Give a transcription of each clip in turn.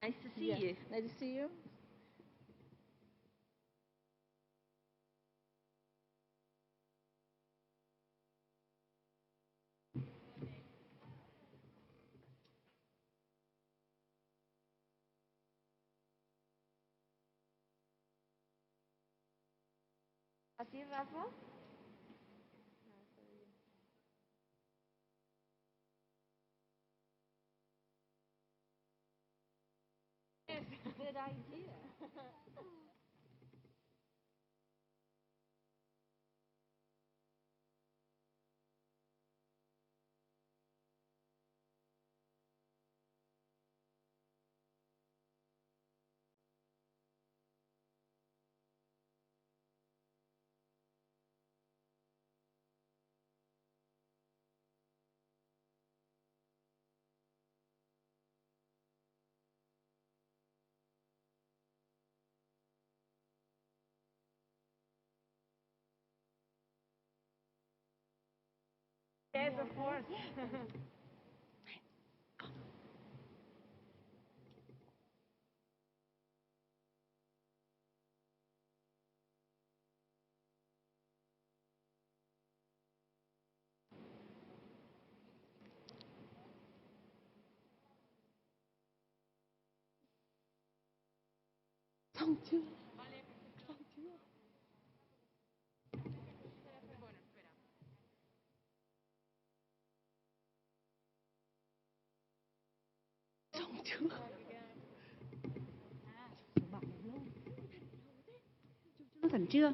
Nice to see you. Nice to see you. ¿Así, Rafa? Good idea. Yes, of course. Xong chưa? Xong chưa? Nó thần chưa?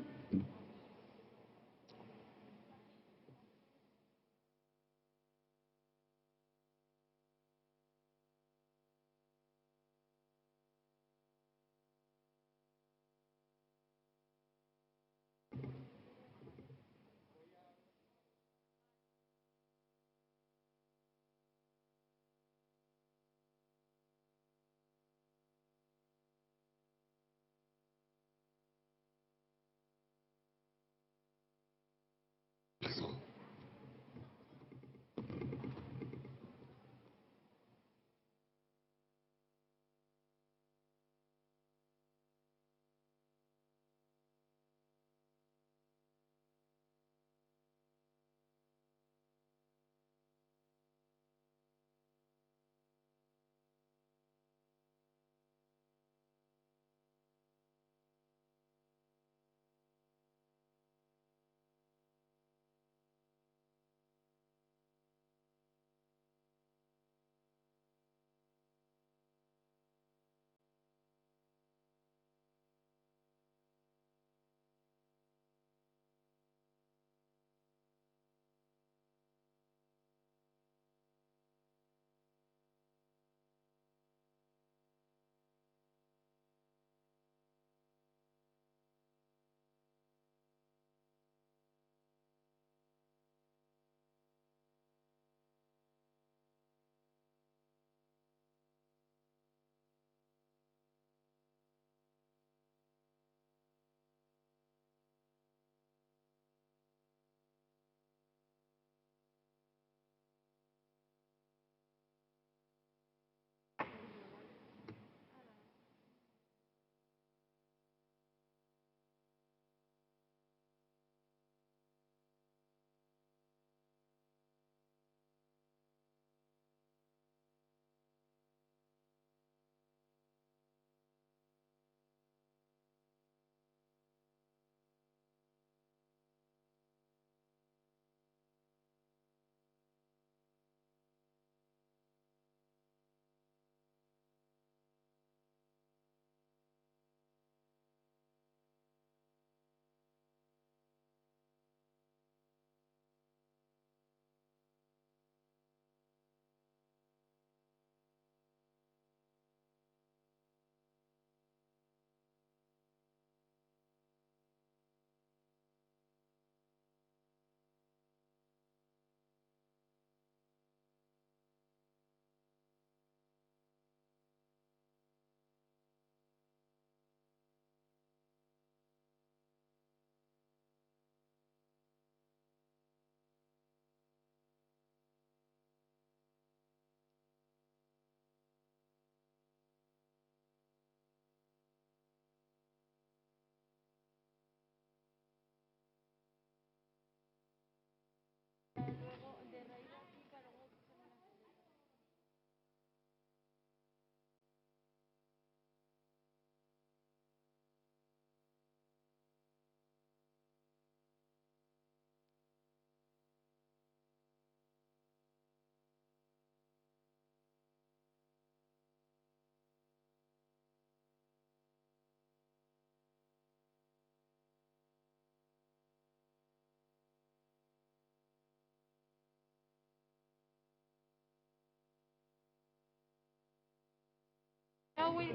No, we.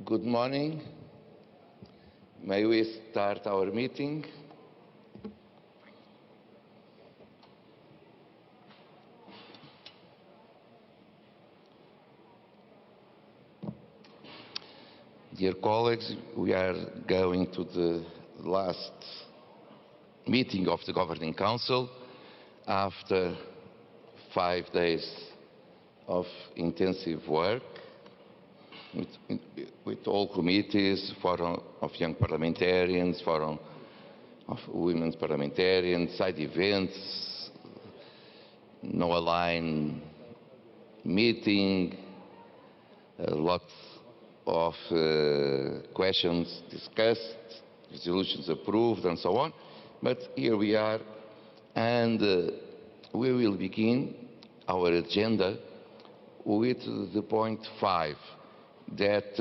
Good morning. May we start our meeting? Dear colleagues, we are going to the last meeting of the Governing Council after 5 days of intensive work with all committees, Forum of Young Parliamentarians, Forum of Women Parliamentarians, side events, no-align meeting, lots of questions discussed, resolutions approved, and so on. But here we are, and we will begin our agenda with the point 5 that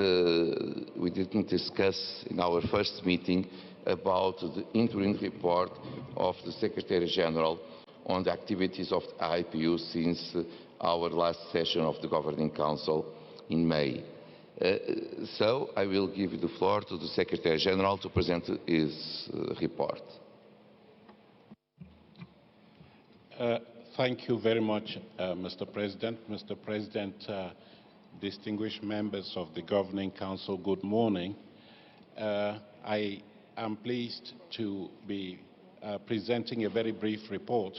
we didn't discuss in our first meeting about the interim report of the Secretary General on the activities of the IPU since our last session of the Governing Council in May. So I will give the floor to the Secretary General to present his report. Thank you very much, Mr. President. Mr. President, distinguished members of the Governing Council, good morning. I am pleased to be presenting a very brief report.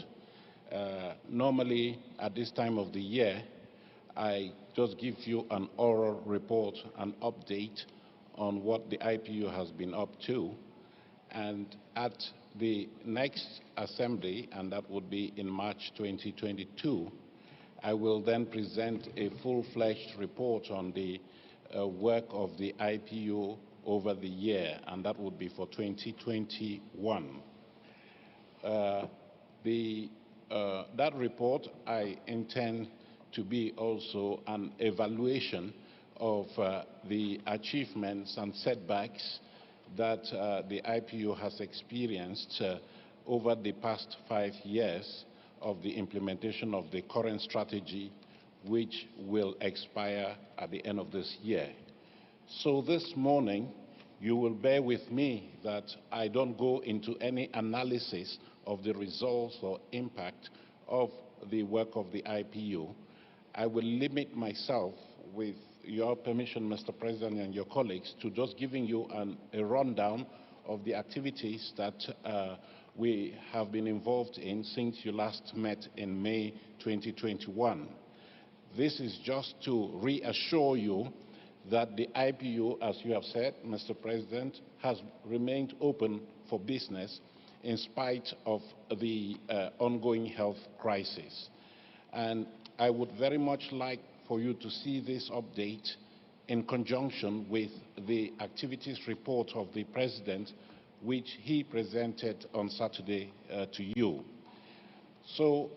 Normally, at this time of the year, I just give you an oral report, an update on what the IPU has been up to. And at the next assembly, and that would be in March 2022, I will then present a full-fledged report on the work of the IPU over the year, and that would be for 2021. That report, I intend to be also an evaluation of the achievements and setbacks that the IPU has experienced over the past 5 years of the implementation of the current strategy, which will expire at the end of this year. So this morning, you will bear with me that I don't go into any analysis of the results or impact of the work of the IPU. I will limit myself, with your permission, Mr. President, and your colleagues, to just giving you a rundown of the activities that we have been involved in since you last met in May 2021. This is just to reassure you that the IPU, as you have said, Mr. President, has remained open for business in spite of the ongoing health crisis. And I would very much like for you to see this update in conjunction with the activities report of the President, which he presented on Saturday to you. So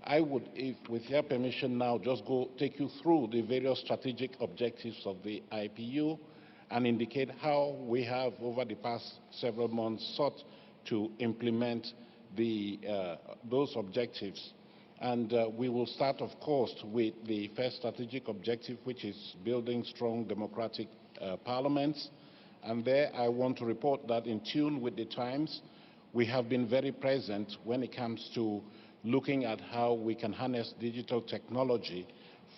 I would, if with your permission now, just take you through the various strategic objectives of the IPU and indicate how we have, over the past several months, sought to implement those objectives. And we will start, of course, with the first strategic objective, which is building strong democratic parliaments. And there I want to report that, in tune with the times, we have been very present when it comes to looking at how we can harness digital technology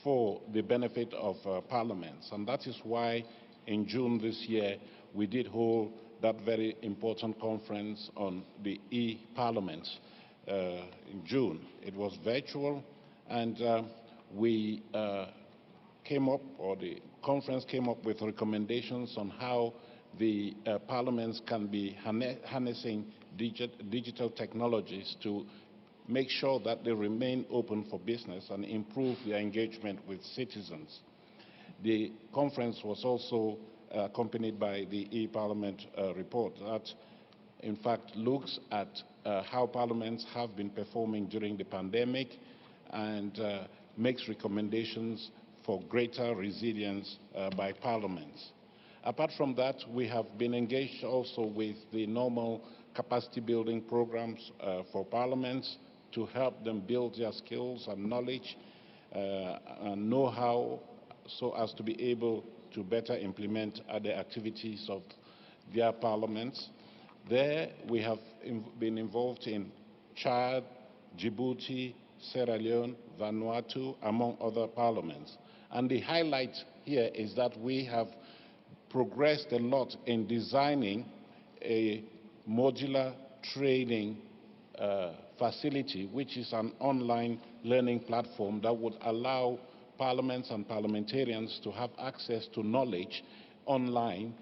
for the benefit of parliaments. And that is why in June this year we did hold that very important conference on the e-Parliament in June. It was virtual, and we came up, or the conference came up with recommendations on how the parliaments can be harnessing digital technologies to make sure that they remain open for business and improve their engagement with citizens. The conference was also accompanied by the e-Parliament report that, in fact, looks at how parliaments have been performing during the pandemic and makes recommendations for greater resilience by parliaments. Apart from that, we have been engaged also with the normal capacity building programs for parliaments to help them build their skills and knowledge and know-how, so as to be able to better implement the activities of their parliaments. There we have been involved in Chad, Djibouti, Sierra Leone, Vanuatu, among other parliaments. And the highlight here is that we have progressed a lot in designing a modular training facility, which is an online learning platform that would allow parliaments and parliamentarians to have access to knowledge online,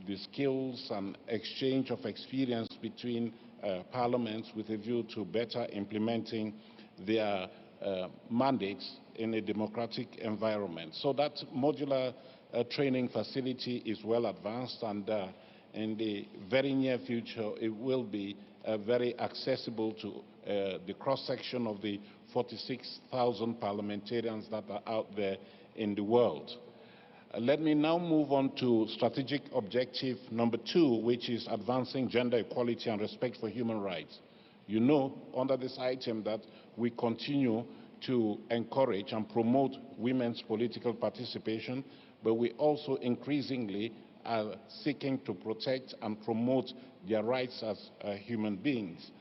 the skills and exchange of experience between parliaments with a view to better implementing their mandates in a democratic environment. So that modular training facility is well advanced, and in the very near future it will be very accessible to the cross-section of the 46,000 parliamentarians that are out there in the world. Let me now move on to strategic objective number 2, which is advancing gender equality and respect for human rights. You know, under this item, that we continue to encourage and promote women's political participation, but we also increasingly are seeking to protect and promote their rights as human beings.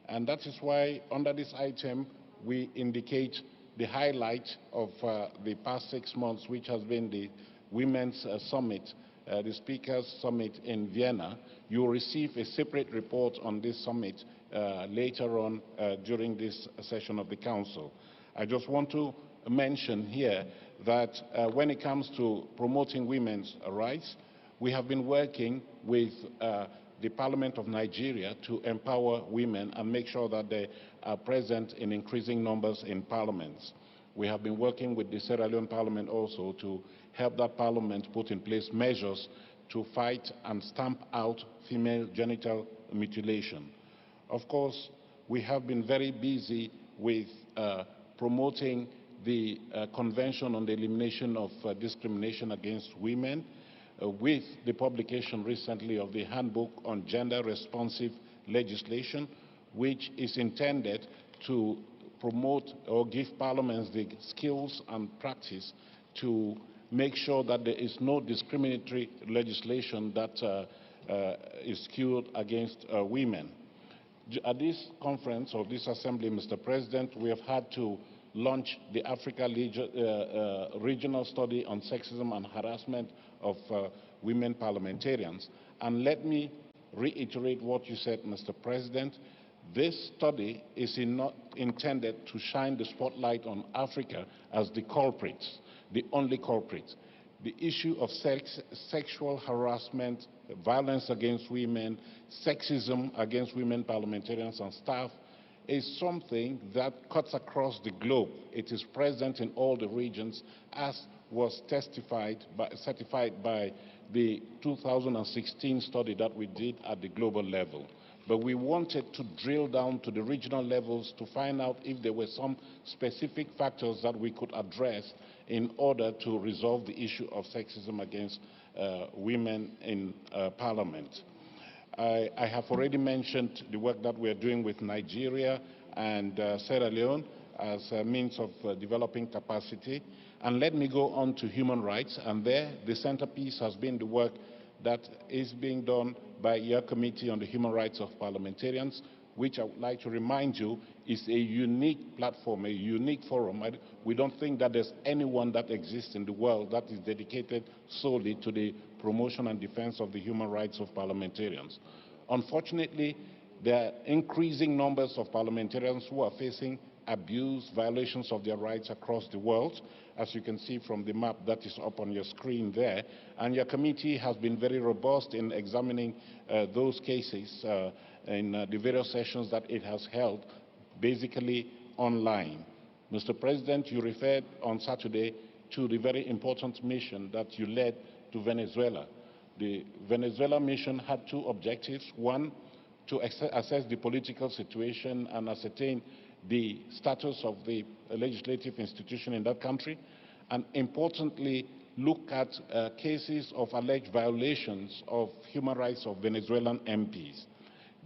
And that is why, under this item, we indicate the highlight of the past 6 months, which has been the Women's Summit, the Speakers' Summit in Vienna. You will receive a separate report on this summit later on during this session of the Council. I just want to mention here that when it comes to promoting women's rights, we have been working with the Parliament of Nigeria to empower women and make sure that they are present in increasing numbers in parliaments. We have been working with the Sierra Leone Parliament also to help that parliament put in place measures to fight and stamp out female genital mutilation. Of course, we have been very busy with promoting the Convention on the Elimination of Discrimination Against Women, with the publication recently of the Handbook on Gender Responsive Legislation, which is intended to promote or give parliaments the skills and practice to make sure that there is no discriminatory legislation that is skewed against women. At this conference or this assembly, Mr. President, we have had to launch the Africa Regional Study on Sexism and Harassment of Women Parliamentarians. And let me reiterate what you said, Mr. President. This study is not intended to shine the spotlight on Africa as the culprits, the only culprit. The issue of sexual harassment, violence against women, sexism against women parliamentarians and staff is something that cuts across the globe. It is present in all the regions, as was certified by the 2016 study that we did at the global level. but we wanted to drill down to the regional levels to find out if there were some specific factors that we could address in order to resolve the issue of sexism against women in Parliament. I have already mentioned the work that we're doing with Nigeria and Sierra Leone as a means of developing capacity. And let me go on to human rights, and there the centerpiece has been the work that is being done by your Committee on the Human Rights of Parliamentarians, which I would like to remind you is a unique platform, a unique forum. We don't think that there's anyone that exists in the world that is dedicated solely to the promotion and defense of the human rights of parliamentarians. Unfortunately, there are increasing numbers of parliamentarians who are facing abuse, violations of their rights across the world, as you can see from the map that is up on your screen there. And your committee has been very robust in examining those cases in the various sessions that it has held, basically online. Mr. President, you referred on Saturday to the very important mission that you led to Venezuela. The Venezuela mission had two objectives. One, to assess the political situation and ascertain the status of the legislative institution in that country, and importantly, look at cases of alleged violations of human rights of Venezuelan MPs.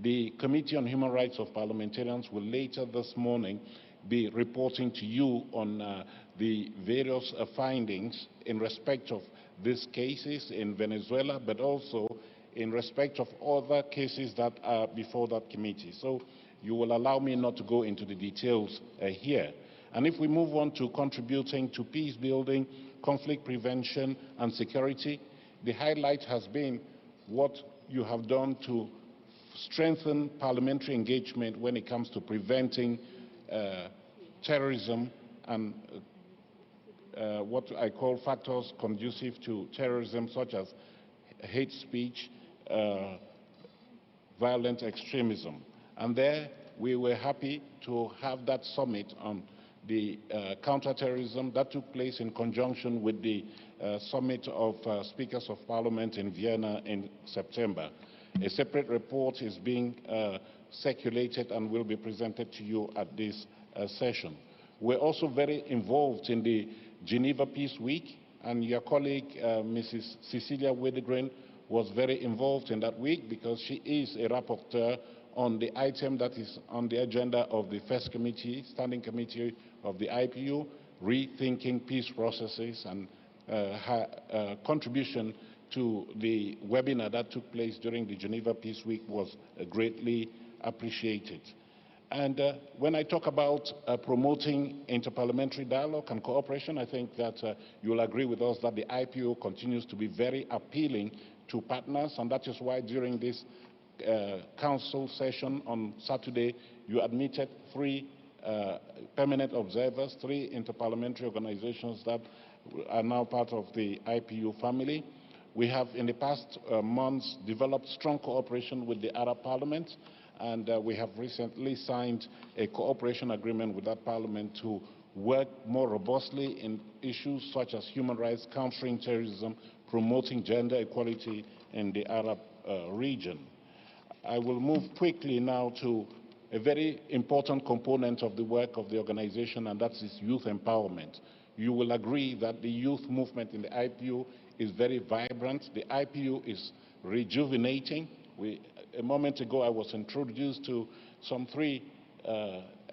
The Committee on Human Rights of Parliamentarians will later this morning be reporting to you on the various findings in respect of these cases in Venezuela, but also in respect of other cases that are before that committee. So you will allow me not to go into the details here. And if we move on to contributing to peace building, conflict prevention and security, the highlight has been what you have done to strengthen parliamentary engagement when it comes to preventing terrorism and what I call factors conducive to terrorism, such as hate speech, violent extremism. And there we were happy to have that summit on the counterterrorism that took place in conjunction with the summit of Speakers of Parliament in Vienna in September. A separate report is being circulated and will be presented to you at this session. We're also very involved in the Geneva Peace Week, and your colleague, Mrs. Cecilia Wedegren, was very involved in that week because she is a rapporteur on the item that is on the agenda of the first committee, standing committee of the IPU, rethinking peace processes, and her contribution to the webinar that took place during the Geneva Peace Week was greatly appreciated. And when I talk about promoting interparliamentary dialogue and cooperation, I think that you'll agree with us that the IPU continues to be very appealing to partners, and that is why during this council session on Saturday, you admitted 3 permanent observers, 3 interparliamentary organizations that are now part of the IPU family. We have in the past months developed strong cooperation with the Arab Parliament, and we have recently signed a cooperation agreement with that parliament to work more robustly in issues such as human rights, countering terrorism, promoting gender equality in the Arab region. I will move quickly now to a very important component of the work of the organization, and that is youth empowerment. You will agree that the youth movement in the IPU is very vibrant. The IPU is rejuvenating. A moment ago, I was introduced to some 3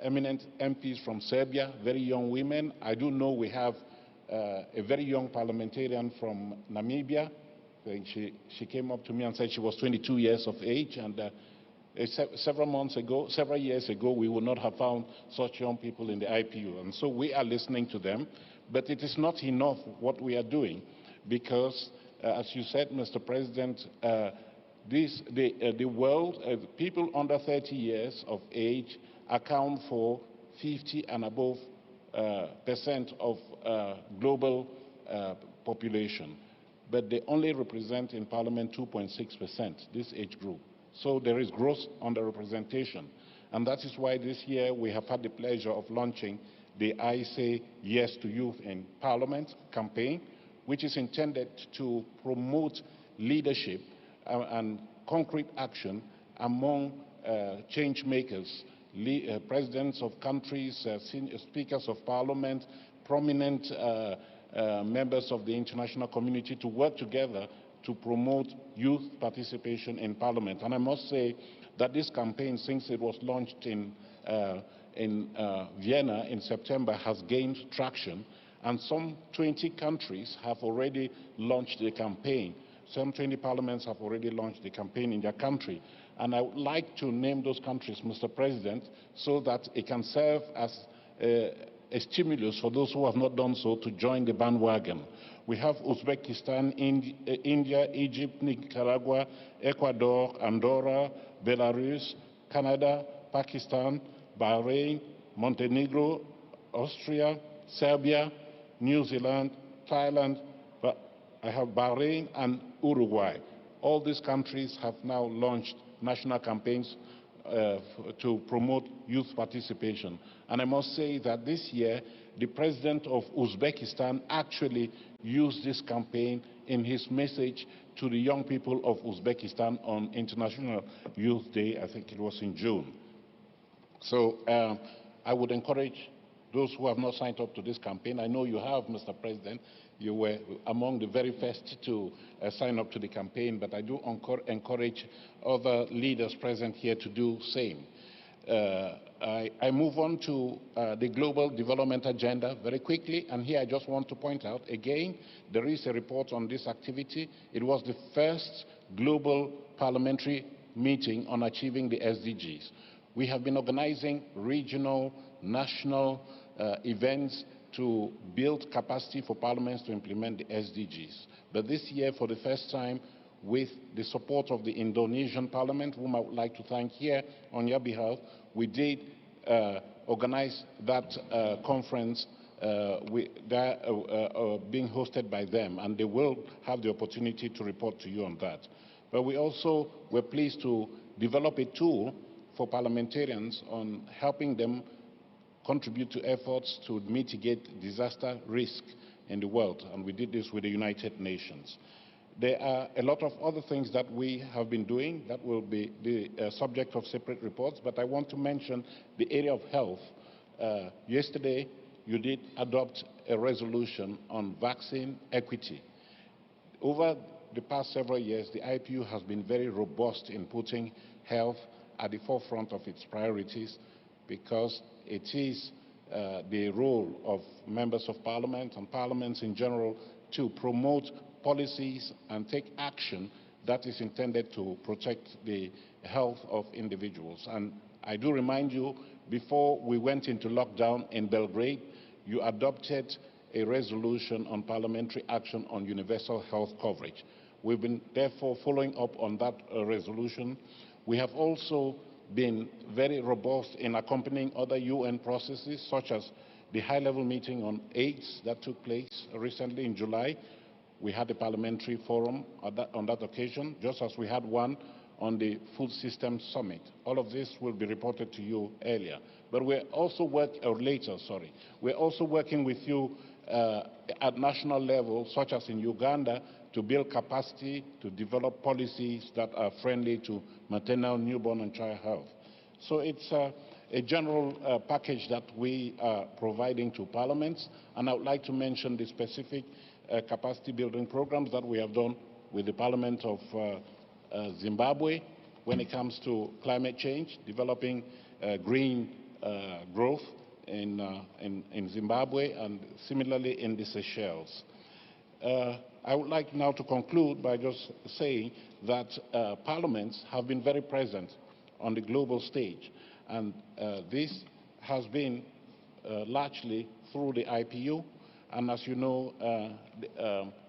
eminent MPs from Serbia, very young women. I do know we have a very young parliamentarian from Namibia. She came up to me and said she was 22 years of age, and several years ago, we would not have found such young people in the IPU. And so we are listening to them, but it is not enough what we are doing, because, as you said, Mr. President, the world, people under 30 years of age account for 50 and above % of global population, but they only represent in Parliament 2.6%, this age group. So there is gross underrepresentation, and that is why this year we have had the pleasure of launching the I Say Yes to Youth in Parliament campaign, which is intended to promote leadership and concrete action among change makers, presidents of countries, speakers of parliament, prominent members of the international community to work together to promote youth participation in parliament. And I must say that this campaign, since it was launched in Vienna in September, has gained traction, and some 20 countries have already launched the campaign. Some 20 parliaments have already launched the campaign in their country. And I would like to name those countries, Mr. President, so that it can serve as a stimulus for those who have not done so to join the bandwagon. We have Uzbekistan, India, Egypt, Nicaragua, Ecuador, Andorra, Belarus, Canada, Pakistan, Bahrain, Montenegro, Austria, Serbia, New Zealand, Thailand, I have Bahrain and Uruguay. All these countries have now launched national campaigns to promote youth participation. And I must say that this year, the president of Uzbekistan actually used this campaign in his message to the young people of Uzbekistan on International Youth Day. I think it was in June. So I would encourage those who have not signed up to this campaign. I know you have, Mr. President. You were among the very first to sign up to the campaign, but I do encourage other leaders present here to do the same. I move on to the Global Development Agenda very quickly, and here I just want to point out again, there is a report on this activity. It was the first global parliamentary meeting on achieving the SDGs. We have been organizing regional, national events to build capacity for parliaments to implement the SDGs. But this year, for the first time, with the support of the Indonesian parliament, whom I would like to thank here on your behalf, we did organize that conference being hosted by them, and they will have the opportunity to report to you on that. But we also were pleased to develop a tool for parliamentarians on helping them contribute to efforts to mitigate disaster risk in the world, and we did this with the United Nations. There are a lot of other things that we have been doing that will be the subject of separate reports, but I want to mention the area of health. Yesterday, you did adopt a resolution on vaccine equity. Over the past several years, the IPU has been very robust in putting health at the forefront of its priorities, because it is the role of members of parliament and parliaments in general to promote policies and take action that is intended to protect the health of individuals. And I do remind you, before we went into lockdown in Belgrade, you adopted a resolution on parliamentary action on universal health coverage. We've been therefore following up on that resolution. We have also been very robust in accompanying other UN processes, such as the high-level meeting on AIDS that took place recently in July. We had a parliamentary forum on that occasion, just as we had one on the Food Systems Summit. All of this will be reported to you earlier. But we're also We're also working with you at national level, such as in Uganda, to build capacity, to develop policies that are friendly to maternal, newborn, and child health. So it's a general package that we are providing to parliaments, and I would like to mention the specific capacity building programs that we have done with the Parliament of Zimbabwe when it comes to climate change, developing green growth in Zimbabwe, and similarly in the Seychelles. I would like now to conclude by just saying that parliaments have been very present on the global stage, and this has been largely through the IPU. And as you know,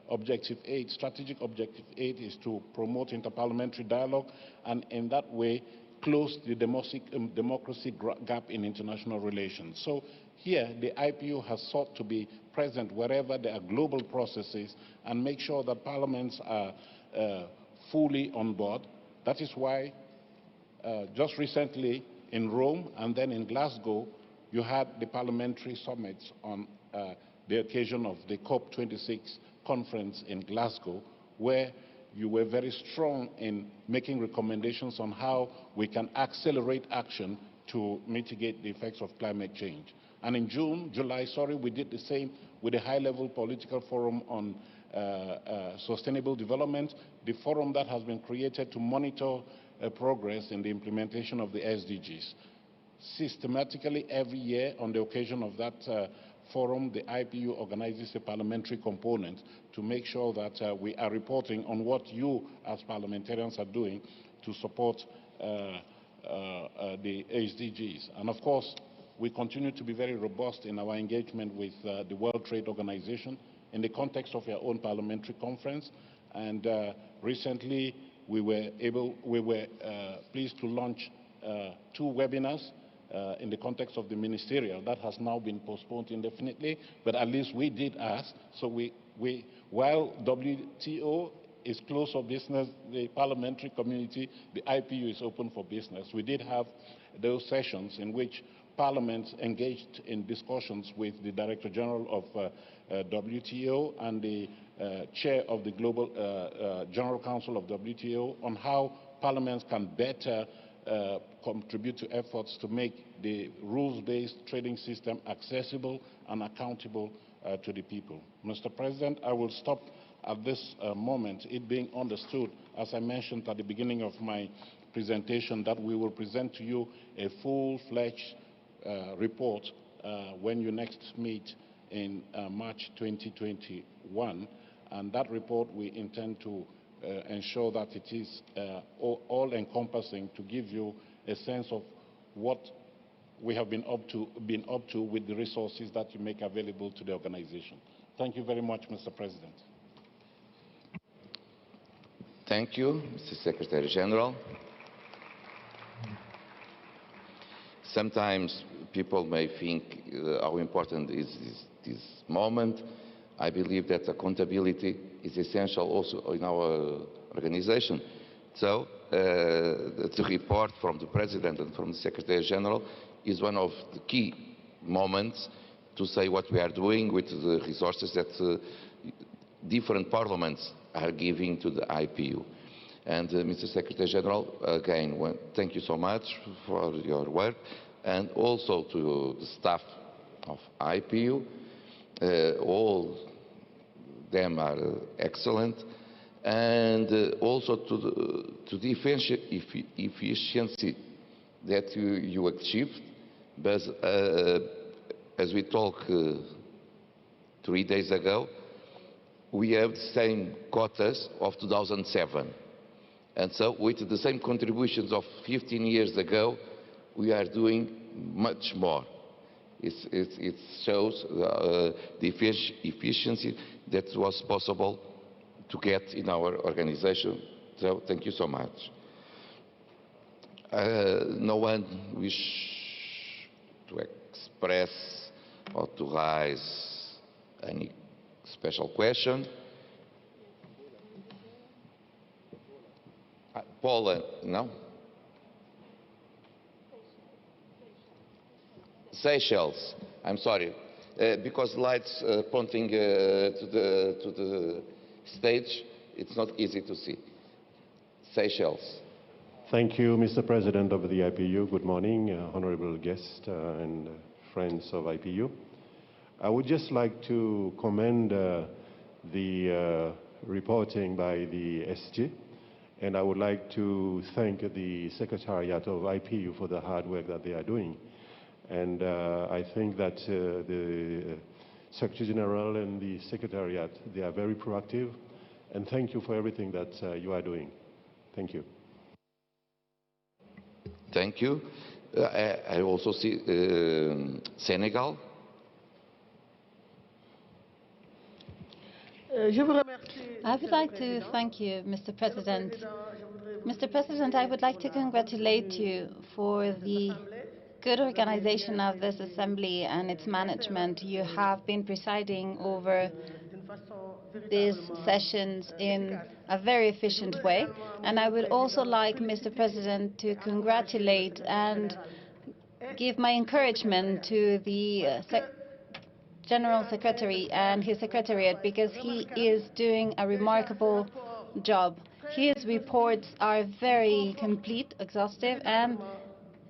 Objective 8, Strategic Objective 8 is to promote interparliamentary dialogue and in that way close the democracy gap in international relations. So here, the IPU has sought to be present wherever there are global processes and make sure that parliaments are fully on board. That is why just recently in Rome and then in Glasgow, you had the parliamentary summits on the occasion of the COP26 conference in Glasgow, where you were very strong in making recommendations on how we can accelerate action to mitigate the effects of climate change. And in July, we did the same with the high-level political forum on sustainable development, the forum that has been created to monitor progress in the implementation of the SDGs. Systematically, every year, on the occasion of that forum, the IPU organizes a parliamentary component to make sure that we are reporting on what you, as parliamentarians, are doing to support the SDGs. And of course, we continue to be very robust in our engagement with the World Trade Organization in the context of your own parliamentary conference. And recently, we were pleased to launch 2 webinars in the context of the ministerial. That has now been postponed indefinitely, but at least we did ask. So while WTO is closed for business, the parliamentary community, the IPU is open for business. We did have those sessions in which Parliament engaged in discussions with the Director General of WTO and the Chair of the Global General Council of WTO on how parliaments can better contribute to efforts to make the rules-based trading system accessible and accountable to the people. Mr. President, I will stop at this moment, it being understood, as I mentioned at the beginning of my presentation, that we will present to you a full-fledged report when you next meet in March 2021. And that report we intend to ensure that it is all-encompassing to give you a sense of what we have been up to with the resources that you make available to the organization. Thank you very much, Mr. President. Thank you, Mr. Secretary General. Sometimes people may think how important is this moment. I believe that accountability is essential also in our organization. So the report from the President and from the Secretary General is one of the key moments to say what we are doing with the resources that different parliaments are giving to the IPU. And Mr. Secretary General, again, thank you so much for your work, and also to the staff of IPU. All them are excellent, and also to the efficiency that you achieved. But as we talked 3 days ago, we have the same quotas of 2007. And so with the same contributions of 15 years ago, we are doing much more. It shows the efficiency that was possible to get in our organization. So thank you so much. No one wish to express or to raise any special question. Poland, no? Seychelles, I'm sorry, because lights pointing to the stage, it's not easy to see. Seychelles. Thank you, Mr. President of the IPU. Good morning, honorable guests and friends of IPU. I would just like to commend the reporting by the SG, and I would like to thank the Secretariat of IPU for the hard work that they are doing. And I think that the Secretary General and the Secretariat, they are very proactive, and thank you for everything that you are doing. Thank you. Thank you. I also see Senegal. I would like to thank you, Mr. President. Mr. President, I would like to congratulate you for the good organization of this assembly and its management. You have been presiding over these sessions in a very efficient way. And I would also like, Mr. President, to congratulate and give my encouragement to the General Secretary and his Secretariat, because he is doing a remarkable job. His reports are very complete, exhaustive, and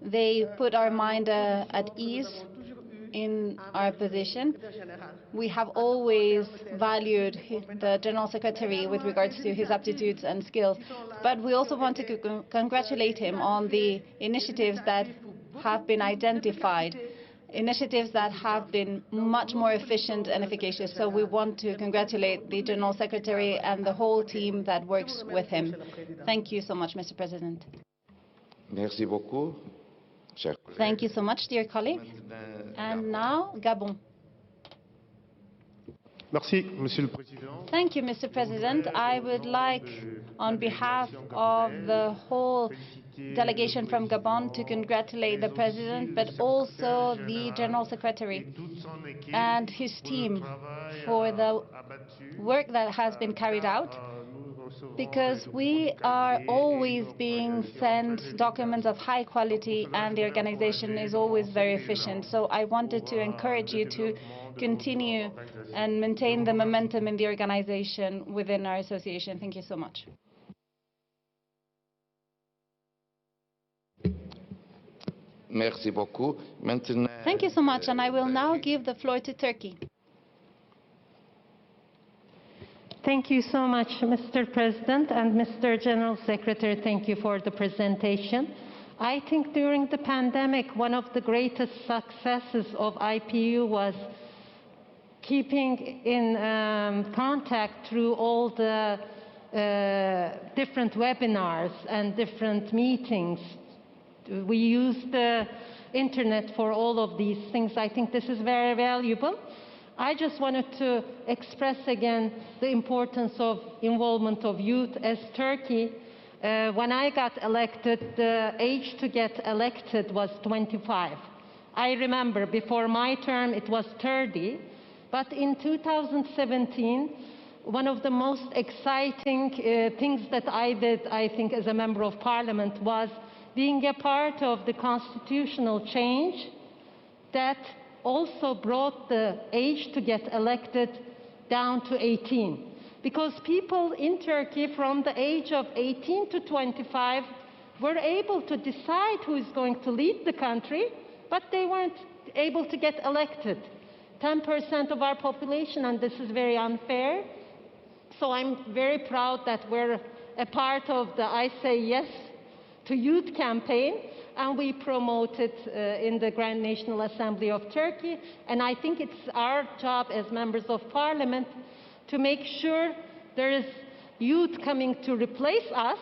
they put our mind at ease in our position. We have always valued the General Secretary with regards to his aptitudes and skills, but we also want to congratulate him on the initiatives that have been identified, initiatives that have been much more efficient and efficacious. So we want to congratulate the General Secretary and the whole team that works with him. Thank you so much, Mr. President. Merci beaucoup. Thank you so much, dear colleague. And now, Gabon. Merci, Monsieur le Président. Thank you, Mr. President. I would like, on behalf of the whole delegation from Gabon, to congratulate the President, but also the General Secretary and his team for the work that has been carried out, because we are always being sent documents of high quality and the organization is always very efficient. So I wanted to encourage you to continue and maintain the momentum in the organization within our association. Thank you so much. Merci beaucoup. Maintenant, Thank you so much, and I will now give the floor to Turkey. Thank you so much, Mr. President and Mr. General Secretary. Thank you for the presentation. I think during the pandemic, one of the greatest successes of IPU was keeping in contact through all the different webinars and different meetings. We use the internet for all of these things. I think this is very valuable. I just wanted to express again the importance of involvement of youth. As Turkey, when I got elected, the age to get elected was 25. I remember before my term it was 30, but in 2017, one of the most exciting things that I did, I think, as a member of parliament was being a part of the constitutional change that also brought the age to get elected down to 18. Because people in Turkey from the age of 18 to 25 were able to decide who is going to lead the country, but they weren't able to get elected. 10% of our population, and this is very unfair. So I'm very proud that we're a part of the I Say Yes to Youth campaign, and we promote it in the Grand National Assembly of Turkey. And I think it's our job as members of parliament to make sure there is youth coming to replace us,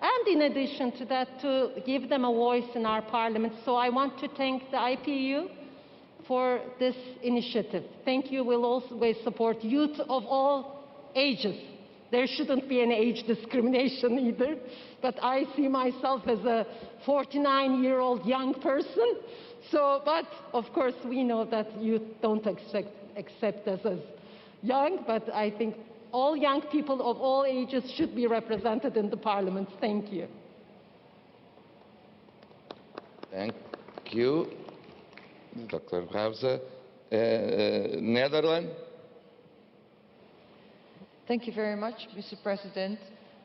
and in addition to that, to give them a voice in our parliament. So I want to thank the IPU for this initiative. Thank you. We'll always support youth of all ages. There shouldn't be any age discrimination either, but I see myself as a 49-year-old young person. So, but of course we know that youth don't accept us as young, but I think all young people of all ages should be represented in the parliament. Thank you. thank you, Dr. Hauser. Netherlands. Thank you very much, Mr. President.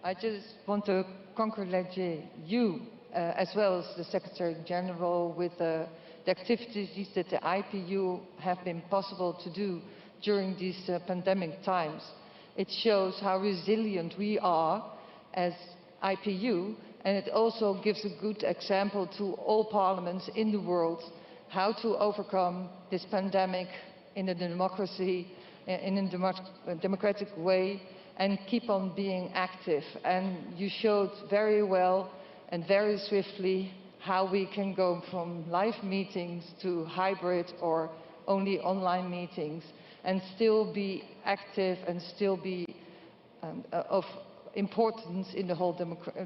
I just want to congratulate you as well as the Secretary General with the activities that the IPU have been possible to do during these pandemic times. It shows how resilient we are as IPU, and it also gives a good example to all parliaments in the world how to overcome this pandemic in a democracy, in a democratic way, and keep on being active. And you showed very well and very swiftly how we can go from live meetings to hybrid or only online meetings and still be active and still be of importance in the whole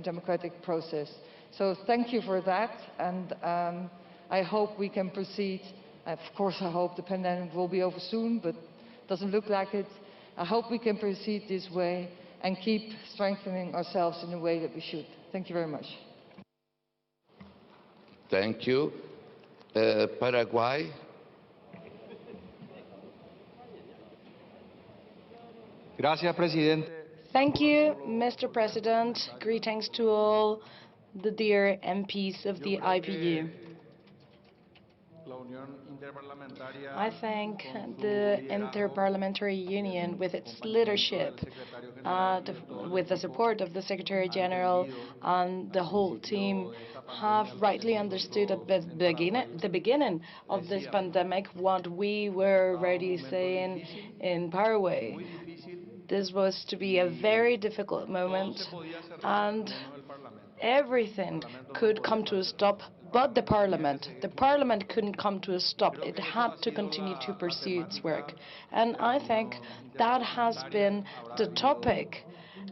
democratic process. So thank you for that, and I hope we can proceed. Of course, I hope the pandemic will be over soon, but it doesn't look like it. I hope we can proceed this way and keep strengthening ourselves in the way that we should. Thank you very much. Thank you. Paraguay. Gracias, presidente. Thank you, Mr. President. Greetings to all the dear MPs of the IPU. I thank the Inter-Parliamentary Union, with its leadership, with the support of the Secretary General and the whole team, have rightly understood at the beginning of this pandemic what we were already saying in Paraguay. This was to be a very difficult moment, and everything could come to a stop but the Parliament. The Parliament couldn't come to a stop. It had to continue to pursue its work. And I think that has been the topic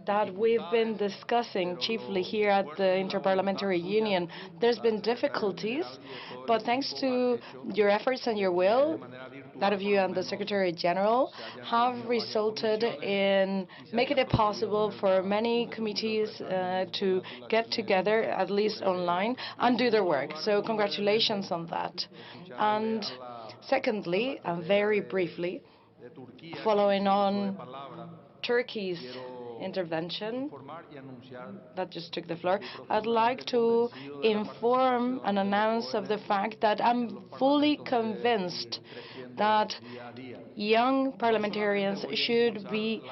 that we've been discussing chiefly here at the Inter-Parliamentary Union. There's been difficulties, but thanks to your efforts and your will, that of you and the Secretary General, have resulted in making it possible for many committees to get together, at least online, and do their work. So congratulations on that. And secondly, and very briefly, following on Turkey's intervention that just took the floor, I'd like to inform and announce of the fact that I'm fully convinced that young parliamentarians should be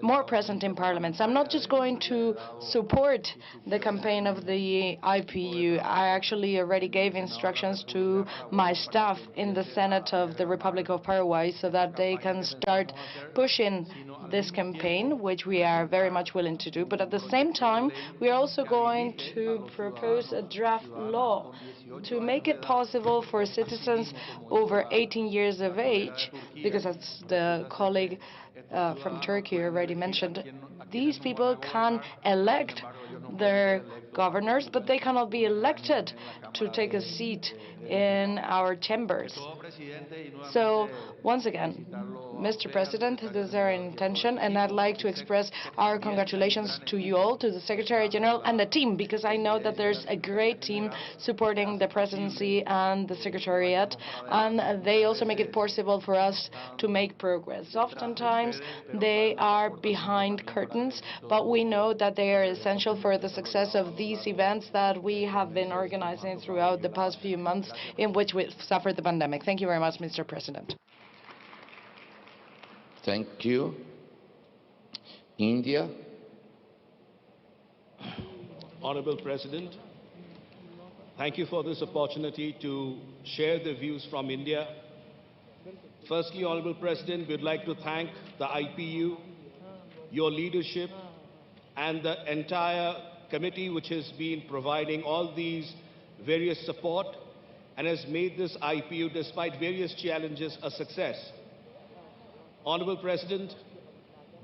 more present in parliaments. I'm not just going to support the campaign of the IPU. I actually already gave instructions to my staff in the Senate of the Republic of Paraguay so that they can start pushing this campaign, which we are very much willing to do. But at the same time, we are also going to propose a draft law to make it possible for citizens over 18 years of age, because as the colleague from Turkey already mentioned, these people can elect their governors, but they cannot be elected to take a seat in our chambers. So, once again, Mr. President, this is our intention, and I'd like to express our congratulations to you all, to the Secretary General and the team, because I know that there's a great team supporting the presidency and the Secretariat, and they also make it possible for us to make progress. Oftentimes, they are behind curtains, but we know that they are essential for the success of these events that we have been organizing throughout the past few months in which we suffered the pandemic. Thank you very much, Mr. President. Thank you. India. Honorable President, thank you for this opportunity to share the views from India. Firstly, Honorable President, we'd like to thank the IPU, your leadership, and the entire committee which has been providing all these various support and has made this IPU, despite various challenges, a success. Honorable President,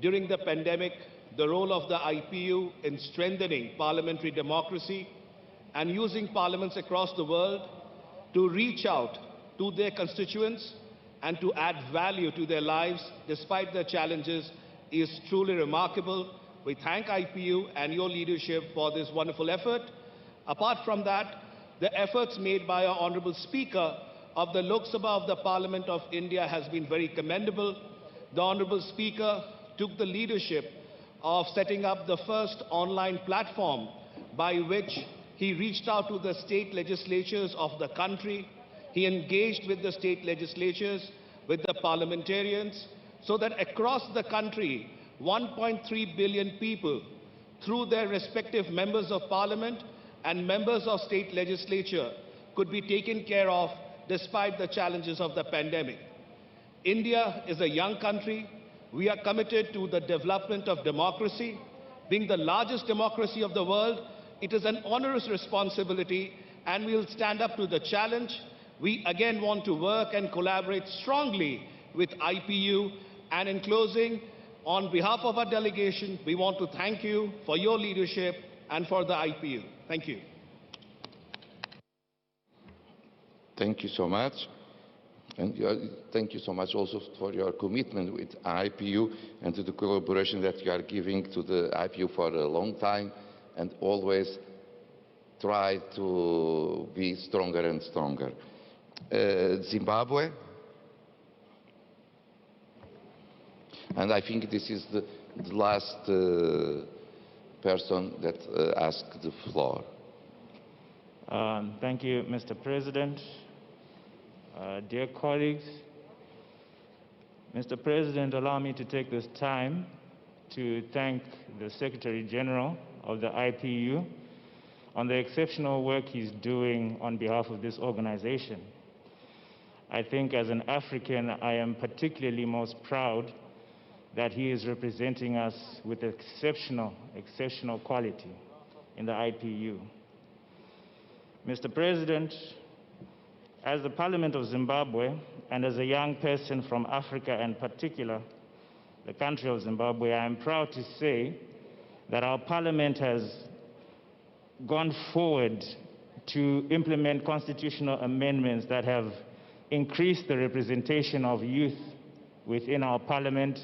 during the pandemic, the role of the IPU in strengthening parliamentary democracy and using parliaments across the world to reach out to their constituents and to add value to their lives despite the challenges is truly remarkable. We thank IPU and your leadership for this wonderful effort. Apart from that, the efforts made by our Honorable Speaker of the Lok Sabha of the Parliament of India has been very commendable. The Honorable Speaker took the leadership of setting up the first online platform by which he reached out to the state legislatures of the country. He engaged with the state legislatures, with the parliamentarians, so that across the country, 1.3 billion people, through their respective members of parliament and members of state legislature, could be taken care of despite the challenges of the pandemic. India is a young country. We are committed to the development of democracy. Being the largest democracy of the world, it is an onerous responsibility, and we will stand up to the challenge. We again want to work and collaborate strongly with IPU. And in closing, on behalf of our delegation, we want to thank you for your leadership and for the IPU. Thank you. Thank you so much. And thank you so much also for your commitment with IPU and to the collaboration that you are giving to the IPU for a long time, and always try to be stronger and stronger. Zimbabwe. And I think this is the last person that asked the floor. Thank you, Mr. President. Dear colleagues, Mr. President, allow me to take this time to thank the Secretary General of the IPU on the exceptional work he's doing on behalf of this organization. I think as an African, I am particularly most proud that he is representing us with exceptional quality in the IPU. Mr. President, as the Parliament of Zimbabwe and as a young person from Africa, and in particular the country of Zimbabwe, I am proud to say that our Parliament has gone forward to implement constitutional amendments that have increased the representation of youth within our Parliament.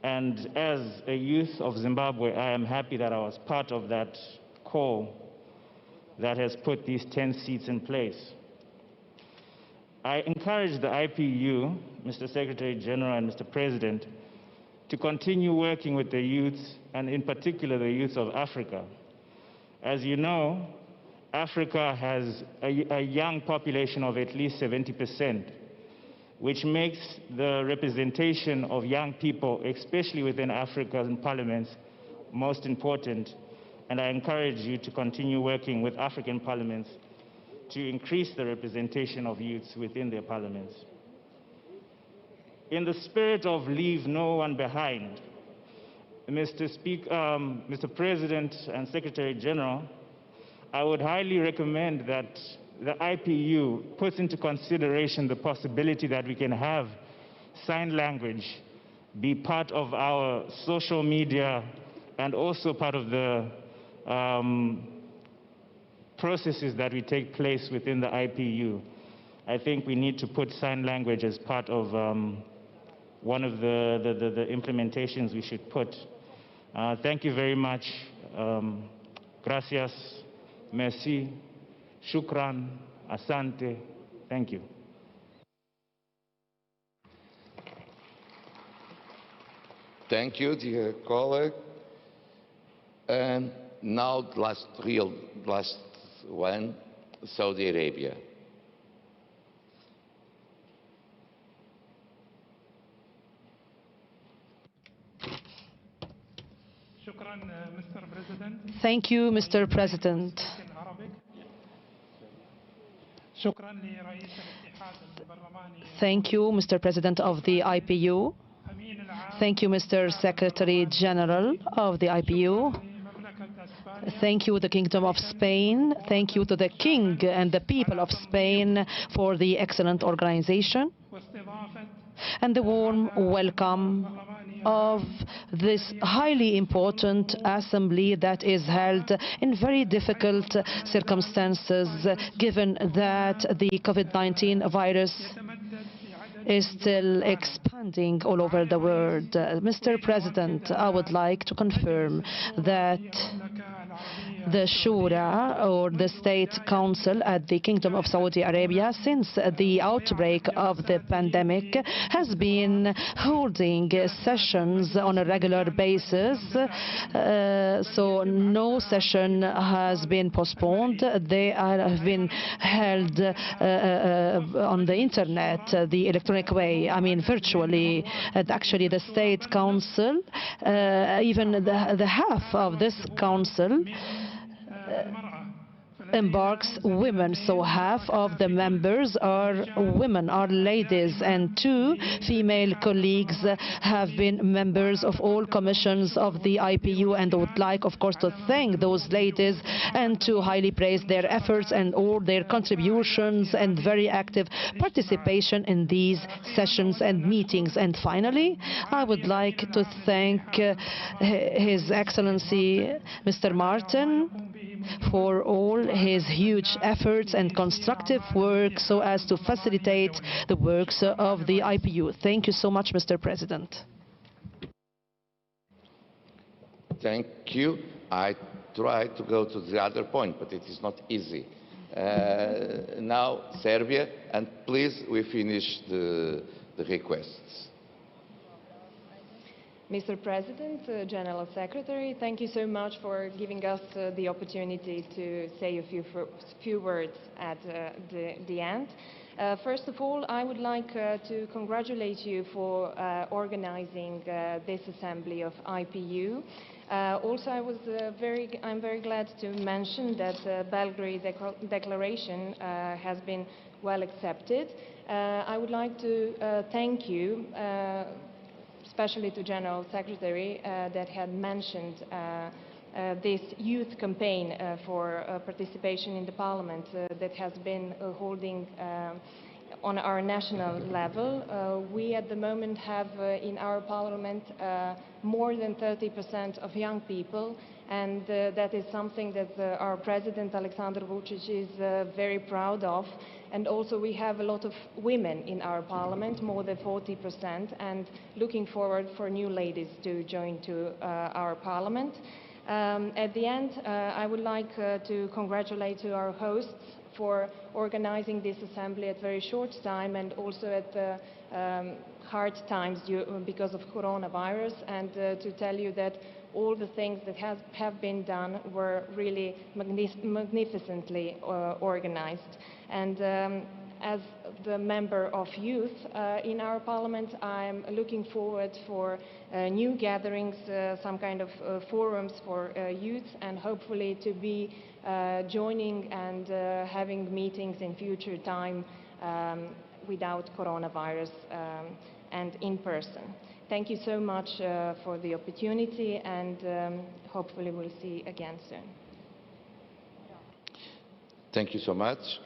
And as a youth of Zimbabwe, I am happy that I was part of that call that has put these 10 seats in place. I encourage the IPU, Mr. Secretary General and Mr. President, to continue working with the youths, and in particular the youth of Africa. As you know, Africa has a young population of at least 70%, which makes the representation of young people, especially within African parliaments, most important. And I encourage you to continue working with African parliaments to increase the representation of youths within their parliaments. In the spirit of leave no one behind, Mr. President and Secretary General, I would highly recommend that the IPU puts into consideration the possibility that we can have sign language be part of our social media and also part of the processes that we take place within the IPU. I think we need to put sign language as part of one of the implementations we should put. Thank you very much. Gracias. Merci. Shukran. Asante. Thank you. Thank you, dear colleague. And now the last one, Saudi Arabia. Thank you, Mr. President. Thank you, Mr. President of the IPU. Thank you, Mr. Secretary General of the IPU. Thank you, the Kingdom of Spain. Thank you to the King and the people of Spain for the excellent organization and the warm welcome of this highly important assembly that is held in very difficult circumstances, given that the COVID-19 virus is still expanding all over the world. Mr. President, I would like to confirm that the Shura, or the State Council at the Kingdom of Saudi Arabia, since the outbreak of the pandemic, has been holding sessions on a regular basis. So no session has been postponed. They have been held on the internet, the electronic way, I mean virtually. Actually, the State Council, even the half of this council embarks women, so half of the members are women, are ladies, and 2 female colleagues have been members of all commissions of the IPU, and I would like, of course, to thank those ladies and to highly praise their efforts and all their contributions and very active participation in these sessions and meetings. And finally, I would like to thank His Excellency Mr. Martin for all his huge efforts and constructive work so as to facilitate the works of the IPU. Thank you so much, Mr. President. Thank you. I tried to go to the other point, but it is not easy. Now, Serbia, and please, we finish the requests. Mr. President, General Secretary, thank you so much for giving us the opportunity to say a few words at the end. First of all, I would like to congratulate you for organizing this assembly of IPU. Also, I'm very glad to mention that the Belgrade Declaration has been well accepted. I would like to thank you, especially to General Secretary that had mentioned this youth campaign for participation in the Parliament that has been holding on our national level. We at the moment have in our Parliament more than 30% of young people, and that is something that our President Alexander Vučić is very proud of. And also we have a lot of women in our Parliament, more than 40%, and looking forward for new ladies to join to our Parliament. At the end, I would like to congratulate our hosts for organizing this assembly at very short time and also at hard times because of coronavirus, and to tell you that all the things that have been done were really magnificently organized. And as the member of youth in our Parliament, I'm looking forward for new gatherings, some kind of forums for youth, and hopefully to be joining and having meetings in future time without coronavirus and in person. Thank you so much for the opportunity, and hopefully we'll see again soon. Thank you so much.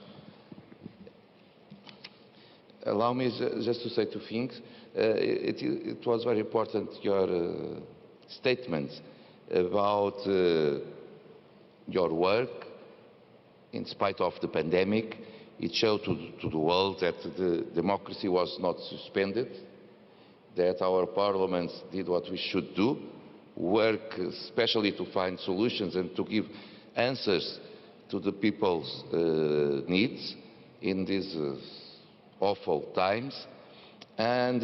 Allow me just to say two things. It was very important, your statements about your work in spite of the pandemic. It showed to the world that the democracy was not suspended, that our parliaments did what we should do, work especially to find solutions and to give answers to the people's needs in these awful times. And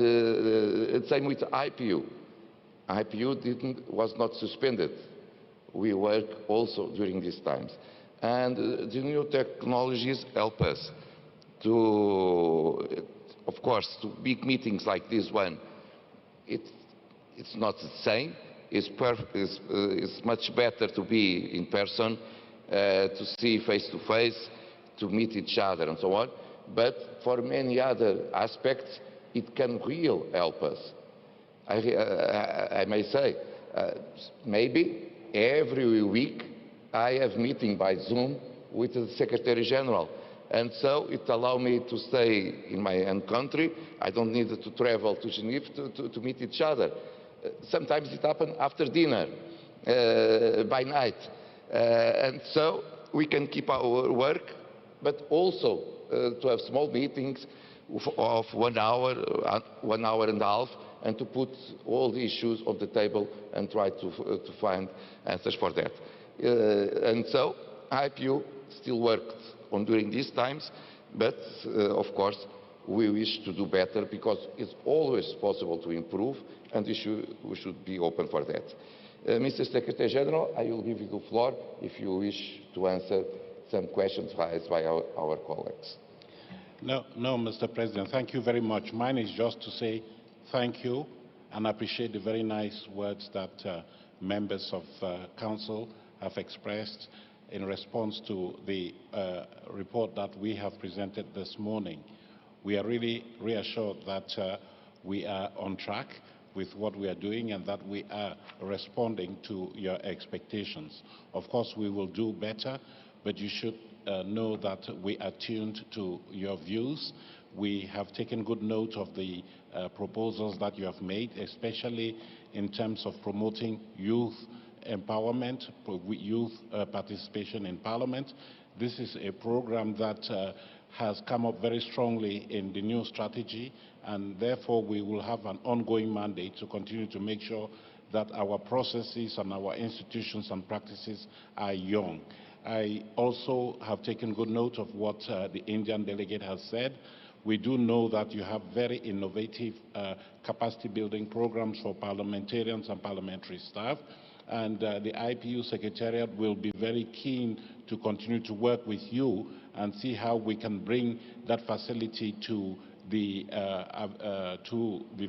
same with IPU. IPU was not suspended. We work also during these times. And the new technologies help us to, of course, to big meetings like this one. It's not the same. It's much better to be in person, to see face to face, to meet each other and so on. But for many other aspects, it can really help us. I may say, maybe every week I have meeting by Zoom with the Secretary General. And so it allows me to stay in my own country. I don't need to travel to Geneva to meet each other. Sometimes it happens after dinner, by night. And so we can keep our work, but also to have small meetings of 1 hour, 1 hour and a half, and to put all the issues on the table and try to find answers for that. And so IPU still worked on during these times, but of course we wish to do better, because it's always possible to improve, and we should be open for that. Mr. Secretary General, I will give you the floor if you wish to answer some questions raised by our colleagues. No, Mr. President, thank you very much. Mine is just to say thank you and appreciate the very nice words that members of Council have expressed in response to the report that we have presented this morning. We are really reassured that we are on track with what we are doing and that we are responding to your expectations. Of course, we will do better, but you should know that we are tuned to your views. We have taken good note of the proposals that you have made, especially in terms of promoting youth empowerment, youth participation in Parliament. This is a program that has come up very strongly in the new strategy, and therefore we will have an ongoing mandate to continue to make sure that our processes and our institutions and practices are young. I also have taken good note of what the Indian delegate has said. We do know that you have very innovative capacity building programs for parliamentarians and parliamentary staff, and the IPU Secretariat will be very keen to continue to work with you and see how we can bring that facility to the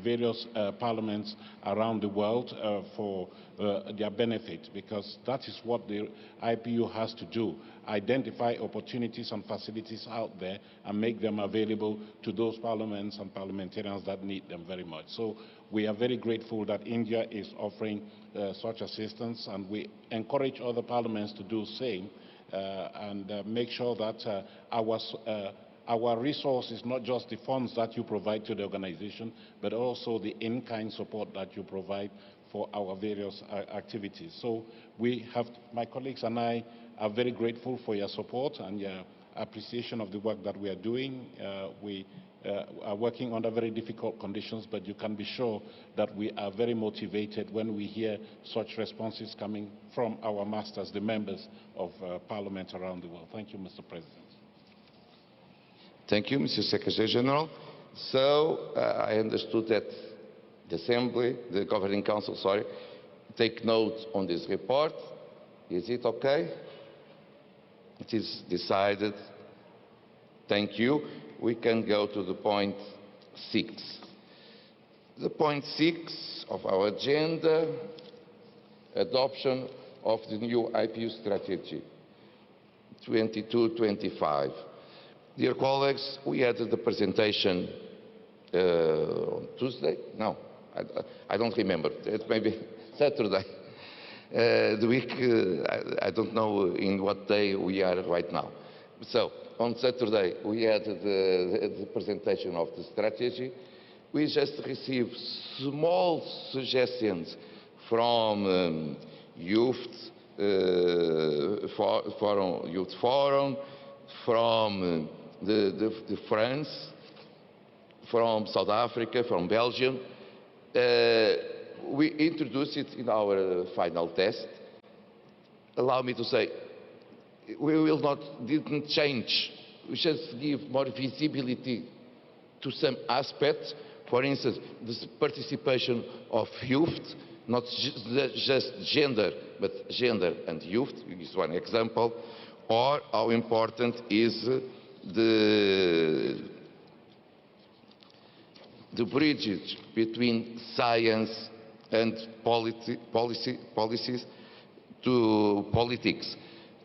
various parliaments around the world for their benefit, because that is what the IPU has to do: identify opportunities and facilities out there and make them available to those parliaments and parliamentarians that need them very much. So we are very grateful that India is offering such assistance, and we encourage other parliaments to do the same and make sure that our resource is not just the funds that you provide to the organization, but also the in-kind support that you provide for our various activities. So my colleagues and I are very grateful for your support and your appreciation of the work that we are doing. We are working under very difficult conditions, but you can be sure that we are very motivated when we hear such responses coming from our masters, the members of Parliament around the world. Thank you, Mr. President. Thank you, Mr. Secretary General. So I understood that the Assembly, the Governing Council, take note on this report. Is it okay? It is decided. Thank you. We can go to the point 6. The point 6 of our agenda, adoption of the new IPU strategy, 22-25. Dear colleagues, we had the presentation on Tuesday? No, I don't remember. It may be Saturday. The week, I don't know in what day we are right now. So, on Saturday, we had the presentation of the strategy. We just received small suggestions from Youth Forum, from the France, from South Africa, from Belgium. We introduced it in our final test. Allow me to say, didn't change. We just give more visibility to some aspects. For instance, the participation of youth, not just gender, but gender and youth is one example. Or how important is the bridges between science and policies to politics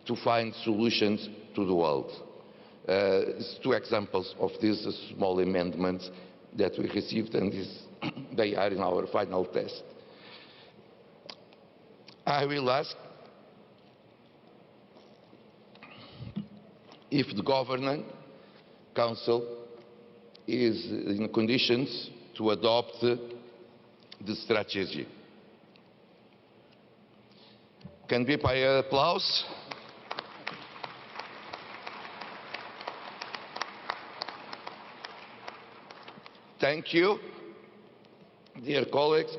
to find solutions to the world. It's 2 examples of these small amendments that we received, and they are in our final test. I will ask if the Governing Council is in conditions to adopt the strategy. Can be by applause. Thank you, dear colleagues.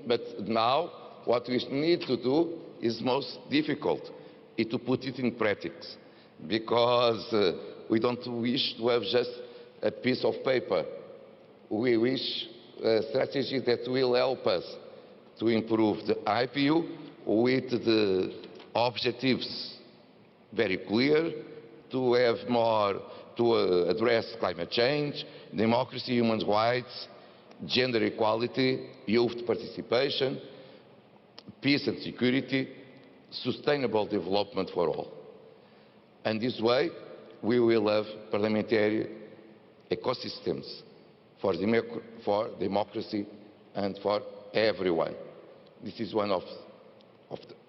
But now what we need to do is most difficult, is to put it in practice. Because we don't wish to have just a piece of paper. We wish a strategy that will help us to improve the IPU with the objectives very clear, to have more, to address climate change, democracy, human rights, gender equality, youth participation, peace and security, sustainable development for all. And this way, we will have parliamentary ecosystems for democracy and for everyone. This is one of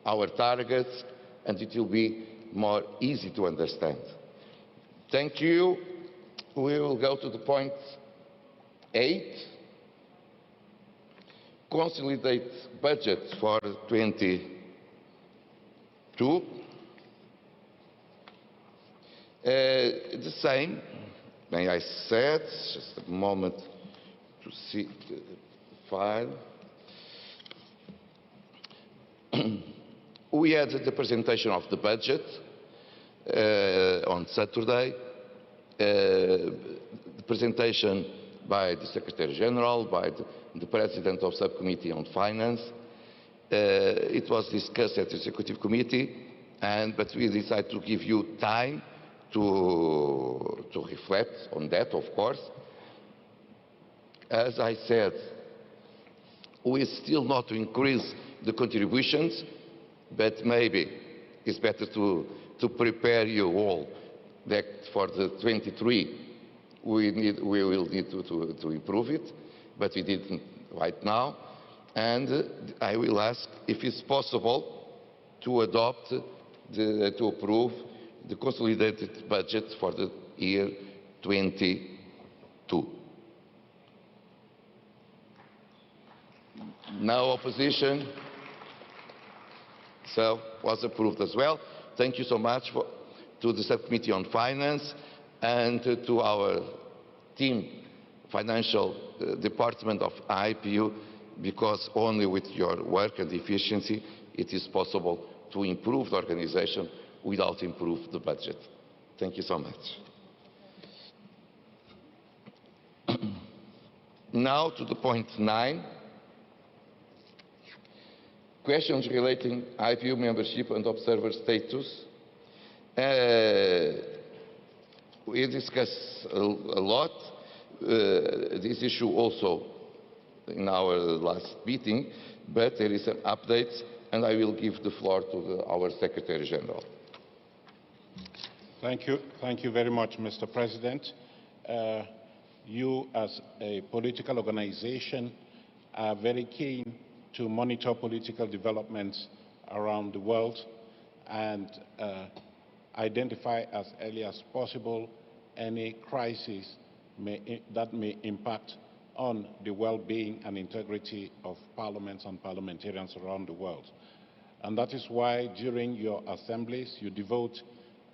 our targets, and it will be more easy to understand. Thank you. We will go to the point 8. Consolidate budget for 22. The same, may I say, just a moment to see the file. We had the presentation of the budget on Saturday. The presentation by the Secretary General, by the President of Subcommittee on Finance. It was discussed at the Executive Committee, but we decided to give you time to reflect on that, of course. As I said, we still not to increase the contributions, but maybe it's better to prepare you all that for the 23 we will need to improve it, but we didn't right now. And I will ask if it's possible to adopt, to approve the consolidated budget for the year 22. No opposition, so was approved as well. Thank you so much to the Subcommittee on Finance and to our team, Financial Department of IPU, because only with your work and efficiency it is possible to improve the organization without improving the budget. Thank you so much. Now to the point 9. Questions relating IPU membership and observer status. We discussed a lot this issue also in our last meeting, but there is an update, and I will give the floor to our Secretary General. Thank you very much, Mr. President. You, as a political organization, are very keen to monitor political developments around the world and identify as early as possible any crisis that may impact on the well-being and integrity of parliaments and parliamentarians around the world. And that is why during your assemblies you devote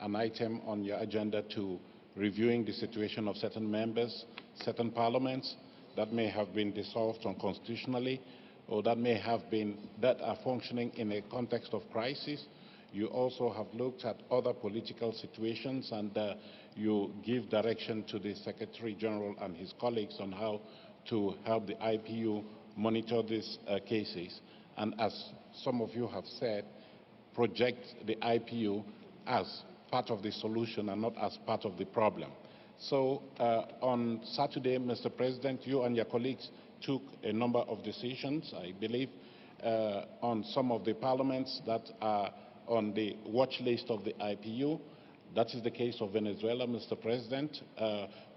an item on your agenda to reviewing the situation of certain members, certain parliaments that may have been dissolved unconstitutionally or that are functioning in a context of crisis. You also have looked at other political situations, and you give direction to the Secretary General and his colleagues on how to help the IPU monitor these cases. And as some of you have said, project the IPU as part of the solution and not as part of the problem. So on Saturday, Mr. President, you and your colleagues took a number of decisions, I believe, on some of the parliaments that are on the watch list of the IPU. That is the case of Venezuela, Mr. President.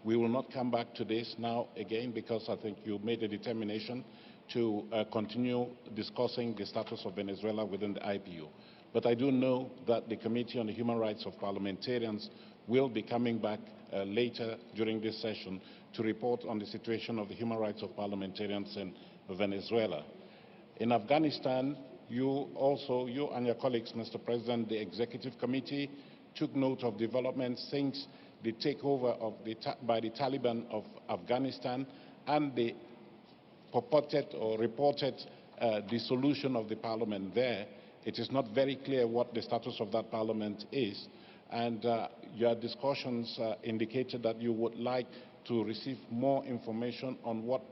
We will not come back to this now again because I think you made a determination to continue discussing the status of Venezuela within the IPU. But I do know that the Committee on the Human Rights of Parliamentarians will be coming back later during this session to report on the situation of the human rights of parliamentarians in Venezuela. In Afghanistan, you and your colleagues, Mr. President, the Executive Committee took note of developments since the takeover by the Taliban of Afghanistan and the purported or reported dissolution of the parliament there. It is not very clear what the status of that parliament is, and your discussions indicated that you would like to receive more information on what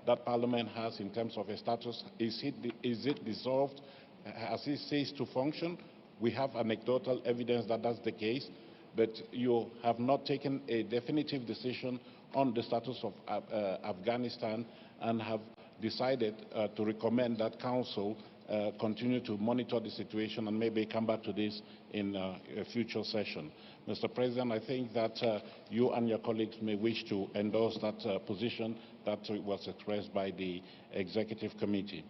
that parliament has in terms of a status. Is it dissolved? Has it ceased to function? We have anecdotal evidence that that's the case, but you have not taken a definitive decision on the status of Afghanistan and have decided to recommend that Council continue to monitor the situation and maybe come back to this in a future session. Mr. President, I think that you and your colleagues may wish to endorse that position that was expressed by the Executive Committee.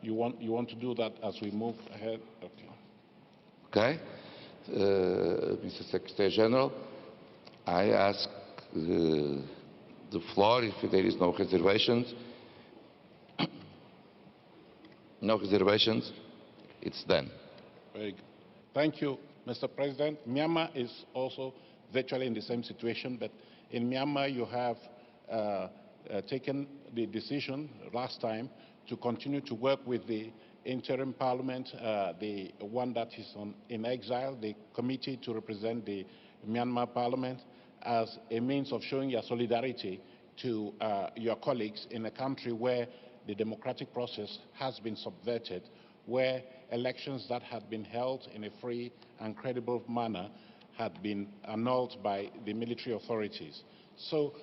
You want to do that as we move ahead? Okay. Mr. Secretary General, I ask the floor if there is no reservations. No reservations. It's done. Very good. Thank you, Mr. President. Myanmar is also virtually in the same situation, but in Myanmar you have taken the decision last time to continue to work with the interim parliament, the one that is in exile, the committee to represent the Myanmar parliament, as a means of showing your solidarity to your colleagues in a country where the democratic process has been subverted, where elections that had been held in a free and credible manner had been annulled by the military authorities. So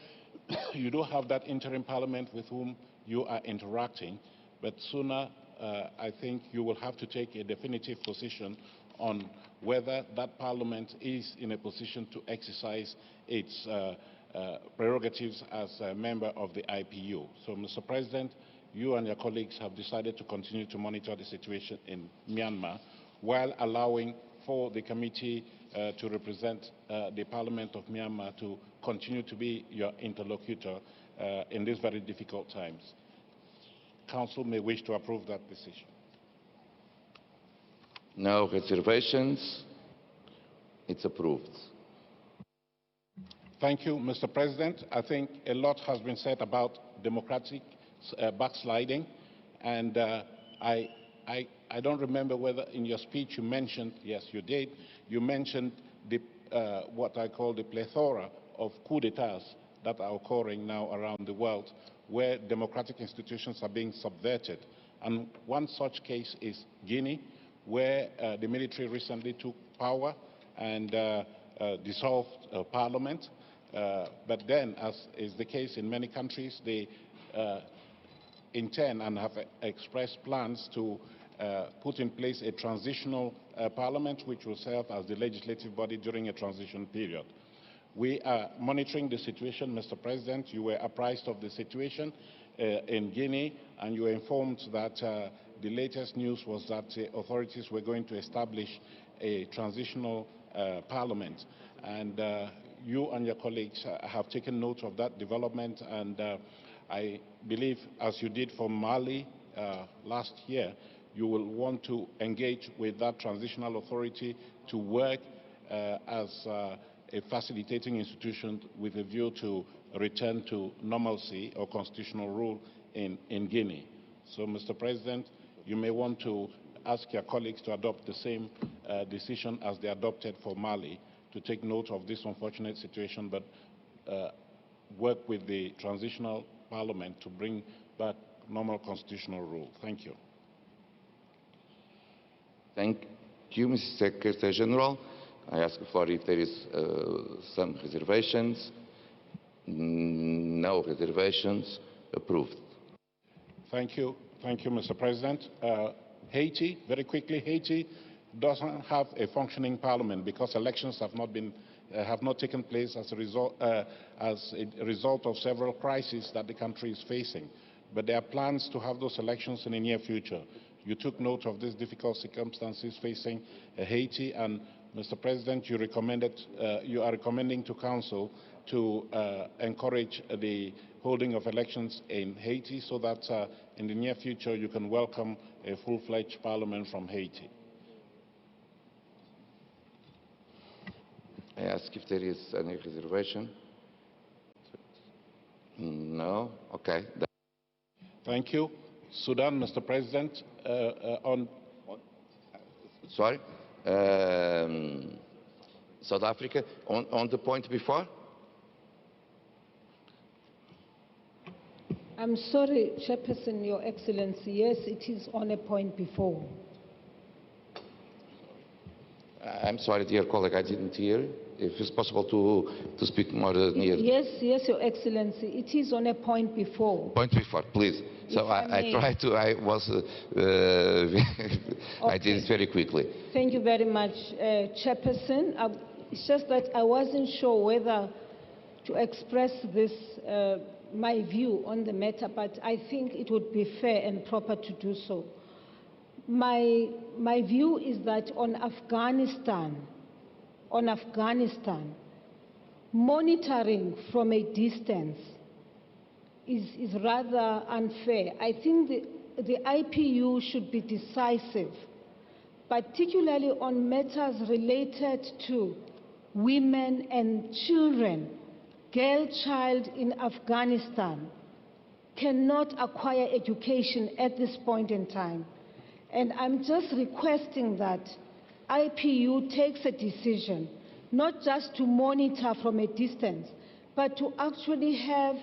you do have that interim parliament with whom you are interacting, but sooner I think you will have to take a definitive position on whether that parliament is in a position to exercise its prerogatives as a member of the IPU. So, Mr. President, you and your colleagues have decided to continue to monitor the situation in Myanmar while allowing for the committee to represent the Parliament of Myanmar to continue to be your interlocutor in these very difficult times. Council may wish to approve that decision. No reservations. It's approved. Thank you, Mr. President. I think a lot has been said about democratic backsliding, and I don't remember whether in your speech you mentioned, yes you did, you mentioned the, what I call the plethora of coups d'etats that are occurring now around the world where democratic institutions are being subverted. And one such case is Guinea, where the military recently took power and dissolved parliament. But then, as is the case in many countries, they intend and have expressed plans to put in place a transitional parliament which will serve as the legislative body during a transition period. We are monitoring the situation, Mr. President. You were apprised of the situation in Guinea, and you were informed that the latest news was that the authorities were going to establish a transitional parliament. And you and your colleagues have taken note of that development, and I believe, as you did for Mali last year, you will want to engage with that transitional authority to work as a facilitating institution with a view to return to normalcy or constitutional rule in Guinea. So, Mr. President, you may want to ask your colleagues to adopt the same decision as they adopted for Mali, to take note of this unfortunate situation, but work with the transitional parliament to bring back normal constitutional rule. Thank you. Thank you, Mr. Secretary General. I ask for if there is some reservations. No reservations. Approved. Thank you. Thank you, Mr. President. Haiti, very quickly, Haiti doesn't have a functioning parliament because elections have not taken place as a result of several crises that the country is facing. But there are plans to have those elections in the near future. You took note of these difficult circumstances facing Haiti, and Mr. President, you are recommending to Council to encourage the holding of elections in Haiti so that in the near future you can welcome a full-fledged parliament from Haiti. I ask if there is any reservation. No? Okay. Thank you. Sudan, Mr. President, Sorry? South Africa, on the point before? I'm sorry, Chairperson, Your Excellency. Yes, it is on a point before. I'm sorry, dear colleague, I didn't hear. If it's possible to speak more near. Yes, yes, Your Excellency. It is on a point before. Point before, please. So I tried to, I did it very quickly. Thank you very much, Chairperson. It's just that I wasn't sure whether to express this, my view on the matter, but I think it would be fair and proper to do so. My view is that on Afghanistan, monitoring from a distance is rather unfair. I think the IPU should be decisive, particularly on matters related to women and children. Girl child in Afghanistan cannot acquire education at this point in time. And I'm just requesting that IPU takes a decision not just to monitor from a distance, but to actually have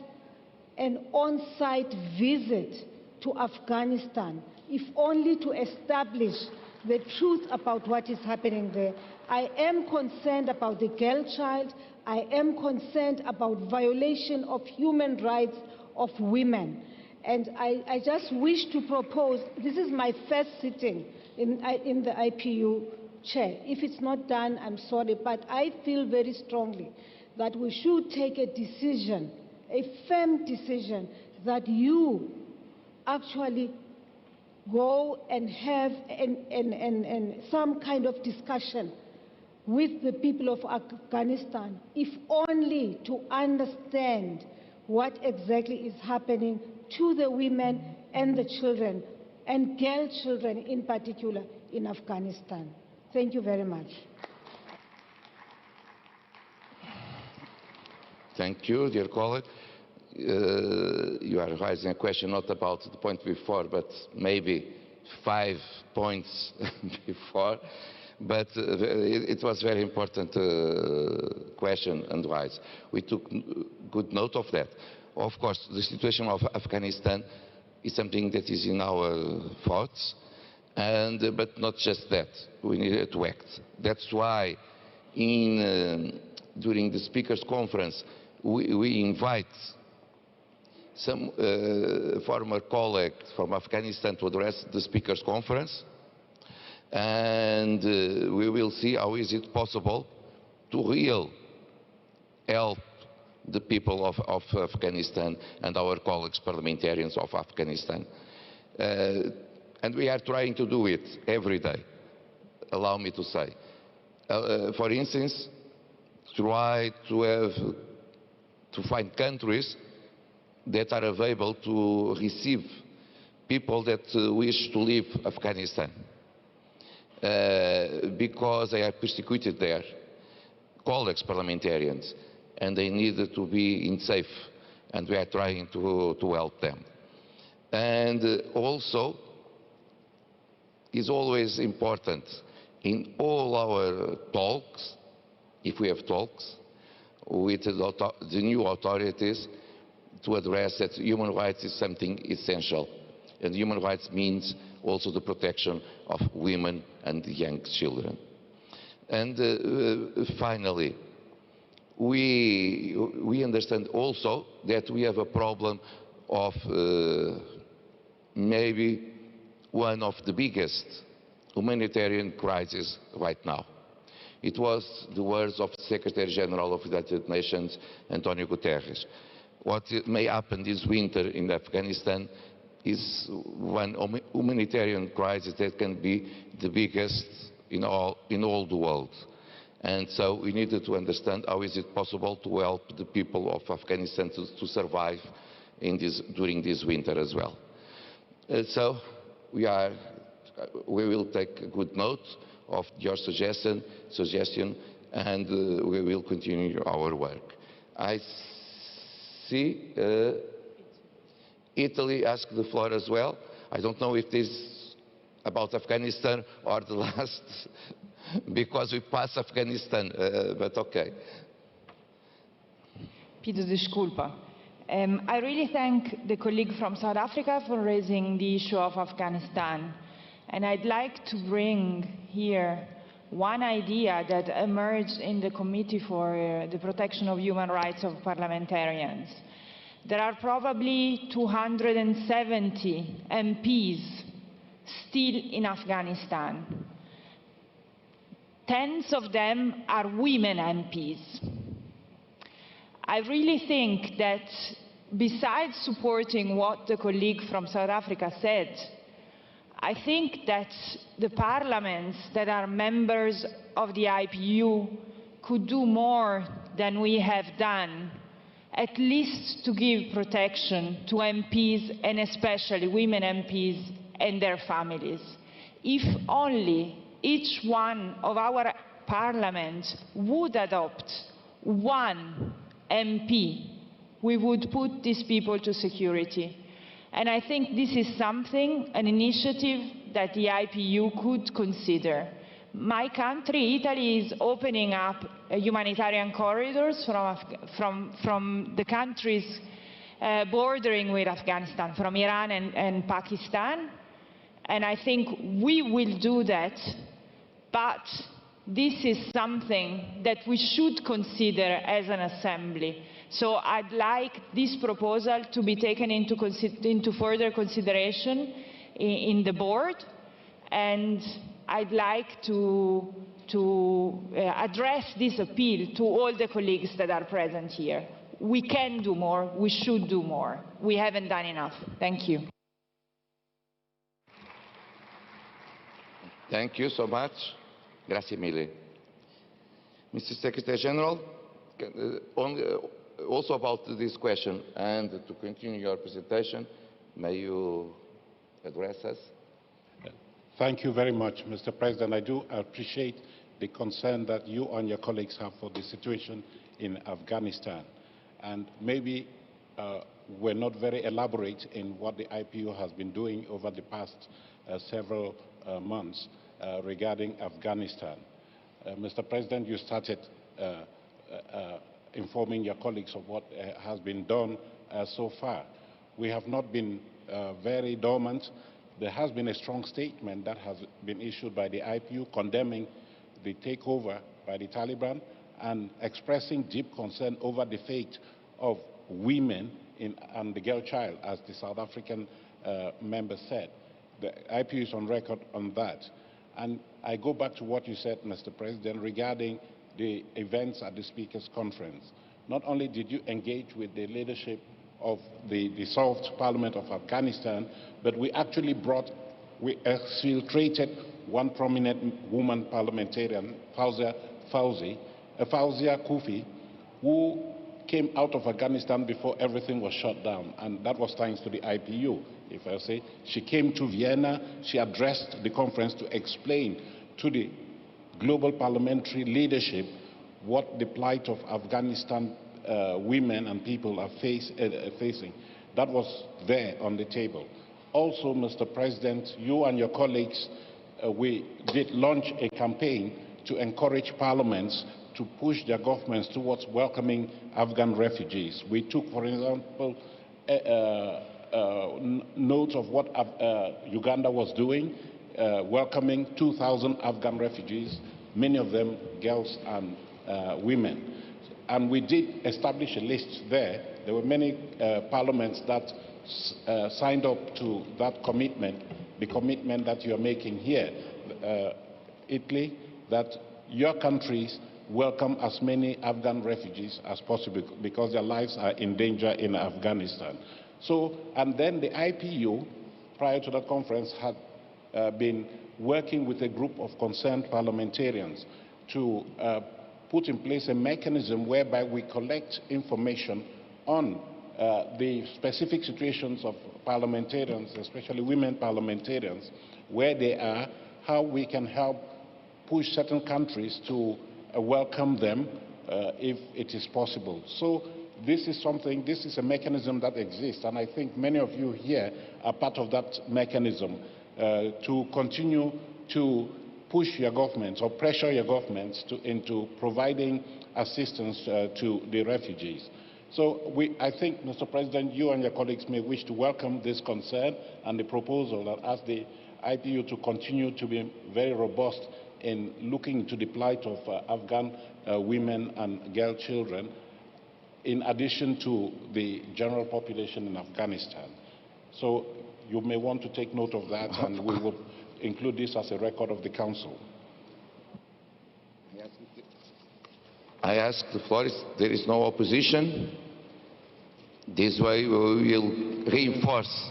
an on-site visit to Afghanistan, if only to establish the truth about what is happening there. I am concerned about the girl child. I am concerned about violation of human rights of women. And I just wish to propose, this is my first sitting in the IPU chair. If it's not done, I'm sorry, but I feel very strongly that we should take a decision, a firm decision, that you actually go and have some kind of discussion with the people of Afghanistan, if only to understand what exactly is happening to the women and the children, and girl children in particular, in Afghanistan. Thank you very much. Thank you, dear colleague. You are raising a question not about the point before, but maybe 5 points before. But it was a very important question and raise. We took good note of that. Of course, the situation of Afghanistan is something that is in our thoughts, but not just that. We need to act. That's why during the Speakers' Conference, we invite some former colleagues from Afghanistan to address the Speakers' Conference, and we will see how is it possible to really help the people of Afghanistan and our colleagues parliamentarians of Afghanistan. And we are trying to do it every day, allow me to say. For instance, try to find countries that are available to receive people that wish to leave Afghanistan because they are persecuted there, colleagues parliamentarians, and they need to be in safe, and we are trying to help them. And also, it's always important in all our talks, if we have talks, with the new authorities, to address that human rights is something essential. And human rights means also the protection of women and young children. And finally, we understand also that we have a problem of maybe one of the biggest humanitarian crises right now. It was the words of Secretary General of the United Nations, Antonio Guterres. What may happen this winter in Afghanistan is one humanitarian crisis that can be the biggest in all the world. And so we needed to understand how is it possible to help the people of Afghanistan to survive during this winter as well. So we will take good note of your suggestion, and we will continue our work. I see Italy asked the floor as well. I don't know if this is about Afghanistan or the last, because we passed Afghanistan, but okay. Pido desculpa. I really thank the colleague from South Africa for raising the issue of Afghanistan. And I'd like to bring here one idea that emerged in the Committee for the Protection of Human Rights of Parliamentarians. There are probably 270 MPs still in Afghanistan. Tens of them are women MPs. I really think that besides supporting what the colleague from South Africa said, I think that the parliaments that are members of the IPU could do more than we have done, at least to give protection to MPs, and especially women MPs and their families. If only each one of our parliaments would adopt one MP, we would put these people to security. And I think this is something, an initiative that the IPU could consider. My country, Italy, is opening up humanitarian corridors from the countries bordering with Afghanistan, from Iran and Pakistan. And I think we will do that, but this is something that we should consider as an assembly. So I'd like this proposal to be taken into further consideration in the board, and I'd like to address this appeal to all the colleagues that are present here. We can do more, we should do more. We haven't done enough. Thank you. Thank you so much. Grazie mille. Mr. Secretary General, also about this question, and to continue your presentation, may you address us? Thank you very much, Mr. President. I do appreciate the concern that you and your colleagues have for the situation in Afghanistan. And maybe we're not very elaborate in what the IPU has been doing over the past several months regarding Afghanistan. Mr. President, you started informing your colleagues of what has been done so far. We have not been very dormant. There has been a strong statement that has been issued by the IPU condemning the takeover by the Taliban and expressing deep concern over the fate of women and the girl child, as the South African member said. The IPU is on record on that. And I go back to what you said, Mr. President, regarding the events at the Speakers' Conference. Not only did you engage with the leadership of the dissolved Parliament of Afghanistan, but we actually we exfiltrated one prominent woman parliamentarian, Fawzia Kufi, who came out of Afghanistan before everything was shut down, and that was thanks to the IPU, if I say. She came to Vienna, she addressed the conference to explain to the global parliamentary leadership what the plight of Afghanistan women and people are facing. That was there on the table. Also, Mr. President, you and your colleagues, we did launch a campaign to encourage parliaments to push their governments towards welcoming Afghan refugees. We took, for example, note of what Uganda was doing, welcoming 2,000 Afghan refugees, many of them girls and women. And we did establish a list there. There were many parliaments that signed up to that commitment, the commitment that you are making here, Italy, that your countries welcome as many Afghan refugees as possible because their lives are in danger in Afghanistan. So, and then the IPU, prior to the conference, had been working with a group of concerned parliamentarians to put in place a mechanism whereby we collect information on the specific situations of parliamentarians, especially women parliamentarians, where they are, how we can help push certain countries to welcome them if it is possible. So this is something, this is a mechanism that exists, and I think many of you here are part of that mechanism to continue to push your governments or pressure your governments into providing assistance to the refugees. So I think, Mr. President, you and your colleagues may wish to welcome this concern and the proposal that asks the IPU to continue to be very robust in looking into the plight of Afghan women and girl children, in addition to the general population in Afghanistan. So you may want to take note of that, and we will include this as a record of the Council. I ask the floor. There is no opposition. This way we will reinforce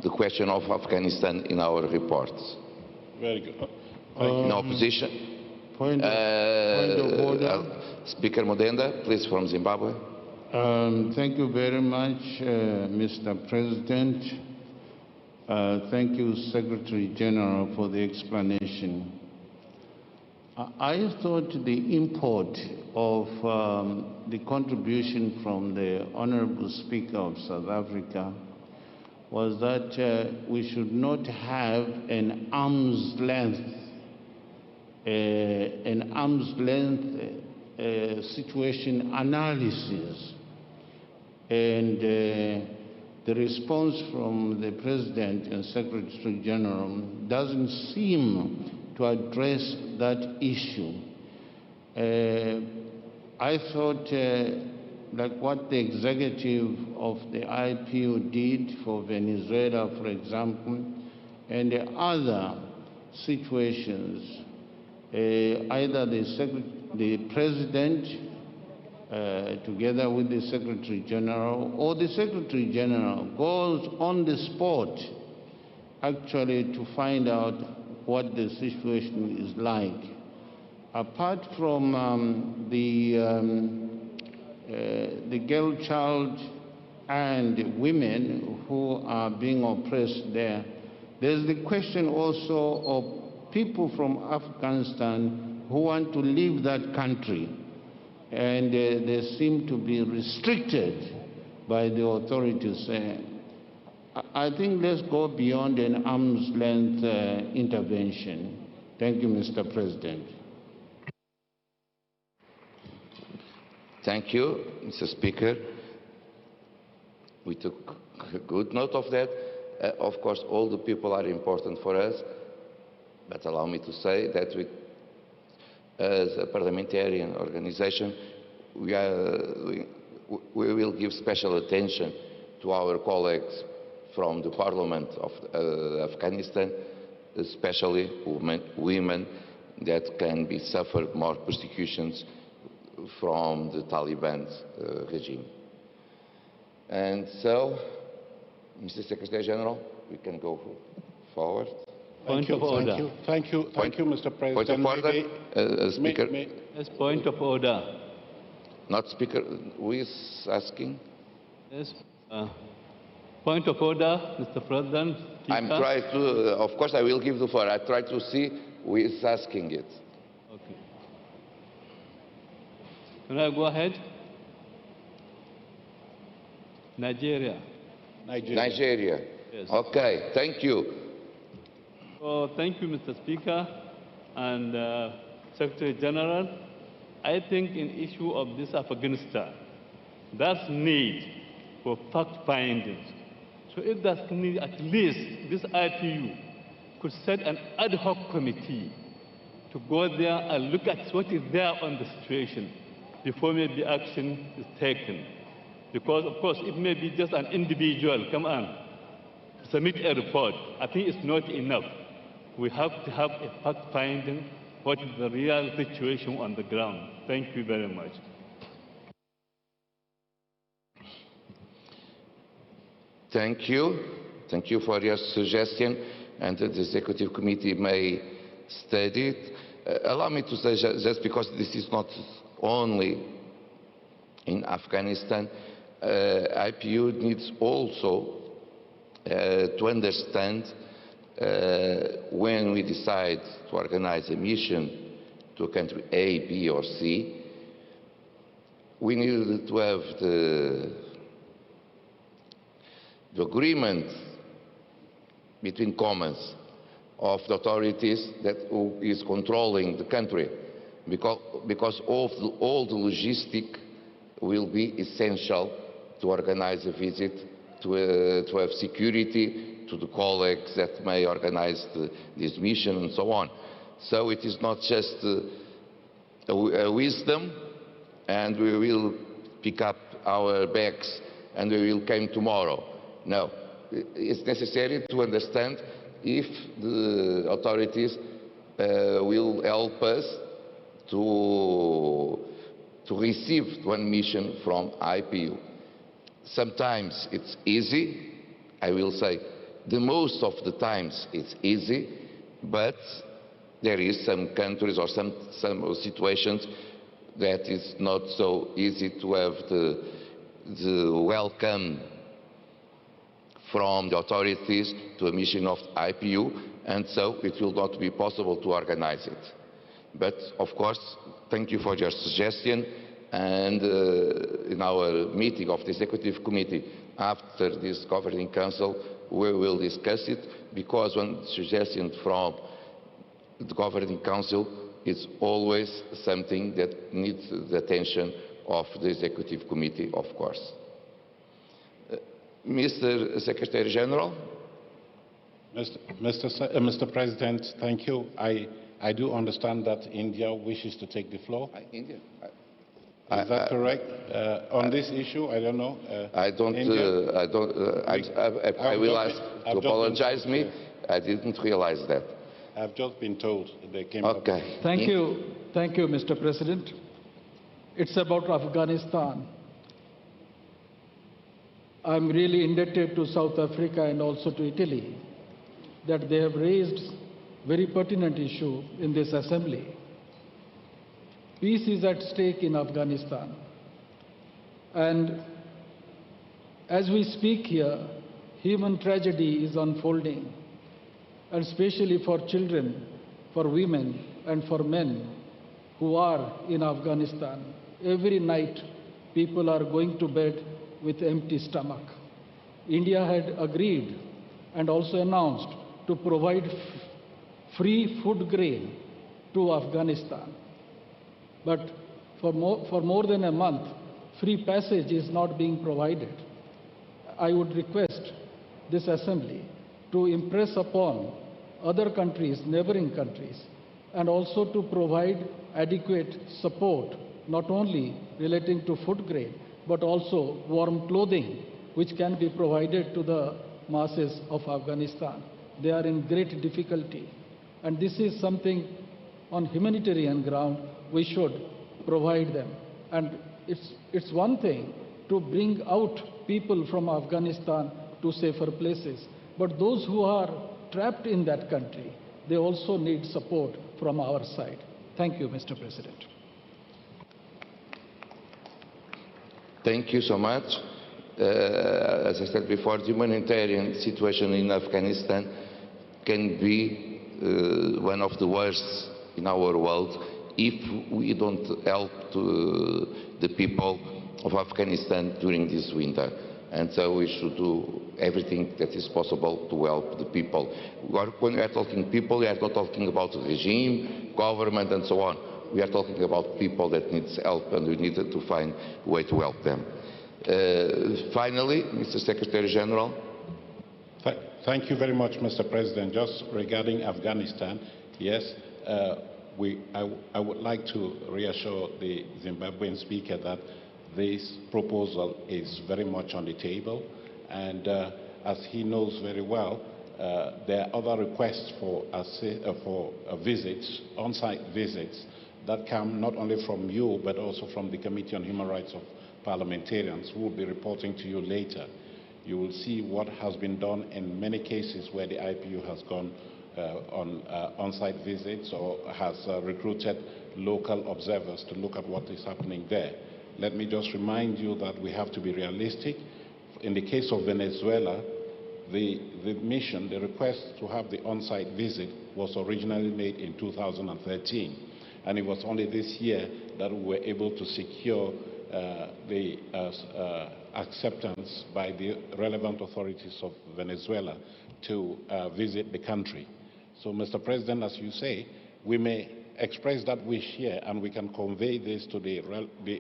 the question of Afghanistan in our reports. Very good. No opposition. Point of order. Speaker Modenda, please, from Zimbabwe. Thank you very much, Mr. President. Thank you, Secretary General, for the explanation. I thought the import of the contribution from the Honorable Speaker of South Africa was that we should not have an arm's length an arm's length situation analysis. And the response from the President and Secretary General doesn't seem to address that issue. I thought like what the executive of the IPU did for Venezuela, for example, and the other situations, either the President together with the Secretary General, or the Secretary General goes on the spot actually to find out what the situation is like. Apart from the girl child and women who are being oppressed there, there's the question also of people from Afghanistan who want to leave that country, and they seem to be restricted by the authorities. I think let's go beyond an arm's length intervention. Thank you, Mr. President. Thank you, Mr. Speaker. We took good note of that. Of course, all the people are important for us, but allow me to say that we, as a parliamentarian organization, we will give special attention to our colleagues from the Parliament of Afghanistan, especially women that can be suffered more persecutions from the Taliban regime. And so, Mr. Secretary General, we can go forward. Thank you, Mr. President. Point of order, Speaker. Yes, point of order. Not Speaker, who is asking? Yes, point of order, Mr. President. I'm trying to, of course I will give the floor. I try to see who is asking it. Okay. Can I go ahead? Nigeria. Yes. Okay, thank you. So, thank you, Mr. Speaker and Secretary General. I think in issue of this Afghanistan, there's need for fact-finding. So if there's need, at least this IPU could set an ad hoc committee to go there and look at what is there on the situation before maybe action is taken. Because, of course, it may be just an individual, come on, submit a report. I think it's not enough. We have to have a fact-finding, what is the real situation on the ground. Thank you very much. Thank you. Thank you for your suggestion, and the Executive Committee may study it. Allow me to say, just because this is not only in Afghanistan, IPU needs also to understand when we decide to organize a mission to a country A, B, or C, we need to have the agreement between commas of the authorities that who is controlling the country, because all the logistic will be essential to organize a visit, to have security to the colleagues that may organize this mission and so on. So it is not just a wisdom and we will pick up our bags and we will come tomorrow. No, it's necessary to understand if the authorities will help us to receive one mission from IPU. Sometimes it's easy, I will say the most of the times it's easy, but there is some countries or some situations that is not so easy to have the welcome from the authorities to a mission of IPU, and so it will not be possible to organize it. But of course, thank you for your suggestion, and in our meeting of the Executive Committee after this Governing Council, we will discuss it, because one suggestion from the Governing Council it's always something that needs the attention of the Executive Committee, of course. Mr. Secretary General. Mr. President, thank you. I do understand that India wishes to take the floor. India. Is that correct? On this issue, I don't know. I will ask to apologize me. I didn't realize that. I've just been told they came Okay. Thank you, Mr. President. It's about Afghanistan. I'm really indebted to South Africa and also to Italy that they have raised very pertinent issue in this assembly. Peace is at stake in Afghanistan. And as we speak here, human tragedy is unfolding, and especially for children, for women, and for men who are in Afghanistan. Every night, people are going to bed with empty stomach. India had agreed and also announced to provide free food grain to Afghanistan. But for more than a month, free passage is not being provided. I would request this assembly to impress upon other countries, neighboring countries, and also to provide adequate support, not only relating to food grain, but also warm clothing, which can be provided to the masses of Afghanistan. They are in great difficulty. And this is something on humanitarian ground we should provide them. And it's one thing to bring out people from Afghanistan to safer places, but those who are trapped in that country, they also need support from our side. Thank you, Mr. President. Thank you so much. As I said before, the humanitarian situation in Afghanistan can be one of the worst in our world if we don't help the people of Afghanistan during this winter. And so we should do everything that is possible to help the people. When we are talking people, we are not talking about the regime, government, and so on. We are talking about people that need help, and we need to find a way to help them. Finally, Mr. Secretary General. Thank you very much, Mr. President. Just regarding Afghanistan, yes, I would like to reassure the Zimbabwean speaker that this proposal is very much on the table, and as he knows very well, there are other requests for visits, on-site visits, that come not only from you, but also from the Committee on Human Rights of Parliamentarians, who will be reporting to you later. You will see what has been done in many cases where the IPU has gone on-site visits or has recruited local observers to look at what is happening there. Let me just remind you that we have to be realistic. In the case of Venezuela, the mission, the request to have the on-site visit was originally made in 2013. And it was only this year that we were able to secure the acceptance by the relevant authorities of Venezuela to visit the country. So, Mr. President, as you say, we may express that wish here and we can convey this to the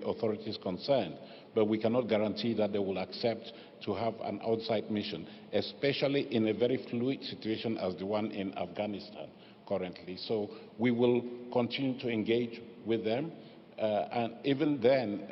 authorities concerned, but we cannot guarantee that they will accept to have an outside mission, especially in a very fluid situation as the one in Afghanistan currently. So we will continue to engage with them. And even then,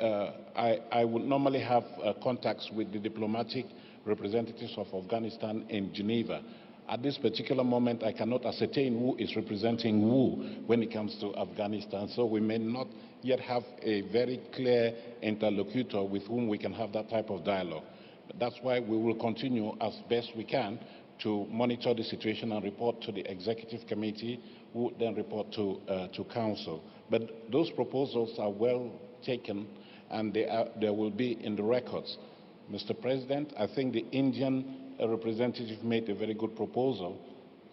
I would normally have contacts with the diplomatic representatives of Afghanistan in Geneva. At this particular moment, I cannot ascertain who is representing who when it comes to Afghanistan, so we may not yet have a very clear interlocutor with whom we can have that type of dialogue. But that's why we will continue as best we can to monitor the situation and report to the Executive Committee, who then report to Council. But those proposals are well taken, and they will be in the records. Mr. President, I think the Indian representative made a very good proposal.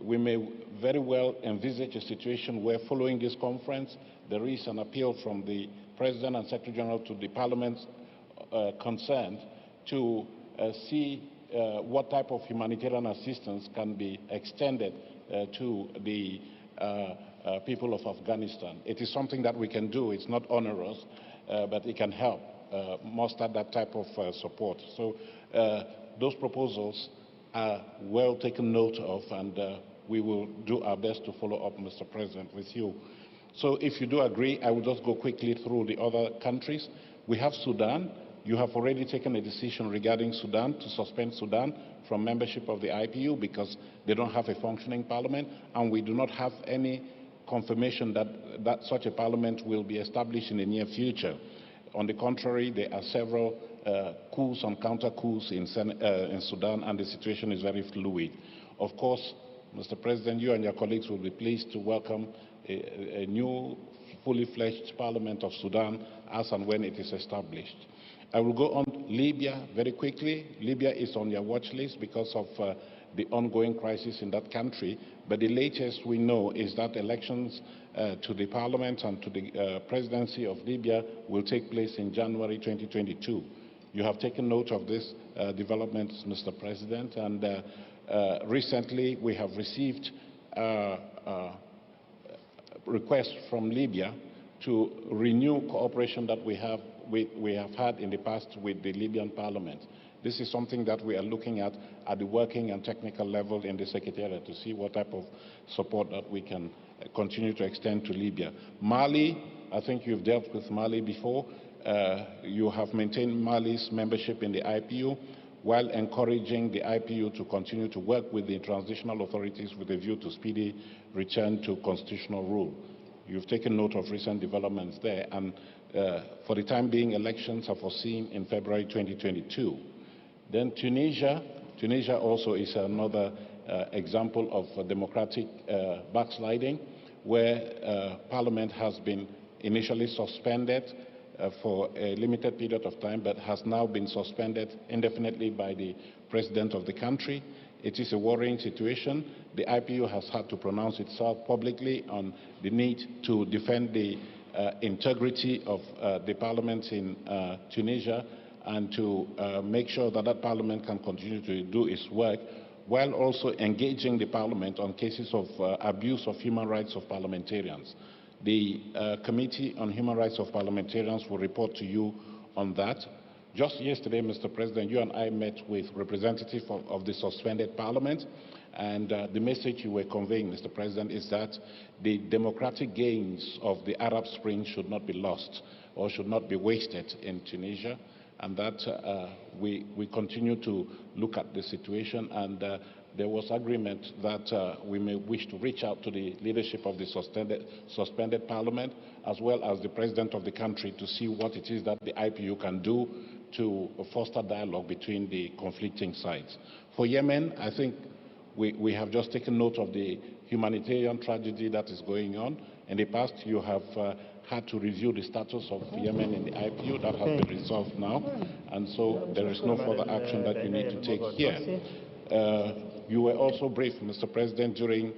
We may very well envisage a situation where, following this conference, there is an appeal from the President and Secretary General to the Parliament concerned to see what type of humanitarian assistance can be extended to the people of Afghanistan. It is something that we can do. It's not onerous, but it can help muster that type of support. So those proposals are well taken note of, and we will do our best to follow up, Mr. President, with you. So if you do agree, I will just go quickly through the other countries. We have Sudan. You have already taken a decision regarding Sudan to suspend Sudan from membership of the IPU because they don't have a functioning parliament, and we do not have any confirmation that such a parliament will be established in the near future. On the contrary, there are several coups and counter-coups in Sudan, and the situation is very fluid. Of course, Mr. President, you and your colleagues will be pleased to welcome a new, fully fledged parliament of Sudan as and when it is established. I will go on Libya very quickly. Libya is on your watch list because of the ongoing crisis in that country. But the latest we know is that elections to the parliament and to the presidency of Libya will take place in January 2022. You have taken note of this developments, Mr. President, and recently we have received requests from Libya to renew cooperation that we have had in the past with the Libyan parliament. This is something that we are looking at the working and technical level in the Secretariat to see what type of support that we can continue to extend to Libya. Mali, I think you've dealt with Mali before. You have maintained Mali's membership in the IPU while encouraging the IPU to continue to work with the transitional authorities with a view to speedy return to constitutional rule. You've taken note of recent developments there, and for the time being, elections are foreseen in February 2022. Then Tunisia also is another example of democratic backsliding, where Parliament has been initially suspended for a limited period of time, but has now been suspended indefinitely by the President of the country. It is a worrying situation. The IPU has had to pronounce itself publicly on the need to defend the integrity of the parliament in Tunisia and to make sure that that parliament can continue to do its work, while also engaging the parliament on cases of abuse of human rights of parliamentarians. The Committee on Human Rights of Parliamentarians will report to you on that. Just yesterday, Mr. President, you and I met with representatives of the suspended parliament, and the message you were conveying, Mr. President, is that the democratic gains of the Arab Spring should not be lost or should not be wasted in Tunisia, and that we continue to look at the situation, and there was agreement that we may wish to reach out to the leadership of the suspended parliament as well as the president of the country to see what it is that the IPU can do to foster dialogue between the conflicting sides. For Yemen, I think we have just taken note of the humanitarian tragedy that is going on. In the past, you have had to review the status of Yemen in the IPU. That has been resolved now, and so there is no further action that you need to take here. You were also briefed, Mr. President, during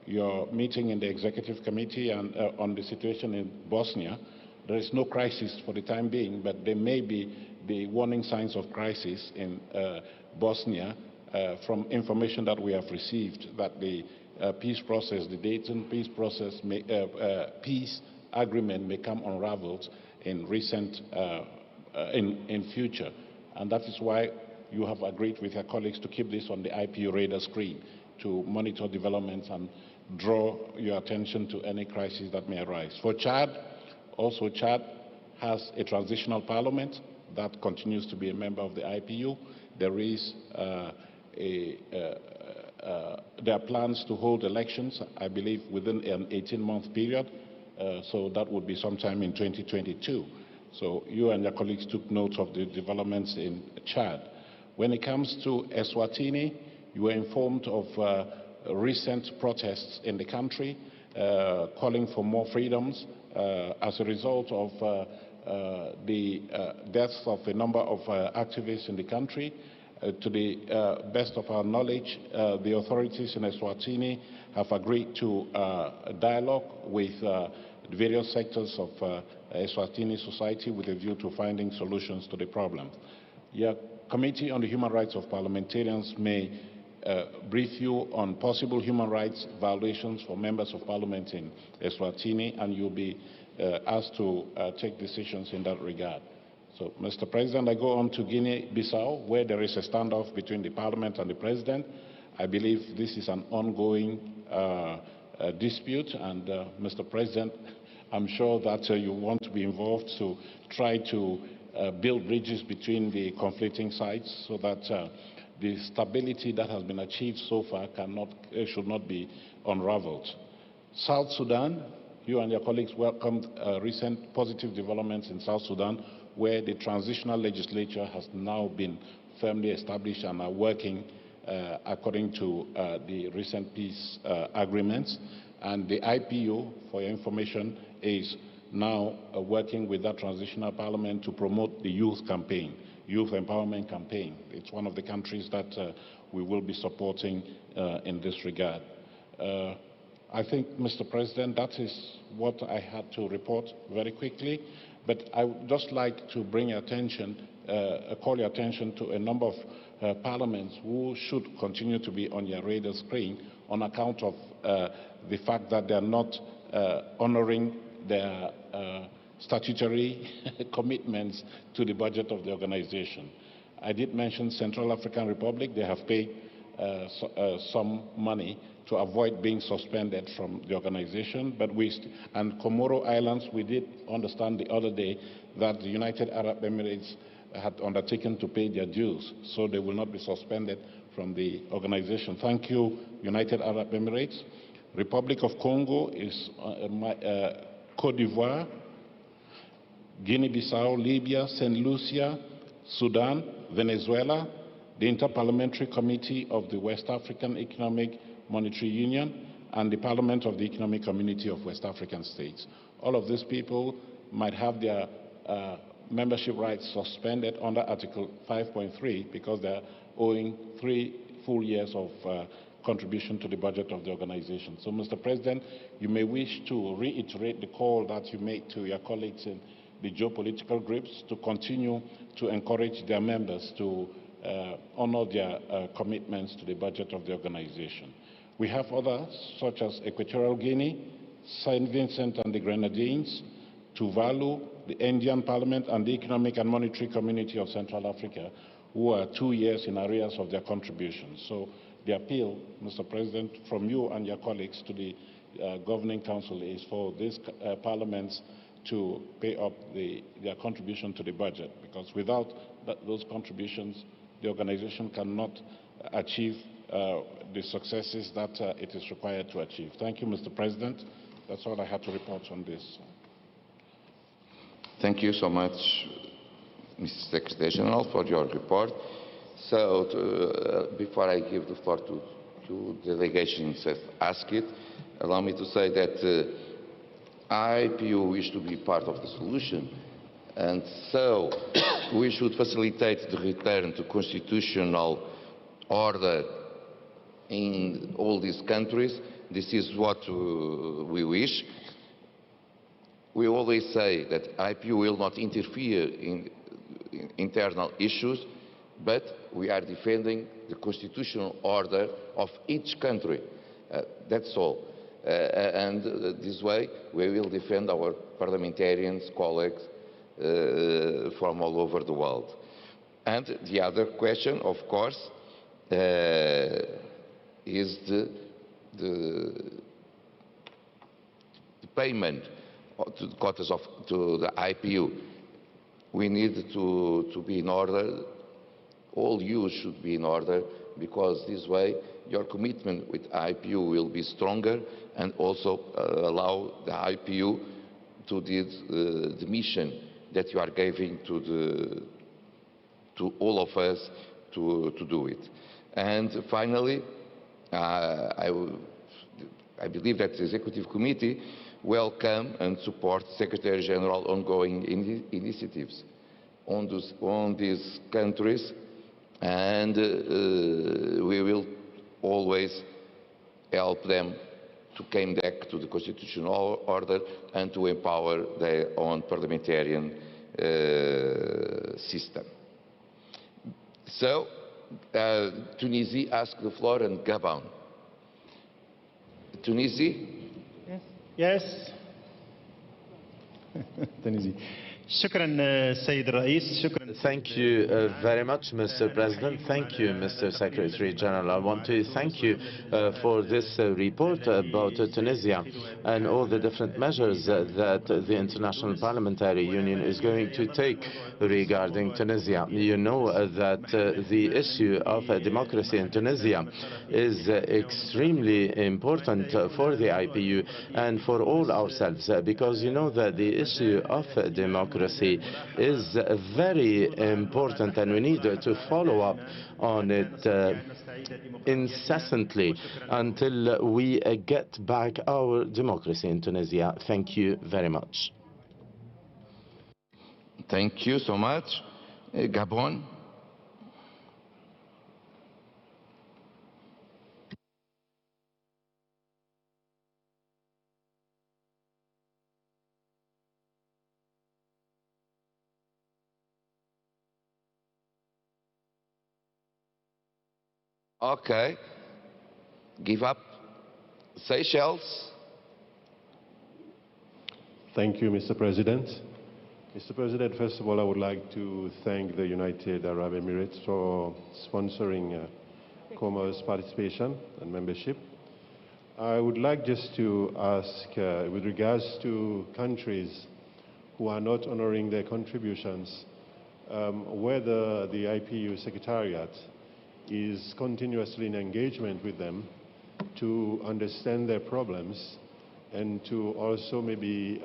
your meeting in the Executive Committee and on the situation in Bosnia. There is no crisis for the time being, but there may be the warning signs of crisis in Bosnia from information that we have received that the peace process, the Dayton peace process, peace agreement may come unraveled in future, and that is why you have agreed with your colleagues to keep this on the IPU radar screen to monitor developments and draw your attention to any crisis that may arise. For Chad, also Chad has a transitional parliament that continues to be a member of the IPU. There is there are plans to hold elections, I believe, within an 18-month period, so that would be sometime in 2022. So you and your colleagues took note of the developments in Chad. When it comes to Eswatini, you were informed of recent protests in the country calling for more freedoms as a result of the deaths of a number of activists in the country. To the best of our knowledge, the authorities in Eswatini have agreed to dialogue with the various sectors of Eswatini society with a view to finding solutions to the problem. Your Committee on the Human Rights of Parliamentarians may brief you on possible human rights violations for members of parliament in Eswatini, and you'll be asked to take decisions in that regard. So, Mr. President, I go on to Guinea-Bissau, where there is a standoff between the parliament and the president. I believe this is an ongoing dispute, and Mr. President, I'm sure that you want to be involved to try to build bridges between the conflicting sides so that the stability that has been achieved so far should not be unraveled. South Sudan, you and your colleagues welcomed recent positive developments in South Sudan, where the transitional legislature has now been firmly established and are working according to the recent peace agreements. And the IPU, for your information, is now working with that transitional parliament to promote the youth campaign, youth empowerment campaign. It's one of the countries that we will be supporting in this regard. I think, Mr. President, that is what I had to report very quickly. But I would just like to bring your attention, call your attention to a number of parliaments who should continue to be on your radar screen on account of the fact that they are not honoring their statutory commitments to the budget of the organization. I did mention Central African Republic. They have paid some money to avoid being suspended from the organization. And Comoro Islands, we did understand the other day that the United Arab Emirates had undertaken to pay their dues, so they will not be suspended from the organization. Thank you, United Arab Emirates. Republic of Congo is Cote d'Ivoire, Guinea-Bissau, Libya, St. Lucia, Sudan, Venezuela, the Inter-Parliamentary Committee of the West African Economic Monetary Union, and the Parliament of the Economic Community of West African States. All of these people might have their membership rights suspended under Article 5.3 because they're owing 3 full years of contribution to the budget of the organization. So, Mr. President, you may wish to reiterate the call that you made to your colleagues in the geopolitical groups to continue to encourage their members to honor their commitments to the budget of the organization. We have others, such as Equatorial Guinea, St. Vincent and the Grenadines, Tuvalu, the Indian Parliament, and the Economic and Monetary Community of Central Africa, who are 2 years in arrears of their contributions. So the appeal, Mr. President, from you and your colleagues to the Governing Council is for these parliaments to pay up their contribution to the budget, because without those contributions, the organization cannot achieve the successes that it is required to achieve. Thank you, Mr. President. That's all I had to report on this. Thank you so much, Mr. Secretary General, for your report. So, before I give the floor to delegations that ask it, allow me to say that IPU wish to be part of the solution, and so we should facilitate the return to constitutional order in all these countries. This is what we wish. We always say that IPU will not interfere in internal issues, but we are defending the constitutional order of each country. That's all. And this way we will defend our parliamentarians, colleagues from all over the world. And the other question, of course, is the payment to the quotas to the IPU. We need to be in order. All you should be in order, because this way your commitment with IPU will be stronger, and also allow the IPU to do the mission that you are giving to all of us to do it. And finally, I believe that the Executive Committee welcome and support Secretary General ongoing initiatives on these countries, and we will always help them to come back to the constitutional order and to empower their own parliamentarian system. So, Tunisia asked the floor and Gabon. Tunisia? Yes. Tunisia. Thank you very much, Mr. President. Thank you, Mr. Secretary General. I want to thank you for this report about Tunisia and all the different measures that the International Parliamentary Union is going to take regarding Tunisia. You know that the issue of democracy in Tunisia is extremely important for the IPU and for all ourselves, because you know that the issue of democracy is very important, and we need to follow up on it incessantly until we get back our democracy in Tunisia. Thank you very much. Thank you so much. Gabon? Okay. Give up. Seychelles. Thank you, Mr. President. Mr. President, first of all, I would like to thank the United Arab Emirates for sponsoring Comoros participation and membership. I would like just to ask, with regards to countries who are not honoring their contributions, whether the IPU Secretariat is continuously in engagement with them to understand their problems and to also maybe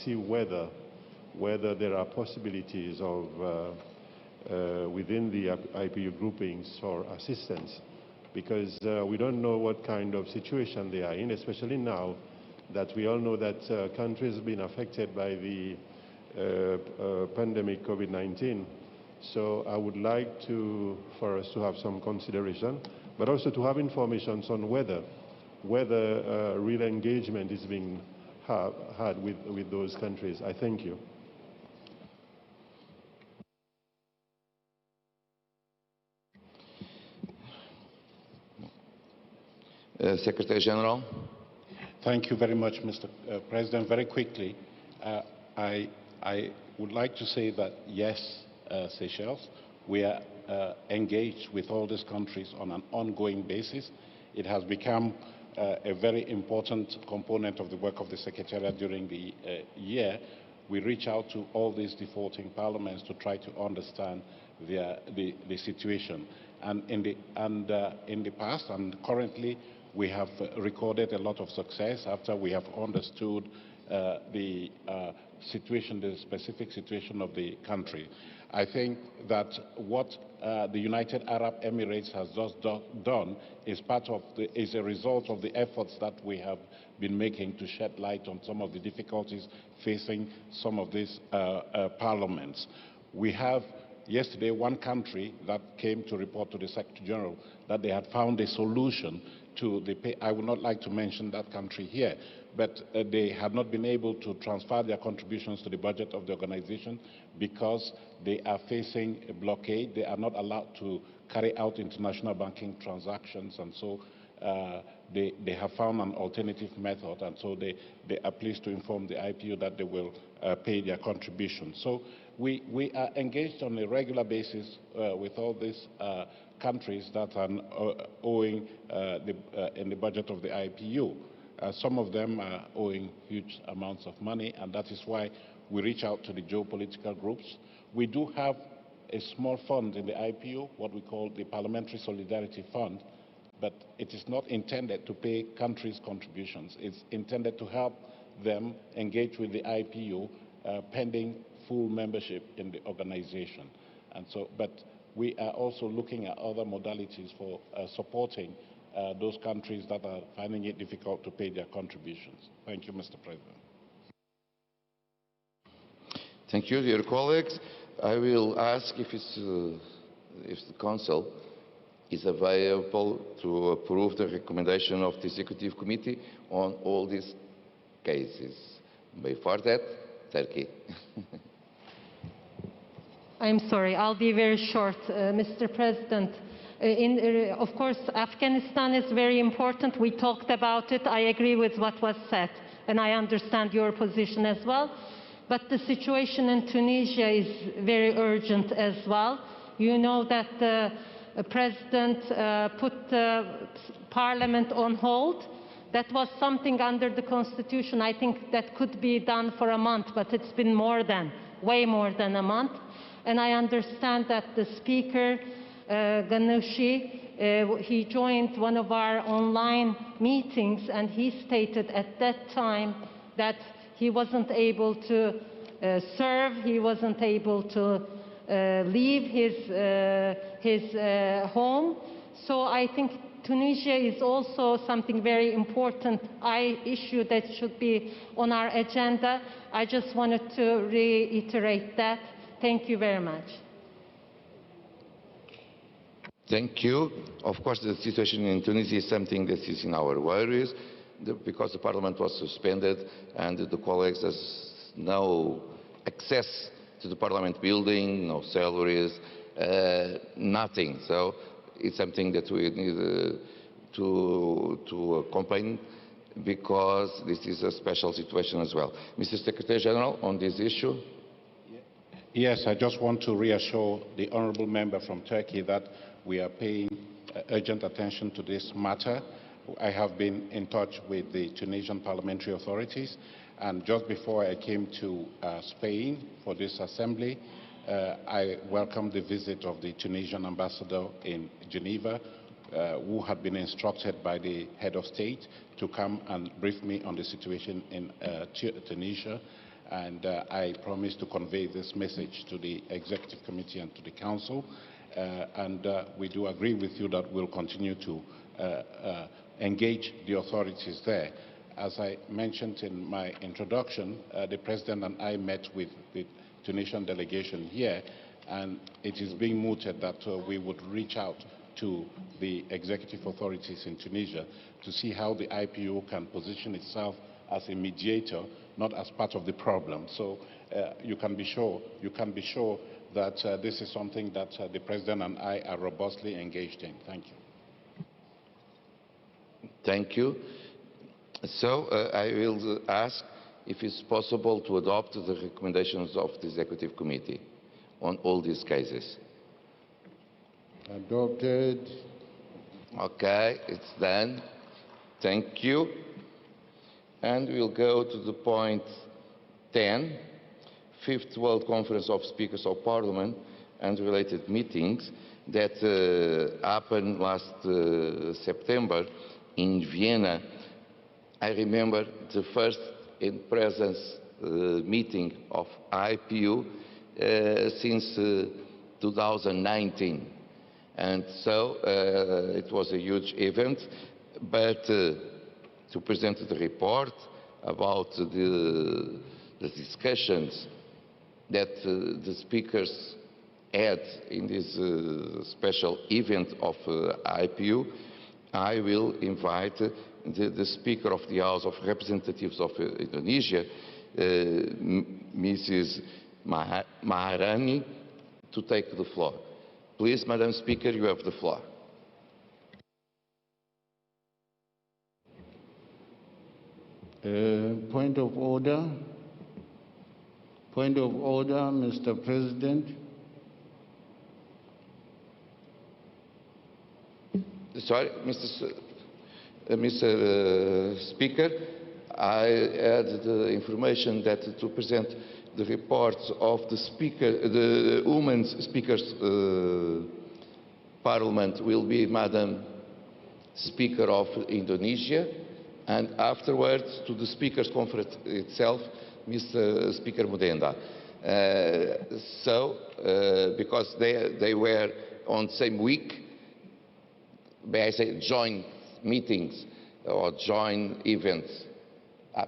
see whether there are possibilities of within the IPU groupings for assistance, because we don't know what kind of situation they are in, especially now that we all know that countries have been affected by the pandemic COVID-19. So I would like for us to have some consideration, but also to have information on whether real engagement is being had with those countries. I thank you. Secretary General. Thank you very much, Mr. President. Very quickly, I would like to say that yes, Seychelles, we are engaged with all these countries on an ongoing basis. It has become a very important component of the work of the Secretariat during the year. We reach out to all these defaulting parliaments to try to understand the situation. And in the past and currently, we have recorded a lot of success after we have understood the situation, the specific situation of the country. I think that what the United Arab Emirates has just done is a result of the efforts that we have been making to shed light on some of the difficulties facing some of these parliaments. We have yesterday one country that came to report to the Secretary General that they had found a solution to I would not like to mention that country here, but they have not been able to transfer their contributions to the budget of the organization because they are facing a blockade. They are not allowed to carry out international banking transactions, and so they have found an alternative method, and so they are pleased to inform the IPU that they will pay their contributions. So we are engaged on a regular basis with all these countries that are owing in the budget of the IPU. Some of them are owing huge amounts of money, and that is why we reach out to the geopolitical groups. We do have a small fund in the IPU, what we call the Parliamentary Solidarity Fund, but it is not intended to pay countries' contributions. It's intended to help them engage with the IPU pending full membership in the organization. And so, but we are also looking at other modalities for supporting those countries that are finding it difficult to pay their contributions. Thank you, Mr. President. Thank you, dear colleagues. I will ask if the Council is available to approve the recommendation of the Executive Committee on all these cases. Before that, Turkey. I'm sorry, I'll be very short, Mr. President. Of course, Afghanistan is very important. We talked about it. I agree with what was said, and I understand your position as well. But the situation in Tunisia is very urgent as well. You know that the President put the Parliament on hold. That was something under the Constitution. I think that could be done for a month, but it's been way more than a month. And I understand that the Speaker, Ghanouchi, he joined one of our online meetings, and he stated at that time that he wasn't able to serve, he wasn't able to leave his home. So I think Tunisia is also something very important issue that should be on our agenda. I just wanted to reiterate that. Thank you very much. Thank you. Of course, the situation in Tunisia is something that is in our worries, because the Parliament was suspended and the colleagues have no access to the Parliament building, no salaries, nothing. So it's something that we need to accompany, because this is a special situation as well. Mr. Secretary General, on this issue. Yes, I just want to reassure the honourable member from Turkey that we are paying urgent attention to this matter. I have been in touch with the Tunisian parliamentary authorities, and just before I came to Spain for this assembly, I welcomed the visit of the Tunisian ambassador in Geneva, who had been instructed by the head of state to come and brief me on the situation in Tunisia. And I promise to convey this message to the Executive Committee and to the Council. We do agree with you that we'll continue to engage the authorities there. As I mentioned in my introduction, the President and I met with the Tunisian delegation here, and it is being mooted that we would reach out to the executive authorities in Tunisia to see how the IPU can position itself as a mediator, not as part of the problem. So you can be sure that this is something that the President and I are robustly engaged in. Thank you. Thank you. So I will ask if it's possible to adopt the recommendations of the Executive Committee on all these cases. Adopted. Okay, it's done. Thank you. And we'll go to the point 10, 5th World Conference of Speakers of Parliament and related meetings that happened last September in Vienna. I remember the first in-presence meeting of IPU since 2019. And so it was a huge event, but to present the report about the discussions that the speakers had in this special event of IPU, I will invite the Speaker of the House of Representatives of Indonesia, Mrs. Maharani, to take the floor. Please, Madam Speaker, you have the floor. Point of order. Point of order, Mr. President. Sorry, Mr. Speaker, I had the information that to present the reports of the Women's Speakers Parliament will be Madam Speaker of Indonesia, and afterwards to the Speakers Conference itself, Mr. Speaker Mudenda. Because they were on the same week, may I say joint meetings or joint events.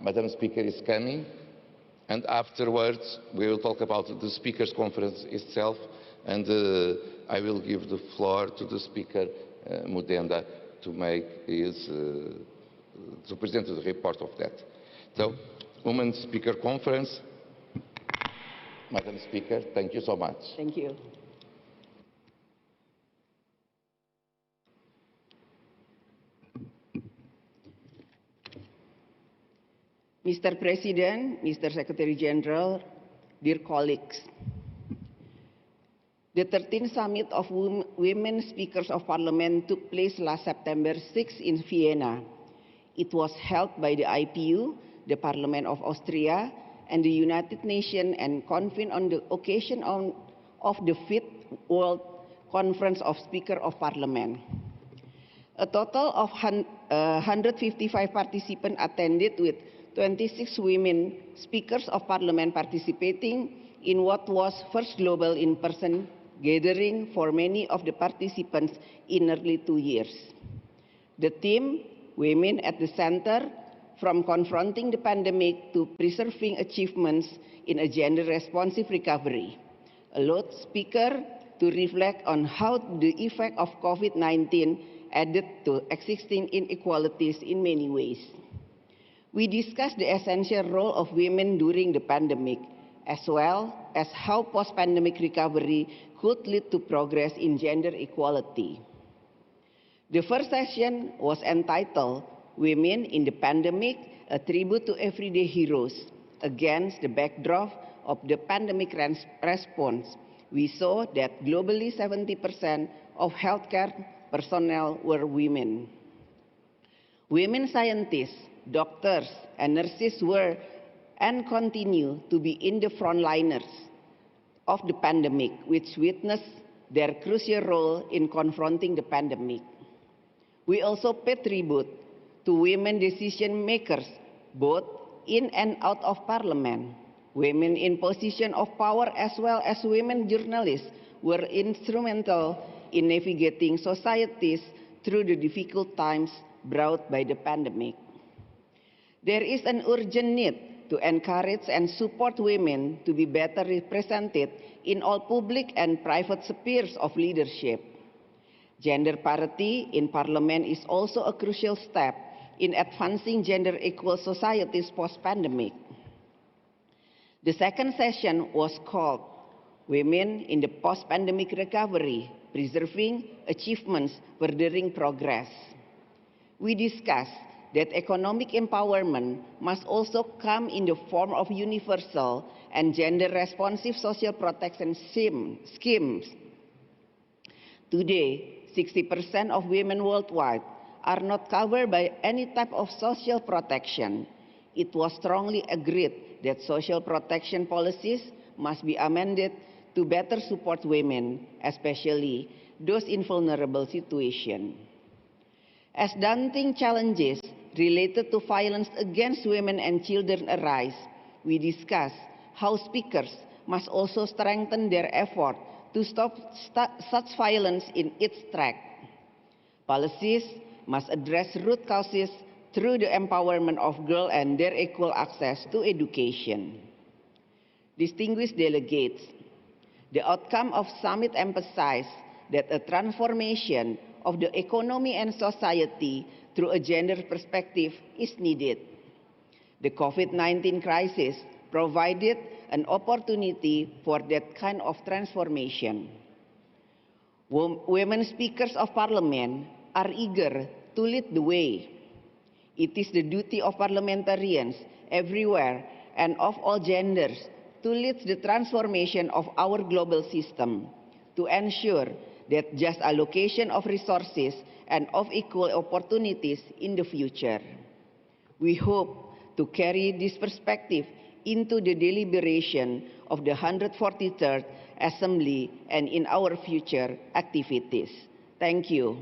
Madam Speaker is coming, and afterwards we will talk about the Speakers Conference itself, and I will give the floor to the Speaker Mudenda to make to present the report of that. So, Women's Speaker Conference. Madam Speaker, thank you so much. Thank you. Mr. President, Mr. Secretary General, dear colleagues, the 13th Summit of Women Speakers of Parliament took place last September 6 in Vienna. It was held by the IPU, the Parliament of Austria, and the United Nations and convened on the occasion of the 5th World Conference of Speakers of Parliament. A total of 155 participants attended, with 26 women speakers of parliament participating in what was first global in-person gathering for many of the participants in nearly 2 years. The theme, Women at the Center, from confronting the pandemic to preserving achievements in a gender-responsive recovery, allowed speakers to reflect on how the effect of COVID-19 added to existing inequalities in many ways. We discussed the essential role of women during the pandemic, as well as how post-pandemic recovery could lead to progress in gender equality. The first session was entitled Women in the Pandemic, a Tribute to Everyday Heroes. Against the backdrop of the pandemic response, we saw that globally 70% of healthcare personnel were women. Women scientists, doctors, and nurses were and continue to be in the frontliners of the pandemic, which witnessed their crucial role in confronting the pandemic. We also pay tribute to women decision makers, both in and out of Parliament. Women in position of power as well as women journalists were instrumental in navigating societies through the difficult times brought by the pandemic. There is an urgent need to encourage and support women to be better represented in all public and private spheres of leadership. Gender parity in Parliament is also a crucial step in advancing gender-equal societies post-pandemic. The second session was called Women in the Post-Pandemic Recovery, Preserving Achievements, Furthering Progress. We discussed that economic empowerment must also come in the form of universal and gender-responsive social protection schemes. Today, 60% of women worldwide are not covered by any type of social protection. It was strongly agreed that social protection policies must be amended to better support women, especially those in vulnerable situations. As daunting challenges related to violence against women and children arise, we discuss how speakers must also strengthen their effort to stop such violence in its track. Policies must address root causes through the empowerment of girls and their equal access to education. Distinguished delegates, the outcome of summit emphasized that a transformation of the economy and society through a gender perspective is needed. The COVID-19 crisis provided an opportunity for that kind of transformation. Women speakers of Parliament are eager to lead the way. It is the duty of parliamentarians everywhere and of all genders to lead the transformation of our global system, to ensure that just allocation of resources and of equal opportunities in the future. We hope to carry this perspective into the deliberation of the 143rd Assembly and in our future activities. Thank you.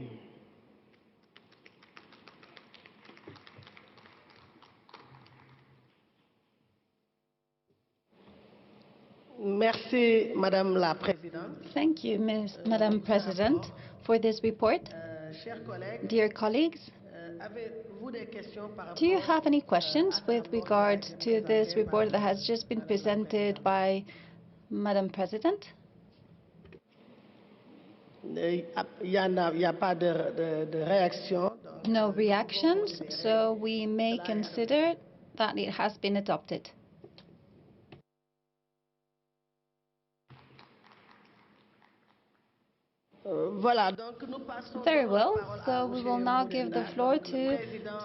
Merci, Madame la Présidente. Thank you, Madam President, for this report. Dear colleagues, do you have any questions with regard to this report that has just been presented by Madam President? No reactions, so we may consider that it has been adopted. Very well. So we will now give the floor to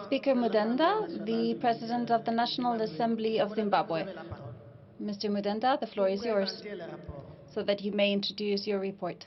Speaker Mudenda, the President of the National Assembly of Zimbabwe. Mr. Mudenda, the floor is yours, so that you may introduce your report.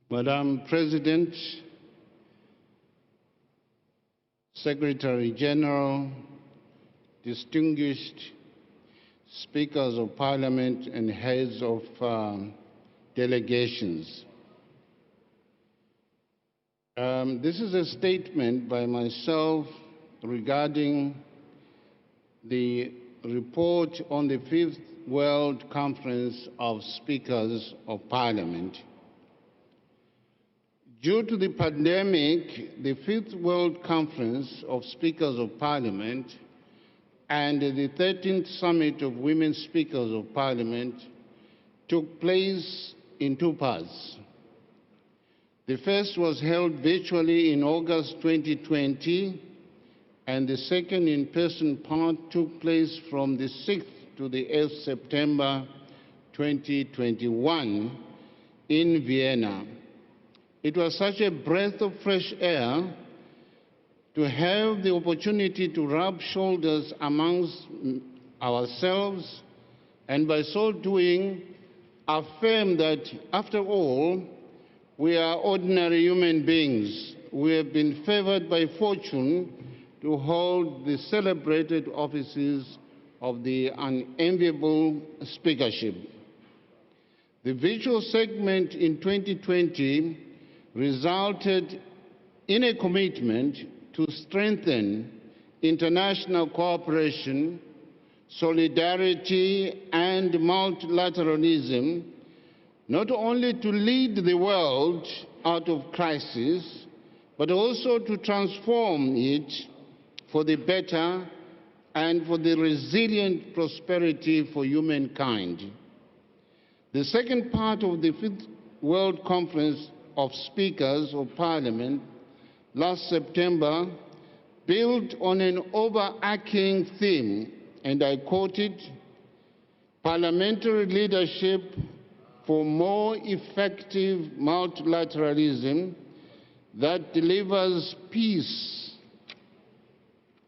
Madam President, Secretary General, distinguished speakers of parliament and heads of delegations. This is a statement by myself regarding the report on the 5th World Conference of Speakers of Parliament. Due to the pandemic, the 5th World Conference of Speakers of Parliament and the 13th Summit of Women Speakers of Parliament took place in two parts. The first was held virtually in August 2020, and the second in-person part took place from the 6th to the 8th September 2021 in Vienna. It was such a breath of fresh air to have the opportunity to rub shoulders amongst ourselves, and by so doing, affirm that, after all, we are ordinary human beings. We have been favored by fortune to hold the celebrated offices of the unenviable speakership. The virtual segment in 2020 resulted in a commitment to strengthen international cooperation, solidarity, and multilateralism, not only to lead the world out of crisis, but also to transform it for the better and for the resilient prosperity for humankind. The second part of the 5th World Conference of Speakers of Parliament last September built on an overarching theme, and I quoted, "Parliamentary leadership for more effective multilateralism that delivers peace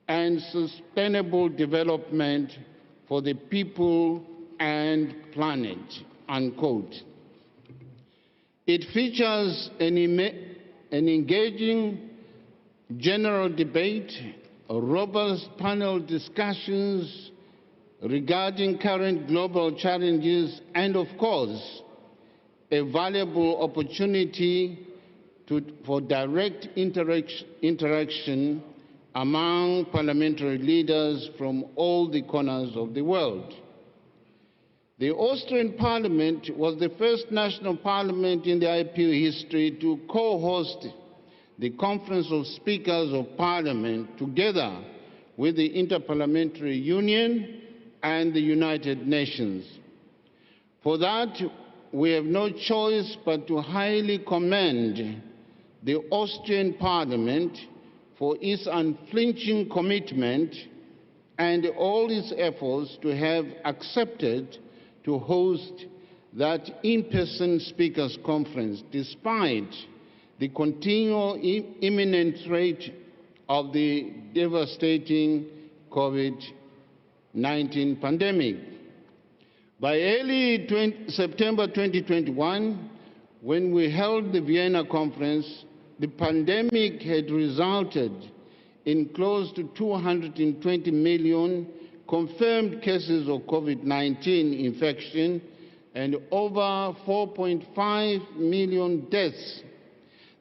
and sustainable development for the people and planet," unquote. It features an engaging general debate, robust panel discussions regarding current global challenges, and of course, a valuable opportunity for direct interaction among parliamentary leaders from all the corners of the world. The Austrian Parliament was the first national parliament in the IPU history to co-host the Conference of Speakers of Parliament together with the Inter-Parliamentary Union and the United Nations. For that, we have no choice but to highly commend the Austrian Parliament for its unflinching commitment and all its efforts to have accepted to host that in-person speakers conference, despite the continual imminent threat of the devastating COVID-19 pandemic. By early September 2021, when we held the Vienna conference, the pandemic had resulted in close to 220 million confirmed cases of COVID-19 infection and over 4.5 million deaths.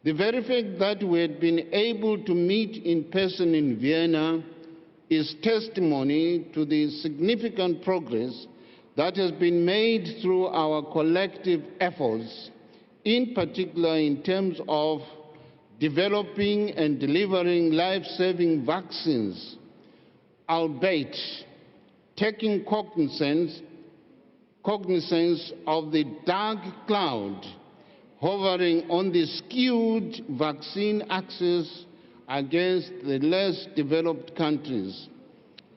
The very fact that we had been able to meet in person in Vienna is testimony to the significant progress that has been made through our collective efforts, in particular in terms of developing and delivering life-saving vaccines, albeit taking cognizance of the dark cloud hovering on the skewed vaccine access against the less developed countries,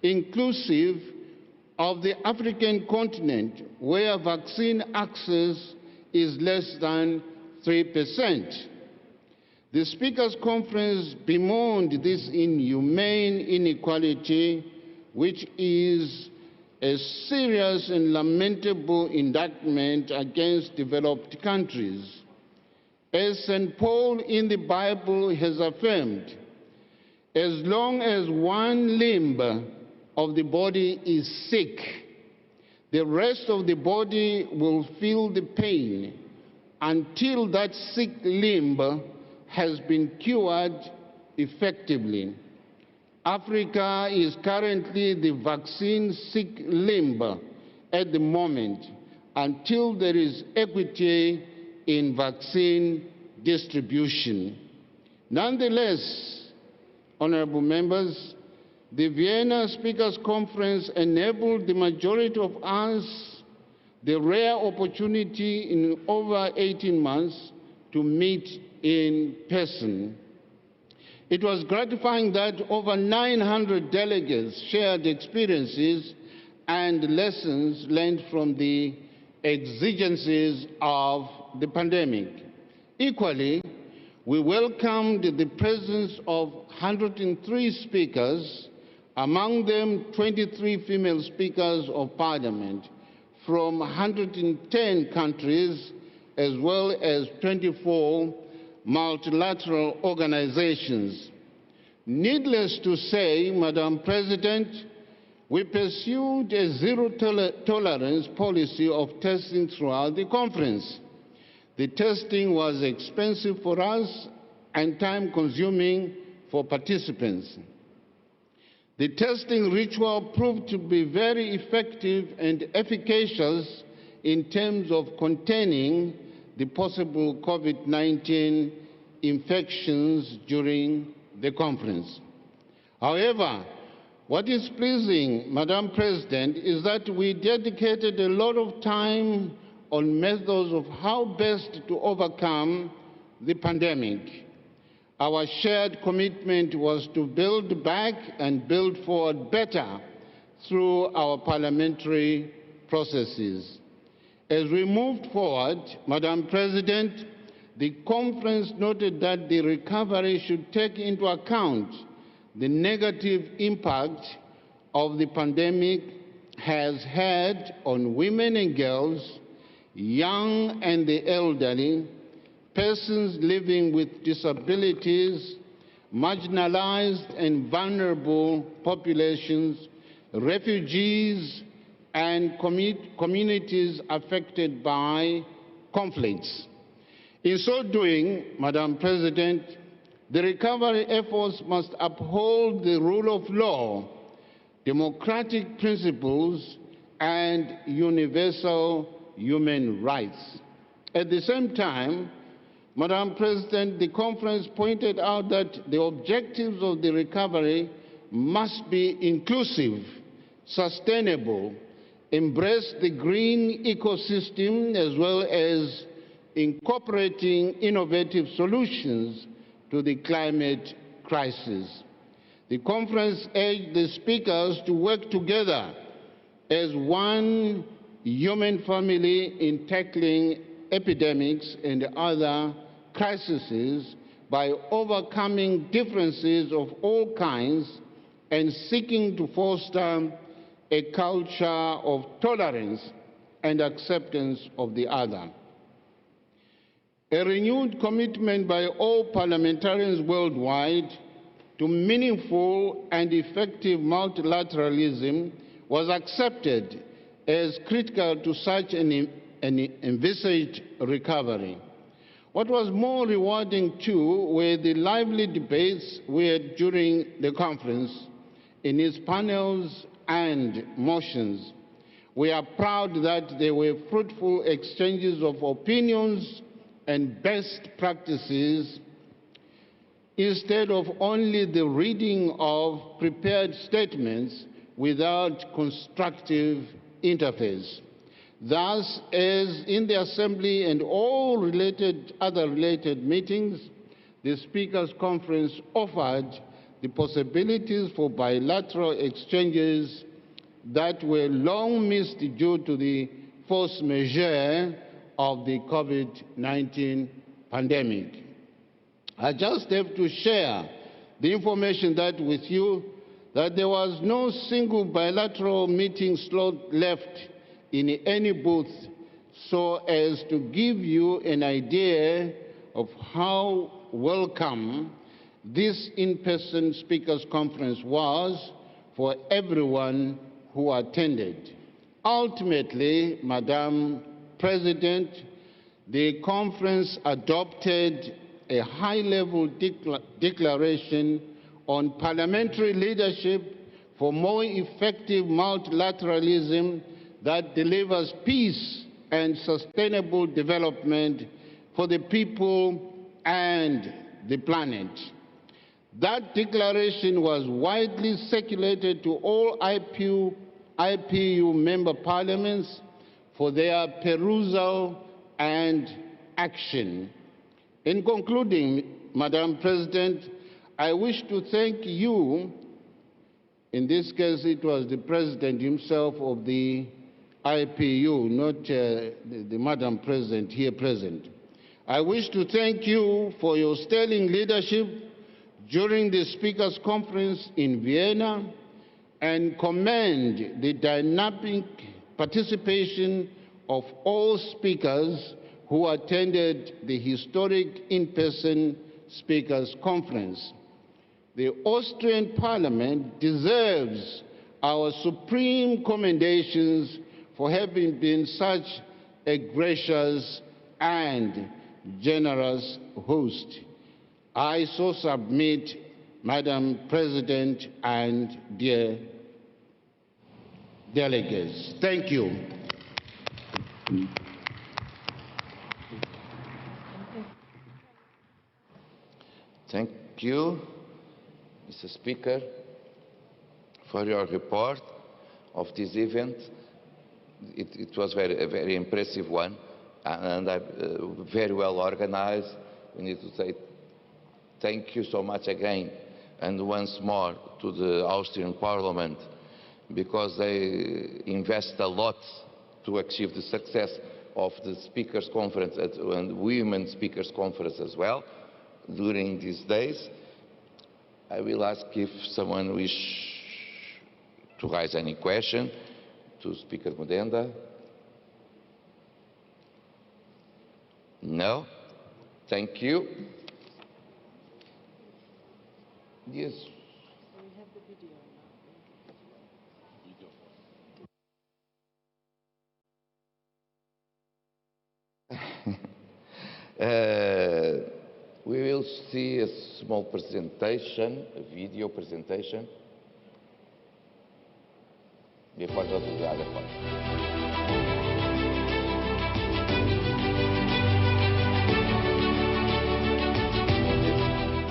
inclusive of the African continent, where vaccine access is less than 3%. The Speakers' Conference bemoaned this inhumane inequality, which is a serious and lamentable indictment against developed countries. As St. Paul in the Bible has affirmed, as long as one limb of the body is sick, the rest of the body will feel the pain until that sick limb has been cured effectively. Africa is currently the vaccine-sick limb at the moment until there is equity in vaccine distribution. Nonetheless, honorable members, the Vienna Speakers Conference enabled the majority of us the rare opportunity in over 18 months to meet in person. It was gratifying that over 900 delegates shared experiences and lessons learned from the exigencies of the pandemic. Equally, we welcomed the presence of 103 speakers, among them 23 female speakers of parliament from 110 countries, as well as 24 multilateral organizations. Needless to say, Madam President, we pursued a zero-tolerance policy of testing throughout the conference. The testing was expensive for us and time-consuming for participants. The testing ritual proved to be very effective and efficacious in terms of containing the possible COVID-19 infections during the conference. However, what is pleasing, Madam President, is that we dedicated a lot of time on methods of how best to overcome the pandemic. Our shared commitment was to build back and build forward better through our parliamentary processes. As we moved forward, Madam President, the conference noted that the recovery should take into account the negative impact of the pandemic has had on women and girls, young and the elderly, persons living with disabilities, marginalized and vulnerable populations, refugees, and communities affected by conflicts. In so doing, Madam President, the recovery efforts must uphold the rule of law, democratic principles, and universal human rights. At the same time, Madam President, the conference pointed out that the objectives of the recovery must be inclusive, sustainable, embrace the green ecosystem, as well as incorporating innovative solutions to the climate crisis. The conference urged the speakers to work together as one human family in tackling epidemics and other crises by overcoming differences of all kinds and seeking to foster a culture of tolerance and acceptance of the other. A renewed commitment by all parliamentarians worldwide to meaningful and effective multilateralism was accepted as critical to such an envisaged recovery. What was more rewarding too were the lively debates we had during the conference in its panels and motions. We are proud that there were fruitful exchanges of opinions and best practices instead of only the reading of prepared statements without constructive interface. Thus, as in the Assembly and all other related meetings, the Speakers' Conference offered the possibilities for bilateral exchanges that were long missed due to the force majeure of the COVID-19 pandemic. I just have to share the information with you that there was no single bilateral meeting slot left in any booth, so as to give you an idea of how welcome this in-person Speakers' Conference was for everyone who attended. Ultimately, Madam President, the conference adopted a high-level declaration on parliamentary leadership for more effective multilateralism that delivers peace and sustainable development for the people and the planet. That declaration was widely circulated to all IPU member parliaments for their perusal and action. In concluding, Madam President, I wish to thank you. In this case, it was the President himself of the IPU, not the Madam President here present. I wish to thank you for your sterling leadership during the Speakers' Conference in Vienna and commend the dynamic participation of all speakers who attended the historic in-person Speakers' Conference. The Austrian Parliament deserves our supreme commendations for having been such a gracious and generous host. I so submit, Madam President and dear delegates. Thank you. Thank you, Mr. Speaker, for your report of this event. It was a very impressive one and very well organized. We need to say thank you so much again and once more to the Austrian Parliament, because they invest a lot to achieve the success of the Speakers' Conference and Women Speakers' Conference as well during these days. I will ask if someone wishes to raise any question to Speaker Mudenda. No? Thank you. Yes. We will see a small presentation, a video presentation, before go to the other part.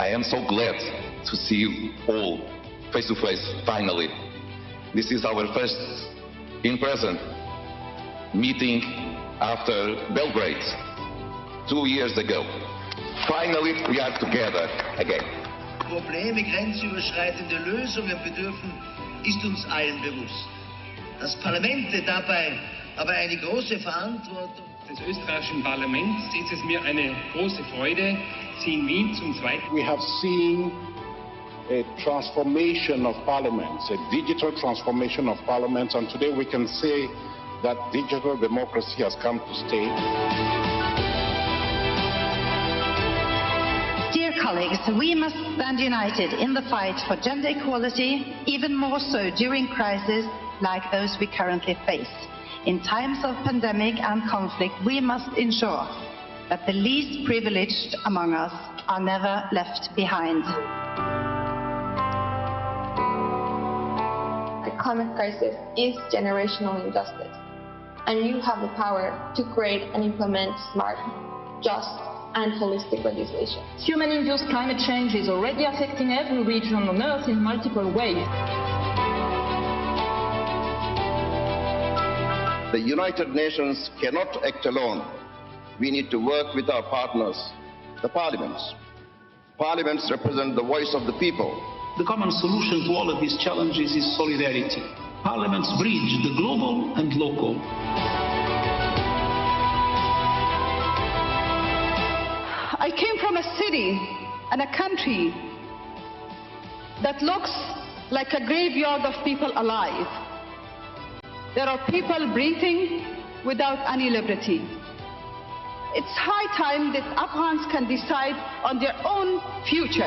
I am so glad to see you all face to face, finally. This is our first in-person meeting after Belgrade 2 years ago. Finally, we are together again. Probleme grenzüberschreitende Lösungen bedürfen, ist uns allen bewusst. Das Parlament hat dabei aber eine große Verantwortung. Des österreichischen Parlaments ist es mir eine große Freude, Sie in Wien zum zweiten. We have seen a transformation of parliaments, a digital transformation of parliaments, and today we can say that digital democracy has come to stay. Dear colleagues, we must stand united in the fight for gender equality, even more so during crises like those we currently face. In times of pandemic and conflict, we must ensure that the least privileged among us are never left behind. The climate crisis is generational injustice, and you have the power to create and implement smart, just, and holistic legislation. Human-induced climate change is already affecting every region on Earth in multiple ways. The United Nations cannot act alone. We need to work with our partners, the parliaments. Parliaments represent the voice of the people. The common solution to all of these challenges is solidarity. Parliaments bridge the global and local. I came from a city and a country that looks like a graveyard of people alive. There are people breathing without any liberty. It's high time that Afghans can decide on their own future.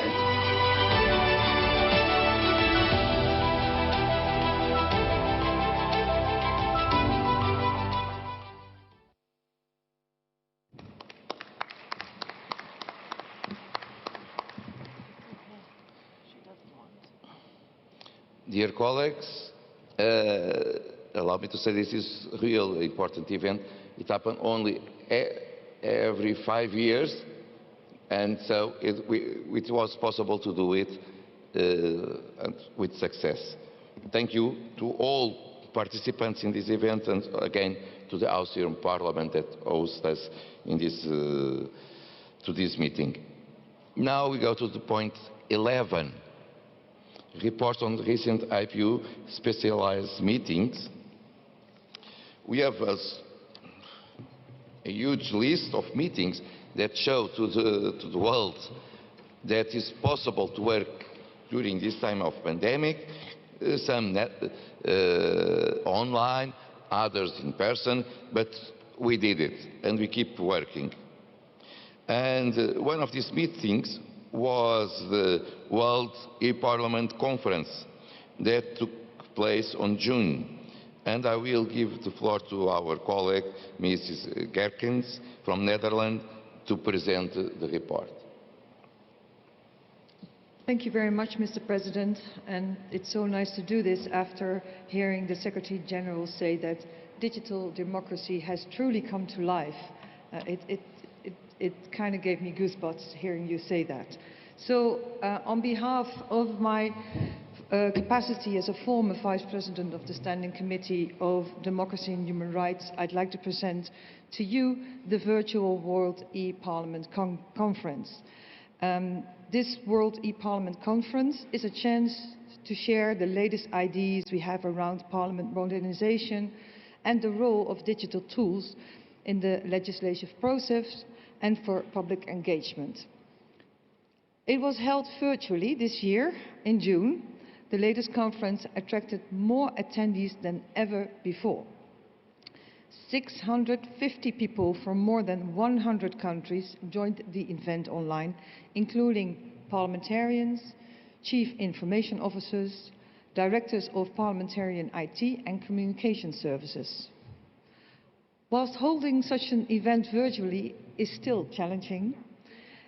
Dear colleagues, allow me to say this is a real important event. It happened only every 5 years, and so it was possible to do it and with success. Thank you to all participants in this event, and again to the Austrian Parliament that hosts us in to this meeting. Now we go to the point 11. Report on recent IPU specialized meetings. We have a huge list of meetings that show to the world that it's possible to work during this time of pandemic, some online, others in person, but we did it and we keep working. And one of these meetings was the World e-Parliament Conference that took place on June. And I will give the floor to our colleague, Mrs. Gerkens from Netherlands, to present the report. Thank you very much, Mr. President. And it's so nice to do this after hearing the Secretary General say that digital democracy has truly come to life. It kind of gave me goosebumps hearing you say that. So on behalf of my capacity as a former Vice President of the Standing Committee of Democracy and Human Rights, I'd like to present to you the virtual World e-Parliament Conference. This World e-Parliament Conference is a chance to share the latest ideas we have around Parliament modernization and the role of digital tools in the legislative process and for public engagement. It was held virtually this year in June. The latest conference attracted more attendees than ever before. 650 people from more than 100 countries joined the event online, including parliamentarians, chief information officers, directors of parliamentarian IT and communication services. Whilst holding such an event virtually is still challenging,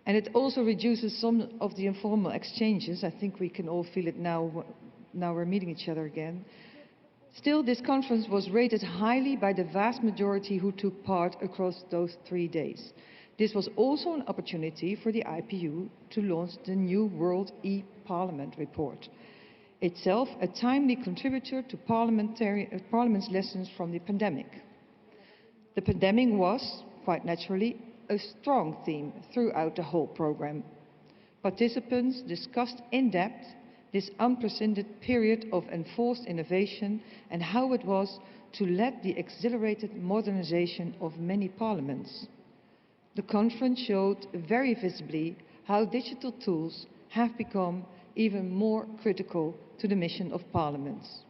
and it also reduces some of the informal exchanges, I think we can all feel it now we're meeting each other again. Still, this conference was rated highly by the vast majority who took part across those 3 days. This was also an opportunity for the IPU to launch the new World e-Parliament report, itself a timely contributor to Parliament's lessons from the pandemic. The pandemic was, quite naturally, a strong theme throughout the whole program. Participants discussed in depth this unprecedented period of enforced innovation and how it was to lead the accelerated modernization of many parliaments. The conference showed very visibly how digital tools have become even more critical to the mission of parliaments.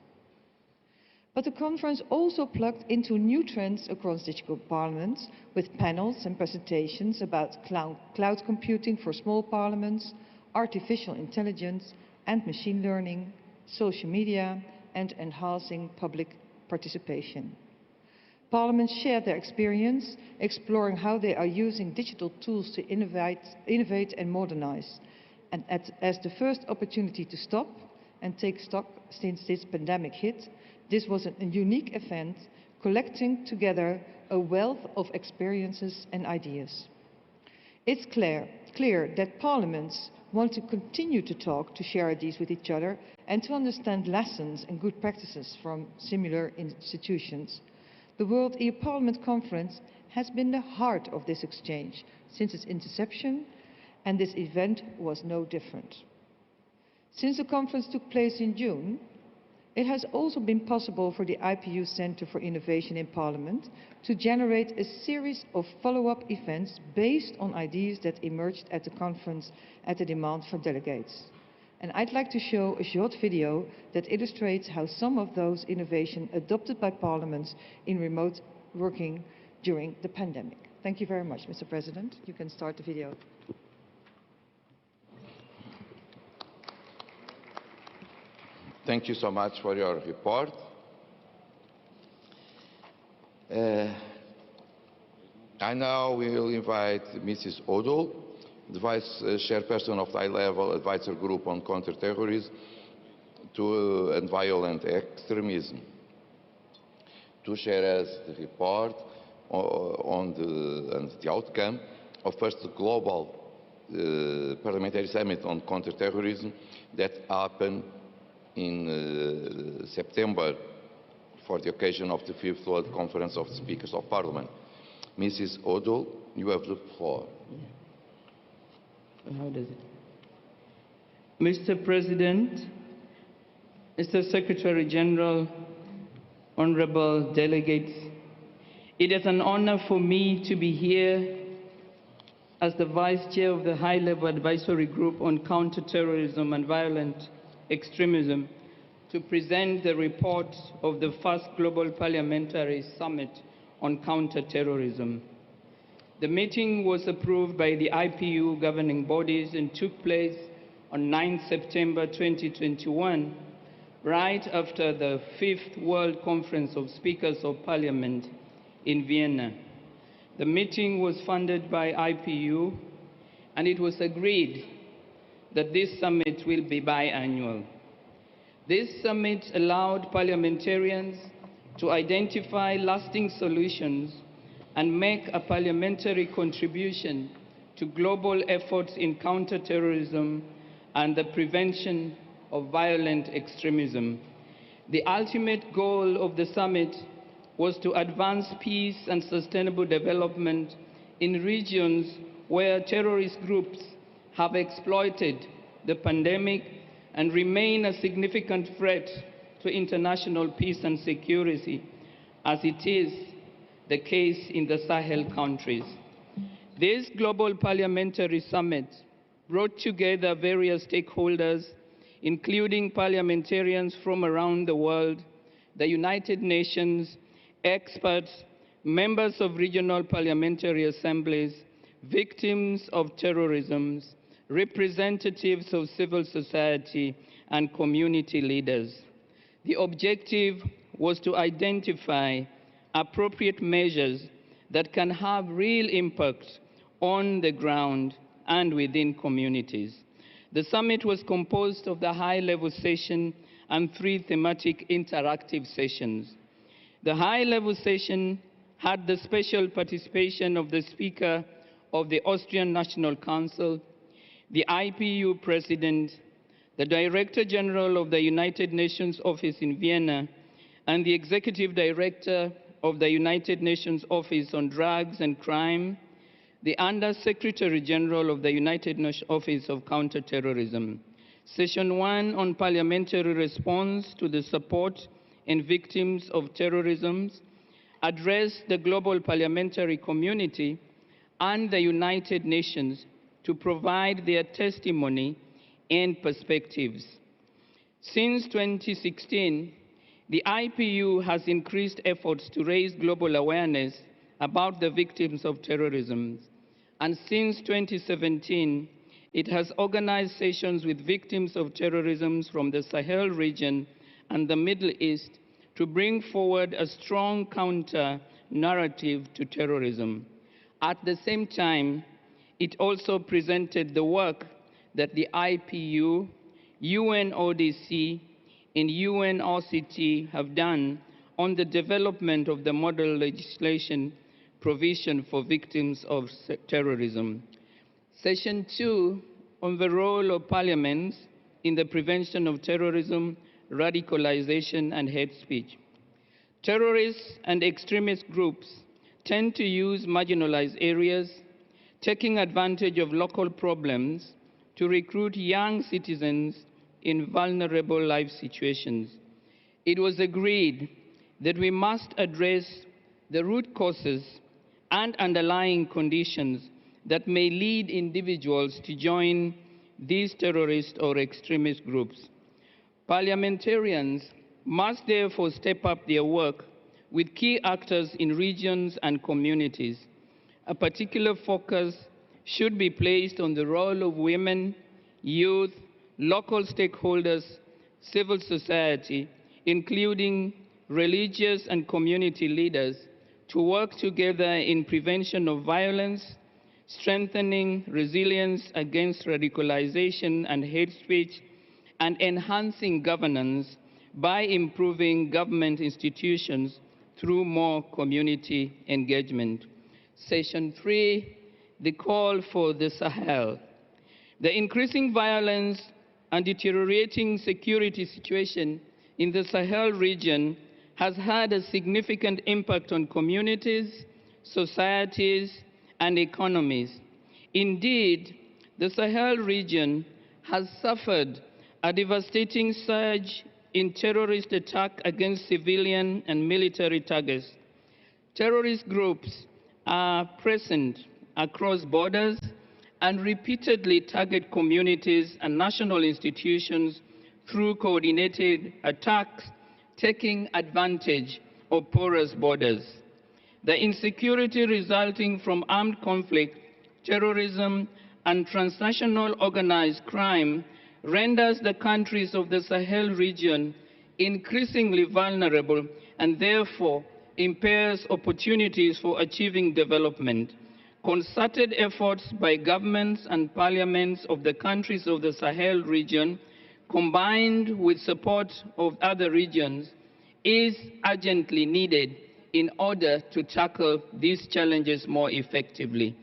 But the conference also plugged into new trends across digital parliaments with panels and presentations about cloud computing for small parliaments, artificial intelligence and machine learning, social media and enhancing public participation. Parliaments shared their experience, exploring how they are using digital tools to innovate and modernize. And as the first opportunity to stop and take stock since this pandemic hit, this was a unique event, collecting together a wealth of experiences and ideas. It's clear that parliaments want to continue to talk, to share ideas with each other, and to understand lessons and good practices from similar institutions. The World EU Parliament Conference has been the heart of this exchange since its inception, and this event was no different. Since the conference took place in June, it has also been possible for the IPU Centre for Innovation in Parliament to generate a series of follow-up events based on ideas that emerged at the conference at the demand for delegates. And I'd like to show a short video that illustrates how some of those innovations adopted by parliaments in remote working during the pandemic. Thank you very much, Mr. President. You can start the video. Thank you so much for your report. I now will invite Mrs. Odul, the Vice Chairperson of the High-Level Advisor Group on Counterterrorism and Violent Extremism, to share us the report on the outcome of first global parliamentary summit on counterterrorism that happened in September for the occasion of the 5th World Conference of Speakers of Parliament. Mrs. Odul, you have the floor. How does it? Mr. President, Mr. Secretary General, honorable delegates, it is an honor for me to be here as the Vice Chair of the High-Level Advisory Group on Counterterrorism and Violent Extremism to present the report of the first Global Parliamentary Summit on Counterterrorism. The meeting was approved by the IPU governing bodies and took place on 9 September 2021, right after the 5th World Conference of Speakers of Parliament in Vienna. The meeting was funded by IPU, and it was agreed that this summit will be biannual. This summit allowed parliamentarians to identify lasting solutions and make a parliamentary contribution to global efforts in counterterrorism and the prevention of violent extremism. The ultimate goal of the summit was to advance peace and sustainable development in regions where terrorist groups have exploited the pandemic and remain a significant threat to international peace and security, as it is the case in the Sahel countries. This global parliamentary summit brought together various stakeholders, including parliamentarians from around the world, the United Nations, experts, members of regional parliamentary assemblies, victims of terrorism, representatives of civil society, and community leaders. The objective was to identify appropriate measures that can have real impact on the ground and within communities. The summit was composed of the high-level session and 3 thematic interactive sessions. The high-level session had the special participation of the Speaker of the Austrian National Council, the IPU President, the Director General of the United Nations Office in Vienna, and the Executive Director of the United Nations Office on Drugs and Crime, the Under-Secretary General of the United Nations Office of Counterterrorism. Session 1 on parliamentary response to the support and victims of terrorism addressed the global parliamentary community and the United Nations to provide their testimony and perspectives. Since 2016, the IPU has increased efforts to raise global awareness about the victims of terrorism. And since 2017, it has organized sessions with victims of terrorism from the Sahel region and the Middle East to bring forward a strong counter-narrative to terrorism. At the same time, it also presented the work that the IPU, UNODC, and UNOCT have done on the development of the model legislation provision for victims of terrorism. Session 2 on the role of parliaments in the prevention of terrorism, radicalization, and hate speech. Terrorists and extremist groups tend to use marginalized areas, taking advantage of local problems to recruit young citizens in vulnerable life situations. It was agreed that we must address the root causes and underlying conditions that may lead individuals to join these terrorist or extremist groups. Parliamentarians must therefore step up their work with key actors in regions and communities. A particular focus should be placed on the role of women, youth, local stakeholders, civil society, including religious and community leaders, to work together in prevention of violence, strengthening resilience against radicalization and hate speech, and enhancing governance by improving government institutions through more community engagement. Session 3, the call for the Sahel. The increasing violence and deteriorating security situation in the Sahel region has had a significant impact on communities, societies, and economies. Indeed, the Sahel region has suffered a devastating surge in terrorist attack against civilian and military targets. Terrorist groups are present across borders and repeatedly target communities and national institutions through coordinated attacks, taking advantage of porous borders. The insecurity resulting from armed conflict, terrorism, and transnational organized crime renders the countries of the Sahel region increasingly vulnerable and therefore impairs opportunities for achieving development. Concerted efforts by governments and parliaments of the countries of the Sahel region, combined with support of other regions, is urgently needed in order to tackle these challenges more effectively.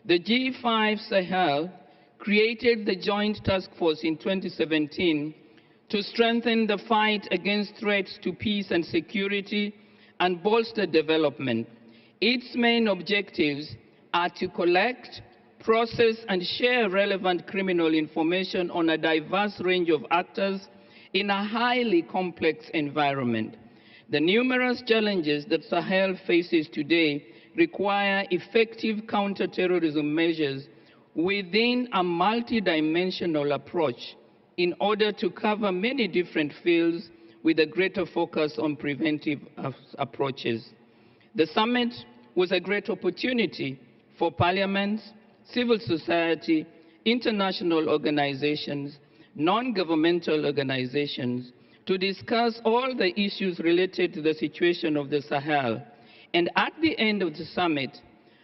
The G5 Sahel created the Joint Task Force in 2017 to strengthen the fight against threats to peace and security and bolster development. Its main objectives are to collect, process, and share relevant criminal information on a diverse range of actors in a highly complex environment. The numerous challenges that Sahel faces today require effective counter-terrorism measures within a multidimensional approach in order to cover many different fields with a greater focus on preventive approaches. The summit was a great opportunity for parliaments, civil society, international organizations, non-governmental organizations to discuss all the issues related to the situation of the Sahel. And at the end of the summit,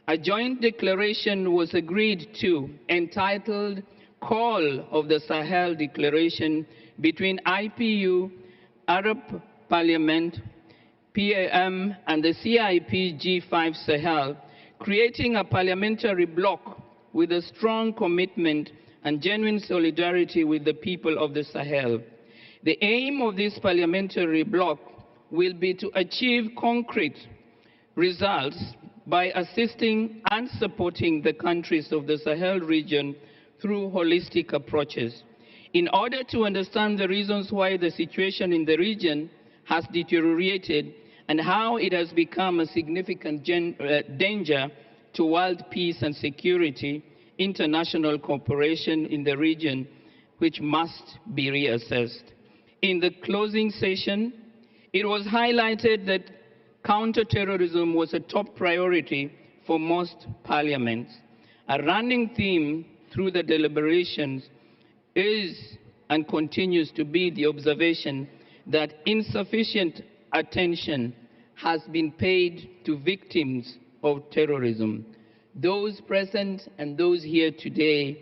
a joint declaration was agreed to entitled Call of the Sahel Declaration between IPU, Arab Parliament, PAM, and the CIP G5 Sahel, creating a parliamentary bloc with a strong commitment and genuine solidarity with the people of the Sahel. The aim of this parliamentary bloc will be to achieve concrete results by assisting and supporting the countries of the Sahel region through holistic approaches. In order to understand the reasons why the situation in the region has deteriorated and how it has become a significant danger to world peace and security, international cooperation in the region, which must be reassessed. In the closing session, it was highlighted that counterterrorism was a top priority for most parliaments. A running theme through the deliberations is and continues to be the observation that insufficient attention has been paid to victims of terrorism. Those present and those here today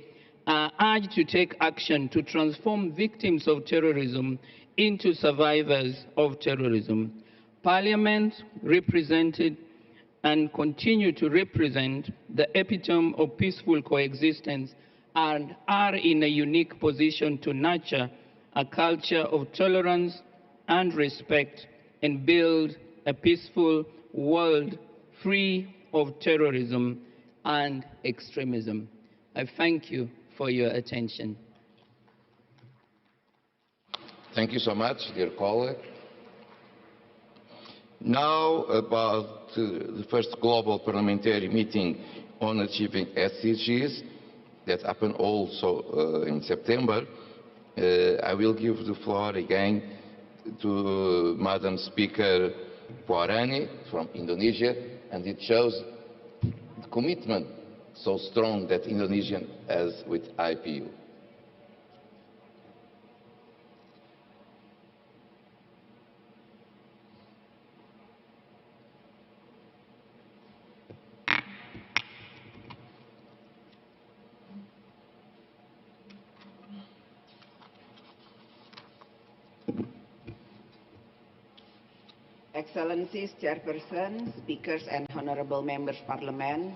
are urged to take action to transform victims of terrorism into survivors of terrorism. Parliament represented and continue to represent the epitome of peaceful coexistence and are in a unique position to nurture a culture of tolerance and respect and build a peaceful world free of terrorism and extremism. I thank you for your attention. Thank you so much, dear colleague. Now about the first global parliamentary meeting on achieving SDGs that happened also in September. I will give the floor again to Madam Speaker Puarani from Indonesia, and it shows the commitment so strong that Indonesia has with IPU. Excellencies, Chairperson, Speakers, and Honorable Members Parliament.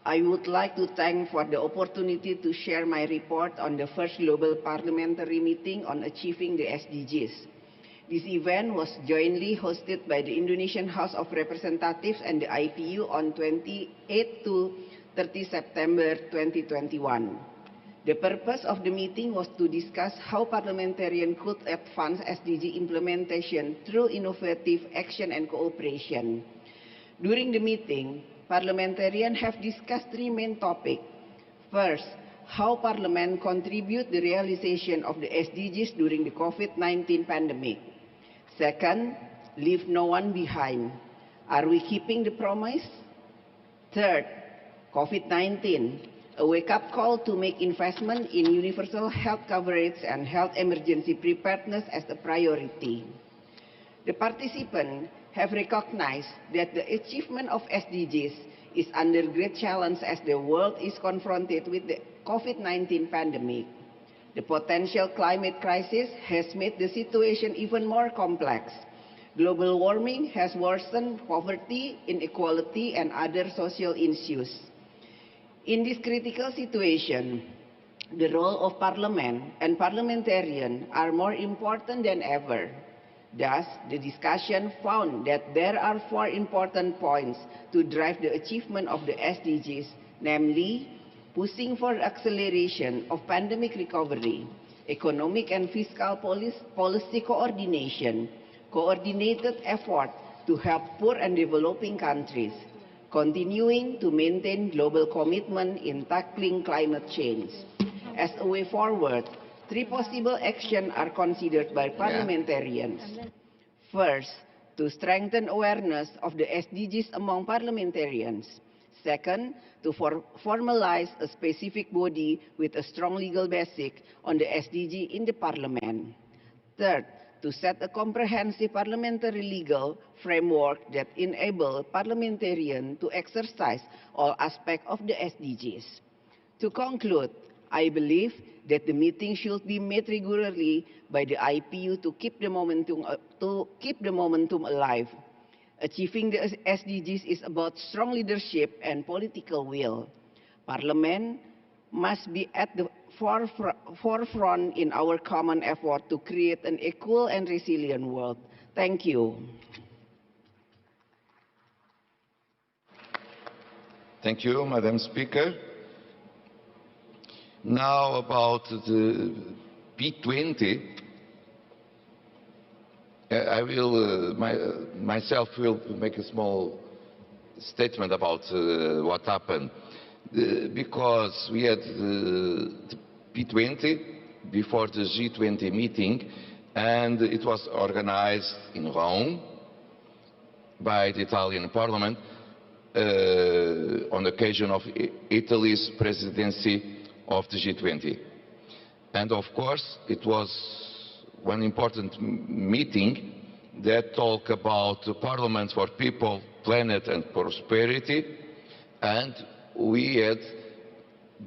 I would like to thank for the opportunity to share my report on the first global parliamentary meeting on achieving the SDGs. This event was jointly hosted by the Indonesian House of Representatives and the IPU on 28 to 30 September 2021. The purpose of the meeting was to discuss how parliamentarians could advance SDG implementation through innovative action and cooperation. During the meeting, parliamentarians have discussed three main topics. First, how Parliament contribute the realization of the SDGs during the COVID-19 pandemic. Second, leave no one behind. Are we keeping the promise? Third, COVID-19. A wake-up call to make investment in universal health coverage and health emergency preparedness as a priority. The participants have recognized that the achievement of SDGs is under great challenge as the world is confronted with the COVID-19 pandemic. The potential climate crisis has made the situation even more complex. Global warming has worsened poverty, inequality, and other social issues. In this critical situation, the role of Parliament and parliamentarians are more important than ever. Thus, the discussion found that there are four important points to drive the achievement of the SDGs, namely, pushing for acceleration of pandemic recovery, economic and fiscal policy coordination, coordinated effort to help poor and developing countries, continuing to maintain global commitment in tackling climate change. As a way forward, three possible actions are considered by parliamentarians. First, to strengthen awareness of the SDGs among parliamentarians. Second, to formalize a specific body with a strong legal basic on the SDG in the Parliament. Third, to set a comprehensive parliamentary legal framework that enables parliamentarians to exercise all aspects of the SDGs. To conclude, I believe that the meeting should be made regularly by the IPU to keep the momentum alive. Achieving the SDGs is about strong leadership and political will. Parliament must be at the forefront in our common effort to create an equal and resilient world. Thank you. Thank you, Madam Speaker. Now about the P20, I will myself will make a small statement about what happened. Because we had the P20 before the G20 meeting, and it was organized in Rome by the Italian Parliament on occasion of Italy's presidency of the G20. And of course, it was one important meeting that talked about Parliament for People, Planet and Prosperity, and we had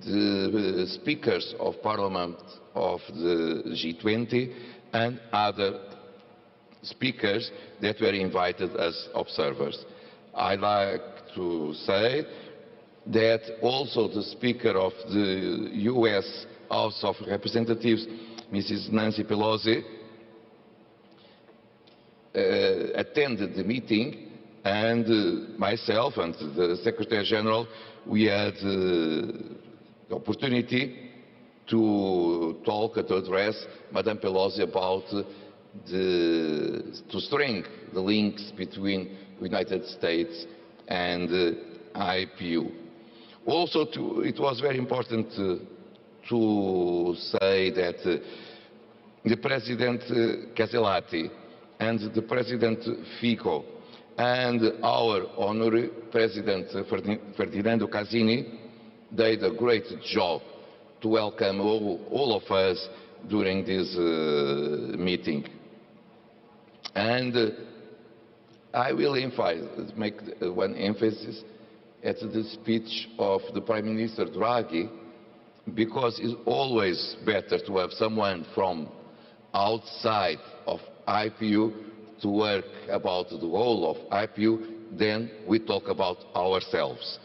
the speakers of Parliament of the G20 and other speakers that were invited as observers. I'd like to say that also the Speaker of the US House of Representatives, Mrs. Nancy Pelosi, attended the meeting, and myself and the Secretary General, we had the opportunity to talk and to address Madame Pelosi about to strengthen the links between the United States and IPU. Also, it was very important to say that the President Casellati and the President Fico and our Honorary President Ferdinando Casini did a great job to welcome all of us during this meeting. And I will make one emphasis at the speech of the Prime Minister Draghi, because it's always better to have someone from outside of IPU to work about the whole of IPU than we talk about ourselves.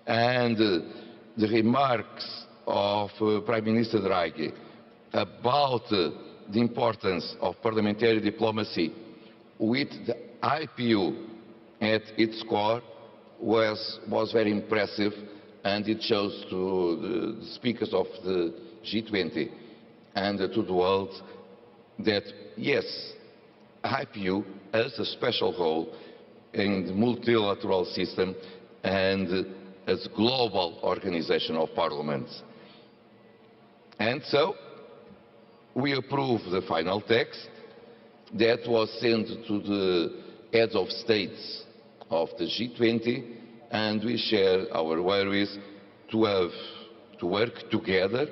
And the remarks of Prime Minister Draghi about the importance of parliamentary diplomacy with the IPU at its core was very impressive, and it shows to the speakers of the G20 and to the world that, yes, IPU has a special role in the multilateral system and as a global organization of parliaments. And so, we approve the final text that was sent to the heads of states of the G20, and we share our worries to work together.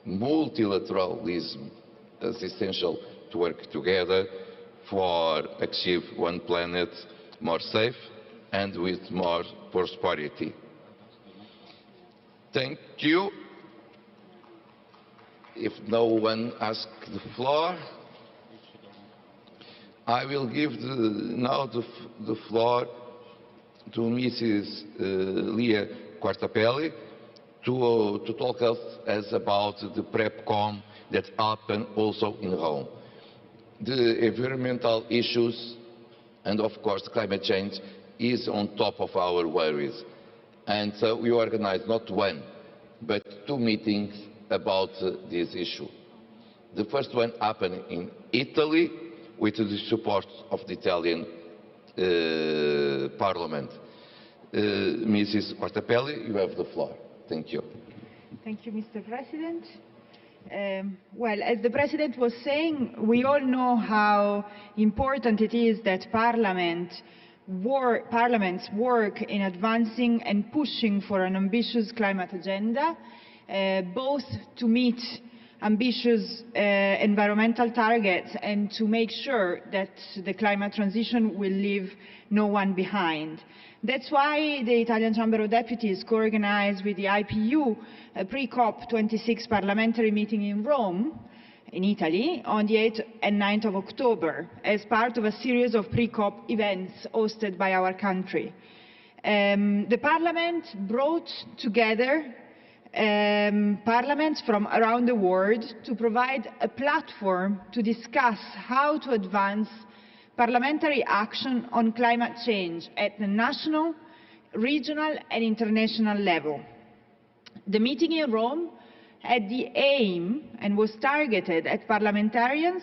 Multilateralism is essential to work together for achieve one planet more safe and with more prosperity. Thank you. If no one asks the floor, I will give now the floor to Mrs. Lia Quartapelli to talk us about the PrepCom that happened also in Rome. The environmental issues and of course climate change is on top of our worries. And so we organized not one, but two meetings about this issue. The first one happened in Italy with the support of the Italian Parliament. Mrs. Quartapelli, you have the floor. Thank you. Thank you, Mr. President. Well, as the President was saying, we all know how important it is that parliaments work in advancing and pushing for an ambitious climate agenda, both to meet ambitious environmental targets and to make sure that the climate transition will leave no one behind. That's why the Italian Chamber of Deputies co-organized with the IPU a pre-COP26 parliamentary meeting in Rome, in Italy, on the 8th and 9th of October, as part of a series of pre-COP events hosted by our country. The Parliament brought together parliaments from around the world to provide a platform to discuss how to advance parliamentary action on climate change at the national, regional and international level. The meeting in Rome had the aim and was targeted at parliamentarians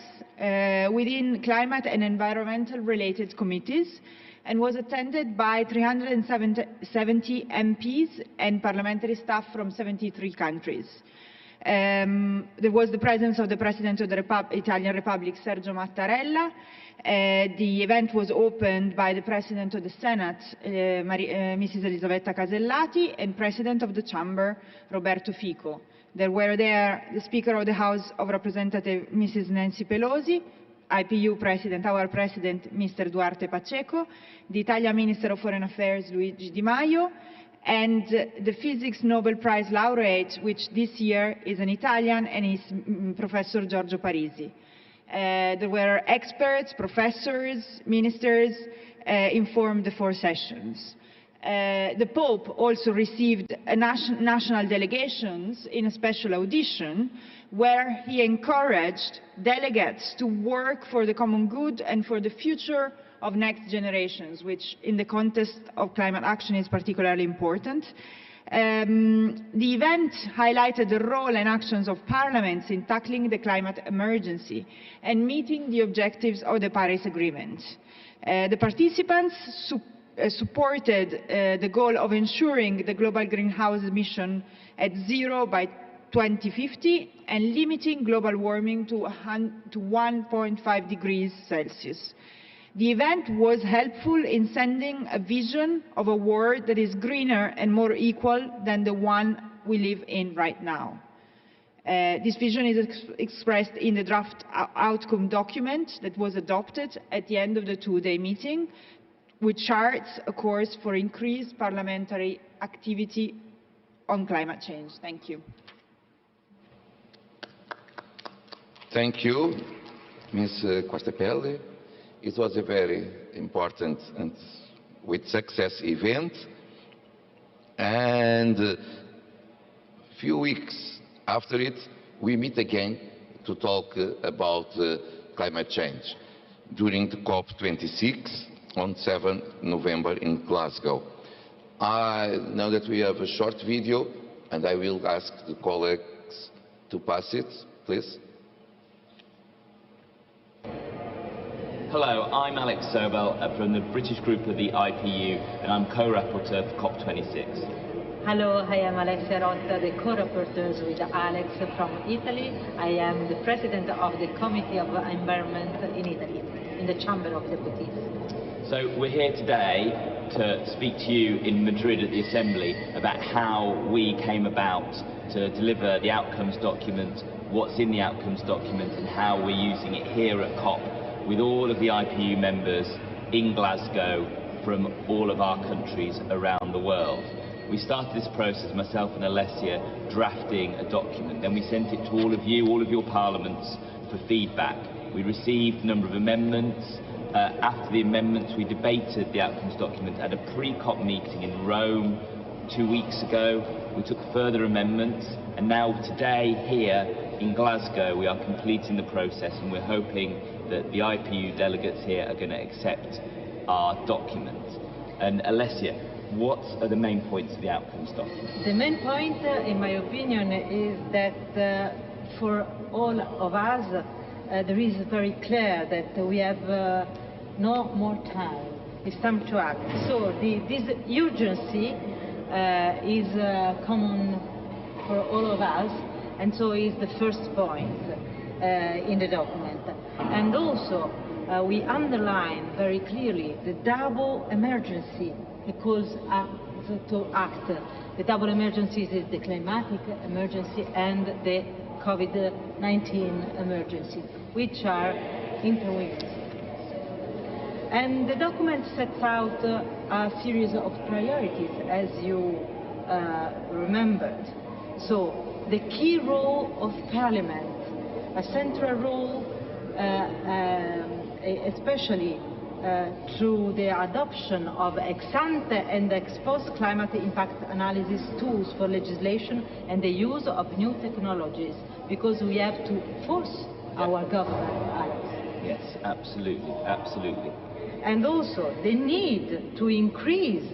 within climate and environmental related committees and was attended by 370 MPs and parliamentary staff from 73 countries. There was the presence of the President of the Italian Republic, Sergio Mattarella. The event was opened by the President of the Senate, Mrs. Elisabetta Casellati, and President of the Chamber, Roberto Fico. There were there the Speaker of the House of Representatives, Mrs. Nancy Pelosi, IPU President, our President, Mr. Duarte Pacheco, the Italian Minister of Foreign Affairs, Luigi Di Maio, and the Physics Nobel Prize laureate, which this year is an Italian, and is Professor Giorgio Parisi. There were experts, professors, ministers informed the 4 sessions. The Pope also received national delegations in a special audition where he encouraged delegates to work for the common good and for the future of next generations, which in the context of climate action is particularly important. The event highlighted the role and actions of parliaments in tackling the climate emergency and meeting the objectives of the Paris Agreement. The participants supported the goal of ensuring the global greenhouse emission at 0 by 2050 and limiting global warming to 1.5 degrees Celsius. The event was helpful in sending a vision of a world that is greener and more equal than the one we live in right now. This vision is expressed in the draft outcome document that was adopted at the end of the 2-day meeting, which charts a course for increased parliamentary activity on climate change. Thank you. Thank you, Ms. Quastapelli. It was a very important and with success event. And a few weeks after it, we meet again to talk about climate change during the COP26 on 7 November in Glasgow. I know that we have a short video, and I will ask the colleagues to pass it, please. Hello, I'm Alex Sobel from the British group of the IPU, and I'm co-rapporteur for COP26. Hello, I am Alexia Rotta, the co-rapporteur with Alex from Italy. I am the president of the Committee of Environment in Italy, in the Chamber of Deputies. So we're here today to speak to you in Madrid at the Assembly about how we came about to deliver the outcomes document, what's in the outcomes document, and how we're using it here at COP with all of the IPU members in Glasgow from all of our countries around the world. We started this process, myself and Alessia, drafting a document. Then we sent it to all of you, all of your parliaments, for feedback. We received a number of amendments. After the amendments, we debated the outcomes document at a pre-COP meeting in Rome 2 weeks ago. We took further amendments, and now today here in Glasgow we are completing the process, and we're hoping that the IPU delegates here are going to accept our document. And Alessia, what are the main points of the outcomes document? The main point, in my opinion, is that for all of us, there is very clear that we have no more time. It's time to act. So this urgency is common for all of us, and so is the first point in the document. And also, we underline very clearly the double emergency, because to act. The double emergencies is the climatic emergency and the COVID-19 emergency, which are interlinked. And the document sets out a series of priorities, as you remembered. So the key role of Parliament, a central role, especially through the adoption of ex-ante and ex-post climate impact analysis tools for legislation and the use of new technologies, because we have to force our government, Alex. Yes, absolutely, absolutely. And also the need to increase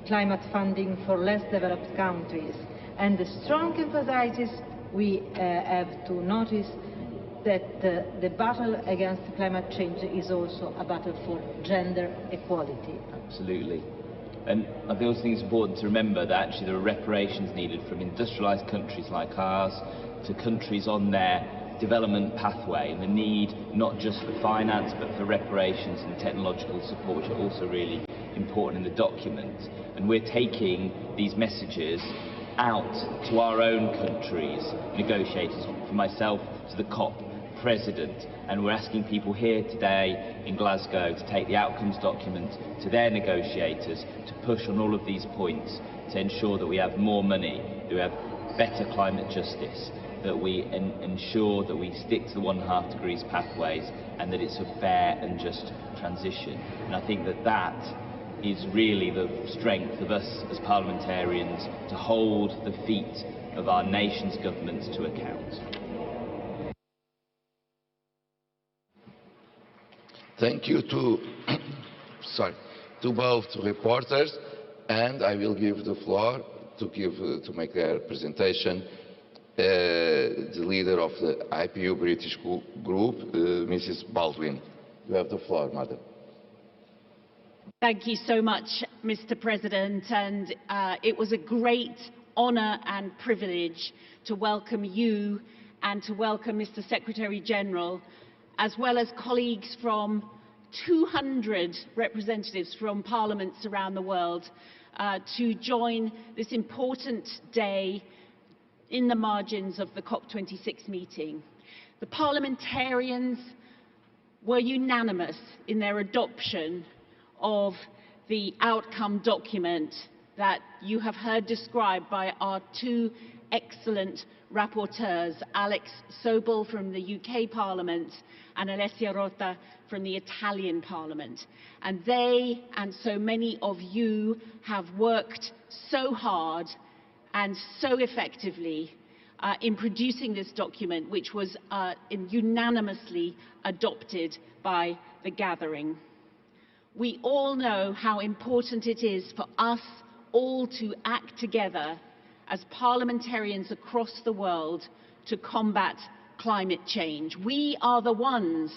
climate funding for less developed countries, and the strong emphasis we have to notice that the battle against climate change is also a battle for gender equality. Absolutely. And I also think it's important to remember that actually there are reparations needed from industrialised countries like ours to countries on their development pathway, and the need not just for finance but for reparations and technological support, which are also really important in the document. And we're taking these messages out to our own countries, negotiators, from myself to the COP President, and we're asking people here today in Glasgow to take the outcomes document to their negotiators to push on all of these points to ensure that we have more money, that we have better climate justice, that we ensure that we stick to the 1.5 degrees pathways and that it's a fair and just transition. And I think that that is really the strength of us as parliamentarians, to hold the feet of our nation's governments to account. Thank you to both reporters, and I will give the floor to make their presentation the leader of the IPU British Group, Mrs. Baldwin. You have the floor, madam. Thank you so much, Mr. President, and it was a great honour and privilege to welcome you and to welcome Mr. Secretary-General, as well as colleagues from 200 representatives from parliaments around the world to join this important day in the margins of the COP26 meeting. The parliamentarians were unanimous in their adoption of the outcome document that you have heard described by our two excellent rapporteurs, Alex Sobel from the UK Parliament and Alessia Rota from the Italian Parliament. And they and so many of you have worked so hard and so effectively in producing this document, which was unanimously adopted by the gathering. We all know how important it is for us all to act together as parliamentarians across the world to combat climate change. We are the ones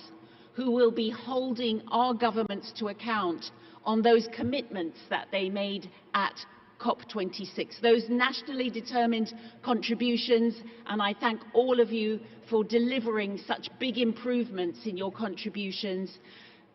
who will be holding our governments to account on those commitments that they made at COP26, those nationally determined contributions, and I thank all of you for delivering such big improvements in your contributions.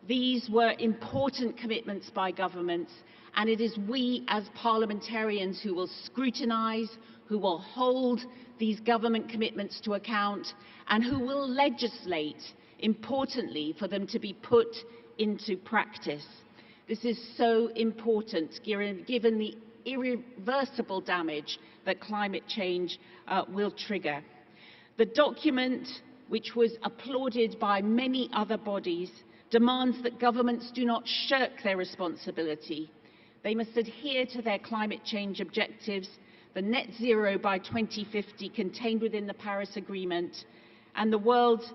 These were important commitments by governments, and it is we as parliamentarians who will scrutinise, who will hold these government commitments to account, and who will legislate, importantly, for them to be put into practice. This is so important, given the irreversible damage that climate change will trigger. The document, which was applauded by many other bodies, demands that governments do not shirk their responsibility. They must adhere to their climate change objectives, the net zero by 2050 contained within the Paris Agreement, and the world's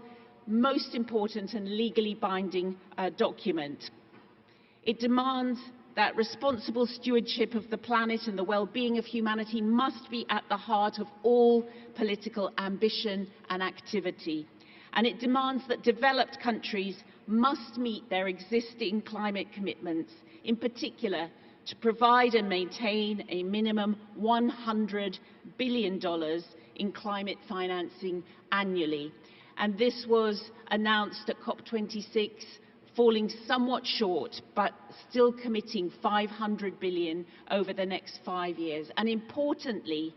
most important and legally binding document. It demands that responsible stewardship of the planet and the well-being of humanity must be at the heart of all political ambition and activity. And it demands that developed countries must meet their existing climate commitments, in particular to provide and maintain a minimum $100 billion in climate financing annually. And this was announced at COP26, falling somewhat short, but still committing $500 billion over the next 5 years. And importantly,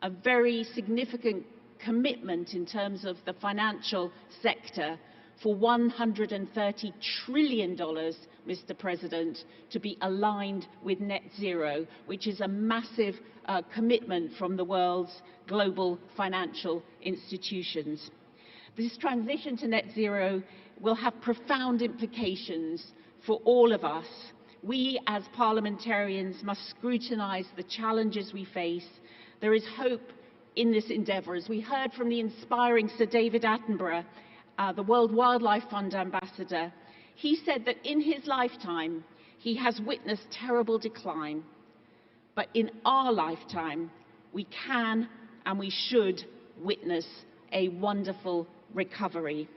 a very significant commitment in terms of the financial sector for $130 trillion, Mr. President, to be aligned with net zero, which is a massive commitment from the world's global financial institutions. This transition to net zero will have profound implications for all of us. We as parliamentarians must scrutinise the challenges we face. There is hope in this endeavour. As we heard from the inspiring Sir David Attenborough, the World Wildlife Fund ambassador, he said that in his lifetime he has witnessed terrible decline, but in our lifetime we can and we should witness a wonderful recovery.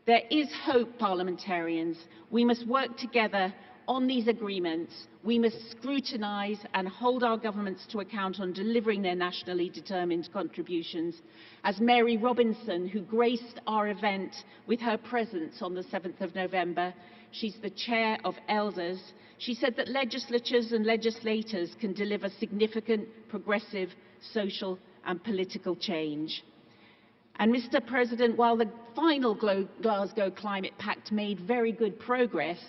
There is hope, parliamentarians. We must work together on these agreements, we must scrutinise and hold our governments to account on delivering their nationally determined contributions. As Mary Robinson, who graced our event with her presence on the 7th of November, she's the chair of Elders, she said that legislatures and legislators can deliver significant, progressive, social and political change. And Mr. President, while the final Glasgow Climate Pact made very good progress,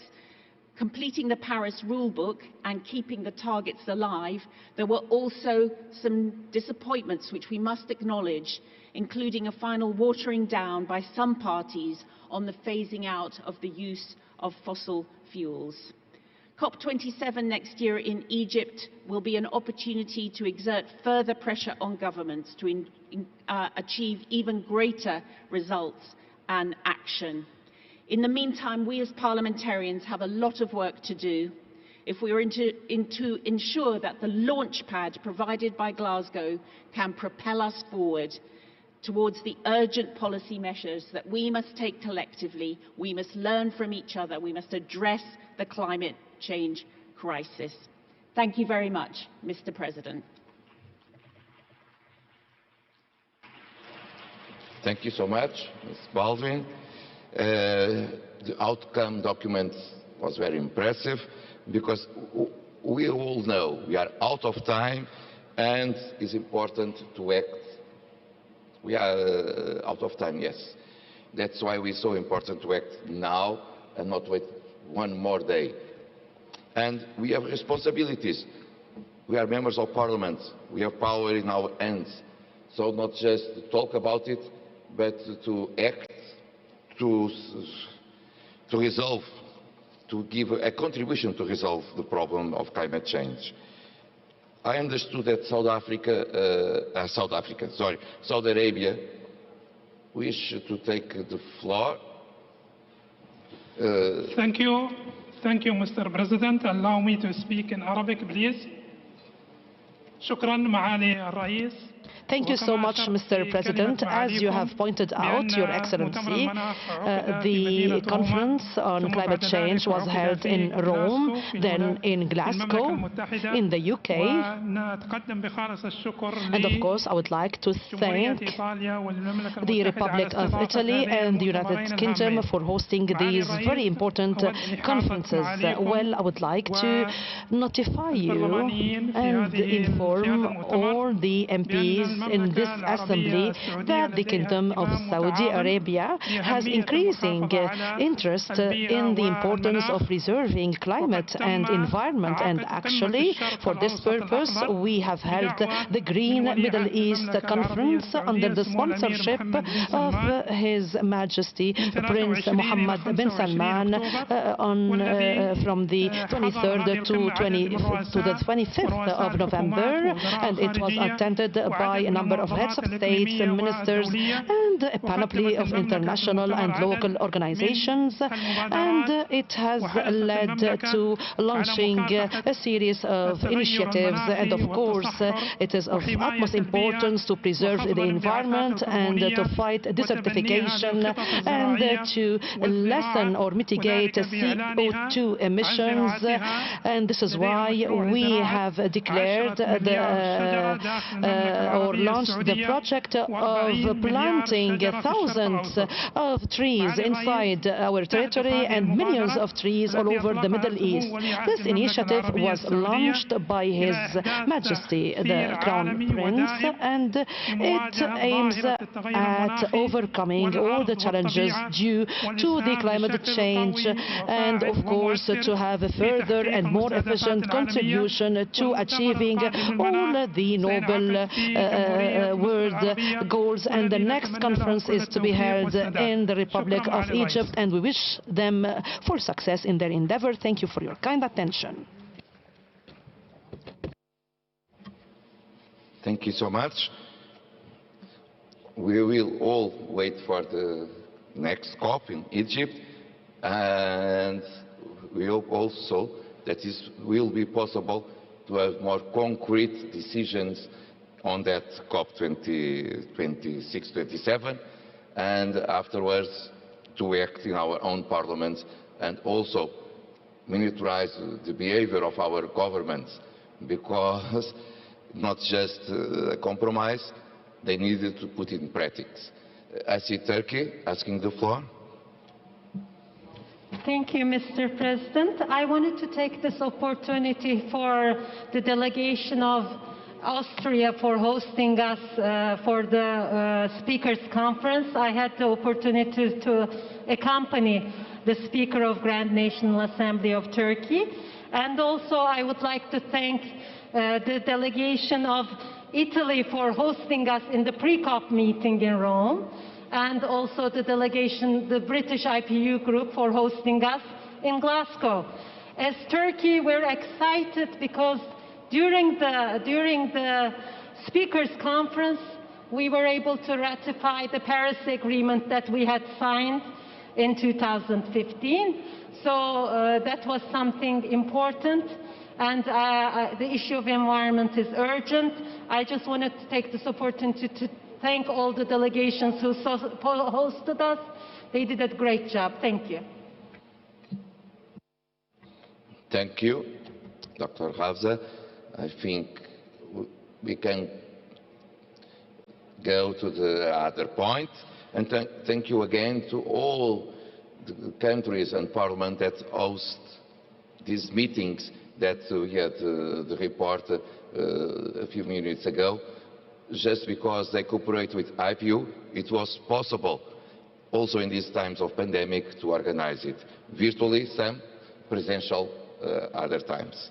completing the Paris rulebook and keeping the targets alive, there were also some disappointments which we must acknowledge, including a final watering down by some parties on the phasing out of the use of fossil fuels. COP27 next year in Egypt will be an opportunity to exert further pressure on governments to achieve even greater results and action. In the meantime, we as parliamentarians have a lot of work to do if we are to ensure that the launch pad provided by Glasgow can propel us forward towards the urgent policy measures that we must take collectively. We must learn from each other. We must address the climate change crisis. Thank you very much, Mr. President. Thank you so much, Ms. Baldwin. The outcome document was very impressive because we all know we are out of time and it's important to act. We are out of time, yes. That's why it's so important to act now and not wait one more day. And we have responsibilities. We are members of parliament. We have power in our hands. So not just to talk about it, but to act, to resolve, to give a contribution to resolve the problem of climate change. I understood that Saudi Arabia wish to take the floor. Thank you. Thank you, Mr. President. Allow me to speak in Arabic, please. شكرا معالي الرئيس. Thank you so much, Mr. President. As you have pointed out, Your Excellency, the conference on climate change was held in Rome, then in Glasgow, in the UK. And of course, I would like to thank the Republic of Italy and the United Kingdom for hosting these very important conferences. Well, I would like to notify you and inform all the MPs in this assembly that the Kingdom of Saudi Arabia has increasing interest in the importance of preserving climate and environment, and actually for this purpose we have held the Green Middle East Conference under the sponsorship of His Majesty Prince Mohammed bin Salman from the 23rd to the 25th of November, and it was attended by a number of heads of states and ministers and a panoply of international and local organizations, and it has led to launching a series of initiatives, and of course it is of utmost importance to preserve the environment and to fight desertification and to lessen or mitigate CO2 emissions, and this is why we have declared or launched the project of planting thousands of trees inside our territory and millions of trees all over the Middle East. This initiative was launched by His Majesty the Crown Prince, and it aims at overcoming all the challenges due to the climate change, and of course to have a further and more efficient contribution to achieving all the noble world goals. And the next conference is to be held in the Republic of Egypt, and we wish them full success in their endeavor. Thank you for your kind attention. Thank you so much. We will all wait for the next COP in Egypt, and we hope also that it will be possible to have more concrete decisions on that COP 26-27, and afterwards to act in our own parliament and also monitorize the behavior of our governments, because not just a compromise, they needed to put it in practice. I see Turkey asking the floor. Thank you, Mr. President. I wanted to take this opportunity for the delegation of Austria for hosting us for the Speakers Conference. I had the opportunity to accompany the Speaker of Grand National Assembly of Turkey. And also I would like to thank the delegation of Italy for hosting us in the pre-COP meeting in Rome, and also the delegation, the British IPU group, for hosting us in Glasgow. As Turkey, we're excited because during the Speakers Conference, we were able to ratify the Paris Agreement that we had signed in 2015. So that was something important, and the issue of environment is urgent. I just wanted to take this opportunity to thank all the delegations who hosted us. They did a great job. Thank you. Thank you, Dr. Hafsa. I think we can go to the other point. And thank you again to all the countries and parliament that host these meetings that we had the report a few minutes ago. Just because they cooperate with IPU, it was possible also in these times of pandemic to organize it virtually, some presential other times.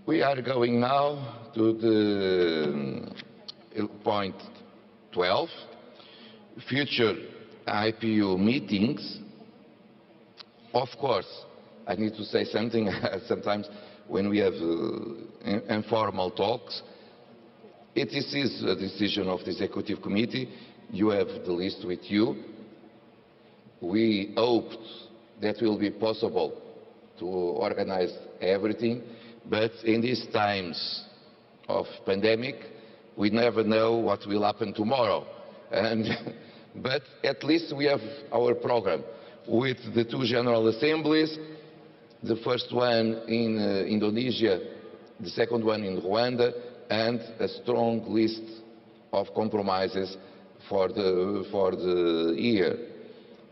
We are going now to the point 12, future IPU meetings. Of course, I need to say something. Sometimes when we have informal talks, it is a decision of the Executive Committee. You have the list with you. We hoped that will be possible to organize everything, but in these times of pandemic, we never know what will happen tomorrow. But at least we have our program with the two General Assemblies, the first one in Indonesia, the second one in Rwanda, and a strong list of compromises for the year.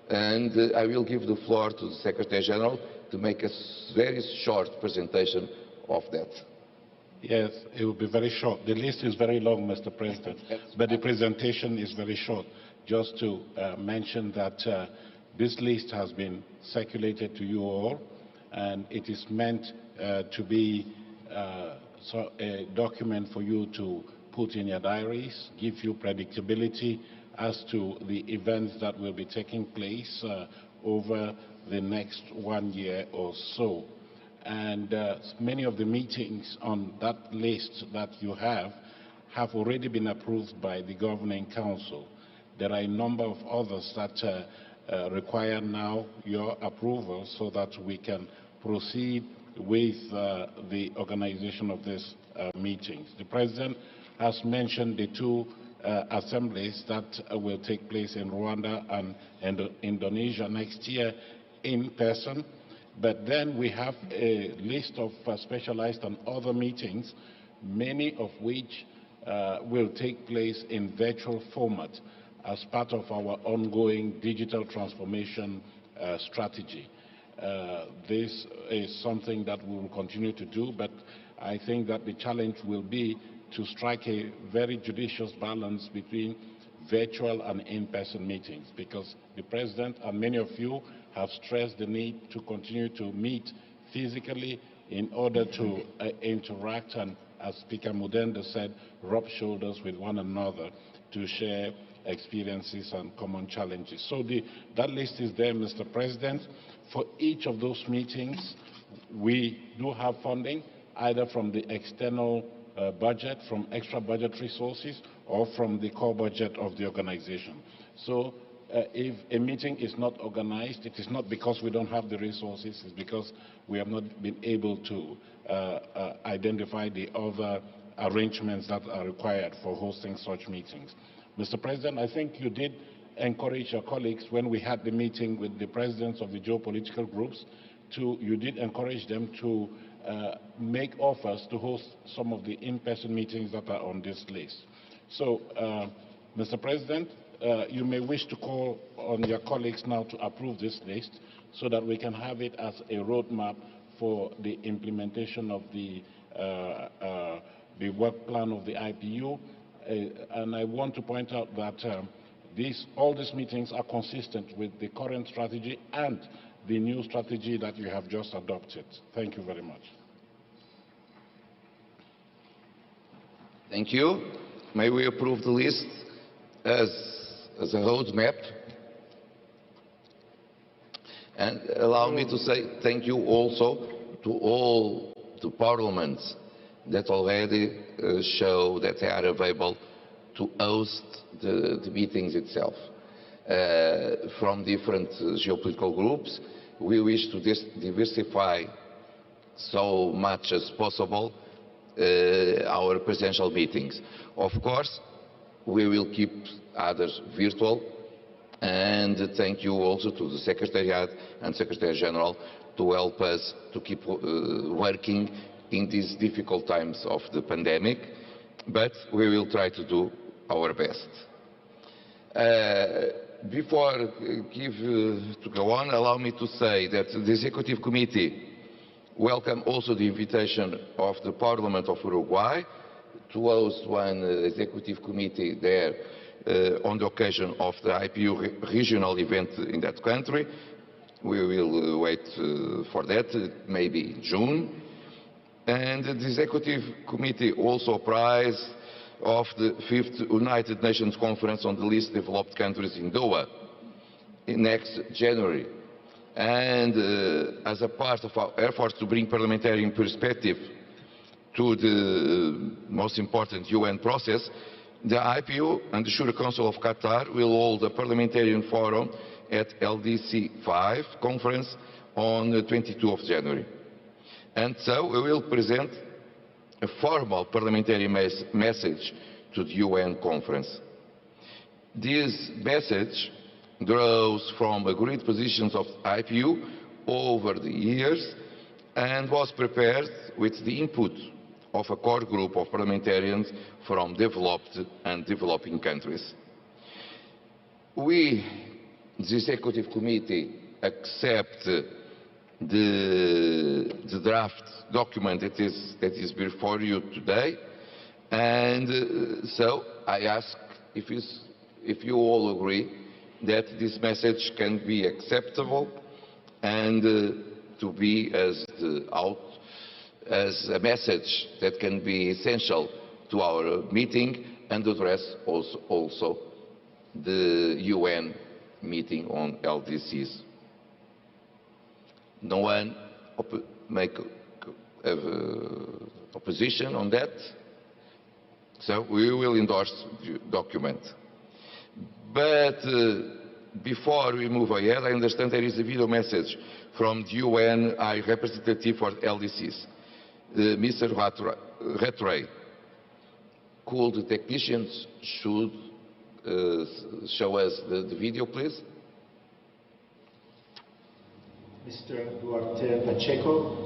And I will give the floor to the Secretary General to make a very short presentation of that. Yes, it will be very short. The list is very long, Mr. President, but the presentation is very short. Just to mention that this list has been circulated to you all, and it is meant to be a document for you to put in your diaries, give you predictability as to the events that will be taking place over the next 1 year or so. And many of the meetings on that list that you have already been approved by the Governing Council. There are a number of others that require now your approval so that we can proceed with the organization of these meetings. The President has mentioned the two assemblies that will take place in Rwanda and Indonesia next year in person. But then we have a list of specialized and other meetings, many of which will take place in virtual format as part of our ongoing digital transformation strategy. This is something that we will continue to do, but I think that the challenge will be to strike a very judicious balance between virtual and in-person meetings, because the President and many of you have stressed the need to continue to meet physically in order to interact and, as Speaker Mudende said, rub shoulders with one another to share experiences and common challenges. So that list is there, Mr. President. For each of those meetings, we do have funding, either from the external budget, from extra budgetary sources, or from the core budget of the organization. So if a meeting is not organized, it is not because we don't have the resources, it's because we have not been able to identify the other arrangements that are required for hosting such meetings. Mr. President, I think you did encourage your colleagues when we had the meeting with the presidents of the geopolitical groups. You did encourage them to make offers to host some of the in-person meetings that are on this list. So, Mr. President, you may wish to call on your colleagues now to approve this list so that we can have it as a roadmap for the implementation of the work plan of the IPU. And I want to point out that all these meetings are consistent with the current strategy and the new strategy that you have just adopted. Thank you very much. Thank you. May we approve the list as a roadmap? And allow me to say thank you also to all the parliaments that already show that they are available to host the meetings itself. From different geopolitical groups, we wish to diversify so much as possible our presidential meetings. Of course, we will keep others virtual, and thank you also to the Secretariat and Secretary General to help us to keep working in these difficult times of the pandemic, but we will try to do our best. Before to go on, allow me to say that the Executive Committee welcome also the invitation of the Parliament of Uruguay to host one Executive Committee there on the occasion of the IPU regional event in that country. We will wait for that, maybe in June. And the Executive Committee also apprised of the 5th United Nations Conference on the Least Developed Countries in Doha next January. And as a part of our efforts to bring parliamentarian perspective to the most important UN process, the IPU and the Shura Council of Qatar will hold a parliamentarian forum at LDC 5 conference on the 22nd of January. And so we will present a formal parliamentary message to the UN conference. This message draws from agreed positions of IPU over the years and was prepared with the input of a core group of parliamentarians from developed and developing countries. We, the Executive Committee, accept the draft document that is before you today, and so I ask if you all agree that this message can be acceptable and to be as a message that can be essential to our meeting and address also the UN meeting on LDCs. No one make opposition on that, so we will endorse the document. But before we move ahead, I understand there is a video message from the UN High Representative for LDCs, Mr. Rattray. Could the technicians should show us the video, please? Mr. Duarte Pacheco,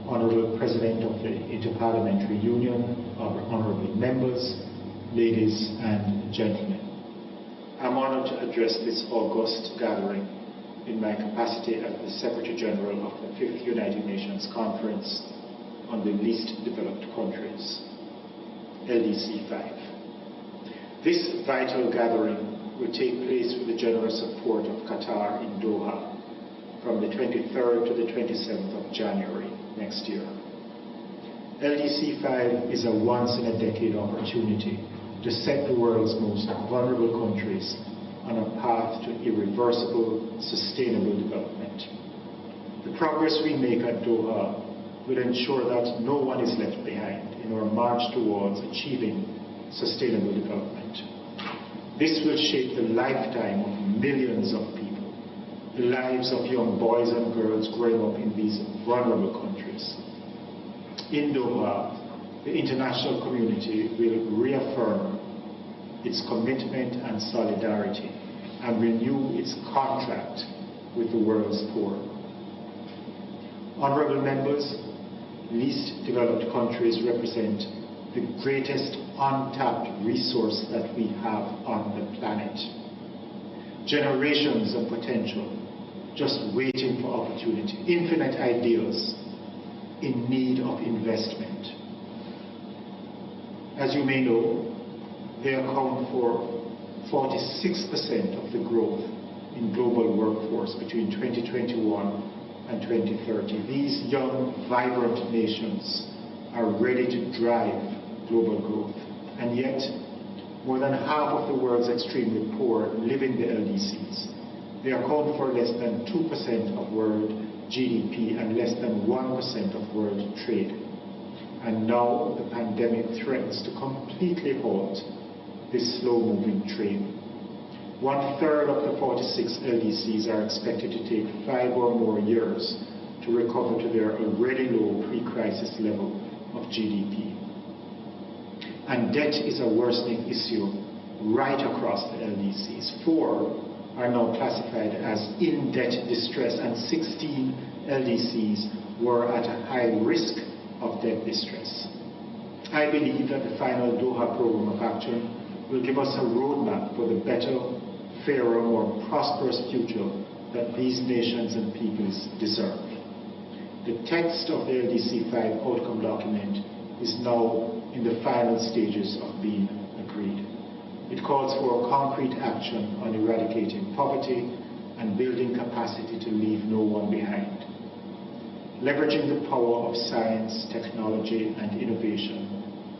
Honorable President of the Inter-Parliamentary Union, honorable members, ladies and gentlemen. I'm honored to address this august gathering in my capacity as the Secretary General of the 5th United Nations Conference on the Least Developed Countries, LDC 5. This vital gathering will take place with the generous support of Qatar in Doha from the 23rd to the 27th of January next year. LDC 5 is a once-in-a-decade opportunity to set the world's most vulnerable countries on a path to irreversible, sustainable development. The progress we make at Doha will ensure that no one is left behind in our march towards achieving sustainable development. This will shape the lifetime of millions of people, the lives of young boys and girls growing up in these vulnerable countries. In Doha, the international community will reaffirm its commitment and solidarity and renew its contract with the world's poor. Honourable members, least developed countries represent the greatest untapped resource that we have on the planet. Generations of potential just waiting for opportunity, infinite ideals in need of investment. As you may know, they account for 46% of the growth in global workforce between 2021 and 2030. These young, vibrant nations are ready to drive global growth, and yet more than half of the world's extremely poor live in the LDCs. They account for less than 2% of world GDP and less than 1% of world trade. And now the pandemic threatens to completely halt this slow-moving train. 1/3 of the 46 LDCs are expected to take 5 or more years to recover to their already low pre-crisis level of GDP. And debt is a worsening issue right across the LDCs. 4 are now classified as in debt distress, and 16 LDCs were at a high risk of debt distress. I believe that the final Doha Programme of Action will give us a roadmap for the better, fairer, more prosperous future that these nations and peoples deserve. The text of the LDC5 outcome document is now in the final stages of being agreed. It calls for concrete action on eradicating poverty and building capacity to leave no one behind. Leveraging the power of science, technology, and innovation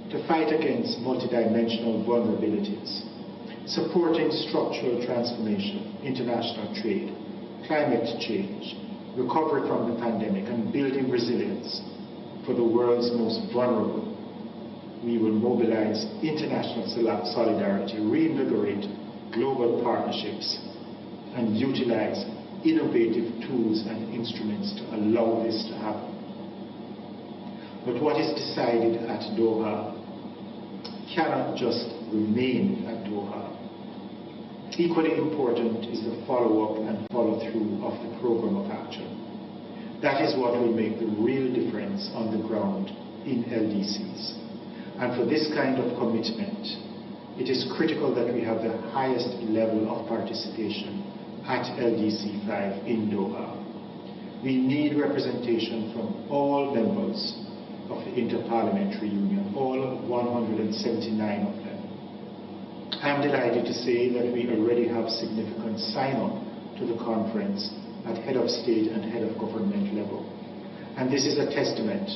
to fight against multidimensional vulnerabilities, supporting structural transformation, international trade, climate change, recovery from the pandemic, and building resilience for the world's most vulnerable. We will mobilize international solidarity, reinvigorate global partnerships, and utilize innovative tools and instruments to allow this to happen. But what is decided at Doha cannot just remain at Doha. Equally important is the follow-up and follow-through of the Programme of Action. That is what will make the real difference on the ground in LDCs. And for this kind of commitment, it is critical that we have the highest level of participation at LDC5 in Doha. We need representation from all members of the Inter-Parliamentary Union, all 179 of them. I'm delighted to say that we already have significant sign-on to the conference at head of state and head of government level. And this is a testament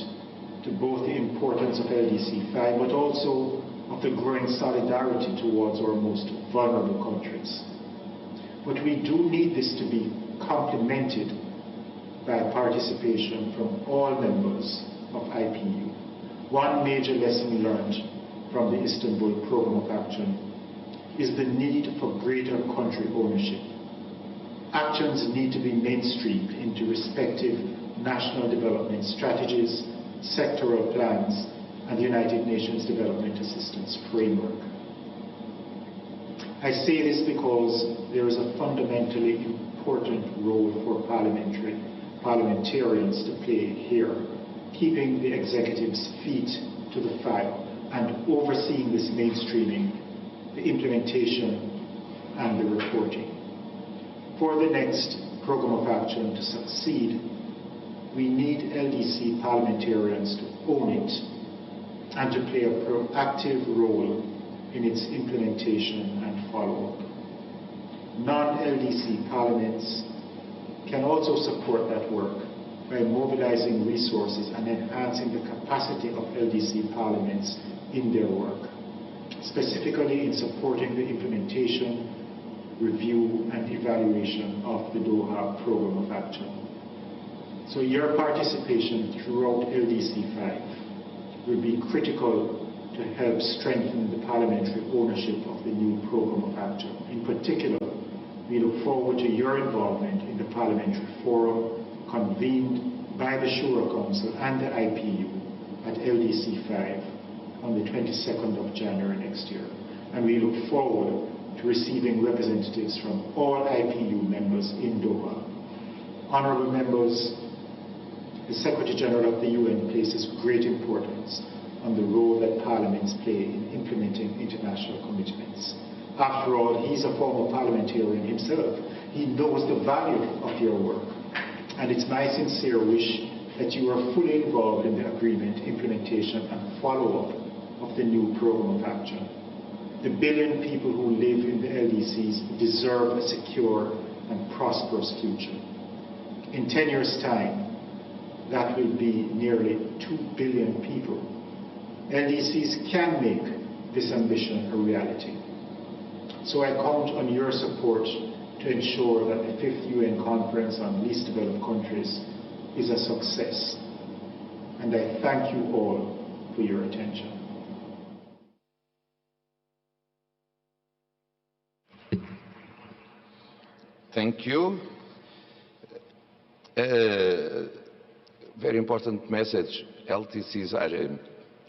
to both the importance of LDC5, but also of the growing solidarity towards our most vulnerable countries. But we do need this to be complemented by participation from all members of IPU. One major lesson learned from the Istanbul Programme of Action is the need for greater country ownership. Actions need to be mainstreamed into respective national development strategies, sectoral plans, and the United Nations Development Assistance Framework. I say this because there is a fundamentally important role for parliamentarians to play here, keeping the executive's feet to the fire and overseeing this mainstreaming, the implementation, and the reporting. For the next Programme of Action to succeed, we need LDC parliamentarians to own it and to play a proactive role in its implementation and follow-up. Non-LDC parliaments can also support that work by mobilizing resources and enhancing the capacity of LDC parliaments in their work, specifically in supporting the implementation, review, and evaluation of the Doha Programme of Action. So your participation throughout LDC5 will be critical to help strengthen the parliamentary ownership of the new Programme of Action. In particular, we look forward to your involvement in the Parliamentary Forum convened by the Shura Council and the IPU at LDC5 on the 22nd of January next year. And we look forward to receiving representatives from all IPU members in Doha. Honourable members, the Secretary-General of the UN places great importance on the role that parliaments play in implementing international commitments. After all, he's a former parliamentarian himself. He knows the value of your work. And it's my sincere wish that you are fully involved in the agreement, implementation and follow-up of the new program of action. The billion people who live in the LDCs deserve a secure and prosperous future. In 10 years' time, that will be nearly 2 billion people. LDCs can make this ambition a reality. So I count on your support to ensure that the 5th UN Conference on Least Developed Countries is a success. And I thank you all for your attention. Thank you. Very important message. LTCs are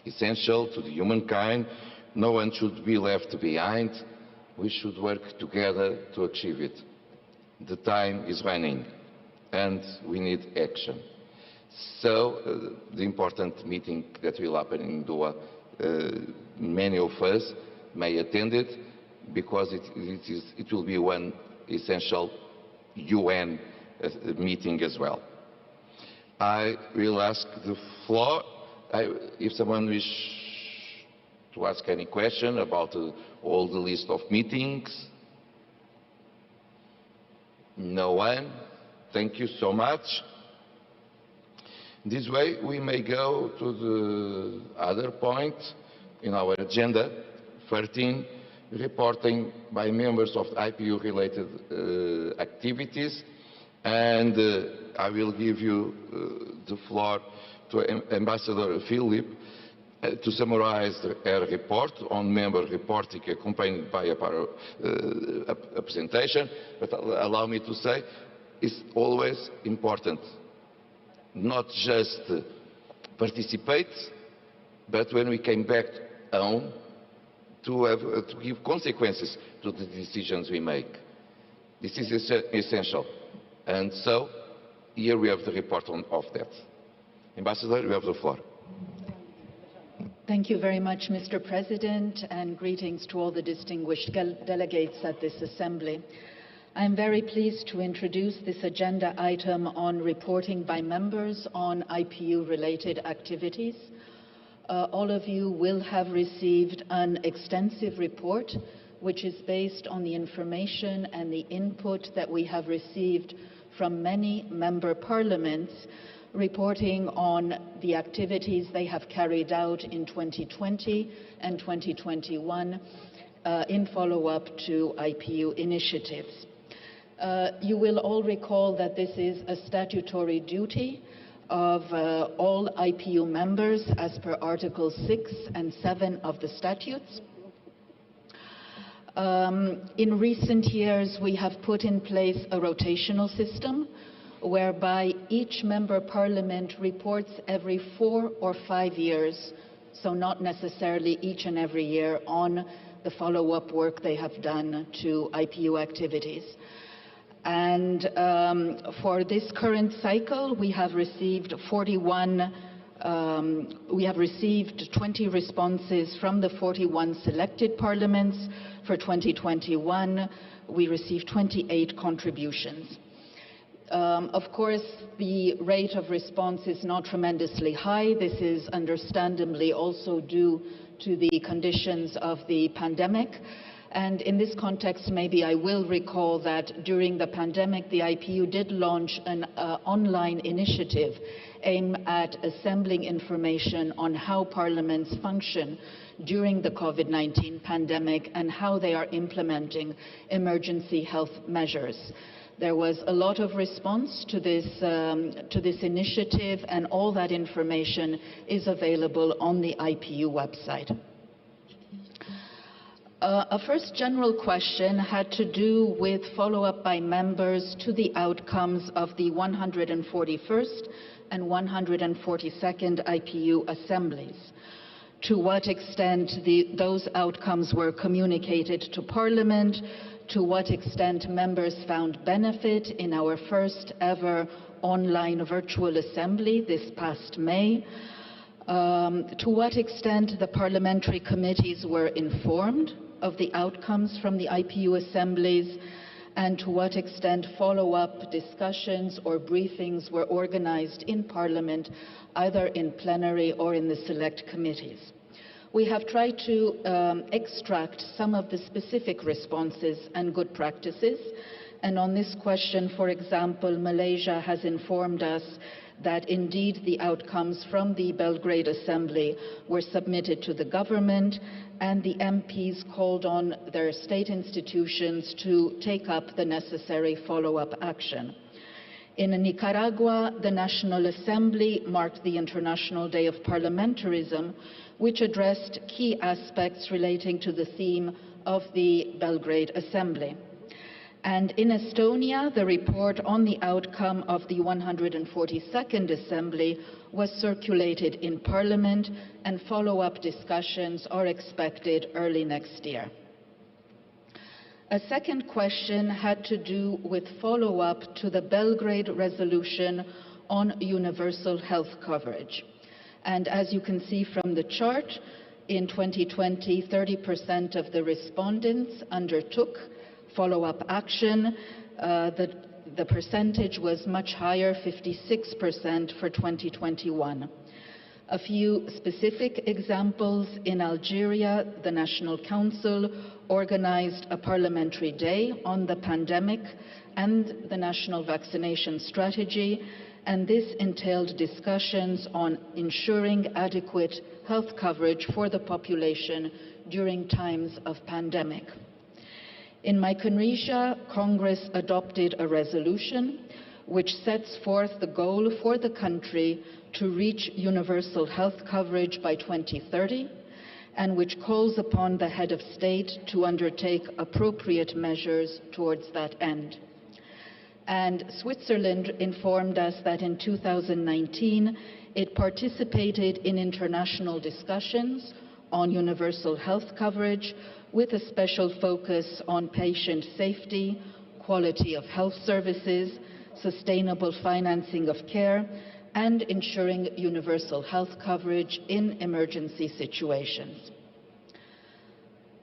essential to the humankind. No one should be left behind. We should work together to achieve it. The time is running and we need action. So the important meeting that will happen in Doha, many of us may attend it because it will be one essential UN meeting as well. I will ask the floor if someone wishes to ask any question about all the list of meetings. No one? Thank you so much. This way we may go to the other point in our agenda, 13, reporting by members of IPU related activities. And I will give you the floor to Ambassador Philip to summarize her report on member reporting accompanied by a presentation. But allow me to say, it's always important not just participate, but when we came back home to give consequences to the decisions we make. This is essential. And so, here we have the report of that. Ambassador, you have the floor. Thank you very much, Mr. President, and greetings to all the distinguished delegates at this assembly. I am very pleased to introduce this agenda item on reporting by members on IPU-related activities. All of you will have received an extensive report, which is based on the information and the input that we have received from many member parliaments reporting on the activities they have carried out in 2020 and 2021 in follow-up to IPU initiatives. You will all recall that this is a statutory duty of all IPU members as per Articles 6 and 7 of the statutes. In recent years, we have put in place a rotational system whereby each member parliament reports every 4 or 5 years, so not necessarily each and every year, on the follow-up work they have done to IPU activities. And for this current cycle, we have received 20 responses from the 41 selected parliaments. For 2021, we received 28 contributions. Of course, the rate of response is not tremendously high. This is understandably also due to the conditions of the pandemic. And in this context, maybe I will recall that during the pandemic, the IPU did launch an online initiative aimed at assembling information on how parliaments function during the COVID-19 pandemic and how they are implementing emergency health measures. There was a lot of response to this initiative, and all that information is available on the IPU website. A first general question had to do with follow-up by members to the outcomes of the 141st and 142nd IPU assemblies. to what extent those outcomes were communicated to Parliament, to what extent members found benefit in our first ever online virtual assembly this past May, to what extent the parliamentary committees were informed of the outcomes from the IPU assemblies, and to what extent follow-up discussions or briefings were organized in Parliament, either in plenary or in the select committees. We have tried to extract some of the specific responses and good practices, and on this question, for example, Malaysia has informed us that indeed the outcomes from the Belgrade Assembly were submitted to the government, and the MPs called on their state institutions to take up the necessary follow-up action. In Nicaragua, the National Assembly marked the International Day of Parliamentarism, which addressed key aspects relating to the theme of the Belgrade Assembly. And in Estonia, the report on the outcome of the 142nd Assembly was circulated in Parliament, and follow-up discussions are expected early next year. A second question had to do with follow-up to the Belgrade resolution on universal health coverage. And as you can see from the chart, in 2020, 30% of the respondents undertook follow-up action. The percentage was much higher, 56% for 2021. A few specific examples: in Algeria, the National Council organized a parliamentary day on the pandemic and the national vaccination strategy, and this entailed discussions on ensuring adequate health coverage for the population during times of pandemic. In Micronesia, Congress adopted a resolution which sets forth the goal for the country to reach universal health coverage by 2030, and which calls upon the head of state to undertake appropriate measures towards that end. And Switzerland informed us that in 2019, it participated in international discussions on universal health coverage, with a special focus on patient safety, quality of health services, sustainable financing of care, and ensuring universal health coverage in emergency situations.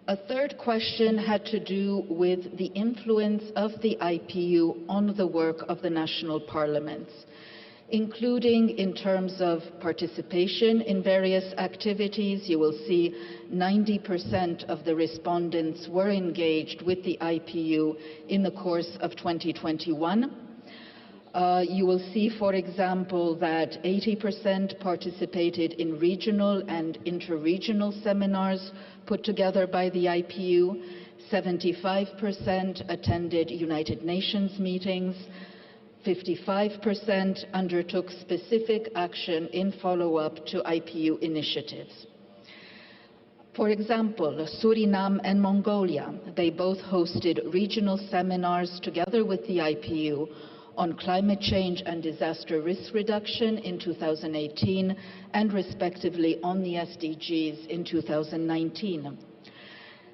A third question had to do with the influence of the IPU on the work of the national parliaments, including in terms of participation in various activities. You will see 90% of the respondents were engaged with the IPU in the course of 2021. You will see, for example, that 80% participated in regional and inter-regional seminars put together by the IPU, 75% attended United Nations meetings, 55% undertook specific action in follow-up to IPU initiatives. For example, Suriname and Mongolia, they both hosted regional seminars together with the IPU on climate change and disaster risk reduction in 2018, and respectively on the SDGs in 2019.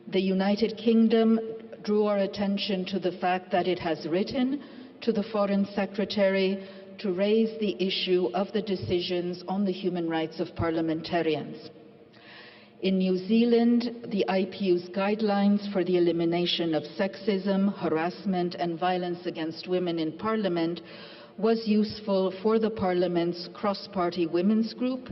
The United Kingdom drew our attention to the fact that it has written to the Foreign Secretary to raise the issue of the decisions on the human rights of parliamentarians. In New Zealand, the IPU's guidelines for the elimination of sexism, harassment, and violence against women in Parliament was useful for the Parliament's cross-party women's group.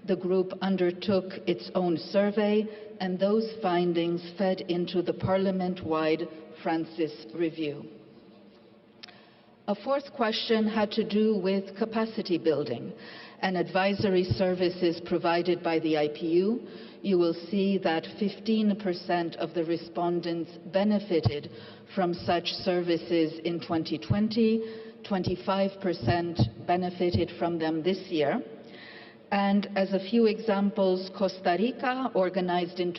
The group undertook its own survey, and those findings fed into the Parliament-wide Francis Review. A fourth question had to do with capacity building and advisory services provided by the IPU. You will see that 15% of the respondents benefited from such services in 2020, 25% benefited from them this year. And as a few examples, Costa Rica organized in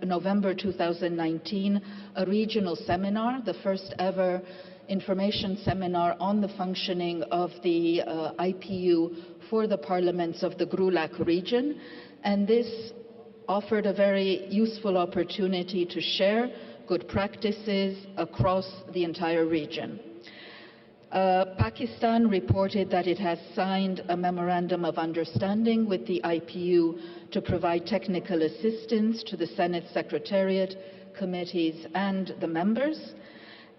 November 2019 a regional seminar, the first ever information seminar on the functioning of the IPU for the parliaments of the GRULAC region. And this offered a very useful opportunity to share good practices across the entire region. Pakistan reported that it has signed a memorandum of understanding with the IPU to provide technical assistance to the Senate Secretariat, committees and the members.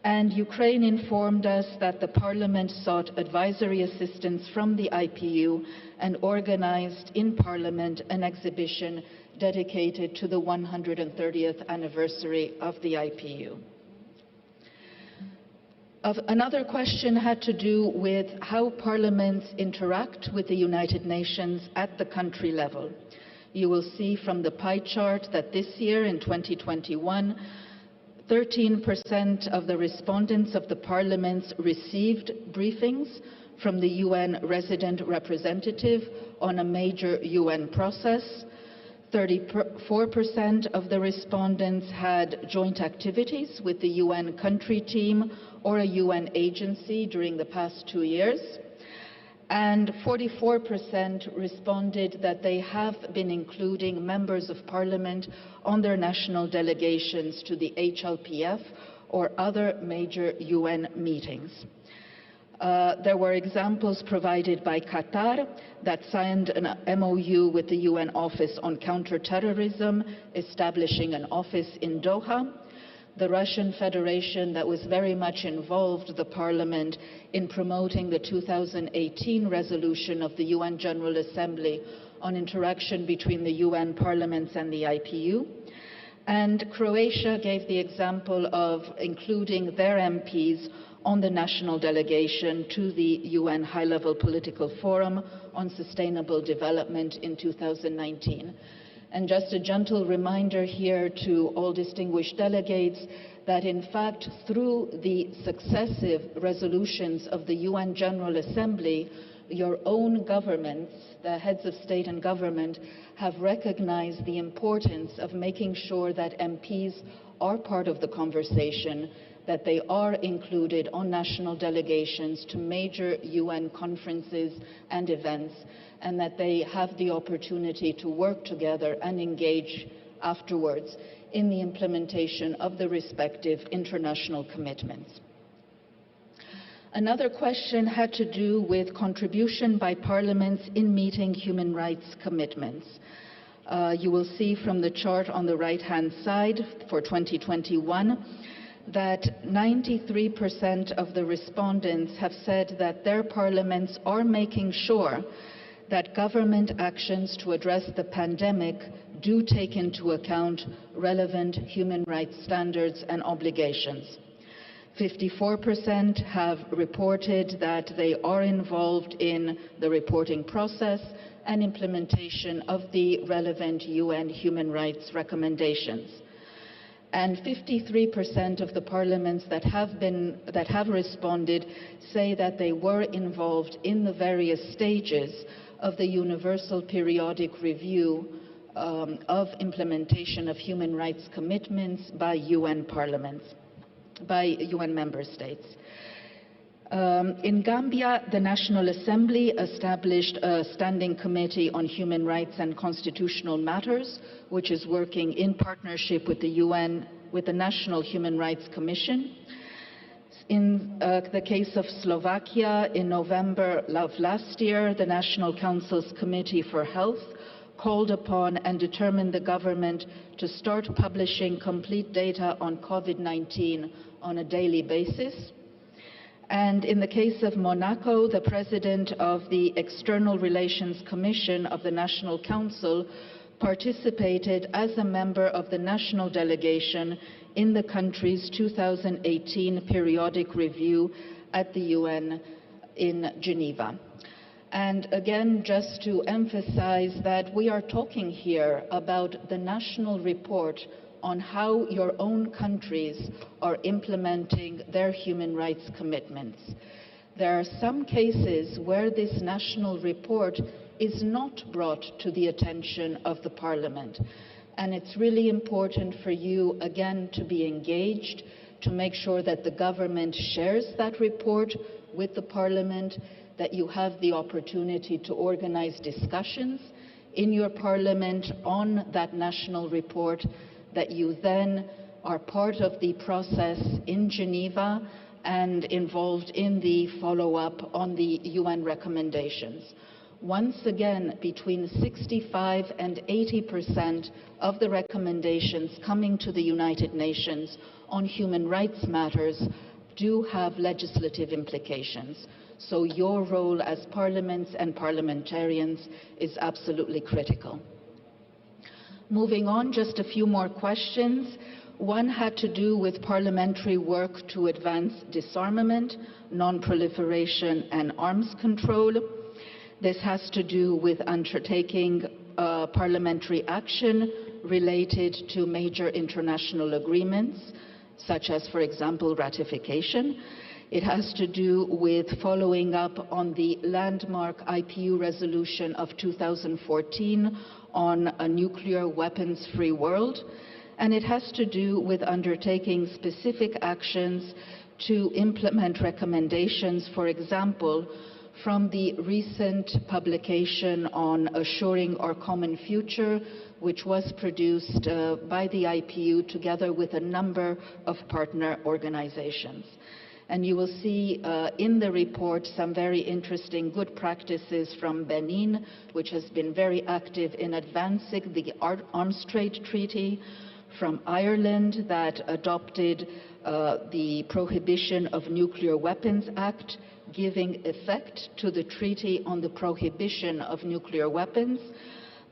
And Ukraine informed us that the Parliament sought advisory assistance from the IPU and organized in Parliament an exhibition dedicated to the 130th anniversary of the IPU. Another question had to do with how parliaments interact with the United Nations at the country level. You will see from the pie chart that this year, in 2021, 13% of the respondents of the parliaments received briefings from the UN resident representative on a major UN process. 34% of the respondents had joint activities with the UN country team or a UN agency during the past 2 years. And 44% responded that they have been including members of parliament on their national delegations to the HLPF or other major UN meetings. There were examples provided by Qatar that signed an MOU with the UN Office on Counterterrorism, establishing an office in Doha. The Russian Federation that was very much involved, the Parliament, in promoting the 2018 resolution of the UN General Assembly on interaction between the UN parliaments and the IPU. And Croatia gave the example of including their MPs on the national delegation to the UN High-Level Political Forum on Sustainable Development in 2019. And just a gentle reminder here to all distinguished delegates that in fact through the successive resolutions of the UN General Assembly, your own governments, the heads of state and government, have recognized the importance of making sure that MPs are part of the conversation, that they are included on national delegations to major UN conferences and events, and that they have the opportunity to work together and engage afterwards in the implementation of the respective international commitments. Another question had to do with contribution by parliaments in meeting human rights commitments. You will see from the chart on the right-hand side for 2021 that 93% of the respondents have said that their parliaments are making sure that government actions to address the pandemic do take into account relevant human rights standards and obligations. 54% have reported that they are involved in the reporting process and implementation of the relevant UN human rights recommendations. And 53% of the parliaments that have responded say that they were involved in the various stages of the Universal Periodic Review of implementation of human rights commitments by UN parliaments, by UN member states. In Gambia, the National Assembly established a standing committee on human rights and constitutional matters, which is working in partnership with the UN, with the National Human Rights Commission. In the case of Slovakia, in November of last year, the National Council's Committee for Health called upon and determined the government to start publishing complete data on COVID-19 on a daily basis. And in the case of Monaco, the president of the External Relations Commission of the National Council participated as a member of the national delegation in the country's 2018 periodic review at the UN in Geneva. And again, just to emphasize that we are talking here about the national report on how your own countries are implementing their human rights commitments. There are some cases where this national report is not brought to the attention of the Parliament. And it's really important for you, again, to be engaged, to make sure that the government shares that report with the Parliament, that you have the opportunity to organize discussions in your parliament on that national report, that you then are part of the process in Geneva and involved in the follow-up on the UN recommendations. Once again, between 65 and 80% of the recommendations coming to the United Nations on human rights matters do have legislative implications. So your role as parliaments and parliamentarians is absolutely critical. Moving on, just a few more questions. One had to do with parliamentary work to advance disarmament, non-proliferation and arms control. This has to do with undertaking parliamentary action related to major international agreements, such as, for example, ratification. It has to do with following up on the landmark IPU resolution of 2014 on a nuclear weapons-free world. And it has to do with undertaking specific actions to implement recommendations, for example, from the recent publication on Assuring Our Common Future, which was produced by the IPU together with a number of partner organizations. And you will see in the report some very interesting good practices from Benin, which has been very active in advancing the Arms Trade Treaty, from Ireland that adopted the Prohibition of Nuclear Weapons Act, giving effect to the Treaty on the Prohibition of Nuclear Weapons,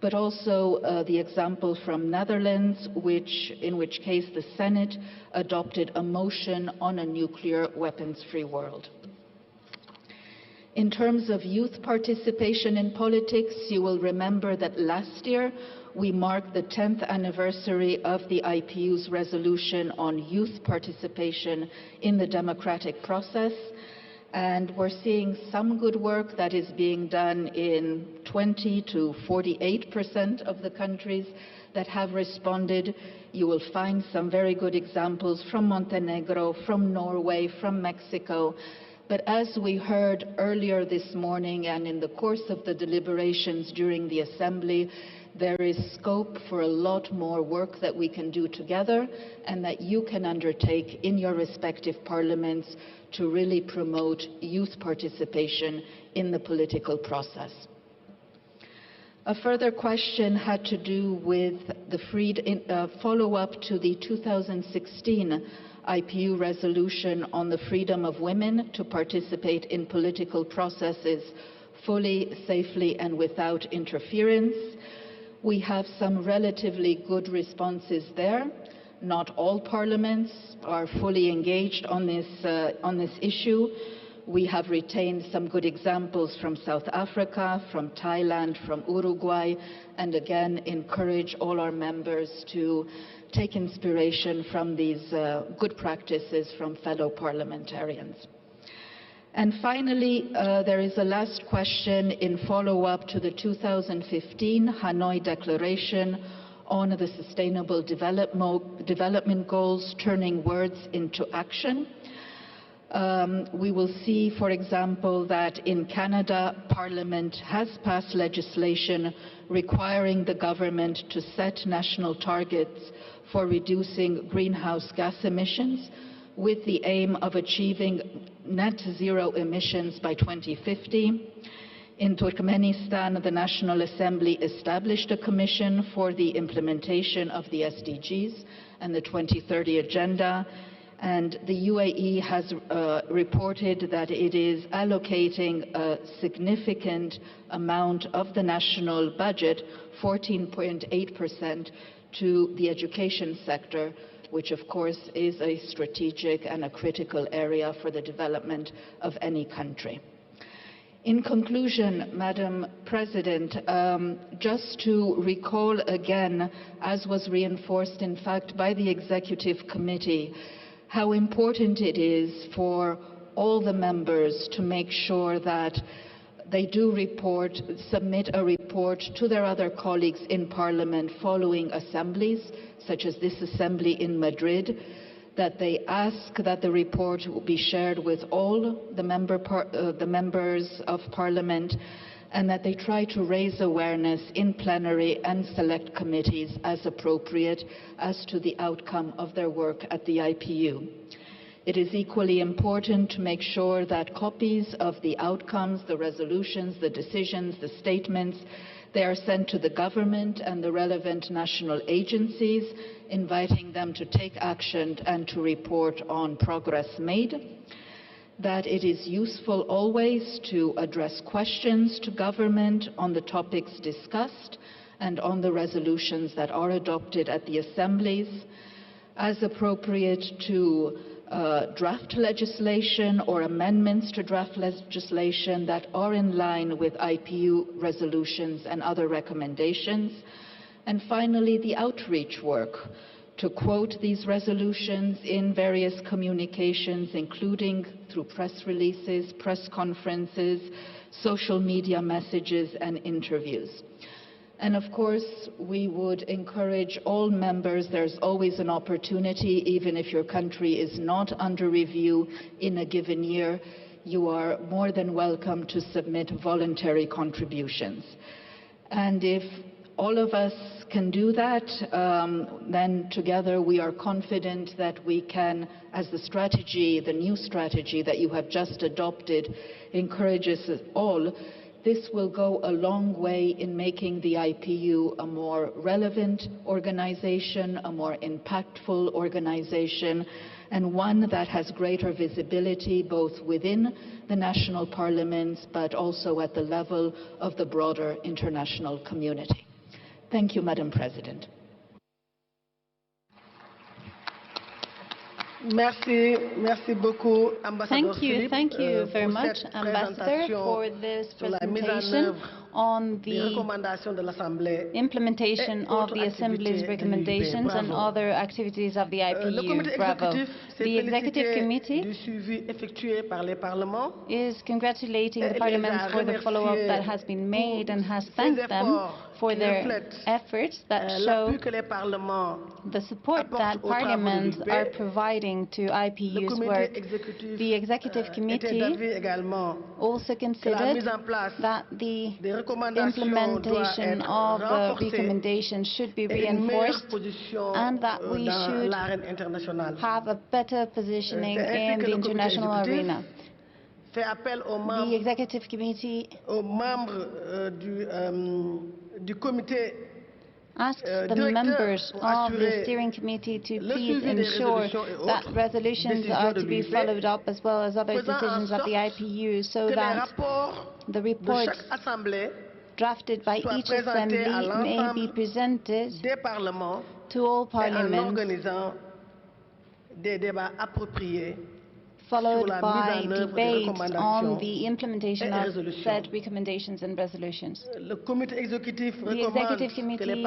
but also the example from Netherlands, in which case the Senate adopted a motion on a nuclear weapons-free world. In terms of youth participation in politics, you will remember that last year we marked the 10th anniversary of the IPU's resolution on youth participation in the democratic process. And we're seeing some good work that is being done in 20 to 48% of the countries that have responded. You will find some very good examples from Montenegro, from Norway, from Mexico. But as we heard earlier this morning and in the course of the deliberations during the Assembly, there is scope for a lot more work that we can do together and that you can undertake in your respective parliaments to really promote youth participation in the political process. A further question had to do with the follow-up to the 2016 IPU resolution on the freedom of women to participate in political processes fully, safely, and without interference. We have some relatively good responses there. Not all parliaments are fully engaged on this issue. We have retained some good examples from South Africa, from Thailand, from Uruguay, and again encourage all our members to take inspiration from these good practices from fellow parliamentarians. And finally, there is a last question in follow-up to the 2015 Hanoi Declaration on the Sustainable Development Goals, turning words into action. We will see, for example, that in Canada, Parliament has passed legislation requiring the government to set national targets for reducing greenhouse gas emissions with the aim of achieving net zero emissions by 2050. In Turkmenistan, the National Assembly established a commission for the implementation of the SDGs and the 2030 Agenda, and the UAE has reported that it is allocating a significant amount of the national budget, 14.8%, to the education sector, which of course is a strategic and a critical area for the development of any country. In conclusion, Madam President, just to recall again, as was reinforced in fact by the Executive Committee, how important it is for all the members to make sure that they do submit a report to their other colleagues in Parliament following assemblies, such as this assembly in Madrid, that they ask that the report will be shared with all the members of Parliament, and that they try to raise awareness in plenary and select committees as appropriate as to the outcome of their work at the IPU. It is equally important to make sure that copies of the outcomes, the resolutions, the decisions, the statements, they are sent to the government and the relevant national agencies, inviting them to take action and to report on progress made. That it is useful always to address questions to government on the topics discussed and on the resolutions that are adopted at the assemblies, as appropriate to draft legislation or amendments to draft legislation that are in line with IPU resolutions and other recommendations. And finally, the outreach work, to quote these resolutions in various communications, including through press releases, press conferences, social media messages, and interviews. And of course, we would encourage all members, there's always an opportunity, even if your country is not under review in a given year, you are more than welcome to submit voluntary contributions. And if all of us can do that, then together we are confident that we can, as the strategy, the new strategy that you have just adopted, encourages us all, this will go a long way in making the IPU a more relevant organization, a more impactful organization, and one that has greater visibility both within the national parliaments but also at the level of the broader international community. Thank you, Madam President. Merci beaucoup, Ambassador Philippe. Thank you very much, Ambassador, for this presentation on the implementation of the Assembly's recommendations and other activities of the IPU. Bravo. The Executive Committee is congratulating the Parliament for the follow-up that has been made and has thanked them for their efforts that show the support that Parliaments are providing to IPU's work. The Executive Committee also considered that the implementation of the recommendations should be reinforced and that we should have a better positioning in the international arena. The Executive Committee asks the members of the steering committee to please ensure that resolutions are to be followed up as well as other decisions of the IPU so that the reports drafted by each assembly may be presented to all parliaments, followed by debates on the implementation of said recommendations and resolutions. The Executive Committee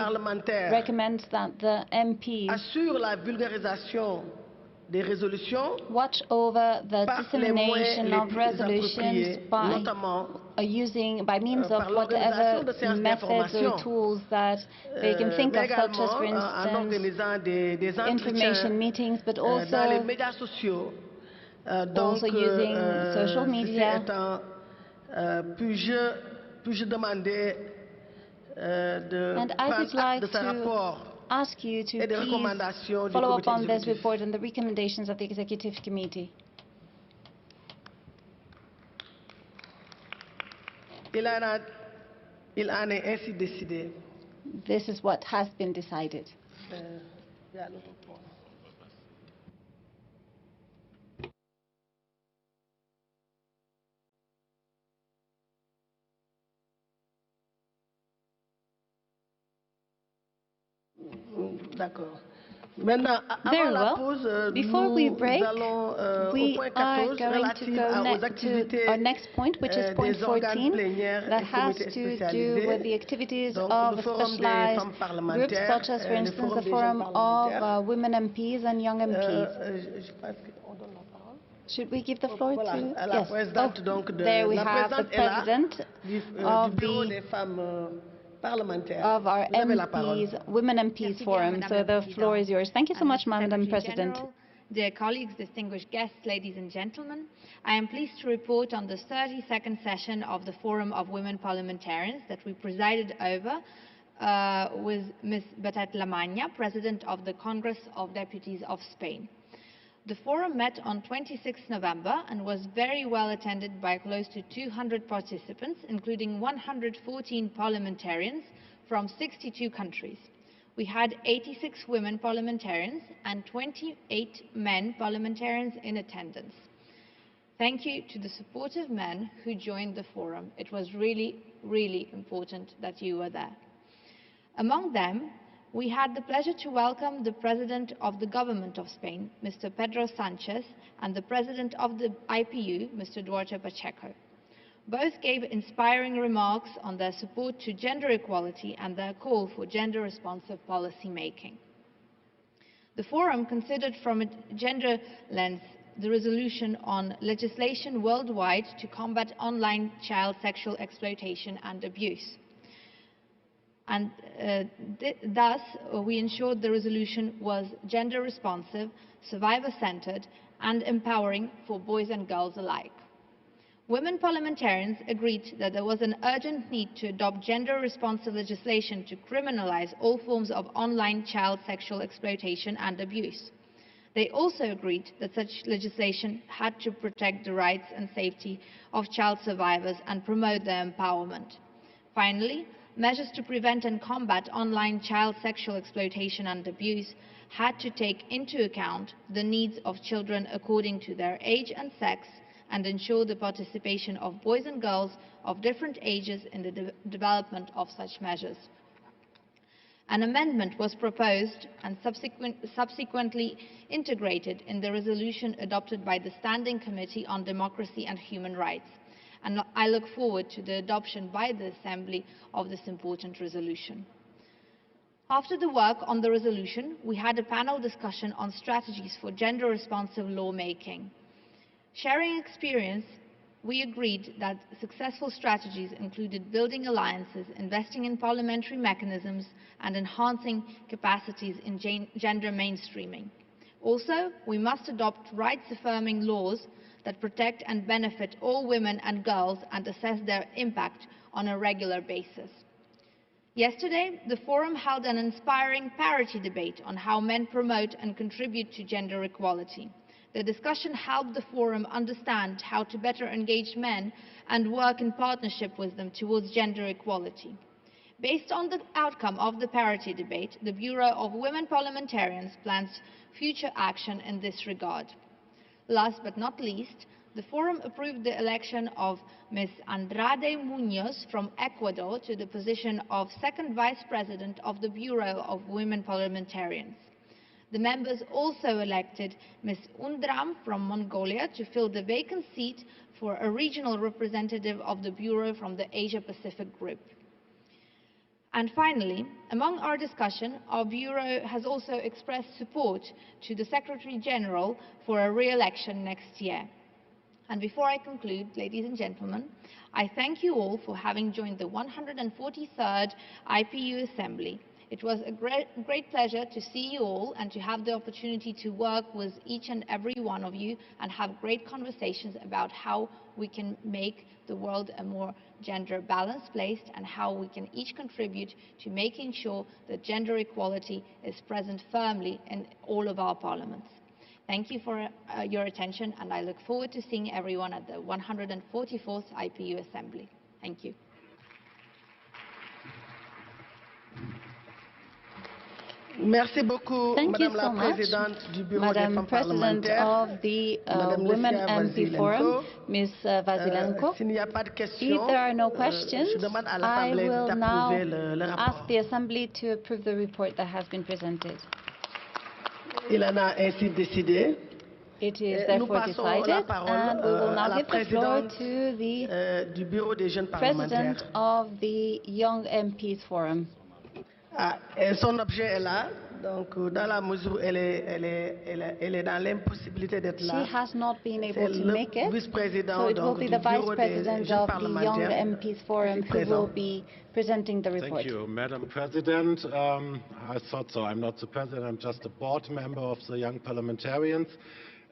recommends that the MPs watch over the dissemination of resolutions by means of whatever methods or tools that they can think of, such as, for instance, information meetings, but also using social media. And I would like to ask you to please follow up on this report and the recommendations of the Executive Committee. This is what has been decided. Very well. Before we break, we are going to go to our next point, which is point 14, that has to do with the activities of specialized groups, such as, for instance, the Forum of Women MPs and Young MPs. Should we give the floor to? Yes. Oh, there we have the President of our MPs, Women MPs Forum. So the floor is yours. Thank you so much, Madam President. Dear colleagues, distinguished guests, ladies and gentlemen, I am pleased to report on the 32nd session of the Forum of Women Parliamentarians that we presided over with Ms. Betet Lamagna, President of the Congress of Deputies of Spain. The forum met on 26 November and was very well attended by close to 200 participants, including 114 parliamentarians from 62 countries. We had 86 women parliamentarians and 28 men parliamentarians in attendance. Thank you to the supportive men who joined the forum. It was really, really important that you were there. Among them, we had the pleasure to welcome the President of the Government of Spain, Mr. Pedro Sanchez, and the President of the IPU, Mr. Duarte Pacheco. Both gave inspiring remarks on their support to gender equality and their call for gender-responsive policy making. The forum considered from a gender lens the resolution on legislation worldwide to combat online child sexual exploitation and abuse. And thus, we ensured the resolution was gender-responsive, survivor-centered, and empowering for boys and girls alike. Women parliamentarians agreed that there was an urgent need to adopt gender-responsive legislation to criminalize all forms of online child sexual exploitation and abuse. They also agreed that such legislation had to protect the rights and safety of child survivors and promote their empowerment. Finally, measures to prevent and combat online child sexual exploitation and abuse had to take into account the needs of children according to their age and sex and ensure the participation of boys and girls of different ages in the development of such measures. An amendment was proposed and subsequently integrated in the resolution adopted by the Standing Committee on Democracy and Human Rights, and I look forward to the adoption by the Assembly of this important resolution. After the work on the resolution, we had a panel discussion on strategies for gender-responsive lawmaking. Sharing experience, we agreed that successful strategies included building alliances, investing in parliamentary mechanisms, and enhancing capacities in gender mainstreaming. Also, we must adopt rights-affirming laws that protect and benefit all women and girls and assess their impact on a regular basis. Yesterday, the Forum held an inspiring parity debate on how men promote and contribute to gender equality. The discussion helped the Forum understand how to better engage men and work in partnership with them towards gender equality. Based on the outcome of the parity debate, the Bureau of Women Parliamentarians plans future action in this regard. Last but not least, the Forum approved the election of Ms. Andrade Munoz from Ecuador to the position of Second Vice President of the Bureau of Women Parliamentarians. The members also elected Ms. Undram from Mongolia to fill the vacant seat for a regional representative of the Bureau from the Asia-Pacific Group. And finally, among our discussion, our Bureau has also expressed support to the Secretary General for a re-election next year. And before I conclude, ladies and gentlemen, I thank you all for having joined the 143rd IPU Assembly. It was a great pleasure to see you all and to have the opportunity to work with each and every one of you and have great conversations about how we can make the world a more gender-balanced place and how we can each contribute to making sure that gender equality is present firmly in all of our parliaments. Thank you for your attention, and I look forward to seeing everyone at the 144th IPU Assembly. Thank you. Merci beaucoup, Thank Madame you so la much, Présidente du Bureau Madam des femmes President parlementaires, of the Madame Women Lucia MP Forum, Vasilenko. Ms. Vasilenko. S'il n'y a pas de questions, If there are no questions, je demande à I l'Assemblée will now d'approuver le rapport. ask the Assembly to approve the report that has been presented. Il en a ainsi décidé. It is Nous therefore passons la decided, parole and we will à now la give the floor présidente to the du Bureau des jeunes parlementaires. President of the Young MPs Forum. Et son objet est là. Donc, dans la mesure où elle est dans l'impossibilité d'être là, she has not been able to le make it, vice-président so it will donc, be du the Vice bureau des President jeunes of the Young parlementaires MPs Forum who will be presenting the report. Thank you, Madam President. I thought so. I'm not the President, I'm just a board member of the Young Parliamentarians.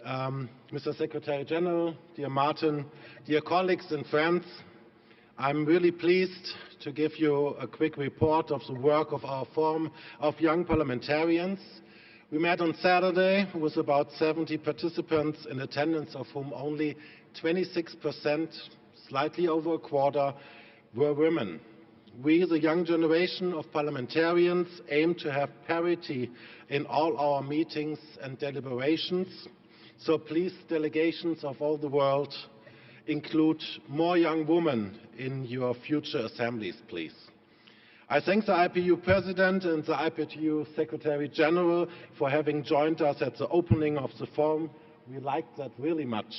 Mr. Secretary General, dear Martin, dear colleagues and friends, I'm really pleased to give you a quick report of the work of our Forum of Young Parliamentarians. We met on Saturday with about 70 participants, in attendance of whom only 26%, slightly over a quarter, were women. We, the young generation of parliamentarians, aim to have parity in all our meetings and deliberations. So please, delegations of all the world, include more young women in your future assemblies, please. I thank the IPU President and the IPU Secretary General for having joined us at the opening of the forum. We liked that really much.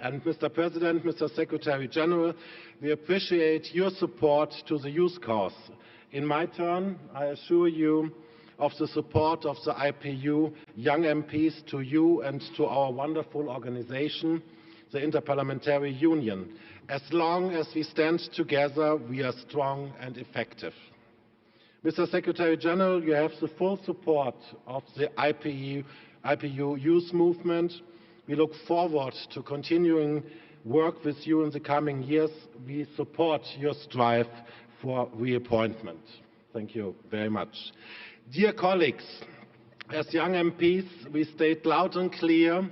And Mr. President, Mr. Secretary General, we appreciate your support to the youth cause. In my turn, I assure you of the support of the IPU Young MPs to you and to our wonderful organization, the Inter-Parliamentary Union. As long as we stand together, we are strong and effective. Mr. Secretary General, you have the full support of the IPU youth movement. We look forward to continuing work with you in the coming years. We support your strive for reappointment. Thank you very much. Dear colleagues, as young MPs, we state loud and clear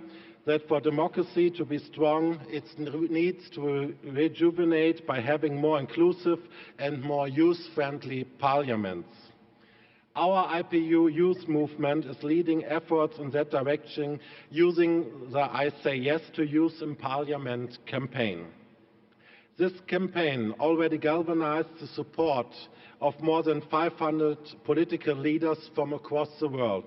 that for democracy to be strong, it needs to rejuvenate by having more inclusive and more youth-friendly parliaments. Our IPU youth movement is leading efforts in that direction using the I Say Yes to Youth in Parliament campaign. This campaign already galvanized the support of more than 500 political leaders from across the world.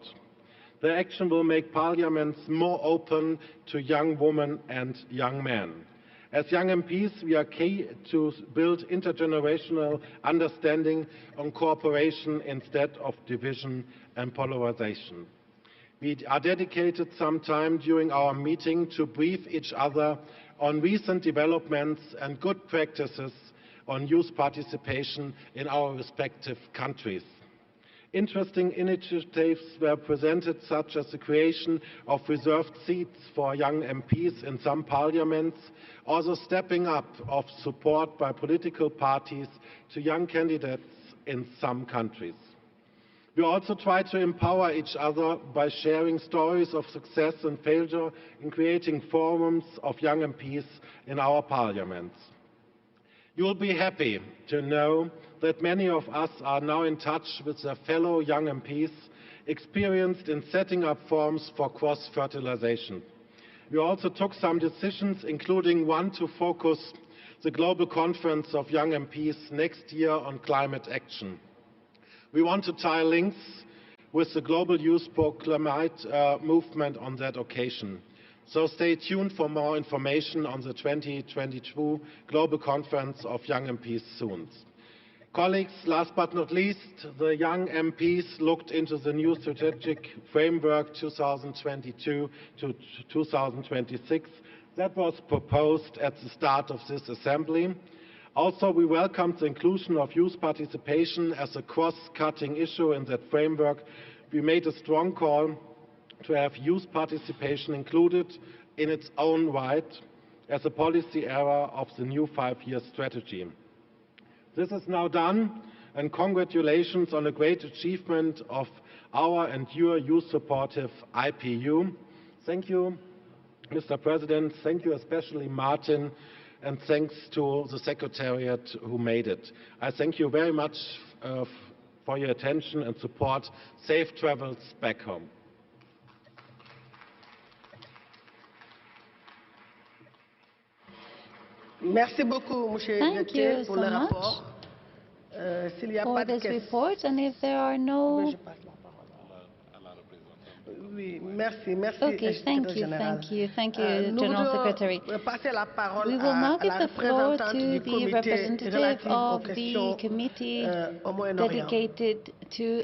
The action will make parliaments more open to young women and young men. As young MPs, we are key to build intergenerational understanding on cooperation instead of division and polarization. We are dedicated some time during our meeting to brief each other on recent developments and good practices on youth participation in our respective countries. Interesting initiatives were presented, such as the creation of reserved seats for young MPs in some parliaments, also stepping up of support by political parties to young candidates in some countries. We also try to empower each other by sharing stories of success and failure in creating forums of young MPs in our parliaments. You will be happy to know that many of us are now in touch with their fellow young MPs experienced in setting up forums for cross-fertilization. We also took some decisions, including one to focus the Global Conference of Young MPs next year on climate action. We want to tie links with the Global Youth for Climate movement on that occasion. So stay tuned for more information on the 2022 Global Conference of Young MPs soon. Colleagues, last but not least, the young MPs looked into the new strategic framework 2022 to 2026 that was proposed at the start of this assembly. Also, we welcomed the inclusion of youth participation as a cross-cutting issue in that framework. We made a strong call to have youth participation included in its own right as a policy area of the new 5-year strategy. This is now done, and congratulations on a great achievement of our and your youth-supportive IPU. Thank you, Mr. President. Thank you especially, Martin, and thanks to the Secretariat who made it. I thank you very much for your attention and support. Safe travels back home. Merci beaucoup, Monsieur Thank you pour so le much rapport. S'il y a for pas de this questions. report, and if there are no... Oui, merci, merci. Okay, thank you, Nous General voudrions Secretary. passer la parole We will now à give la the floor représentante to du the comité representative relatif aux of the questions committee au Moyen-Orient. dedicated to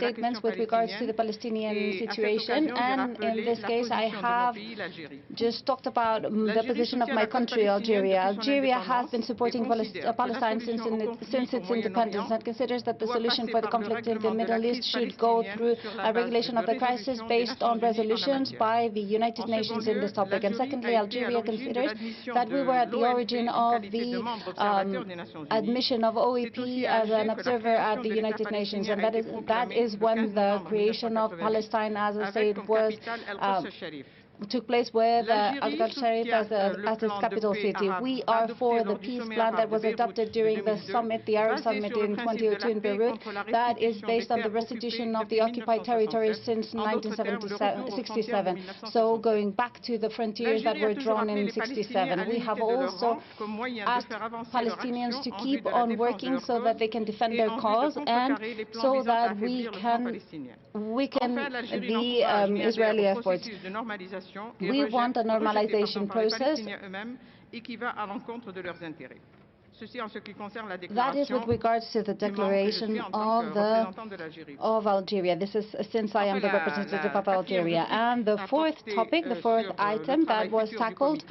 statements with regards to the Palestinian situation, and in this case I have just talked about the position of my country, Algeria. Algeria has been supporting Palestine since its independence and considers that the solution for the conflict in the Middle East should go through a regulation of the crisis based on resolutions by the United Nations in this topic. And secondly, Algeria considers that we were at the origin of the admission of OEP as an observer at the United Nations, and that is when the creation of Palestine as a state was took place with Al-Sharif as its capital city. We are for the peace plan that was adopted during the summit, the Arab Summit in 2002 in Beirut, that is based on the restitution of the occupied territories since 1967. So going back to the frontiers that were drawn in 67. We have also asked Palestinians to keep on working so that they can defend their cause and so that we can the Israeli efforts. We want a normalization process. That is with regards to the declaration of Algeria. This is since I am the representative of Algeria. And the fourth topic, the fourth item that was tackled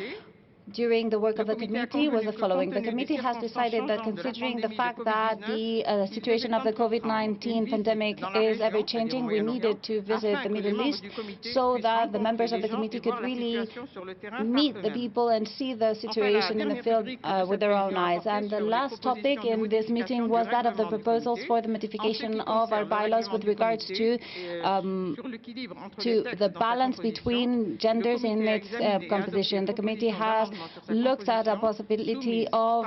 during the work of the committee was the following. The committee has decided that considering the fact that the situation of the COVID-19 pandemic is ever-changing, we needed to visit the Middle East so that the members of the committee could really meet the people and see the situation in the field with their own eyes. And the last topic in this meeting was that of the proposals for the modification of our bylaws with regards to the balance between genders in its composition. The committee has looked at a possibility of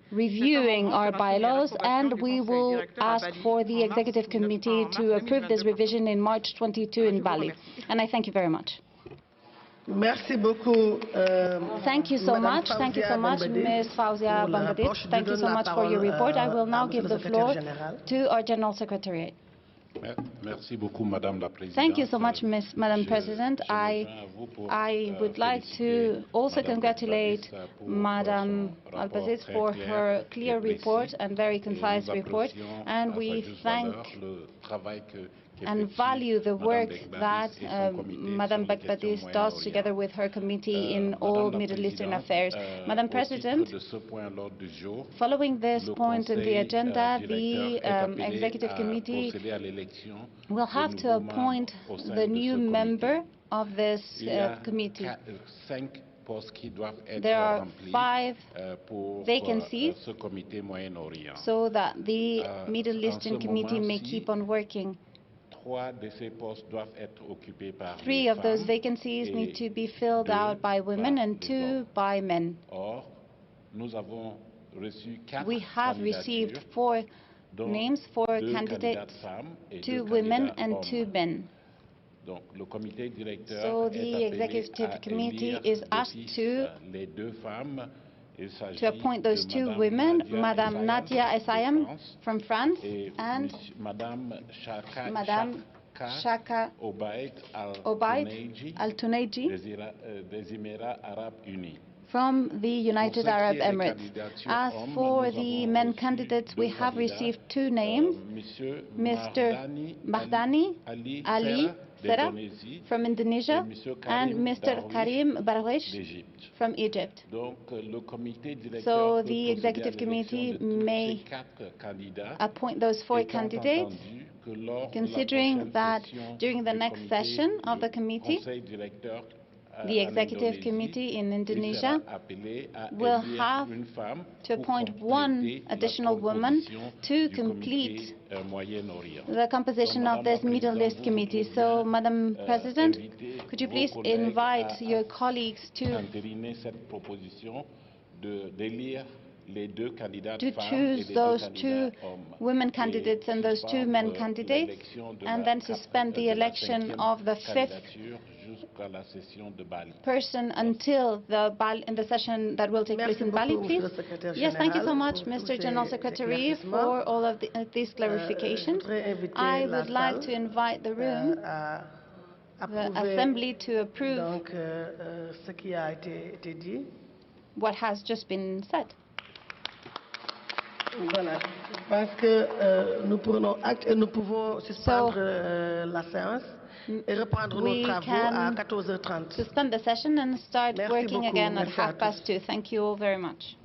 reviewing our bylaws, and we will ask for the executive committee to approve this revision in March 22 in Bali. And I thank you very much. Thank you so much. Thank you so much, Ms. Fauzia Bangadit. Thank you so much for your report. I will now give the floor to our General Secretary. Thank you so much, Madam President. I would like to also congratulate Madam Albaziz for her clear report and very concise report, and we thank and value the work that Madam Bagbadis does together with her committee in all Middle Eastern affairs. Madam President, following this point in the agenda, the Executive Committee will have to appoint the new member of this committee. There are 5 vacancies so that the Middle Eastern Committee may keep on working. 3 of those vacancies need to be filled out by women and 2 by men. We have received 4 names, 4 candidates, 2 women and 2 men. So the Executive Committee is asked to appoint those 2 women, Madame Nadia Essayem from France and Madame Shaka Obaid Al-Tuneji from the United Arab Emirates. As for the men candidates, we have received 2 names, Mr. Mahdani Ali Sera from Indonesia and Mr. Karim Barghish from Egypt. So the Executive Committee may appoint those 4 candidates, considering that during the next session of the committee, the Executive Committee in Indonesia will have to appoint 1 additional woman to complete the composition of this Middle East Committee. So, Madam President, could you please invite your colleagues to choose those 2 women candidates and those 2 men candidates, and then suspend the election of the 5th person until in the session that will take place in Bali, please. Yes, thank you so much, Mr. General Secretary, for all of these clarifications. I would like to invite the room, the Assembly, to approve what has just been said. Voilà. Je pense que nous prenons acte et nous pouvons suspendre la séance et reprendre nos travaux à 14h30. Suspend the session and start working again at 2:30. Thank you all very much.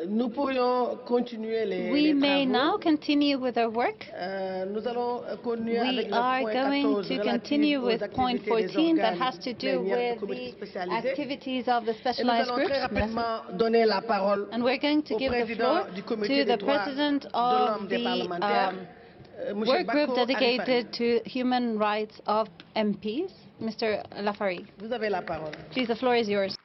nous pourrions continuer We may travaux. now continue with our work. Nous allons continuer We avec le are point going 14 to relatif continue aux with point activités des 14 that organes has to do plénières with du comité the spécialisé. activities of the Et nous specialized allons groups. très rapidement donner la parole And we're going to au give the président floor du comité to des the droits president de l'homme of des the parlementaires, work group Bako dedicated to human rights of MPs, Mr. Lafari. Vous avez la parole. Please, the floor is yours.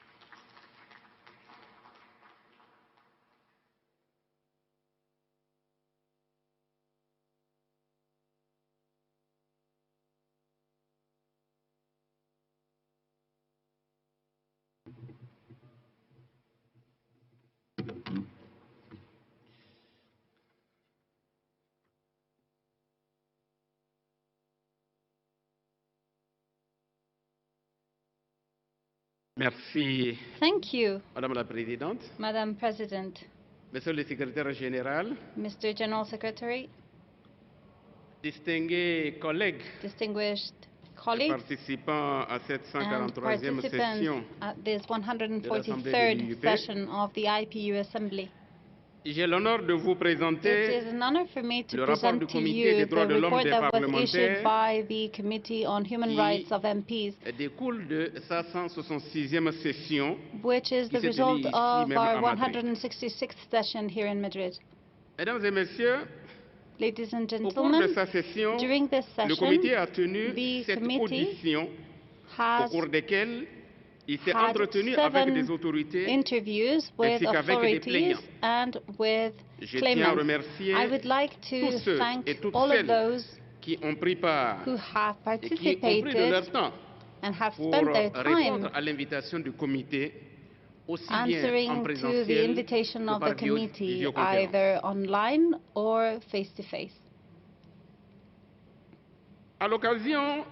Merci. Thank you, Madame la Présidente, Madam President, Monsieur le Secrétaire Général, Mr. General Secretary, distingués collègues, distinguished et colleagues, participants à cette and 143e session participants at this de l'Assemblée de 143rd l'UIP. session of the IPU Assembly. J'ai l'honneur de vous It présenter is an honor for me to le rapport du present to Comité des you droits the de l'homme report des that was issued parlementaires by the Committee on Human qui Rights of MPs, découle de sa 166e session which is qui the s'est result tenue ici of même our à Madrid. 166th session here in Madrid. Mesdames et Messieurs, Ladies and au cours de gentlemen, sa session, during this le session, Comité a tenu the 7 committee auditions au has cours desquelles il s'est had entretenu avec 7 des autorités interviews with ainsi qu'avec des authorities plaignants. and with Je tiens à claimants. remercier I would like tous to ceux thank et toutes all of celles those qui ont pris part who have et qui ont pris de leur participated temps and have pour spent their répondre time à l'invitation du comité, aussi bien en answering to the présentiel invitation que of par the committee, visioconférence. either online or face-to-face. À l'occasion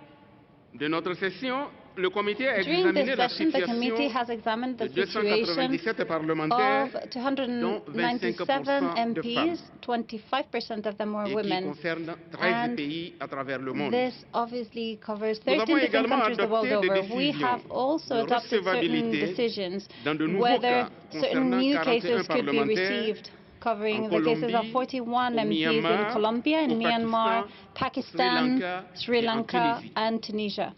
de notre session, le comité a During examiné this la session, the committee situation has examined the de situation 297 parlementaires, of dont 297 25% de femmes, MPs, 25% of them were et qui women. concerne 13 And pays à travers le monde. this obviously covers Nous 13 avons different également countries the world adopté des over. We décisions have also de adopted certain recevabilité decisions dans de nouveaux whether cas certain concernant new 41 cases could be parlementaires received, covering en the cases of Colombie, 41 au MPs Myanmar, in Colombia, in au Myanmar, Pakistan, Pakistan, Sri Sri Lanka Lanka, et en Tunisie. and Tunisia.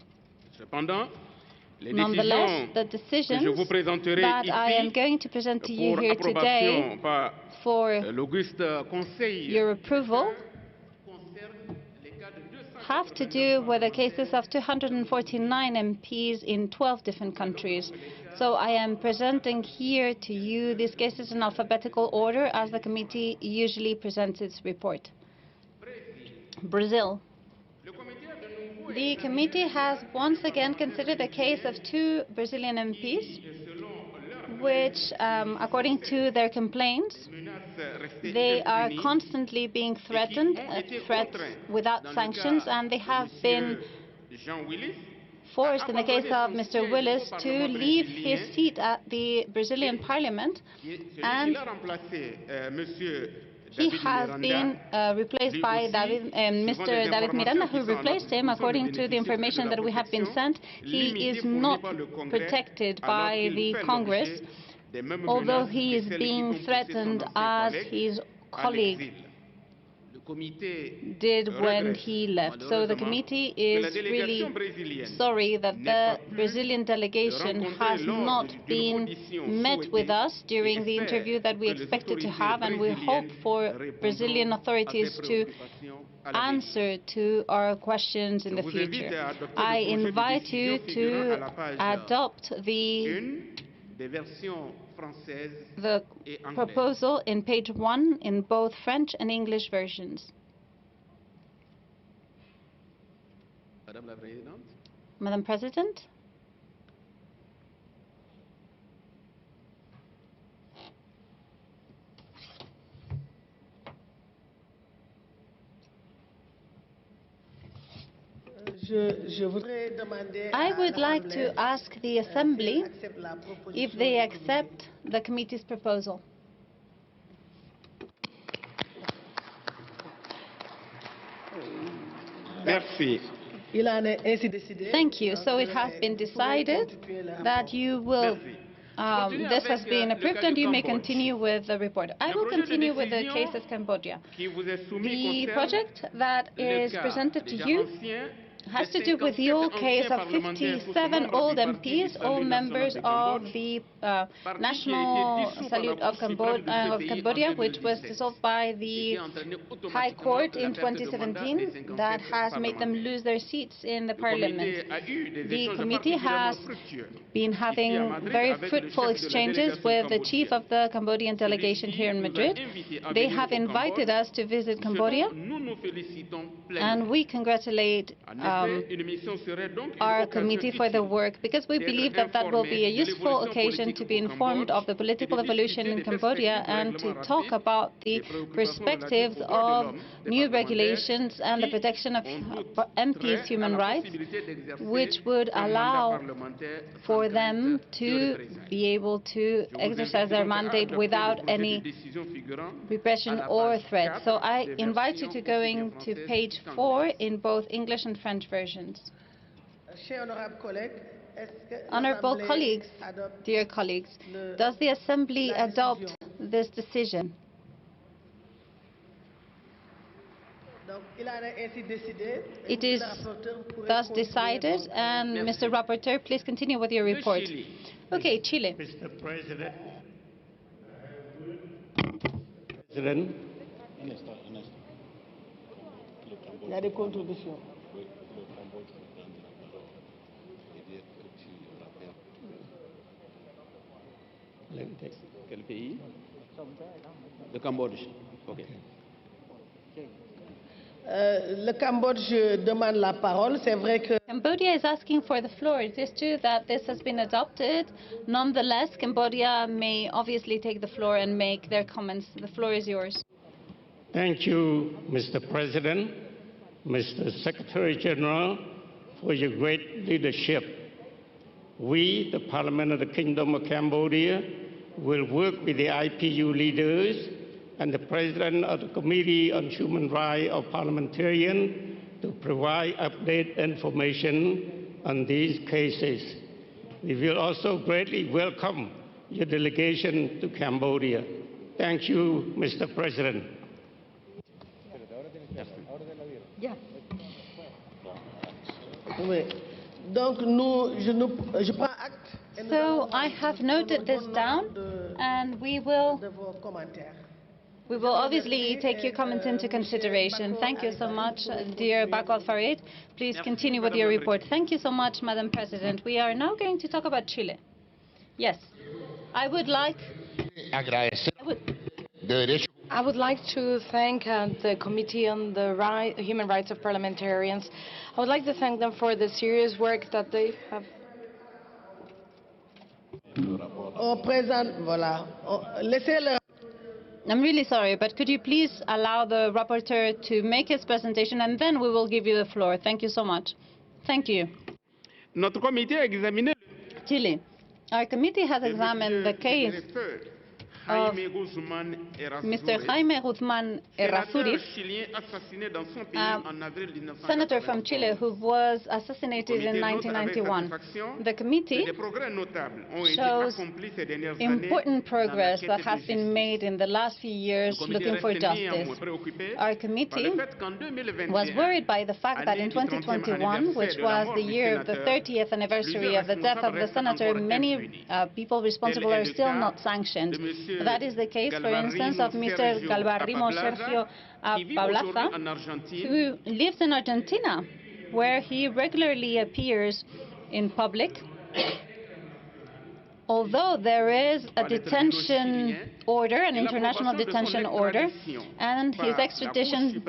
Cependant, les Nonetheless, the décisions que je vous decisions présenterai that I am ici going to present to you pour here today approbation par for l'auguste Conseil your approval have to do with the cases of 249 MPs in 12 different countries. So I am presenting here to you these cases in alphabetical order as the committee usually presents its report. Brazil. The committee has once again considered the case of 2 Brazilian MPs, which, according to their complaints, they are constantly being threatened, threats without sanctions, and they have been forced, in the case of Mr. Willis, to leave his seat at the Brazilian parliament, and he has been replaced by Mr. David Miranda, who replaced him. According to the information that we have been sent, he is not protected by the Congress, although he is being threatened as his colleague did when he left. So the committee is really sorry that the Brazilian delegation has not been met with us during the interview that we expected to have, and we hope for Brazilian authorities to answer to our questions in the future. I invite you to adopt the proposal in page 1 in both French and English versions. Madam President? I would like to ask the Assembly if they accept the committee's proposal. Merci. Thank you. So it has been decided that you will this has been approved and you may continue with the report. I will continue with the case of Cambodia. The project that is presented to you has to do with the old case of 57 old MPs, all members of the National Salute of Cambodia, which was dissolved by the High Court in 2017, that has made them lose their seats in the parliament. The committee has been having very fruitful exchanges with the chief of the Cambodian delegation here in Madrid. They have invited us to visit Cambodia, and we congratulate our committee for the work, because we believe that that will be a useful occasion to be informed of the political evolution in Cambodia and to talk about the perspectives of new regulations and the protection of MPs' human rights, which would allow for them to be able to exercise their mandate without any repression or threat. So I invite you to going to page 4 in both English and French versions. Honorable colleagues, dear colleagues, does the Assembly adopt this decision? It is thus decided, and Mr. Rapporteur, please continue with your report. Okay, Chile. Mr. President. Il y a des contributions. Quel pays? Le Cambodge. Okay. Le Cambodge demande la parole. C'est vrai que Cambodia is asking for the floor. It is true that this has been adopted. Nonetheless, Cambodia may obviously take the floor and make their comments. The floor is yours. Thank you, Mr. President, Mr. Secretary General, for your great leadership. We, the Parliament of the Kingdom of Cambodia, will work with the IPU leaders and the President of the Committee on Human Rights of Parliamentarians to provide updated information on these cases. We will also greatly welcome your delegation to Cambodia. Thank you, Mr. President. So I have noted this down, and we will obviously take your comments into consideration. Thank you so much, dear Bakwal Farid. Please continue with your report. Thank you so much, Madam President. We are now going to talk about Chile. Yes, I would like to thank the Committee on the Human Rights of Parliamentarians. I would like to thank them for the serious work that they have. I'm really sorry, but could you please allow the rapporteur to make his presentation, and then we will give you the floor. Thank you so much. Thank you. Chile. Our committee has examined the case of Mr. Jaime Guzmán Errázuriz, senator from Chile who was assassinated in 1991. The committee shows important progress that has been made in the last few years looking for justice. Our committee was worried by the fact that in 2021, which was the year of the 30th anniversary of the death of the senator, many people responsible are still not sanctioned. That is the case, for instance, of Mr. Galvarrimo Sergio Pablaza, who lives in Argentina, where he regularly appears in public. Although there is a detention order, an international detention order, and his extradition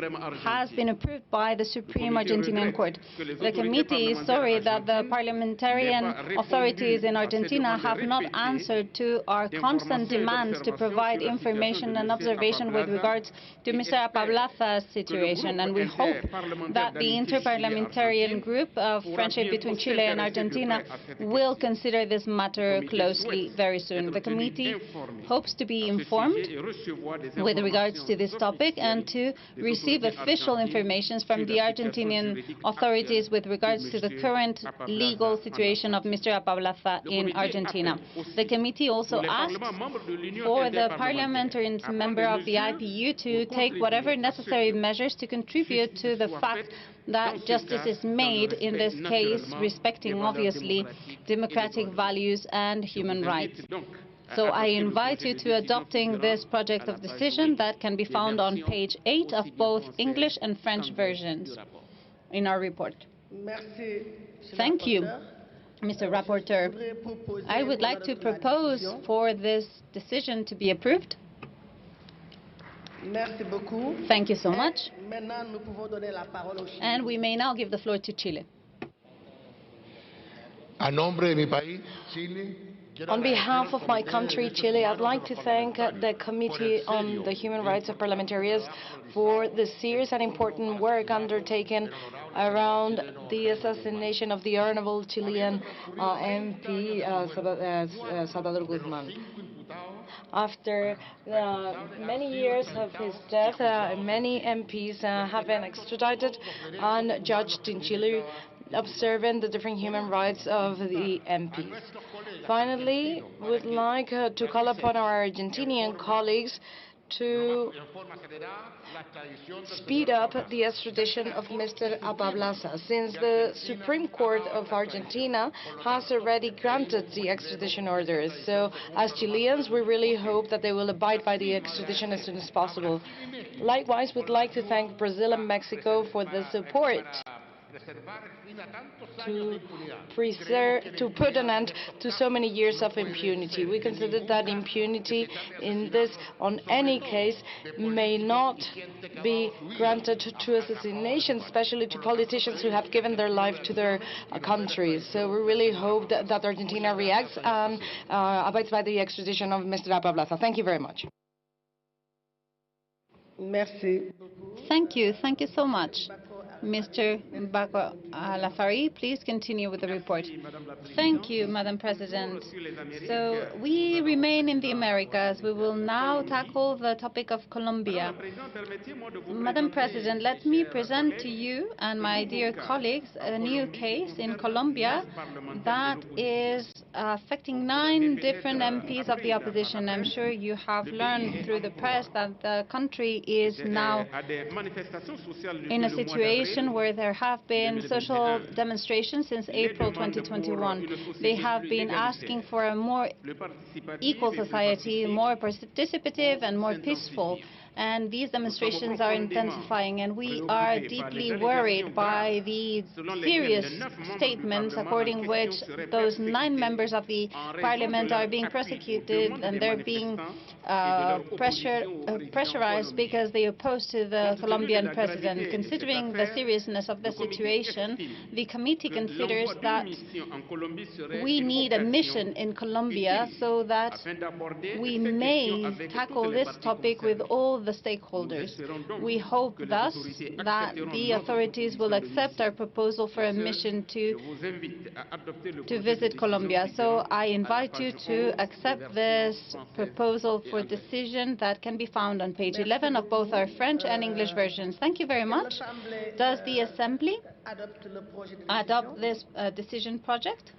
has been approved by the Supreme Argentinian Court. The committee is sorry that the parliamentarian authorities in Argentina have not answered to our constant demands to provide information and observation with regards to Mr. Pablaza's situation, and we hope that the Inter-Parliamentarian Group of Friendship between Chile and Argentina will consider this matter closely very soon. The committee hopes to be be informed with regards to this topic and to receive official information from the Argentinian authorities with regards to the current legal situation of Mr. Apablaza in Argentina. The committee also asked for the parliamentarian member of the IPU to take whatever necessary measures to contribute to the fact that justice is made in this case, respecting, obviously, democratic values and human rights. So I invite you to adopting this project of decision that can be found on page 8 of both English and French versions in our report. Thank you, Mr. Rapporteur. I would like to propose for this decision to be approved. Thank you so much. And we may now give the floor to Chile. On behalf of my country, Chile, I'd like to thank the Committee on the Human Rights of Parliamentarians for the serious and important work undertaken around the assassination of the honorable Chilean MP, Salvador Guzman. After many years of his death, many MPs have been extradited and judged in Chile, observing the different human rights of the MPs. Finally, we would like to call upon our Argentinian colleagues to speed up the extradition of Mr. Apablaza, since the Supreme Court of Argentina has already granted the extradition orders. So, as Chileans, we really hope that they will abide by the extradition as soon as possible. Likewise, we'd like to thank Brazil and Mexico for the support to put an end to so many years of impunity. We consider that impunity in this, on any case, may not be granted to assassination, especially to politicians who have given their life to their countries. So we really hope that Argentina reacts and abides by the extradition of Mr. Apablaza. Thank you very much. Thank you. Thank you so much. Mr. Bako Alafari, please continue with the report. Thank you, Madam President. So we remain in the Americas. We will now tackle the topic of Colombia. Madam President, let me present to you and my dear colleagues a new case in Colombia that is affecting 9 different MPs of the opposition. I'm sure you have learned through the press that the country is now in a situation where there have been social demonstrations since April 2021. They have been asking for a more equal society, more participative and more peaceful. And these demonstrations are intensifying, and we are deeply worried by the serious statements according which those 9 members of the parliament are being prosecuted and they're being pressurized because they oppose to the Colombian president. Considering the seriousness of the situation, the committee considers that we need a mission in Colombia so that we may tackle this topic with all the stakeholders. We hope thus that the authorities will accept our proposal for a mission to visit Colombia. So I invite you to accept this proposal for decision that can be found on page 11 of both our French and English versions. Thank you very much. Does the Assembly adopt this decision project?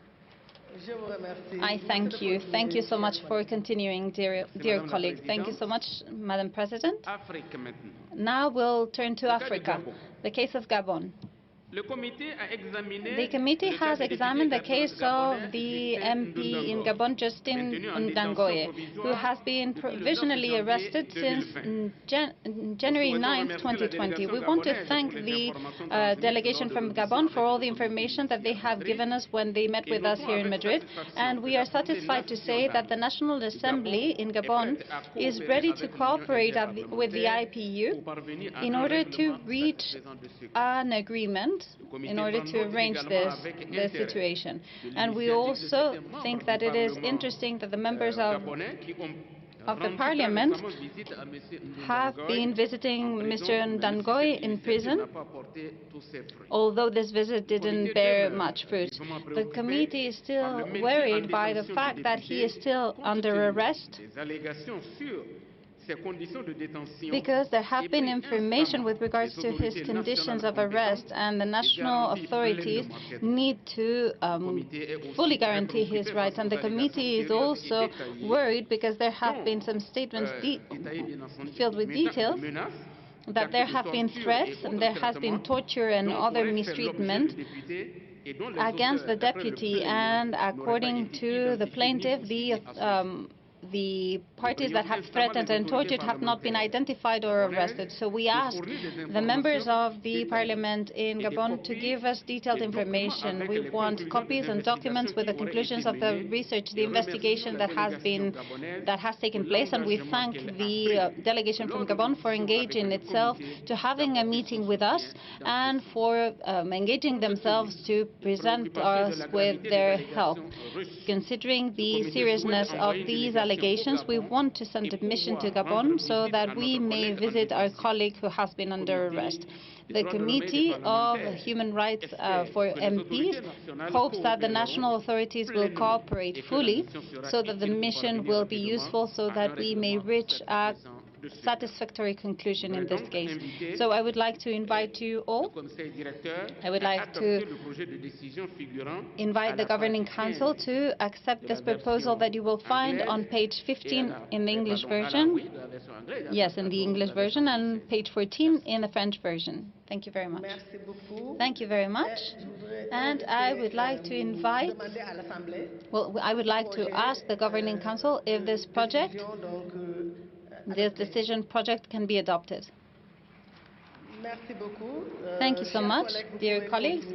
I thank you. Thank you so much for continuing, dear colleague. Thank you so much, Madam President. Now we'll turn to Africa, the case of Gabon. The committee has examined the case of the MP in Gabon, Justin Ndangoye, who has been provisionally arrested since January 9th, 2020. We want to thank the delegation from Gabon for all the information that they have given us when they met with us here in Madrid, and we are satisfied to say that the National Assembly in Gabon is ready to cooperate with the IPU in order to reach an agreement in order to arrange this situation. And we also think that it is interesting that the members of of the Parliament have been visiting Mr. Ndangoy in prison, although this visit didn't bear much fruit. The committee is still worried by the fact that he is still under arrest, because there have been information with regards to his conditions of arrest, and the national authorities need to fully guarantee his rights. And the committee is also worried because there have been some statements filled with details that there have been threats and there has been torture and other mistreatment against the deputy, and according to the plaintiff, the parties that have threatened and tortured have not been identified or arrested. So we ask the members of the parliament in Gabon to give us detailed information. We want copies and documents with the conclusions of the research, the investigation that has taken place, and we thank the delegation from Gabon for engaging itself to having a meeting with us and for engaging themselves to present us with their help. Considering the seriousness of these allegations, we want to send a mission to Gabon so that we may visit our colleague who has been under arrest. The Committee of Human Rights for MPs hopes that the national authorities will cooperate fully so that the mission will be useful, so that we may reach a satisfactory conclusion in this case. So I would like to invite you all. I would like to invite the Governing Council to accept this proposal that you will find on page 15 in the English version. Yes, in the English version, and page 14 in the French version. Thank you very much. Thank you very much. And I would like to invite, I would like to ask the Governing Council if this decision project can be adopted. Thank you so much, dear colleagues.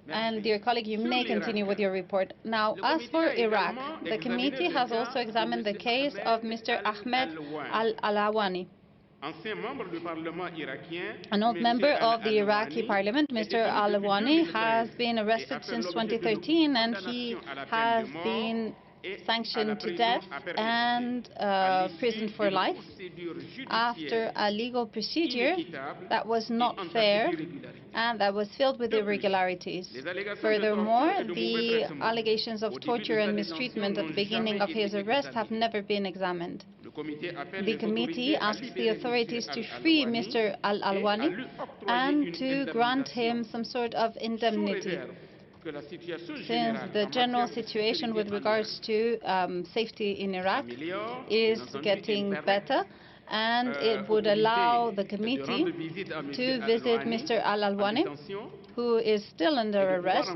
And dear colleague, you may continue with your report. Now, as for Iraq, the committee has also examined the case of Mr. Ahmed al-Alawani, an old member of the Iraqi parliament. Mr. al-Alawani has been arrested since 2013, and he has been sanctioned to death and prison for life after a legal procedure that was not fair and that was filled with irregularities. Furthermore, the allegations of torture and mistreatment at the beginning of his arrest have never been examined. The committee asks the authorities to free Mr. al-Alawani and to grant him some sort of indemnity, since the general situation with regards to safety in Iraq is getting better, and it would allow the committee to visit Mr. al-Alawani, who is still under arrest,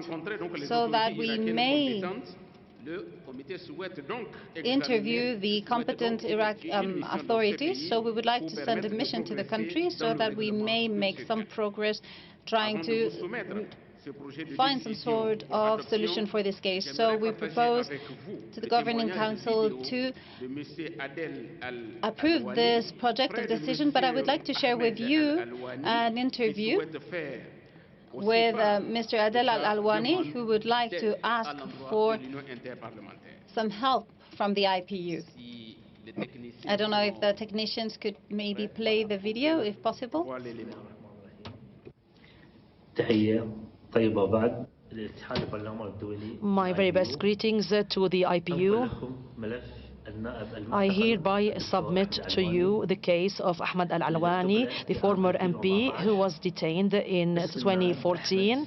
so that we may interview the competent Iraqi authorities. So we would like to send a mission to the country so that we may make some progress trying to find some sort of solution for this case. So we propose to the Governing Council to approve this project of decision, but I would like to share with you an interview with Mr. Adel al-Alwani, who would like to ask for some help from the IPU. I don't know if the technicians could maybe play the video, if possible. My very best greetings to the IPU. I hereby submit to you the case of Ahmed al-Alawani, the former MP who was detained in 2014.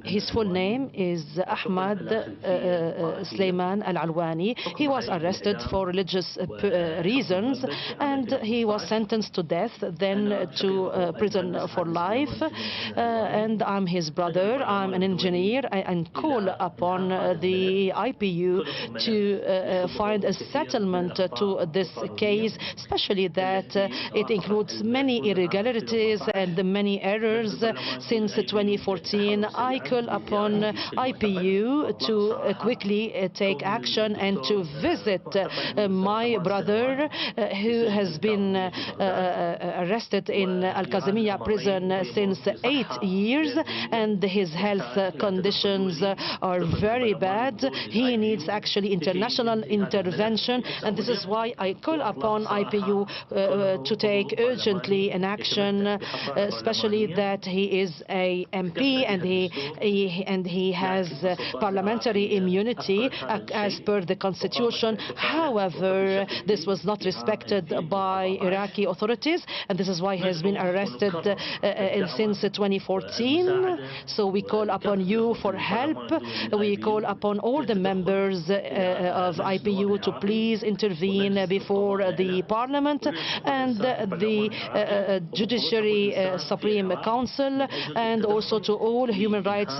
His full name is Ahmed Sulaiman al-Alawani. He was arrested for religious reasons, and he was sentenced to death, then to prison for life. And I'm his brother. I'm an engineer, and call upon the IPU to find a settlement to this case, especially that it includes many irregularities and many errors since 2014. I call upon IPU to quickly take action and to visit my brother, who has been arrested in Al-Kazimiya prison since 8 years, and his health conditions are very bad. He needs actually international intervention detention, and this is why I call upon IPU to take urgently an action, especially that he is a MP and he has parliamentary immunity as per the constitution. However, this was not respected by Iraqi authorities, and this is why he has been arrested since 2014. So we call upon you for help. We call upon all the members of IPU to please intervene before the Parliament and the Judiciary Supreme Council, and also to all human rights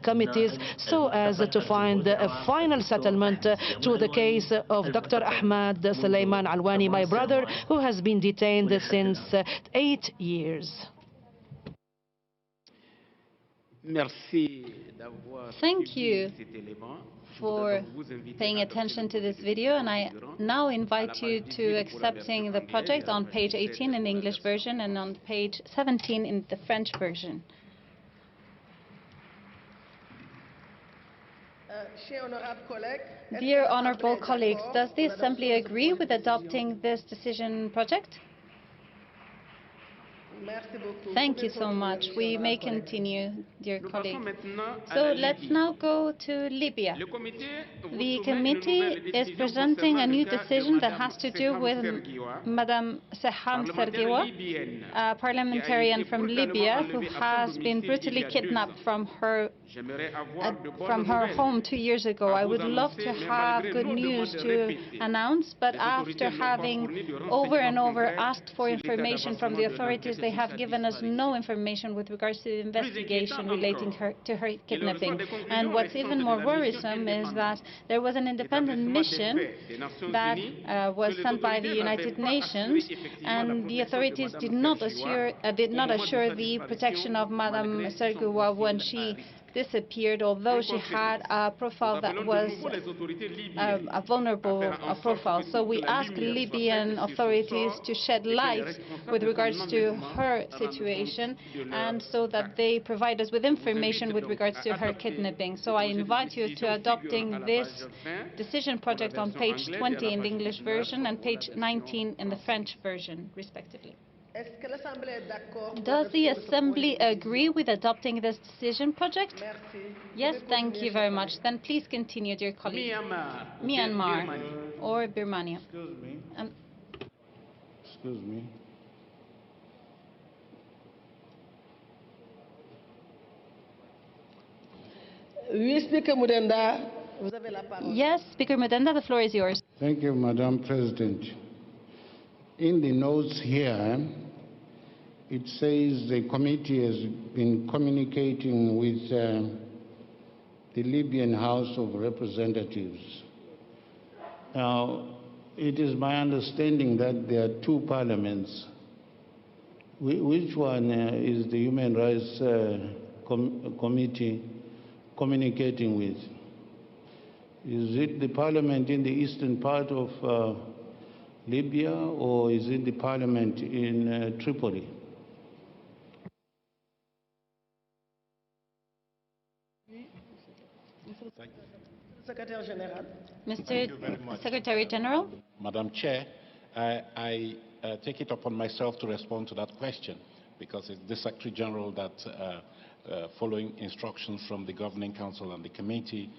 committees, so as to find a final settlement to the case of Dr. Ahmad Suleiman Alwani, my brother, who has been detained since 8 years. Thank you for paying attention to this video, and I now invite you to accepting the project on page 18 in the English version and on page 17 in the French version. Dear honorable colleagues, does the Assembly agree with adopting this decision project? Thank you so much. We may continue, dear colleague. So let's now go to Libya. The committee is presenting a new decision that has to do with Madame Seham Sergewa, a parliamentarian from Libya who has been brutally kidnapped from her home 2 years ago. I would love to have good news to announce, but after having over and over asked for information from the authorities, they have given us no information with regards to the investigation relating to her kidnapping. And what's even more worrisome is that there was an independent mission that was sent by the United Nations, and the authorities did not assure the protection of Madame Sergewa when she disappeared, although she had a profile that was a vulnerable profile. So we ask Libyan authorities to shed light with regards to her situation, and so that they provide us with information with regards to her kidnapping. So I invite you to adopting this decision project on page 20 in the English version and page 19 in the French version, respectively. Does the Assembly agree with adopting this decision project? Yes, thank you very much. Then please continue, dear colleague. Myanmar or Birmania. Excuse me. Yes, Speaker Mudenda, the floor is yours. Thank you, Madam President. In the notes here, it says the committee has been communicating with the Libyan House of Representatives. Now, it is my understanding that there are two parliaments. Which one is the Human Rights Committee communicating with? Is it the parliament in the eastern part of Libya, or is it the parliament in Tripoli? Mr. Secretary General. Madam Chair, I take it upon myself to respond to that question, because it's the Secretary General that, following instructions from the Governing Council and the committee,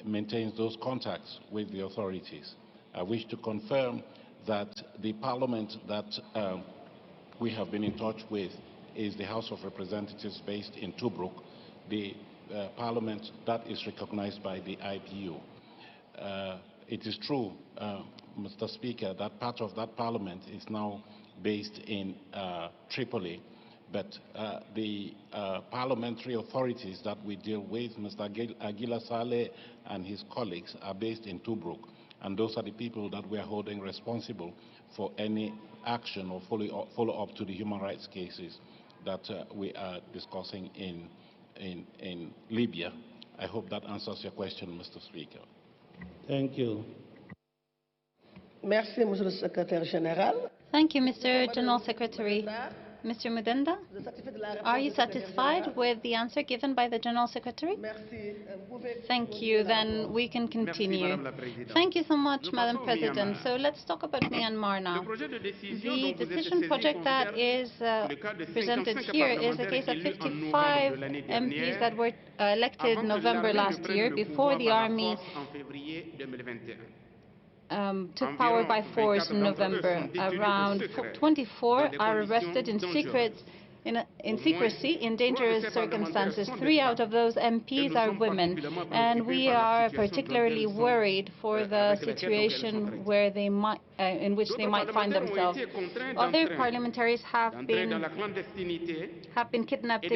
maintains those contacts with the authorities. I wish to confirm that the parliament that we have been in touch with is the House of Representatives based in Tobruk, the parliament that is recognized by the IPU. It is true, Mr. Speaker, that part of that parliament is now based in Tripoli, but the parliamentary authorities that we deal with, Mr. Aguila Saleh and his colleagues, are based in Tobruk. And those are the people that we are holding responsible for any action or follow-up to the human rights cases that we are discussing in Libya. I hope that answers your question, Mr. Speaker. Thank you. Merci, Monsieur le Secrétaire Général. Thank you, Mr. General Secretary. Mr. Mudenda, are you satisfied with the answer given by the General Secretary? Thank you. Then we can continue. Thank you so much, Madam President. So let's talk about Myanmar now. The decision project that is presented here is a case of 55 MPs that were elected November last year before the army took power by force in November. Around 24 are arrested in secrecy in dangerous circumstances. 3 out of those MPs are women, and we are particularly worried for the situation where they might, in which they might find themselves. Other parliamentaries have been kidnapped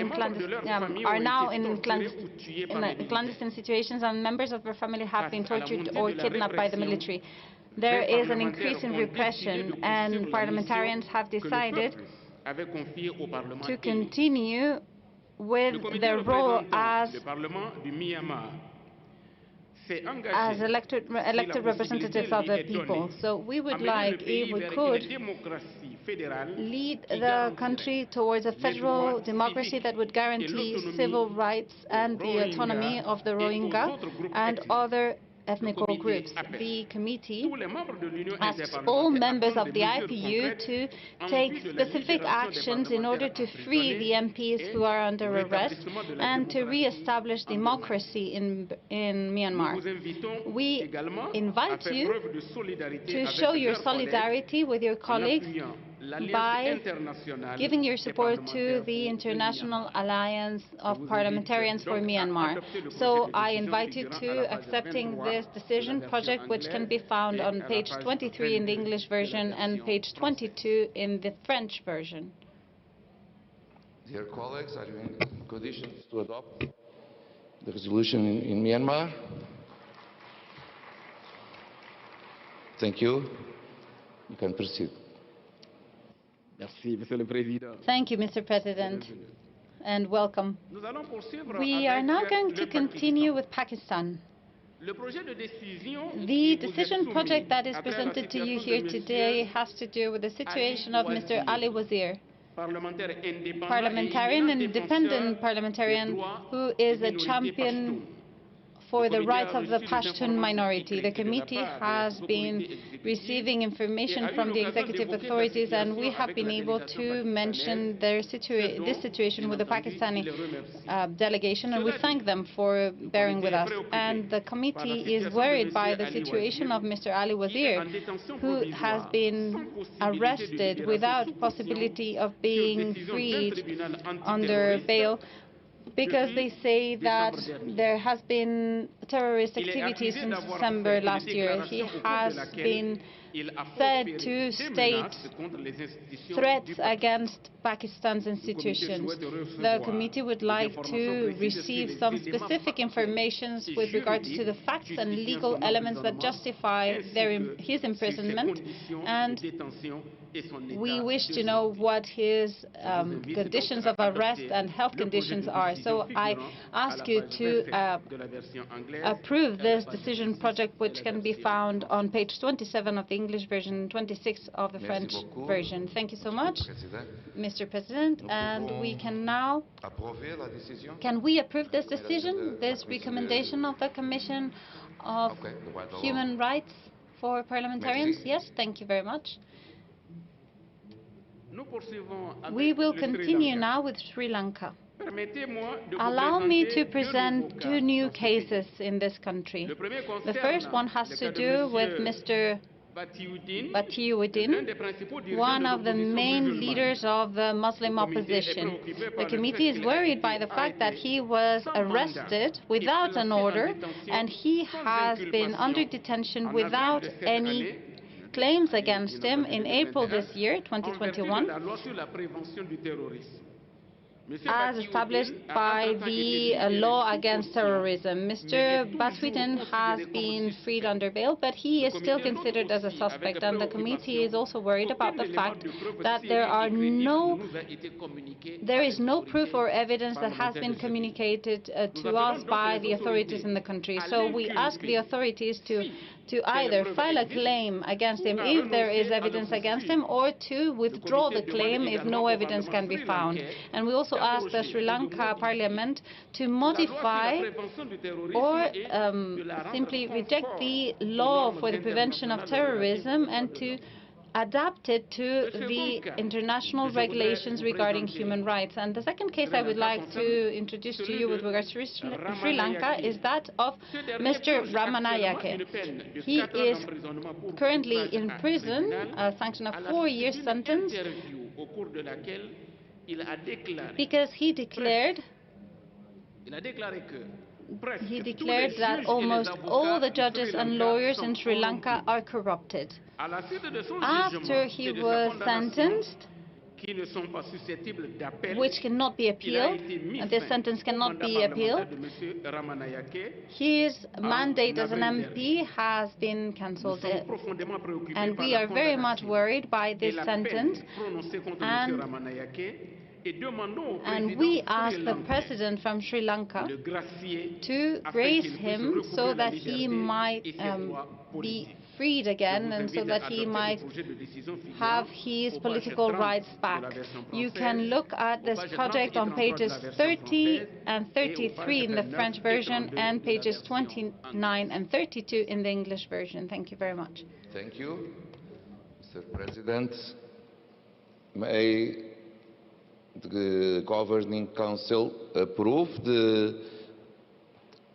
are now in clandestine situations, and members of their family have been tortured or kidnapped by the military. There is an increase in repression, and parliamentarians have decided to continue with their role as elected representatives of the people. So we would like, if we could, lead the country towards a federal democracy that would guarantee civil rights and the autonomy of the Rohingya and other ethnic groups. The committee asks all members of the IPU to take specific actions in order to free the MPs who are under arrest and to re-establish democracy in Myanmar. We invite you to show your solidarity with your colleagues by giving your support to the International Alliance of Parliamentarians for Myanmar. So I invite you to accepting this decision project, which can be found on page 23 in the English version and page 22 in the French version. Dear colleagues, are you in conditions to adopt the resolution in Myanmar? Thank you. You can proceed. Thank you, Mr. President, and welcome. We are now going to continue with Pakistan. The decision project that is presented to you here today has to do with the situation of Mr. Ali Wazir, parliamentarian and independent parliamentarian who is a champion for the rights of the Pashtun minority. The committee has been receiving information from the executive authorities, and we have been able to mention this situation with the Pakistani delegation, and we thank them for bearing with us. And the committee is worried by the situation of Mr. Ali Wazir, who has been arrested without possibility of being freed under bail, because they say that there has been terrorist activity since December last year. He has been said to state threats against Pakistan's institutions. The committee would like to receive some specific information with regards to the facts and legal elements that justify his imprisonment, and we wish to know what his conditions of arrest and health conditions are. So I ask you to approve this decision project, which can be found on page 27 of the English version, 26 of the French version. Thank you so much, Mr. President. And we can now, can we approve this decision, this recommendation of the Commission of Human Rights for Parliamentarians? Yes, thank you very much. We will continue now with Sri Lanka. Allow me to present 2 new cases in this country. The first one has to do with Mr. Batiuddin, one of the main leaders of the Muslim opposition. The committee is worried by the fact that he was arrested without an order, and he has been under detention without any claims against him in April this year, 2021, as established by the law against terrorism. Mr. Batiuddin has been freed under bail, but he is still considered as a suspect, and the committee is also worried about the fact that there is no proof or evidence that has been communicated to us by the authorities in the country. So we ask the authorities to to either file a claim against him if there is evidence against him, or to withdraw the claim if no evidence can be found. And we also asked the Sri Lanka Parliament to modify or simply reject the law for the prevention of terrorism and to adapt it to the international regulations regarding human rights. And the second case I would like to introduce to you with regards to Sri Lanka is that of Mr. Ramanayake. He is currently in prison, sanctioned a 4-year sentence, because he declared that almost all the judges and lawyers in Sri Lanka are corrupted. After he was sentenced, which cannot be appealed, this sentence cannot be appealed, his mandate as an MP has been cancelled, and we are very much worried by this sentence, and we ask the President from Sri Lanka to grace him so that he might be freed again and so that he might have his political rights back. You can look at this project on pages 30 and 33 in the French version and pages 29 and 32 in the English version. Thank you very much. Thank you, Mr. President. May the Governing Council approve the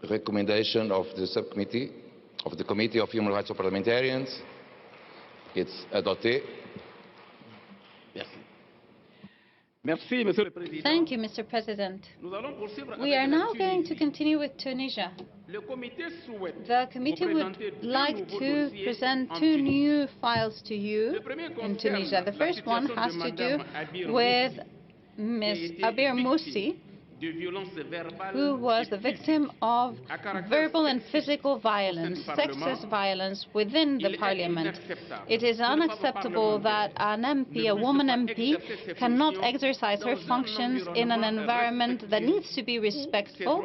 recommendation of the subcommittee of the Committee of Human Rights of Parliamentarians. It's adopté. Thank you, Mr. President. We are now going to continue with Tunisia. The committee would like to present 2 new files to you in Tunisia. The first one has to do with Ms. Abir Moussi, who was the victim of verbal and physical violence, sexist violence within the parliament. It is unacceptable that an MP, a woman MP, cannot exercise her functions in an environment that needs to be respectful,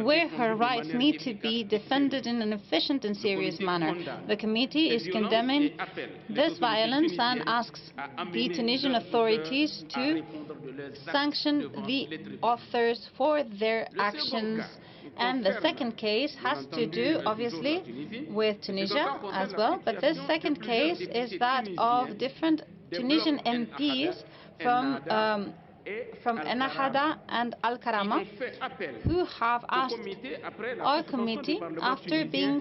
where her rights need to be defended in an efficient and serious manner. The committee is condemning this violence and asks the Tunisian authorities to sanction the authors for their actions. And the second case has to do, obviously, with Tunisia as well, but this second case is that of different Tunisian MPs from Ennahda and Al-Karama, who have asked our committee, after the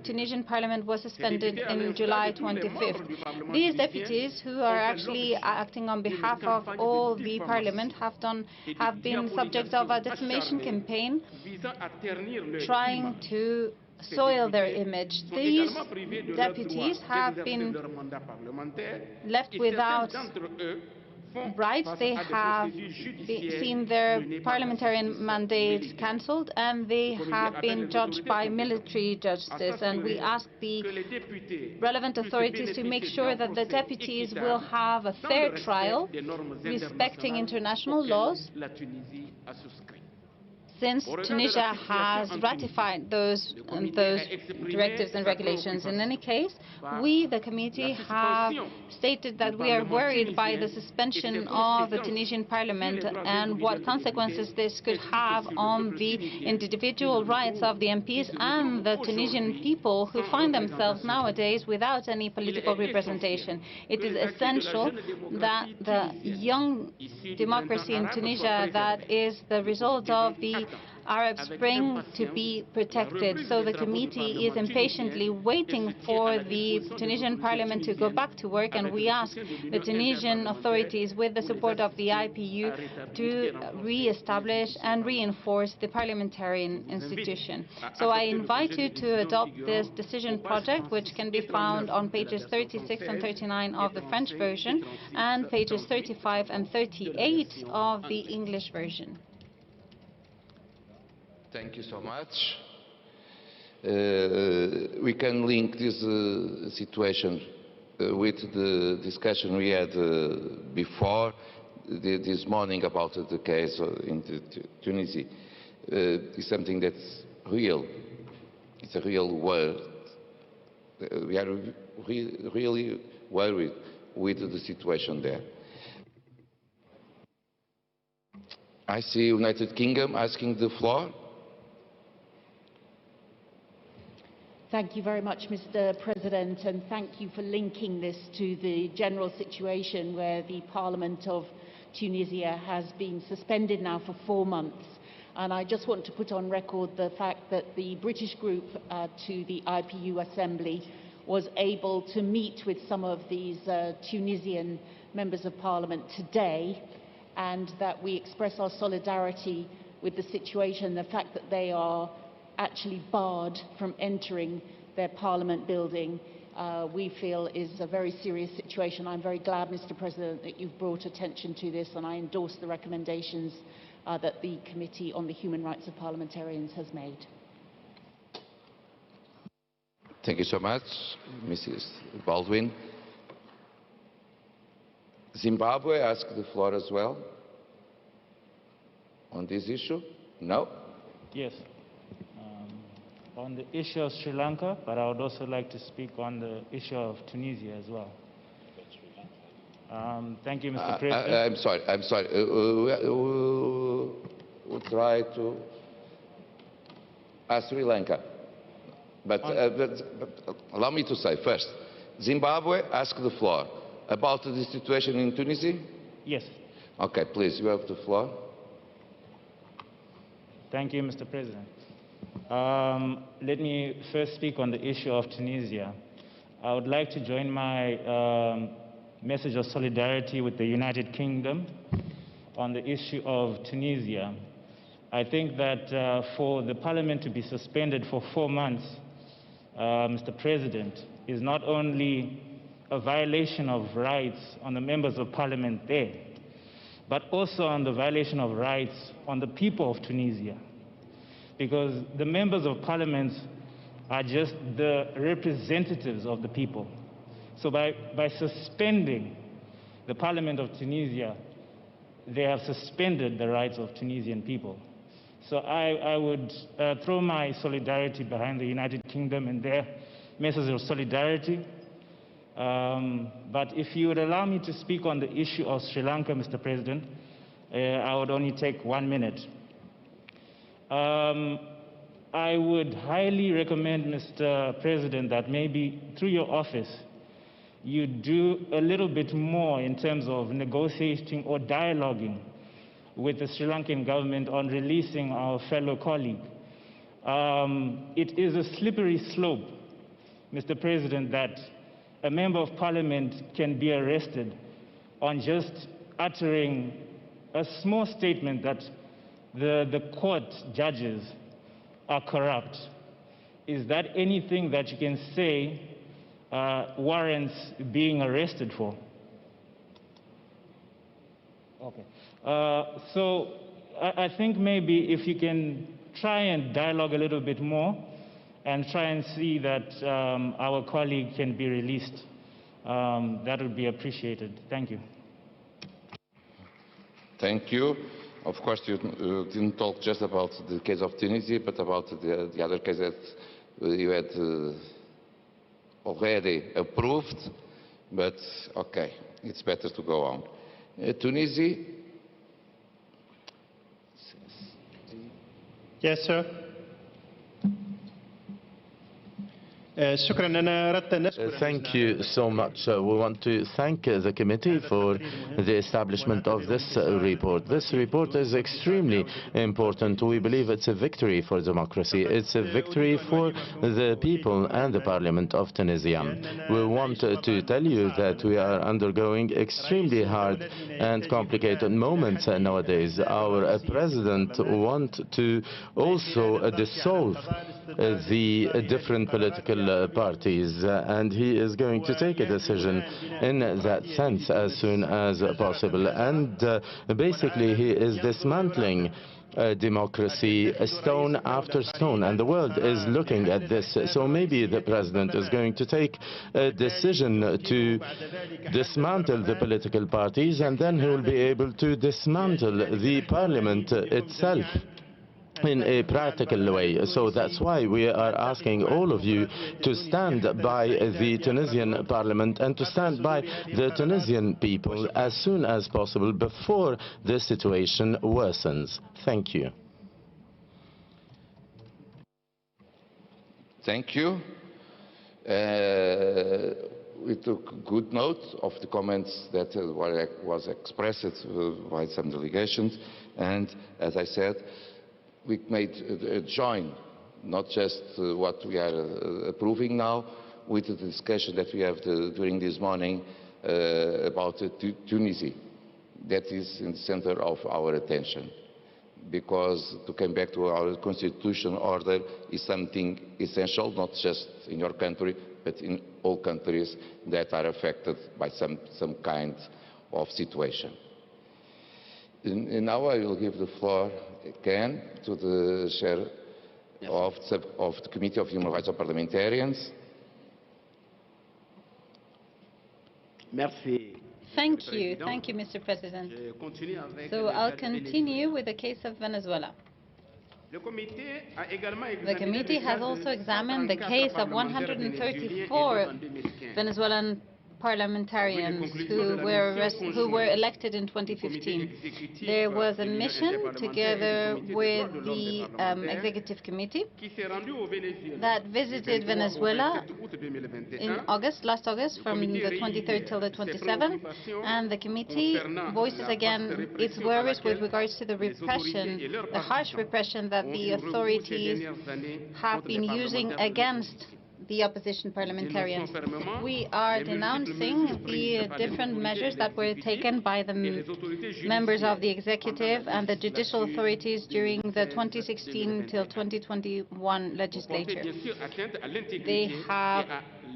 Tunisian parliament was suspended in July 25th. These deputies, who are actually acting on behalf of all the parliament, have been subject of a defamation campaign trying to soil their image. These deputies have been left without rights. They have seen their parliamentarian mandates cancelled, and they have been judged by military justice. And we ask the relevant authorities to make sure that the deputies will have a fair trial, respecting international laws, since Tunisia has ratified those directives and regulations. In any case, we, the committee, have stated that we are worried by the suspension of the Tunisian parliament and what consequences this could have on the individual rights of the MPs and the Tunisian people, who find themselves nowadays without any political representation. It is essential that the young democracy in Tunisia, that is the result of the Arab Spring, to be protected. So the committee is impatiently waiting for the Tunisian parliament to go back to work, and we ask the Tunisian authorities, with the support of the IPU, to re-establish and reinforce the parliamentarian institution. So I invite you to adopt this decision project, which can be found on pages 36 and 39 of the French version and pages 35 and 38 of the English version. Thank you so much. We can link this situation with the discussion we had before this morning about the case in Tunisia. It's something that's real. It's a real word. We are really worried with the situation there. I see United Kingdom asking the floor. Thank you very much, Mr. President, and thank you for linking this to the general situation where the Parliament of Tunisia has been suspended now for 4 months. And I just want to put on record the fact that the British group to the IPU Assembly was able to meet with some of these Tunisian members of Parliament today, and that we express our solidarity with the situation, the fact that they are actually barred from entering their Parliament building, we feel is a very serious situation. I'm very glad, Mr. President, that you've brought attention to this, and I endorse the recommendations that the Committee on the Human Rights of Parliamentarians has made. Thank you so much, Mrs. Baldwin. Zimbabwe asked the floor as well on this issue. No? Yes. On the issue of Sri Lanka, but I would also like to speak on the issue of Tunisia as well. Thank you, Mr. President. I'm sorry. We'll try to Sri Lanka. But allow me to say first, Zimbabwe asked the floor about the situation in Tunisia? Yes. Okay, please, you have the floor. Thank you, Mr. President. Let me first speak on the issue of Tunisia. I would like to join my message of solidarity with the United Kingdom on the issue of Tunisia. I think that for the Parliament to be suspended for 4 months, Mr. President, is not only a violation of rights on the members of Parliament there, but also on the violation of rights on the people of Tunisia. Because the members of Parliament are just the representatives of the people. So by suspending the Parliament of Tunisia, they have suspended the rights of Tunisian people. So I would throw my solidarity behind the United Kingdom and their message of solidarity. But if you would allow me to speak on the issue of Sri Lanka, Mr. President, I would only take 1 minute. I would highly recommend, Mr. President, that maybe through your office, you do a little bit more in terms of negotiating or dialoguing with the Sri Lankan government on releasing our fellow colleague. It is a slippery slope, Mr. President, that a member of parliament can be arrested on just uttering a small statement that the court judges are corrupt. Is that anything that you can say warrants being arrested for? Okay. So I think maybe if you can try and dialogue a little bit more and try and see that our colleague can be released, that would be appreciated. Thank you. Thank you. Of course, you didn't talk just about the case of Tunisia, but about the other cases you had already approved. But okay, it's better to go on. Tunisia. Yes, sir. Thank you so much. We want to thank the committee for the establishment of this report. This report is extremely important. We believe it's a victory for democracy. It's a victory for the people and the Parliament of Tunisia. We want to tell you that we are undergoing extremely hard and complicated moments nowadays. Our president wants to also dissolve the different political parties, and he is going to take a decision in that sense as soon as possible. And basically he is dismantling democracy stone after stone, and the world is looking at this. So maybe the president is going to take a decision to dismantle the political parties, and then he will be able to dismantle the parliament itself. in a practical way. So that's why we are asking all of you to stand by the Tunisian parliament and to stand by the Tunisian people as soon as possible before the situation worsens. Thank you. Thank you. We took good note of the comments that was expressed by some delegations, and as I said, we made a join, not just what we are approving now, with the discussion that we have during this morning about Tunisia. That is in the center of our attention, because to come back to our constitutional order is something essential, not just in your country, but in all countries that are affected by some kind of situation. And now I will give the floor again to the chair of the Committee of Human Rights of Parliamentarians. Merci. Thank you, Mr. President. So I'll continue with the case of Venezuela. The committee has also examined the case of 134 Venezuelan parliamentarians who were elected in 2015. There was a mission together with the executive committee that visited Venezuela in last August, from the 23rd till the 27th, and the committee voices again its worries with regards to the repression, the harsh repression that the authorities have been using against the opposition parliamentarians. We are denouncing the different measures that were taken by the members of the executive and the judicial authorities during the 2016 till 2021 legislature. They have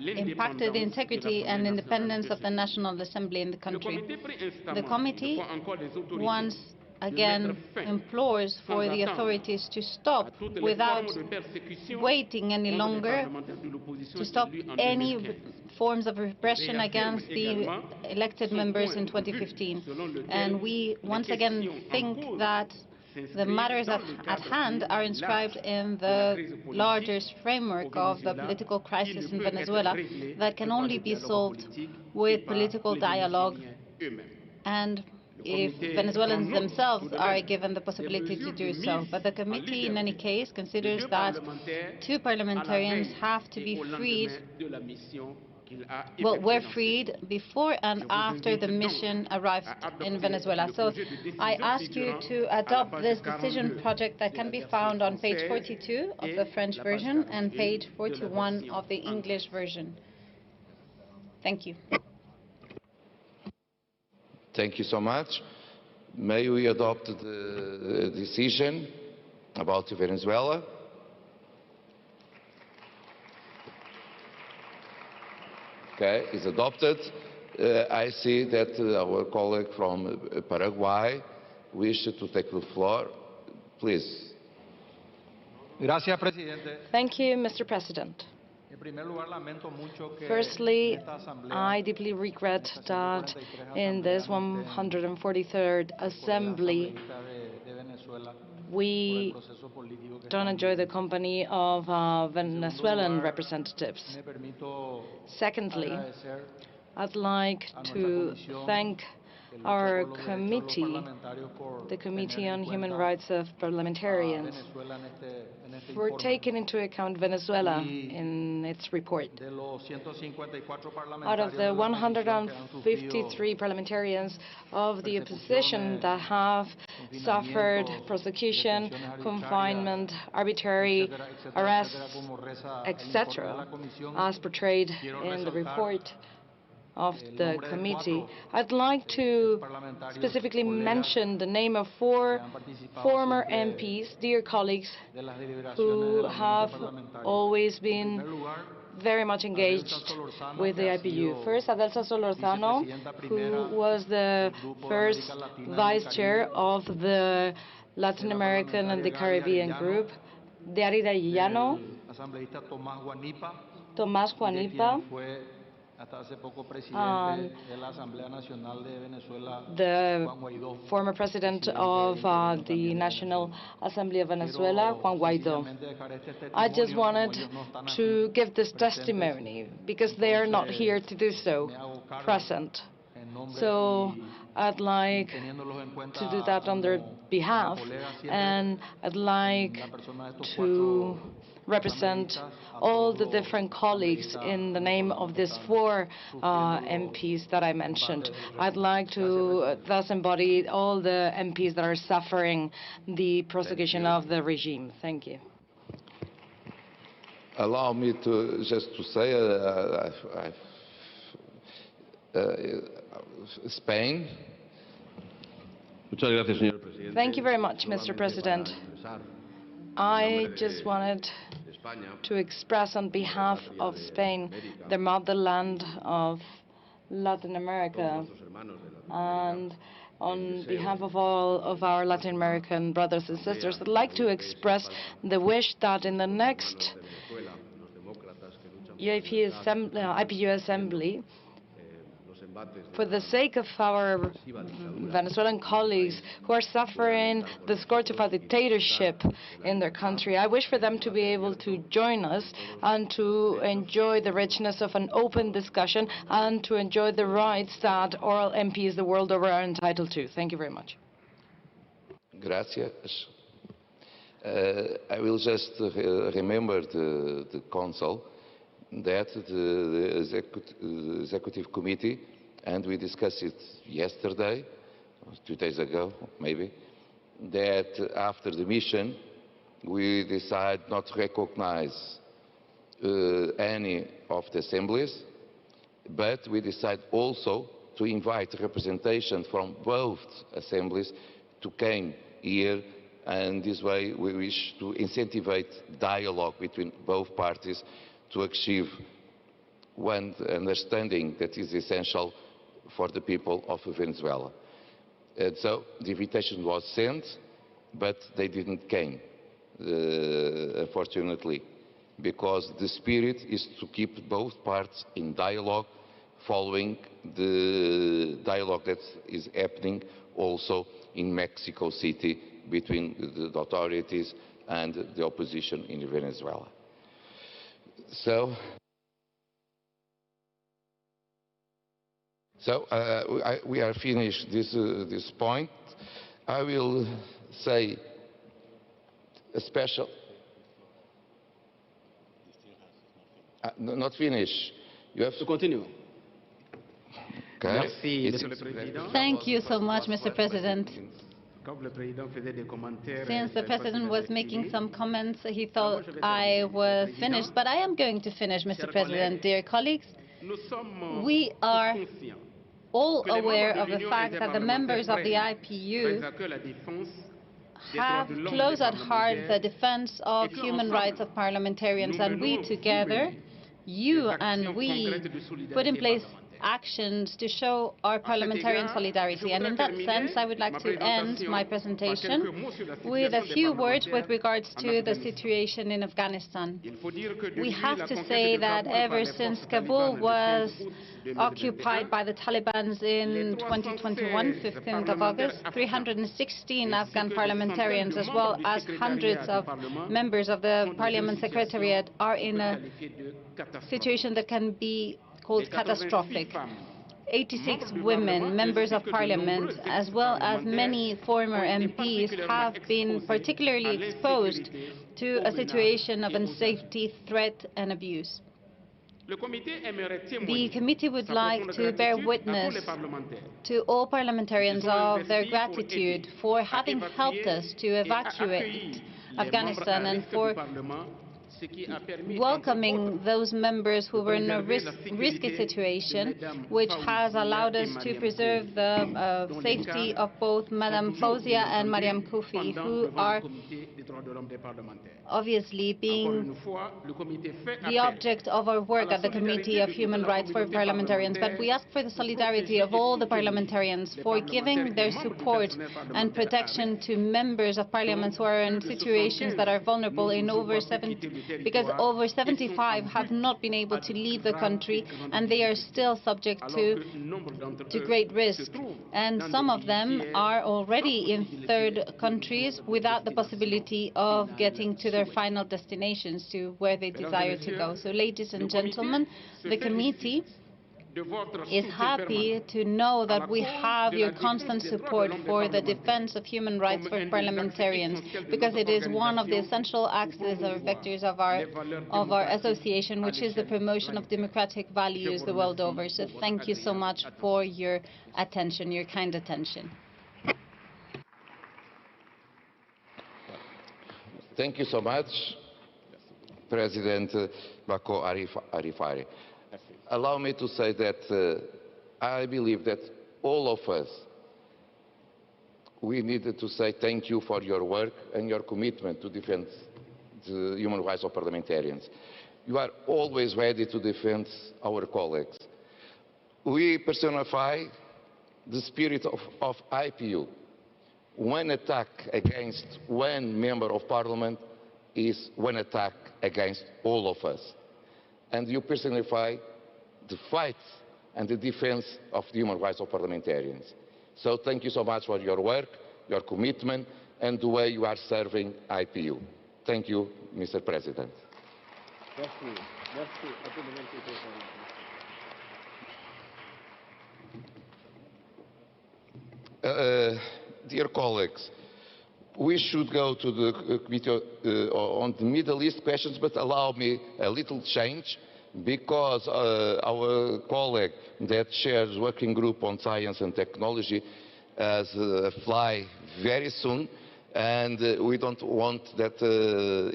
impacted the integrity and independence of the National Assembly in the country. The committee once again implores for the authorities to stop, without waiting any longer, to stop any forms of repression against the elected members in 2015. And we once again think that the matters at hand are inscribed in the larger framework of the political crisis in Venezuela that can only be solved with political dialogue, and if Venezuelans themselves are given the possibility to do so. But the committee, in any case, considers that 2 parliamentarians have to be freed, were freed before and after the mission arrived in Venezuela. So I ask you to adopt this decision project that can be found on page 42 of the French version and page 41 of the English version. Thank you. Thank you so much. May we adopt the decision about Venezuela? Okay, it's adopted. I see that our colleague from Paraguay wished to take the floor. Please. Thank you, Mr. President. Firstly, I deeply regret that in this 143rd Assembly, we don't enjoy the company of Venezuelan representatives. Secondly, I'd like to thank our committee, the Committee on Human Rights of Parliamentarians, for taking into account Venezuela in its report. Out of the 153 parliamentarians of the opposition that have suffered prosecution, confinement, arbitrary arrests, etc., as portrayed in the report of the committee, I'd like to specifically mention the name of 4 former MPs, dear colleagues, who have always been very much engaged with the IPU. First, Adelsa Solorzano, who was the first vice chair of the Latin American and the Caribbean group, Darida Llano, Tomás Juanipa, the former president of the National Assembly of Venezuela, Juan Guaidó. I just wanted to give this testimony because they are not here to do so, present. So I'd like to do that on their behalf, and I'd like to represent all the different colleagues in the name of these 4 MPs that I mentioned. I'd like to thus embody all the MPs that are suffering the prosecution of the regime. Thank you. Allow me to just to say Spain. Thank you very much, Mr. President. I just wanted to express on behalf of Spain, the motherland of Latin America, and on behalf of all of our Latin American brothers and sisters, I'd like to express the wish that in the next IPU Assembly, for the sake of our Venezuelan colleagues who are suffering the scourge of a dictatorship in their country, I wish for them to be able to join us and to enjoy the richness of an open discussion and to enjoy the rights that all MPs the world over are entitled to. Thank you very much. Gracias. I will just remember the Council that the Executive Committee, and we discussed it yesterday, 2 days ago maybe, that after the mission we decide not to recognize any of the assemblies, but we decide also to invite representation from both assemblies to come here, and this way we wish to incentivize dialogue between both parties to achieve one understanding that is essential for the people of Venezuela. And so the invitation was sent, but they didn't come, unfortunately, because the spirit is to keep both parts in dialogue, following the dialogue that is happening also in Mexico City between the authorities and the opposition in Venezuela. So we are finished this point. I will say a special... not finish. You have to continue. Okay. Thank you so much, Mr. President. Since the President was making some comments, he thought I was finished, but I am going to finish, Mr. President. Dear colleagues, we are all aware of the fact that the members of the IPU have close at heart the defense of human rights of parliamentarians, and we together, you and we, put in place actions to show our parliamentarian solidarity. And in that sense, I would like to end my presentation with a few words with regards to the situation in Afghanistan. We have to say that ever since Kabul was occupied by the Taliban in 2021, 15th of August, 316 Afghan parliamentarians, as well as hundreds of members of the Parliament Secretariat, are in a situation that can be called catastrophic. 86 women, members of parliament, as well as many former MPs, have been particularly exposed to a situation of unsafety, threat and abuse. The committee would like to bear witness to all parliamentarians of their gratitude for having helped us to evacuate Afghanistan and for welcoming those members who were in a risky situation, which has allowed us to preserve the safety of both Madam Fauzia and Mariam Koufi, who are obviously being the object of our work at the Committee of Human Rights for Parliamentarians. But we ask for the solidarity of all the parliamentarians for giving their support and protection to members of parliaments who are in situations that are vulnerable in over 70 because over 75 have not been able to leave the country, and they are still subject to great risk. And some of them are already in third countries without the possibility of getting to their final destinations, to where they desire to go. So, ladies and gentlemen, the committee is happy to know that we have your constant support for the defense of human rights for parliamentarians, because it is one of the essential axes or vectors of our association, which is the promotion of democratic values the world over. So thank you so much for your attention, your kind attention. Thank you so much, President Bako Arifari. Allow me to say that I believe that all of us, we needed to say thank you for your work and your commitment to defend the human rights of parliamentarians. You are always ready to defend our colleagues. We personify the spirit of IPU. One attack against one member of parliament is one attack against all of us. And you personify the fight and the defense of the human rights of parliamentarians. So thank you so much for your work, your commitment, and the way you are serving IPU. Thank you, Mr. President. Dear colleagues, we should go to the committee on the Middle East questions, but allow me a little change, because our colleague that chairs working group on science and technology has a fly very soon, and we don't want that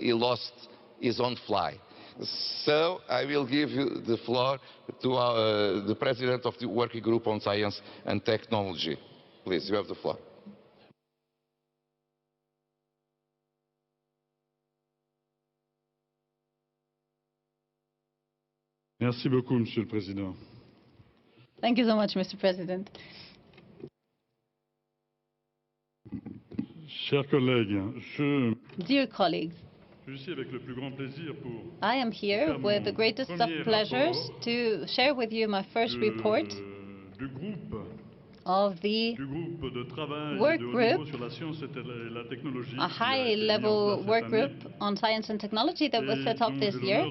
he lost his own fly. So I will give you the floor to the president of the working group on science and technology. Please, you have the floor. Merci beaucoup, Monsieur le Président. Thank you so much, Mr. President. Chers collègues, Dear colleagues, je suis avec le plus grand plaisir pour I am here with the greatest of pleasures to share with you my first report of the work group, a high-level work group on science and technology that was set up this year,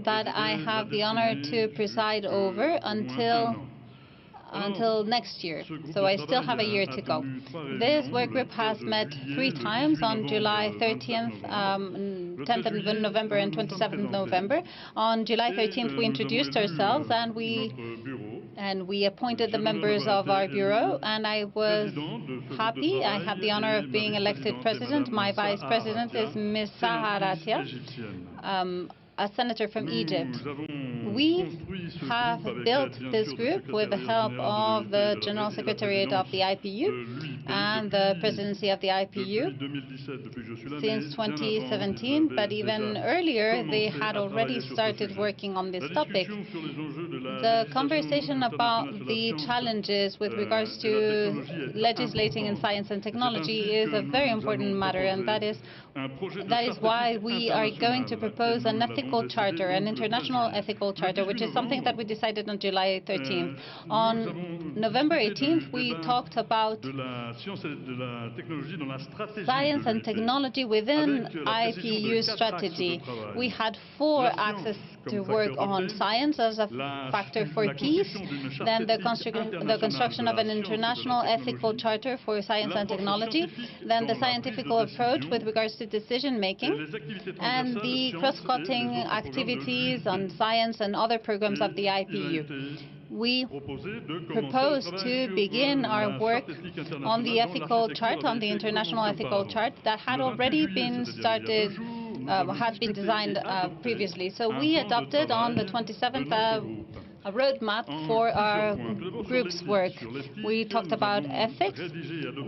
that I have the honor to preside over until next year. So I still have a year to go. This work group has met 3 times, on July 30th, 10th of November and 27th of November. On July 13th, we introduced ourselves and we appointed the members of our bureau, and I was happy. I had the honor of being elected president. My vice president is Ms. Saharatia, a senator from Egypt. We have built this group with the help of the General Secretariat of the IPU and the presidency of the IPU since 2017, but even earlier they had already started working on this topic. The conversation about the challenges with regards to legislating in science and technology is a very important matter, and that is why we are going to propose an ethical charter, an international ethical charter, which is something that we decided on July 13th. On November 18th, we talked about science and technology within IPU strategy. We had 4 axes to work on: science as a factor for peace, then the construction of an international ethical charter for science and technology, then the scientific approach with regards to decision-making, and the cross-cutting activities on science and other programs of the IPU. We propose to begin our work on the ethical chart, on the international ethical chart that had already been started, had been designed previously. So we adopted on the 27th a roadmap for our group's work. We talked about ethics.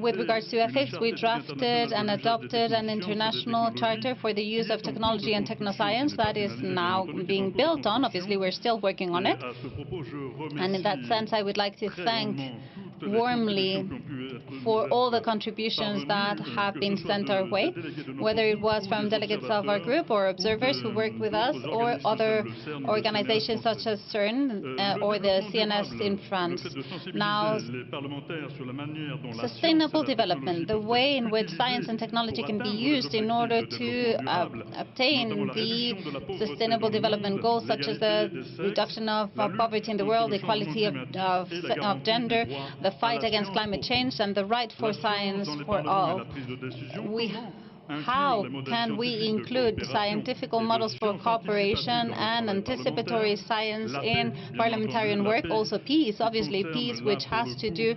With regards to ethics, we drafted and adopted an international charter for the use of technology and technoscience that is now being built on. Obviously, we're still working on it. And in that sense, I would like to thank warmly for all the contributions that have been sent our way, whether it was from delegates of our group or observers who worked with us, or other organizations such as CERN or the CNS in France. Now, sustainable development, the way in which science and technology can be used in order to obtain the sustainable development goals, such as the reduction of poverty in the world, equality of gender, the fight against climate change, and the right for science for all. How can we include scientific models for cooperation and anticipatory science in parliamentarian work? Also peace, obviously peace, which has to do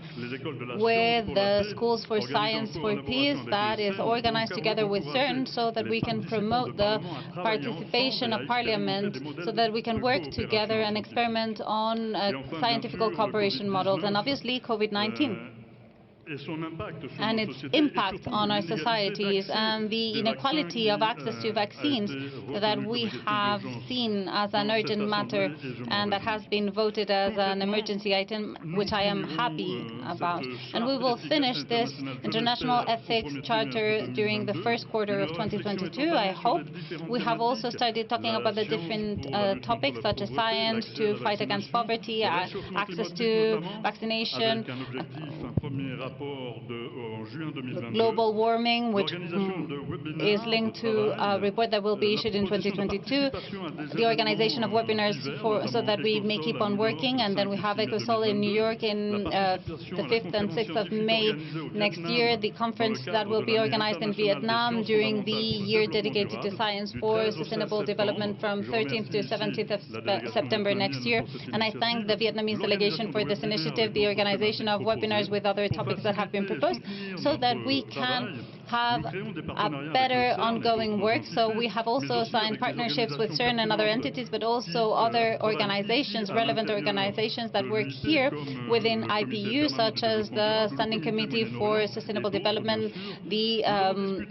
with the Schools for Science for Peace that is organized together with CERN, so that we can promote the participation of Parliament, so that we can work together and experiment on scientific cooperation models. And obviously COVID-19 and its impact on our societies, and the inequality of access to vaccines that we have seen as an urgent matter and that has been voted as an emergency item, which I am happy about. And we will finish this International Ethics Charter during the first quarter of 2022, I hope. We have also started talking about the different topics, such as science to fight against poverty, access to vaccination, global warming, which is linked to a report that will be issued in 2022, the organization of webinars so that we may keep on working, and then we have EcoSol in New York in the 5th and 6th of May next year, the conference that will be organized in Vietnam during the year dedicated to science for sustainable development from 13th to 17th of September next year. And I thank the Vietnamese delegation for this initiative, the organization of webinars with other topics that have been proposed, so that we can have a better ongoing work. So we have also signed partnerships with CERN and other entities, but also other organizations, relevant organizations that work here within IPU, such as the Standing Committee for Sustainable Development, the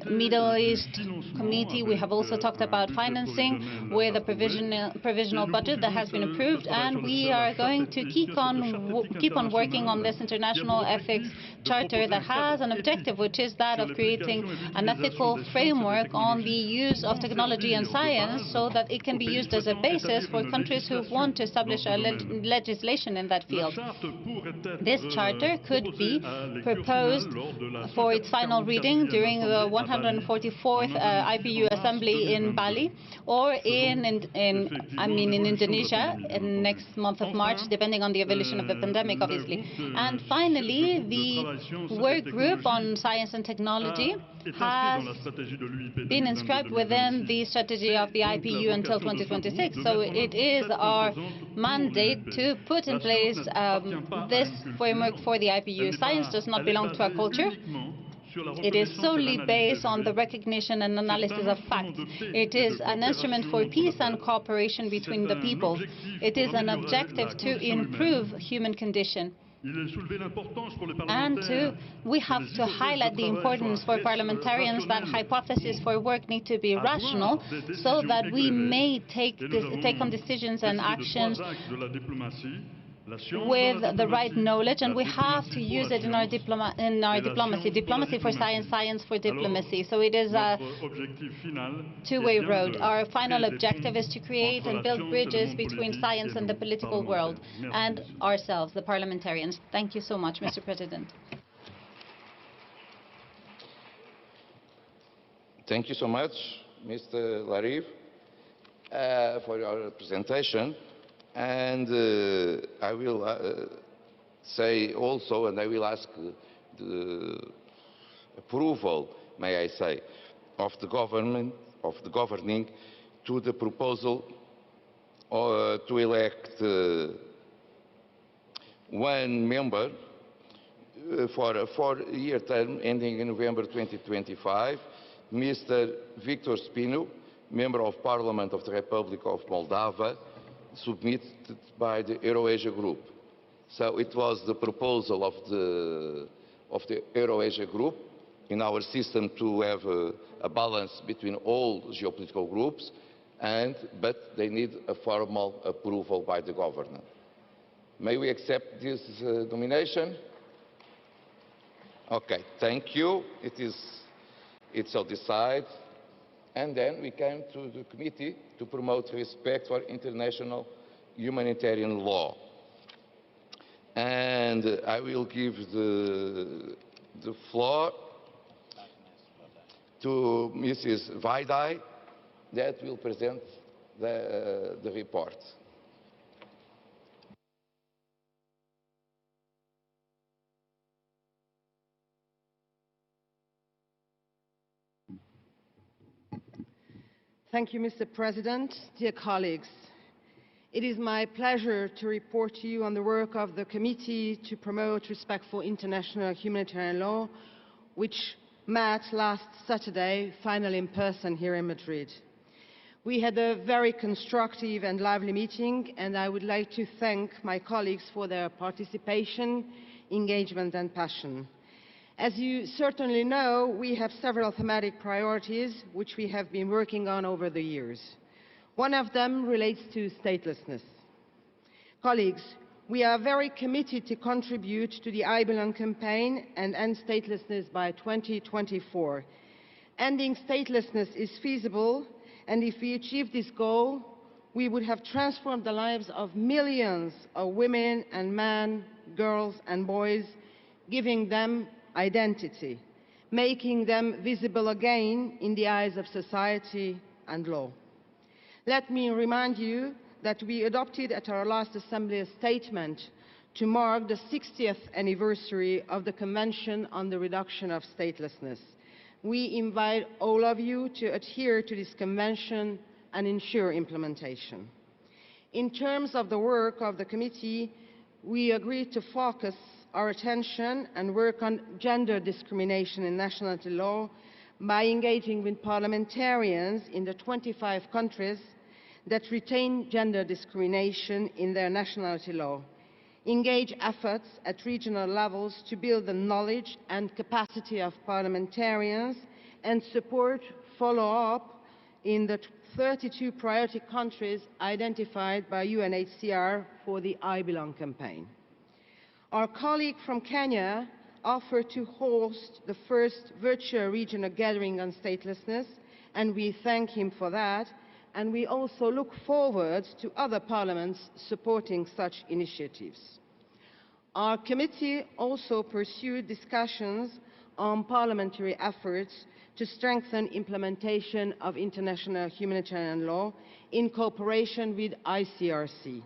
Middle East Committee. We have also talked about financing with a provisional budget that has been approved, and we are going to keep on working on this International Ethics Charter that has an objective, which is that of creating an ethical framework on the use of technology and science, so that it can be used as a basis for countries who want to establish a legislation in that field. This charter could be proposed for its final reading during the 144th IPU Assembly in Bali, or in Indonesia in next month of March, depending on the evolution of the pandemic, obviously. And finally, the work group on science and technology has been inscribed within the strategy of the IPU until 2026. So it is our mandate to put in place this framework for the IPU. Science does not belong to a culture. It is solely based on the recognition and analysis of facts. It is an instrument for peace and cooperation between the people. It is an objective to improve human condition. And we have to highlight the importance for parliamentarians that hypotheses for work need to be rational, so that we may take on decisions and actions with the right knowledge, and we have to use it in our diplomacy for science, science for diplomacy. So it is a two-way road. Our final objective is to create and build bridges between science and the political world, and ourselves, the parliamentarians. Thank you so much, Mr. President. Thank you so much, Mr. Larif, for your presentation. And I will say also, and I will ask the approval, may I say, of the governing to the proposal to elect one member for a 4-year term ending in November 2025, Mr. Victor Spinu, Member of Parliament of the Republic of Moldova, submitted by the EuroAsia Group. So it was the proposal of the EuroAsia Group in our system to have a balance between all geopolitical groups, but they need a formal approval by the government. May we accept this nomination? Okay, thank you. It's on the side. And then we came to the committee to promote respect for international humanitarian law. And I will give the floor to Mrs. Vaidai, that will present the report. Thank you, Mr. President. Dear colleagues, it is my pleasure to report to you on the work of the Committee to Promote Respect for International Humanitarian Law, which met last Saturday, finally in person here in Madrid. We had a very constructive and lively meeting, and I would like to thank my colleagues for their participation, engagement and passion. As you certainly know, we have several thematic priorities which we have been working on over the years. One of them relates to statelessness. Colleagues, we are very committed to contribute to the I Belong campaign and end statelessness by 2024. Ending statelessness is feasible, and if we achieve this goal, we would have transformed the lives of millions of women and men, girls and boys, giving them identity, making them visible again in the eyes of society and law. Let me remind you that we adopted at our last Assembly a statement to mark the 60th anniversary of the Convention on the Reduction of Statelessness. We invite all of you to adhere to this convention and ensure implementation. In terms of the work of the committee, we agreed to focus our attention and work on gender discrimination in nationality law by engaging with parliamentarians in the 25 countries that retain gender discrimination in their nationality law, engage efforts at regional levels to build the knowledge and capacity of parliamentarians, and support follow-up in the 32 priority countries identified by UNHCR for the I Belong campaign. Our colleague from Kenya offered to host the first virtual regional gathering on statelessness, and we thank him for that, and we also look forward to other parliaments supporting such initiatives. Our committee also pursued discussions on parliamentary efforts to strengthen implementation of international humanitarian law in cooperation with ICRC.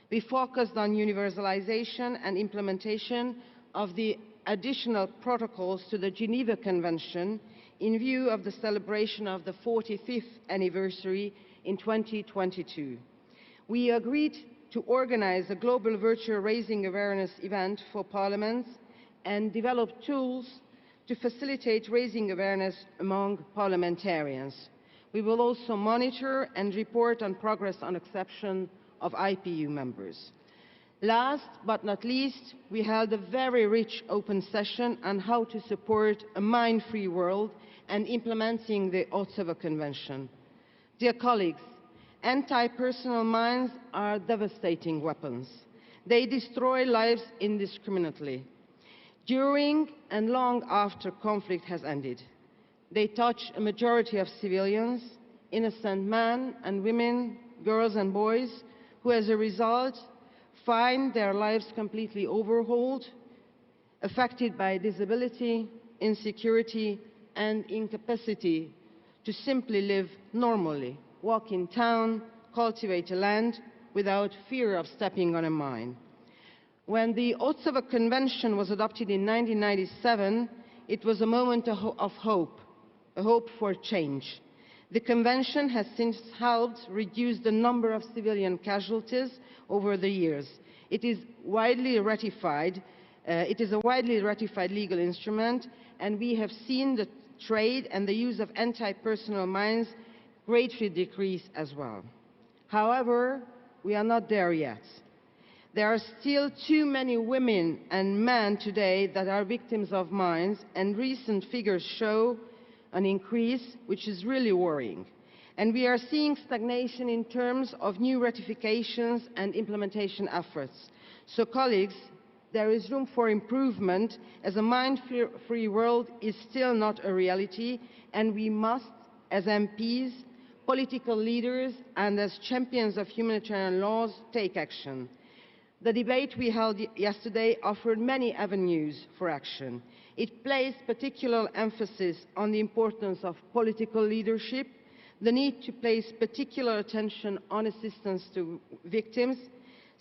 We focused on universalization and implementation of the additional protocols to the Geneva Convention in view of the celebration of the 45th anniversary in 2022. We agreed to organize a global virtual raising awareness event for parliaments and develop tools to facilitate raising awareness among parliamentarians. We will also monitor and report on progress on acceptance of IPU members. Last but not least, we held a very rich open session on how to support a mine-free world and implementing the Ottawa Convention. Dear colleagues, anti-personnel mines are devastating weapons. They destroy lives indiscriminately, during and long after conflict has ended. They touch a majority of civilians, innocent men and women, girls and boys, who as a result find their lives completely overhauled, affected by disability, insecurity, and incapacity to simply live normally, walk in town, cultivate a land without fear of stepping on a mine. When the Ottawa Convention was adopted in 1997, it was a moment of hope, a hope for change. The Convention has since helped reduce the number of civilian casualties over the years. It is a widely ratified legal instrument, and we have seen the trade and the use of anti-personnel mines greatly decrease as well. However, we are not there yet. There are still too many women and men today that are victims of mines, and recent figures show an increase, which is really worrying. And we are seeing stagnation in terms of new ratifications and implementation efforts. So colleagues, there is room for improvement, as a mine-free world is still not a reality, and we must, as MPs, political leaders, and as champions of humanitarian laws, take action. The debate we held yesterday offered many avenues for action. It placed particular emphasis on the importance of political leadership, the need to place particular attention on assistance to victims,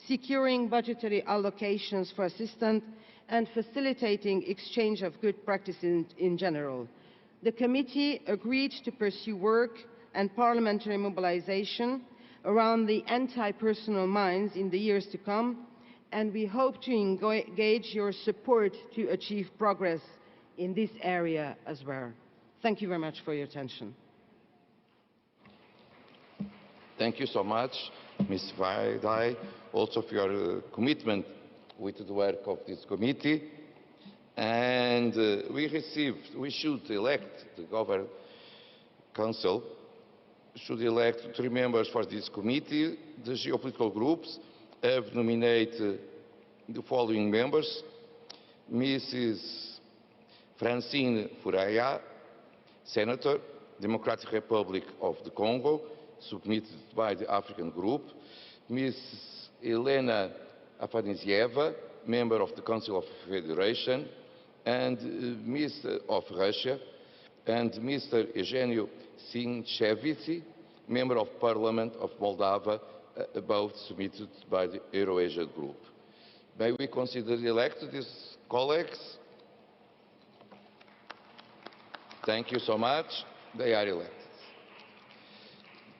securing budgetary allocations for assistance, and facilitating exchange of good practices in general. The committee agreed to pursue work and parliamentary mobilization around the anti-personal mines in the years to come, and we hope to engage your support to achieve progress in this area as well. Thank you very much for your attention. Thank you so much, Ms. Vaidai, also for your commitment with the work of this committee. And we should elect the Governing Council, should elect 3 members for this committee. The geopolitical groups have nominated the following members: Mrs. Francine Furaya, Senator, Democratic Republic of the Congo, submitted by the African Group; Ms. Elena Afanasieva, member of the Council of Federation, and Ms. of Russia, and Mr. Eugenio Sinchevitsy, member of Parliament of Moldova, both submitted by the Eurasia Group. May we consider elected these colleagues? Thank you so much. They are elected.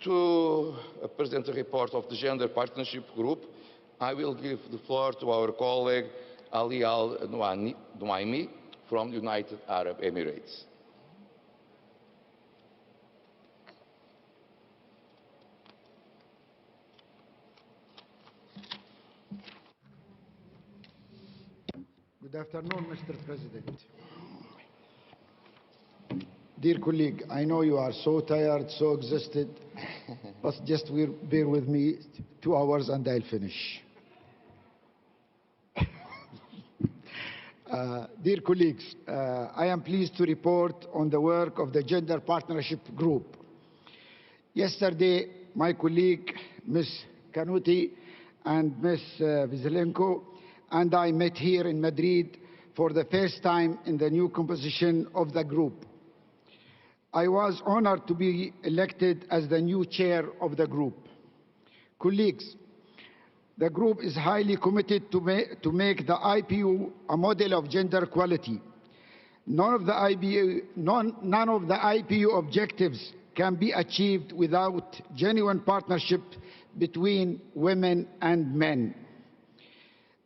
To present a report of the Gender Partnership Group, I will give the floor to our colleague Ali Al-Nuaimi from the United Arab Emirates. Good afternoon, Mr. President. Dear colleague, I know you are so tired, so exhausted, but just bear with me 2 hours and I'll finish. Dear colleagues, I am pleased to report on the work of the Gender Partnership Group. Yesterday, my colleague, Ms. Kanuti and Ms. Vizelenko, and I met here in Madrid for the first time in the new composition of the group. I was honored to be elected as the new chair of the group. Colleagues, the group is highly committed to make the IPU a model of gender equality. None of the IPU objectives can be achieved without genuine partnership between women and men.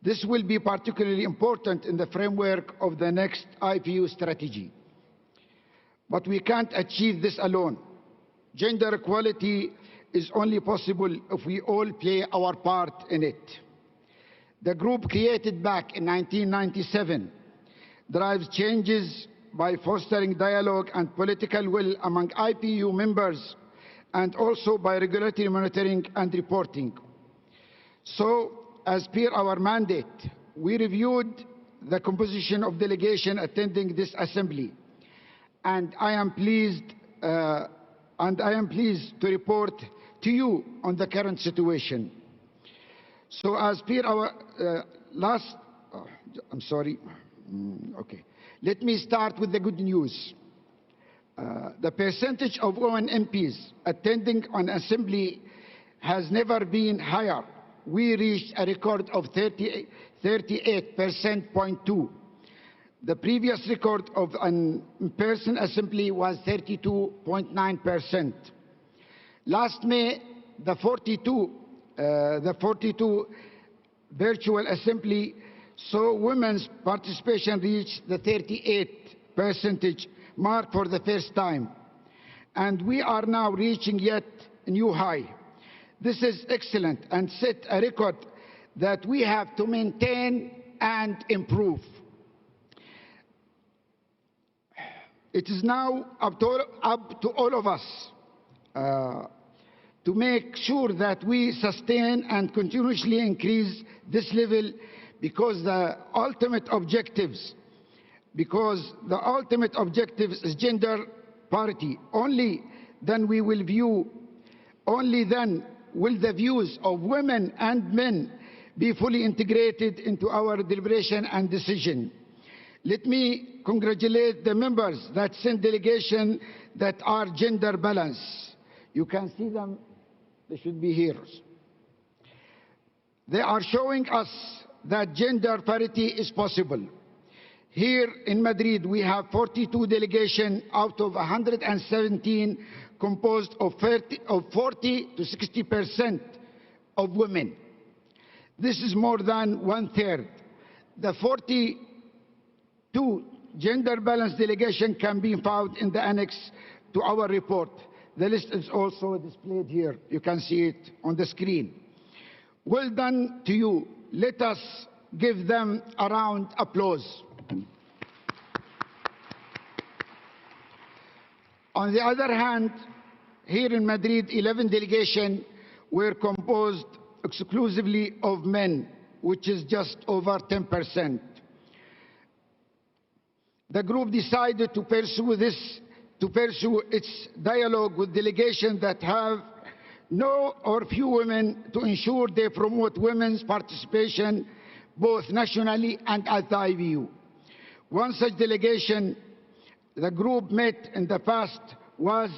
This will be particularly important in the framework of the next IPU strategy. But we can't achieve this alone. Gender equality is only possible if we all play our part in it. The group, created back in 1997, drives changes by fostering dialogue and political will among IPU members, and also by regulatory monitoring and reporting. So, as per our mandate, we reviewed the composition of delegation attending this assembly, and I am pleased to report to you on the current situation. So, as per our let me start with the good news. The percentage of women MPs attending an assembly has never been higher. We reached a record of 38.2%. The previous record of an in-person assembly was 32.9%. Last May, the 42 virtual assembly saw women's participation reach the 38% mark for the first time. And we are now reaching yet a new high. This is excellent and set a record that we have to maintain and improve. It is now up to all of us to make sure that we sustain and continuously increase this level, because the ultimate objectives is gender parity. Only then will the views of women and men be fully integrated into our deliberation and decision. Let me congratulate the members that sent delegation that are gender balanced. You can see them, they should be here. They are showing us that gender parity is possible. Here in Madrid, we have 42 delegations out of 117 composed of 40 to 60% of women. This is more than 1/3. The 42 gender balanced delegation can be found in the annex to our report. The list is also displayed here. You can see it on the screen. Well done to you. Let us give them a round of applause. On the other hand, here in Madrid, 11 delegations were composed exclusively of men, which is just over 10%. The group decided to pursue its dialogue with delegations that have no or few women to ensure they promote women's participation both nationally and at the IPU. One such delegation the group met in the past was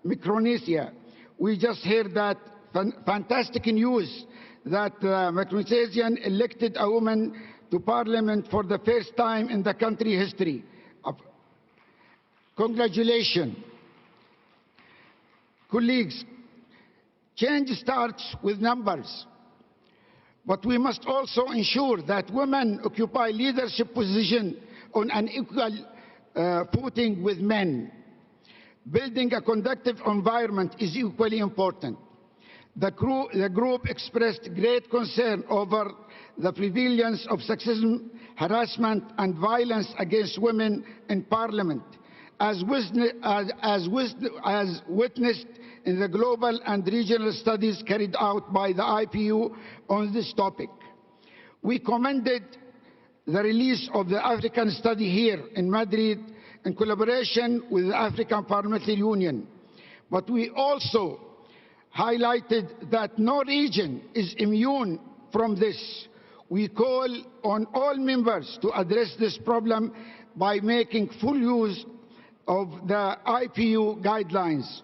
Micronesia. We just heard that fantastic news that Micronesia elected a woman to parliament for the first time in the country history. Congratulations. Colleagues, change starts with numbers, but we must also ensure that women occupy leadership positions on an equal footing with men. Building a conducive environment is equally important. The group expressed great concern over the prevalence of sexism, harassment and violence against women in Parliament, as witnessed in the global and regional studies carried out by the IPU on this topic. We commended the release of the African study here in Madrid in collaboration with the African Parliamentary Union. But we also highlighted that no region is immune from this. We call on all members to address this problem by making full use of the IPU guidelines.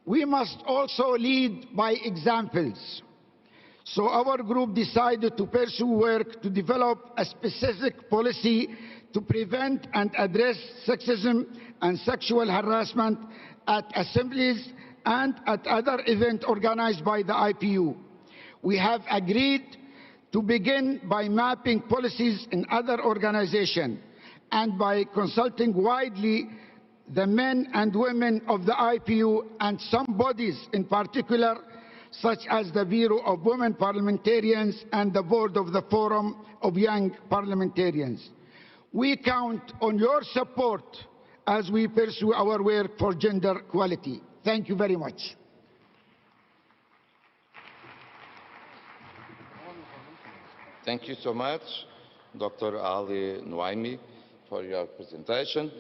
We must also lead by examples. So our group decided to pursue work to develop a specific policy to prevent and address sexism and sexual harassment at assemblies and at other events organized by the IPU. We have agreed to begin by mapping policies in other organizations and by consulting widely the men and women of the IPU and some bodies in particular, such as the Bureau of Women Parliamentarians and the board of the Forum of Young Parliamentarians. We count on your support as we pursue our work for gender equality. Thank you very much. Thank you so much, Dr. Ali Nouaimi, for your presentation.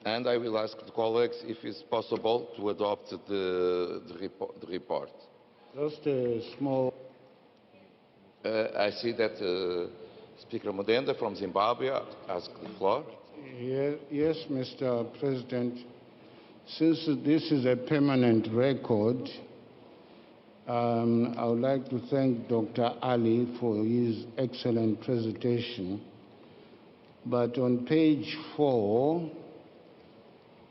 And I will ask the colleagues if it's possible to adopt the report. Just a small... I see that Speaker Mudenda from Zimbabwe asked the floor. Yes, Mr. President. Since this is a permanent record, I would like to thank Dr. Ali for his excellent presentation. But on page 4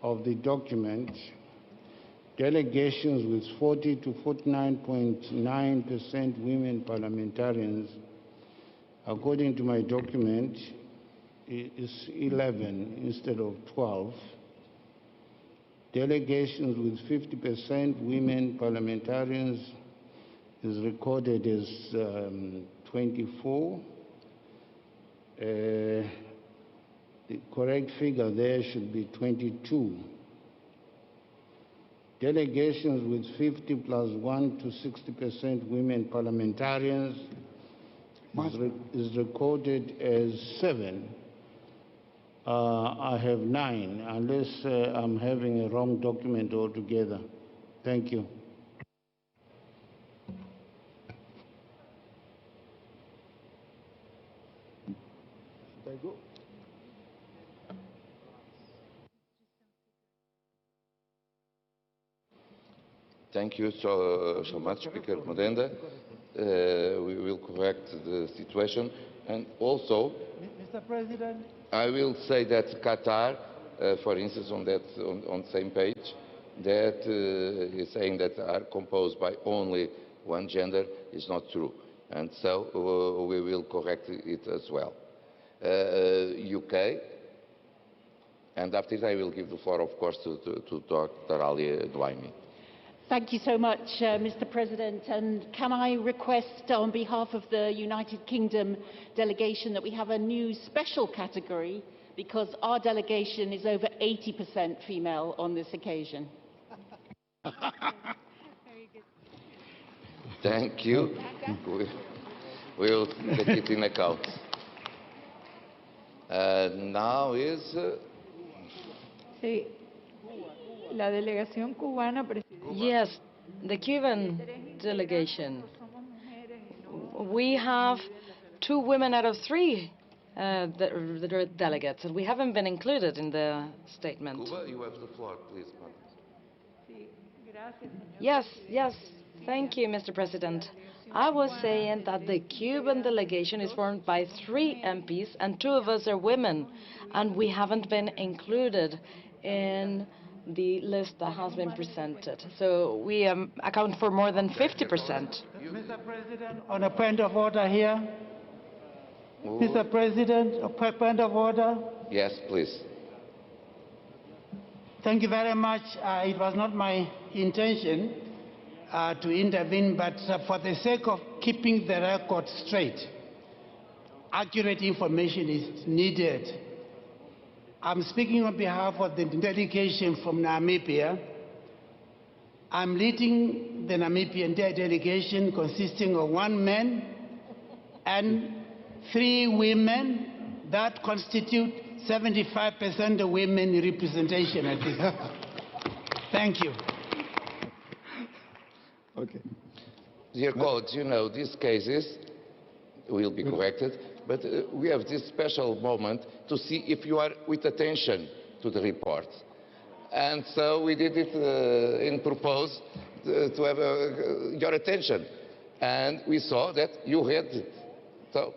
of the document, delegations with 40 to 49.9% women parliamentarians, according to my document, is 11 instead of 12. Delegations with 50% women parliamentarians is recorded as 24. The correct figure there should be 22. Delegations with 50 plus 1 to 60% women parliamentarians is recorded as 7. I have 9, unless I'm having a wrong document altogether. Thank you. Should I go? Thank you so much, Speaker Modenda. We will correct the situation. And also, Mr. President, I will say that Qatar, for instance, on the same page, that is saying that are composed by only one gender is not true. And so we will correct it as well. UK, and after that I will give the floor, of course, to Dr. Ali Douaimi. Thank you so much, Mr. President. And can I request on behalf of the United Kingdom delegation that we have a new special category, because our delegation is over 80% female on this occasion. Thank you. We will take it in account. Now is... Sí. La delegación cubana. Yes, the Cuban delegation. We have 2 women out of 3 that are delegates, and we haven't been included in the statement. Cuba, you have the floor, please. Yes, thank you, Mr. President. I was saying that the Cuban delegation is formed by 3 MPs, and 2 of us are women, and we haven't been included in the list that has been presented. So we account for more than 50%. Mr. President, on a point of order here. Mr. President, a point of order. Yes, please. Thank you very much. It was not my intention to intervene, but for the sake of keeping the record straight, accurate information is needed. I'm speaking on behalf of the delegation from Namibia. I'm leading the Namibian delegation consisting of 1 man and 3 women. That constitute 75% of women representation at this. Thank you. Okay. Dear colleagues, you know, these cases will be corrected, but we have this special moment to see if you are with attention to the report. And so we did it and proposed to have your attention. And we saw that you had it. So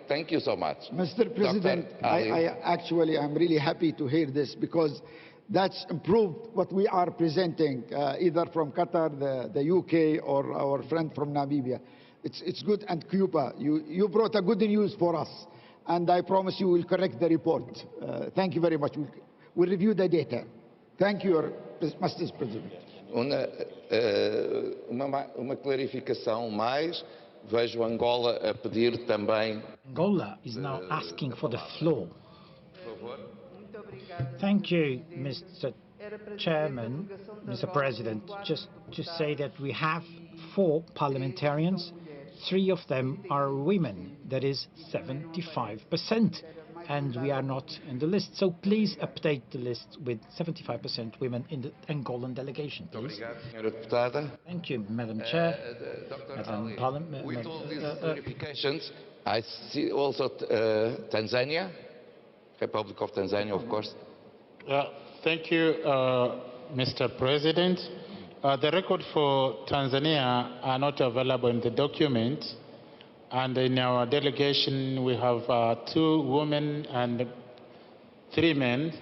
thank you so much. Mr. President, I'm really happy to hear this, because that's improved what we are presenting, either from Qatar, the UK, or our friend from Namibia. It's good. And Cuba, you brought a good news for us, and I promise you will correct the report. Thank you very much. We'll review the data. Thank you, Mr. President. Uma clarificação mais. Vejo Angola a pedir também. Angola is now asking for the floor. Thank you, Mr. Chairman, Mr. President. Just to say that we have 4 parliamentarians, 3 of them are women, that is 75%, and we are not in the list. So please update the list with 75% women in the Angolan delegation, please. Thank you, Madam Chair. Madam Parliament. With all these clarifications, I see also Tanzania, Republic of Tanzania, of course. Thank you, Mr. President. The record for Tanzania are not available in the document, and in our delegation we have 2 women and 3 men,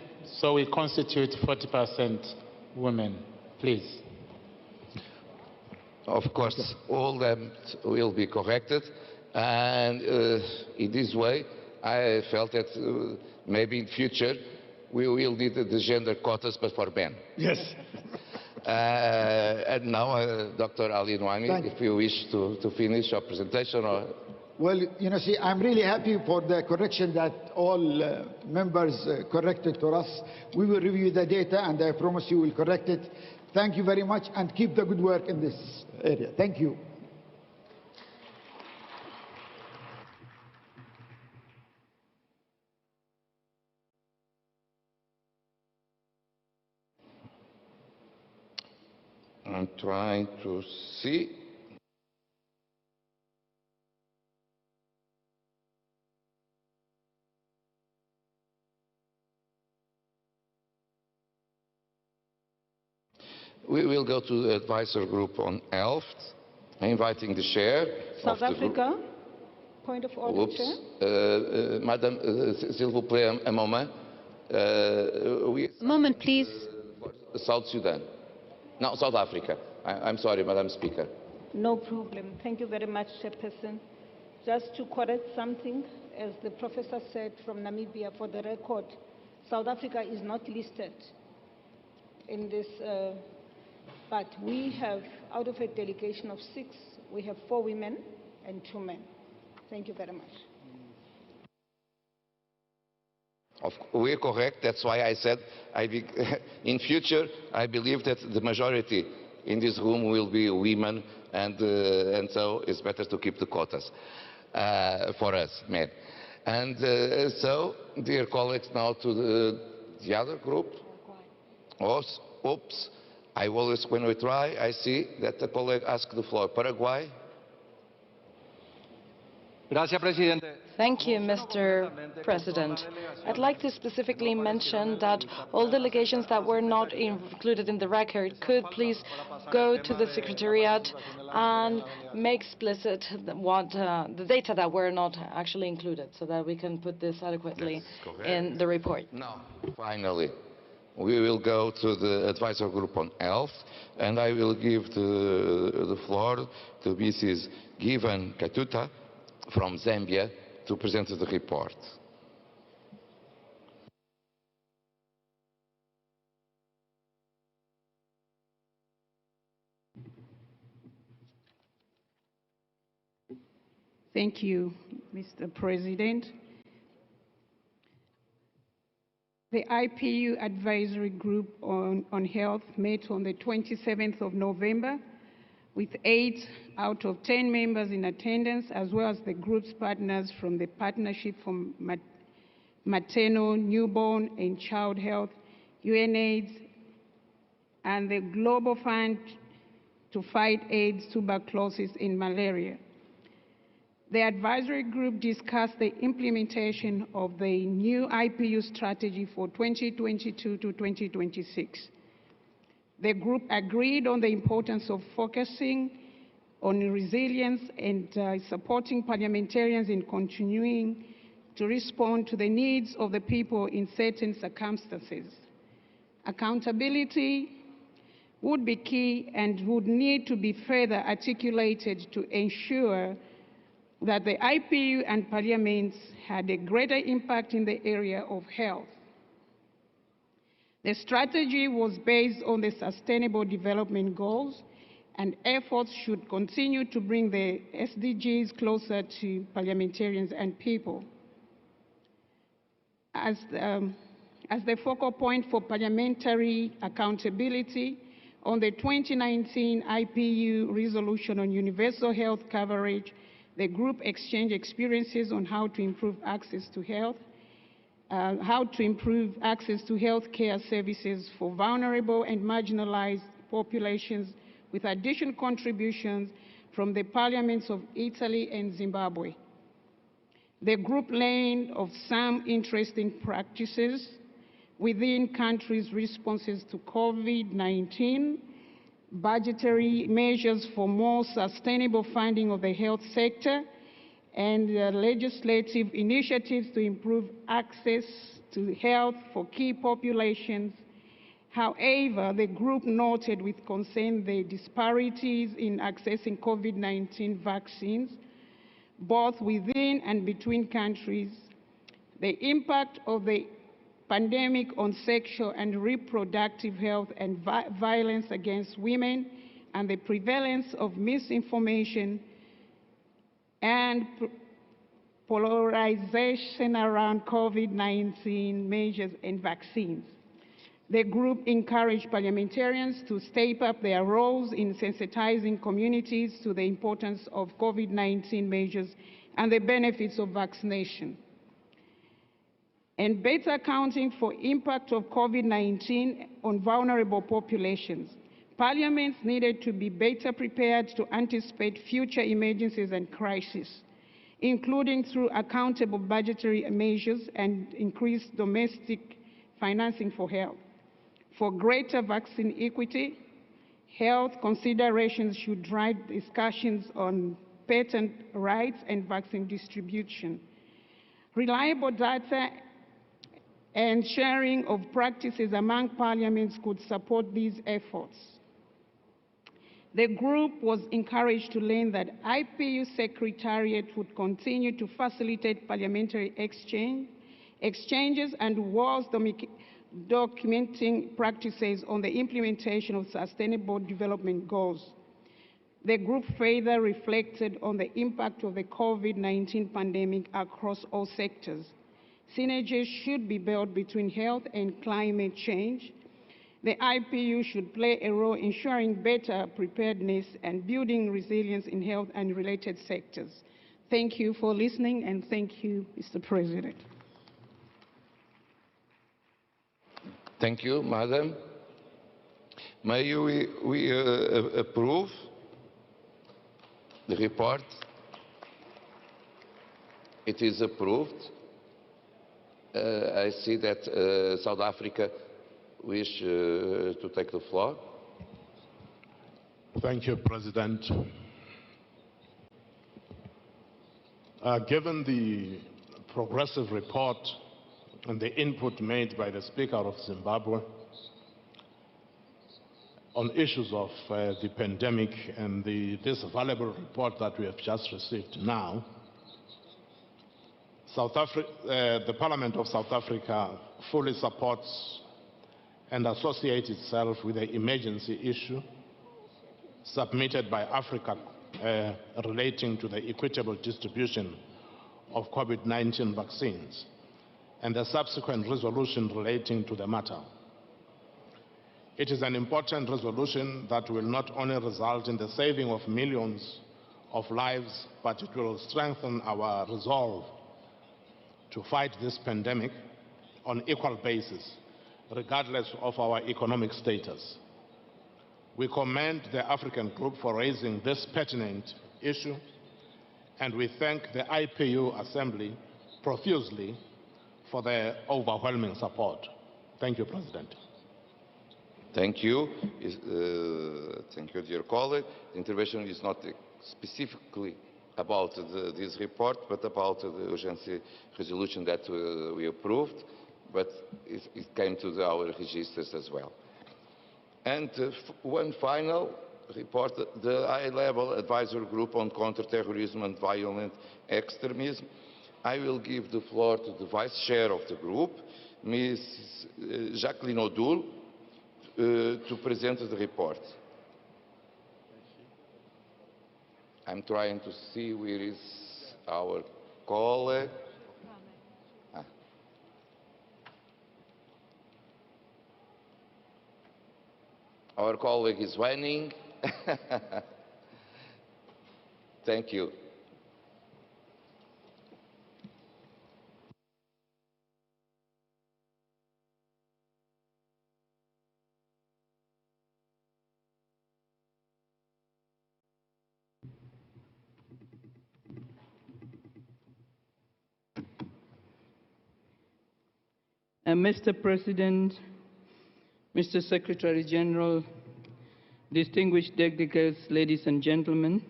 so we constitute 40% women. Please. Of course, all them will be corrected, and in this way I felt that maybe in future we will need the gender quotas, but for men. Yes. And now, Dr. Ali Douaimi, if you wish to finish your presentation. Or... Well, see, I'm really happy for the correction that all members corrected to us. We will review the data, and I promise you will correct it. Thank you very much, and keep the good work in this area. Thank you. I'm trying to see. We will go to the advisor group on health, inviting the chair South of the Africa. Point of order, Oops. Chair. Madam, s'il vous plaît, un moment. Moment, please. South Sudan. No, South Africa. I'm sorry, Madam Speaker. No problem. Thank you very much, Chairperson. Just to correct something, as the professor said from Namibia, for the record, South Africa is not listed in this, but we have, out of a delegation of 6, we have 4 women and 2 men. Thank you very much. We're correct. That's why I said in future I believe that the majority in this room will be women, and so it's better to keep the quotas for us men. And so, dear colleagues, now to the other group. Oops. I always, when we try, I see that the colleague asked the floor. Paraguay. Thank you, Mr. President. I'd like to specifically mention that all delegations that were not included in the record could please go to the Secretariat and make explicit what the data that were not actually included, so that we can put this adequately in the report. Now, finally, we will go to the advisor group on health, and I will give the floor to Mrs. Given Katuta from Zambia to present the report. Thank you, Mr. President. The IPU Advisory Group on Health met on the 27th of November with 8 out of 10 members in attendance, as well as the group's partners from the Partnership for Maternal, Newborn and Child Health, UNAIDS, and the Global Fund to Fight AIDS, Tuberculosis and Malaria. The advisory group discussed the implementation of the new IPU strategy for 2022 to 2026. The group agreed on the importance of focusing on resilience and supporting parliamentarians in continuing to respond to the needs of the people in certain circumstances. Accountability would be key and would need to be further articulated to ensure that the IPU and parliaments had a greater impact in the area of health. The strategy was based on the Sustainable Development Goals, and efforts should continue to bring the SDGs closer to parliamentarians and people. As the focal point for parliamentary accountability, on the 2019 IPU resolution on universal health coverage, the group exchanged experiences on how to improve access to health, health care services for vulnerable and marginalized populations, with additional contributions from the parliaments of Italy and Zimbabwe. The group learned of some interesting practices within countries' responses to COVID-19, budgetary measures for more sustainable funding of the health sector, and legislative initiatives to improve access to health for key populations. However, the group noted with concern the disparities in accessing COVID-19 vaccines, both within and between countries, the impact of the pandemic on sexual and reproductive health and violence against women, and the prevalence of misinformation and polarization around COVID-19 measures and vaccines. The group encouraged parliamentarians to step up their roles in sensitizing communities to the importance of COVID-19 measures and the benefits of vaccination, and better accounting for impact of COVID-19 on vulnerable populations, Parliaments needed to be better prepared to anticipate future emergencies and crises, including through accountable budgetary measures and increased domestic financing for health. For greater vaccine equity, health considerations should drive discussions on patent rights and vaccine distribution. Reliable data and sharing of practices among parliaments could support these efforts. The group was encouraged to learn that IPU Secretariat would continue to facilitate parliamentary exchanges and was documenting practices on the implementation of sustainable development goals. The group further reflected on the impact of the COVID-19 pandemic across all sectors. Synergies should be built between health and climate change. The IPU should play a role ensuring better preparedness and building resilience in health and related sectors. Thank you for listening, and thank you, Mr. President. Thank you, Madam. May we approve the report? It is approved. I see that South Africa wish to take the floor. Thank you, President. Given the progressive report and the input made by the Speaker of Zimbabwe on issues of the pandemic and this valuable report that we have just received now, the Parliament of South Africa fully supports and associates itself with the emergency issue submitted by Africa relating to the equitable distribution of COVID-19 vaccines and the subsequent resolution relating to the matter. It is an important resolution that will not only result in the saving of millions of lives, but it will strengthen our resolve to fight this pandemic on equal basis, regardless of our economic status. We commend the African Group for raising this pertinent issue, and we thank the IPU Assembly profusely for their overwhelming support. Thank you, President. Thank you. Thank you, dear colleague. The intervention is not specifically about this report, but about the urgency resolution that we approved, but it came to our registers as well. And one final report, the high-level advisory group on counter-terrorism and violent extremism. I will give the floor to the vice chair of the group, Ms. Jacqueline O'Doul, to present the report. I'm trying to see where is our colleague. Our colleague is winning. Thank you. Mr. President, Mr. Secretary General, distinguished delegates, ladies and gentlemen,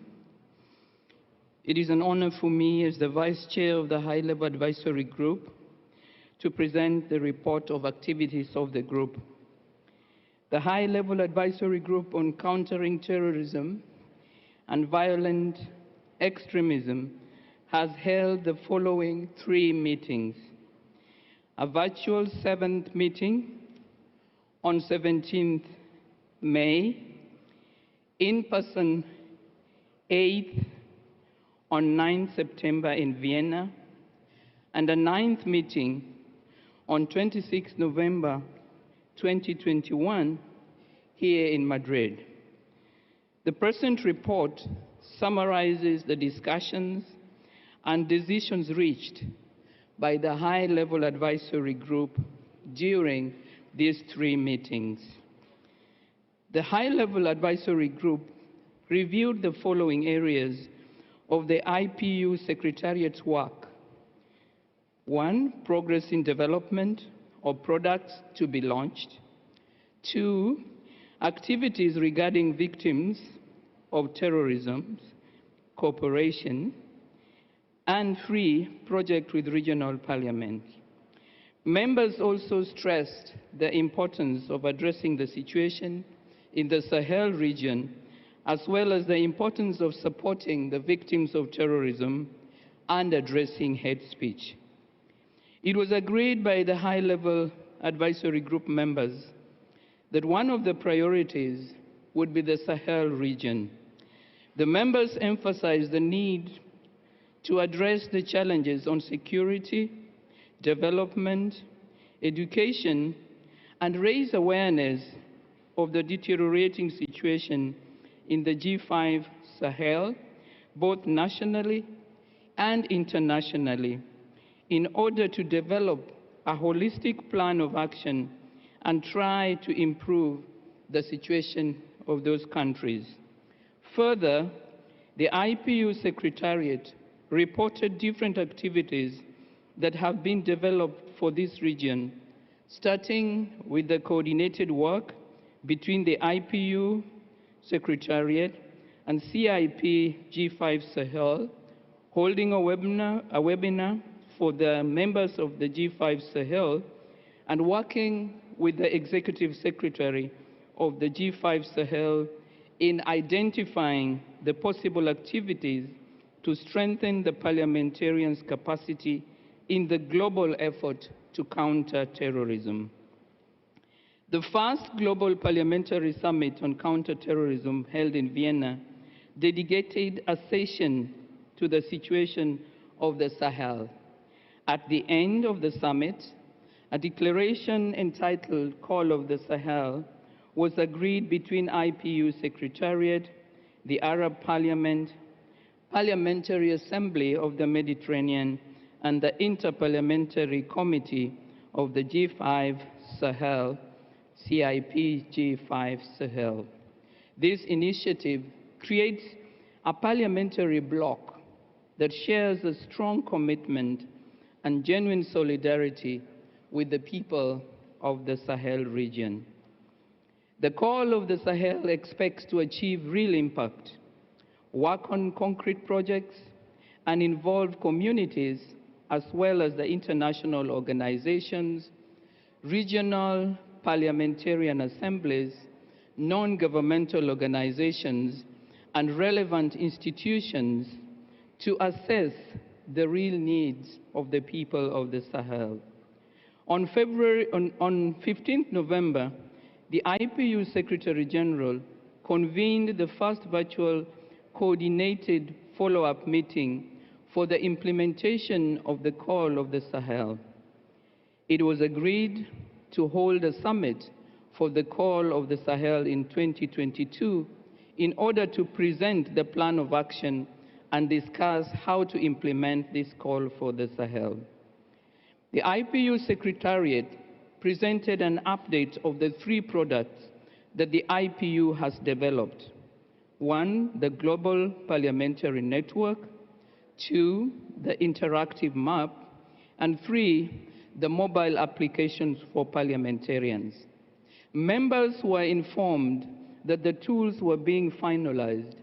it is an honor for me as the Vice Chair of the High-Level Advisory Group to present the report of activities of the group. The High-Level Advisory Group on Countering Terrorism and Violent Extremism has held the following 3 meetings. A virtual 7th meeting on 17th May, in-person 8th on 9th September in Vienna, and a 9th meeting on 26 November 2021 here in Madrid. The present report summarizes the discussions and decisions reached by the High-Level Advisory Group during these 3 meetings. The high-level advisory group reviewed the following areas of the IPU Secretariat's work. 1, progress in development of products to be launched. 2, activities regarding victims of terrorism, cooperation. And 3, project with regional parliaments. Members also stressed the importance of addressing the situation in the Sahel region, as well as the importance of supporting the victims of terrorism and addressing hate speech. It was agreed by the high-level advisory group members that one of the priorities would be the Sahel region. The members emphasized the need to address the challenges on security, development, education, and raise awareness of the deteriorating situation in the G5 Sahel, both nationally and internationally, in order to develop a holistic plan of action and try to improve the situation of those countries. Further, the IPU Secretariat reported different activities that have been developed for this region, starting with the coordinated work between the IPU Secretariat and CIP G5 Sahel, holding a webinar for the members of the G5 Sahel, and working with the Executive Secretary of the G5 Sahel in identifying the possible activities to strengthen the parliamentarians' capacity in the global effort to counter terrorism. The first Global Parliamentary Summit on Counterterrorism held in Vienna dedicated a session to the situation of the Sahel. At the end of the summit, a declaration entitled Call of the Sahel was agreed between IPU Secretariat, the Arab Parliament, Parliamentary Assembly of the Mediterranean, and the Inter-Parliamentary Committee of the G5 Sahel, CIP G5 Sahel. This initiative creates a parliamentary bloc that shares a strong commitment and genuine solidarity with the people of the Sahel region. The Call of the Sahel expects to achieve real impact, work on concrete projects, and involve communities as well as the international organizations, regional parliamentarian assemblies, non-governmental organizations, and relevant institutions to assess the real needs of the people of the Sahel. On 15th November, the IPU Secretary General convened the first virtual coordinated follow-up meeting for the implementation of the Call of the Sahel. It was agreed to hold a summit for the Call of the Sahel in 2022 in order to present the plan of action and discuss how to implement this call for the Sahel. The IPU Secretariat presented an update of the 3 products that the IPU has developed. 1, the Global Parliamentary Network. 2, the interactive map. And 3, the mobile applications for parliamentarians. Members were informed that the tools were being finalized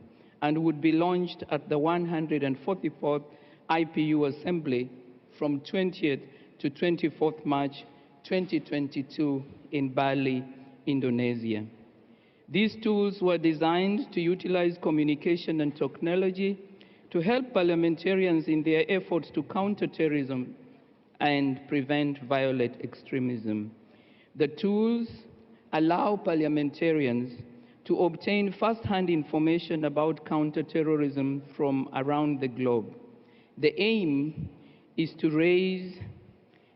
and would be launched at the 144th IPU Assembly from 20th to 24th March 2022 in Bali, Indonesia. These tools were designed to utilize communication and technology to help parliamentarians in their efforts to counter terrorism and prevent violent extremism. The tools allow parliamentarians to obtain first-hand information about counterterrorism from around the globe. The aim is to raise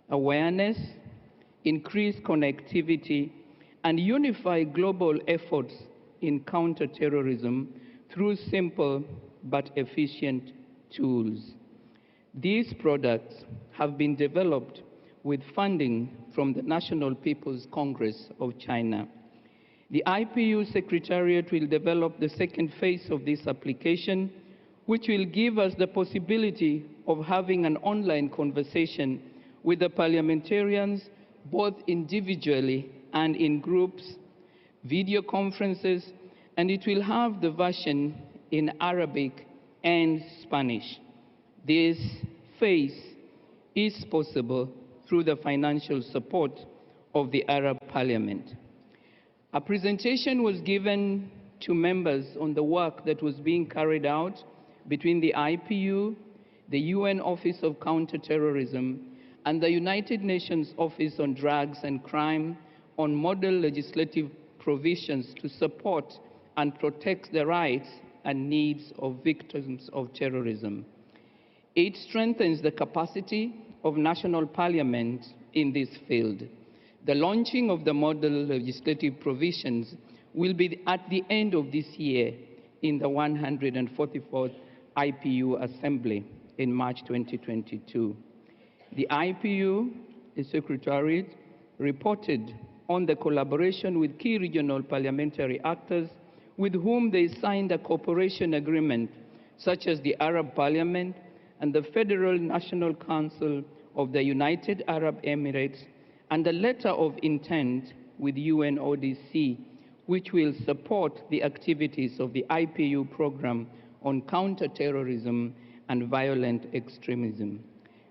awareness, increase connectivity, and unify global efforts in counterterrorism through simple but efficient tools. These products have been developed with funding from the National People's Congress of China. The IPU Secretariat will develop the second phase of this application, which will give us the possibility of having an online conversation with the parliamentarians, both individually and in groups, video conferences, and it will have the version in Arabic and Spanish. This phase is possible through the financial support of the Arab Parliament. A presentation was given to members on the work that was being carried out between the IPU, the UN Office of Counterterrorism, and the United Nations Office on Drugs and Crime on model legislative provisions to support and protect the rights and needs of victims of terrorism. It strengthens the capacity of national parliaments in this field. The launching of the model legislative provisions will be at the end of this year in the 144th IPU Assembly in March 2022. The IPU, the Secretariat, reported on the collaboration with key regional parliamentary actors with whom they signed a cooperation agreement, such as the Arab Parliament and the Federal National Council of the United Arab Emirates, and a letter of intent with UNODC, which will support the activities of the IPU program on counterterrorism and violent extremism.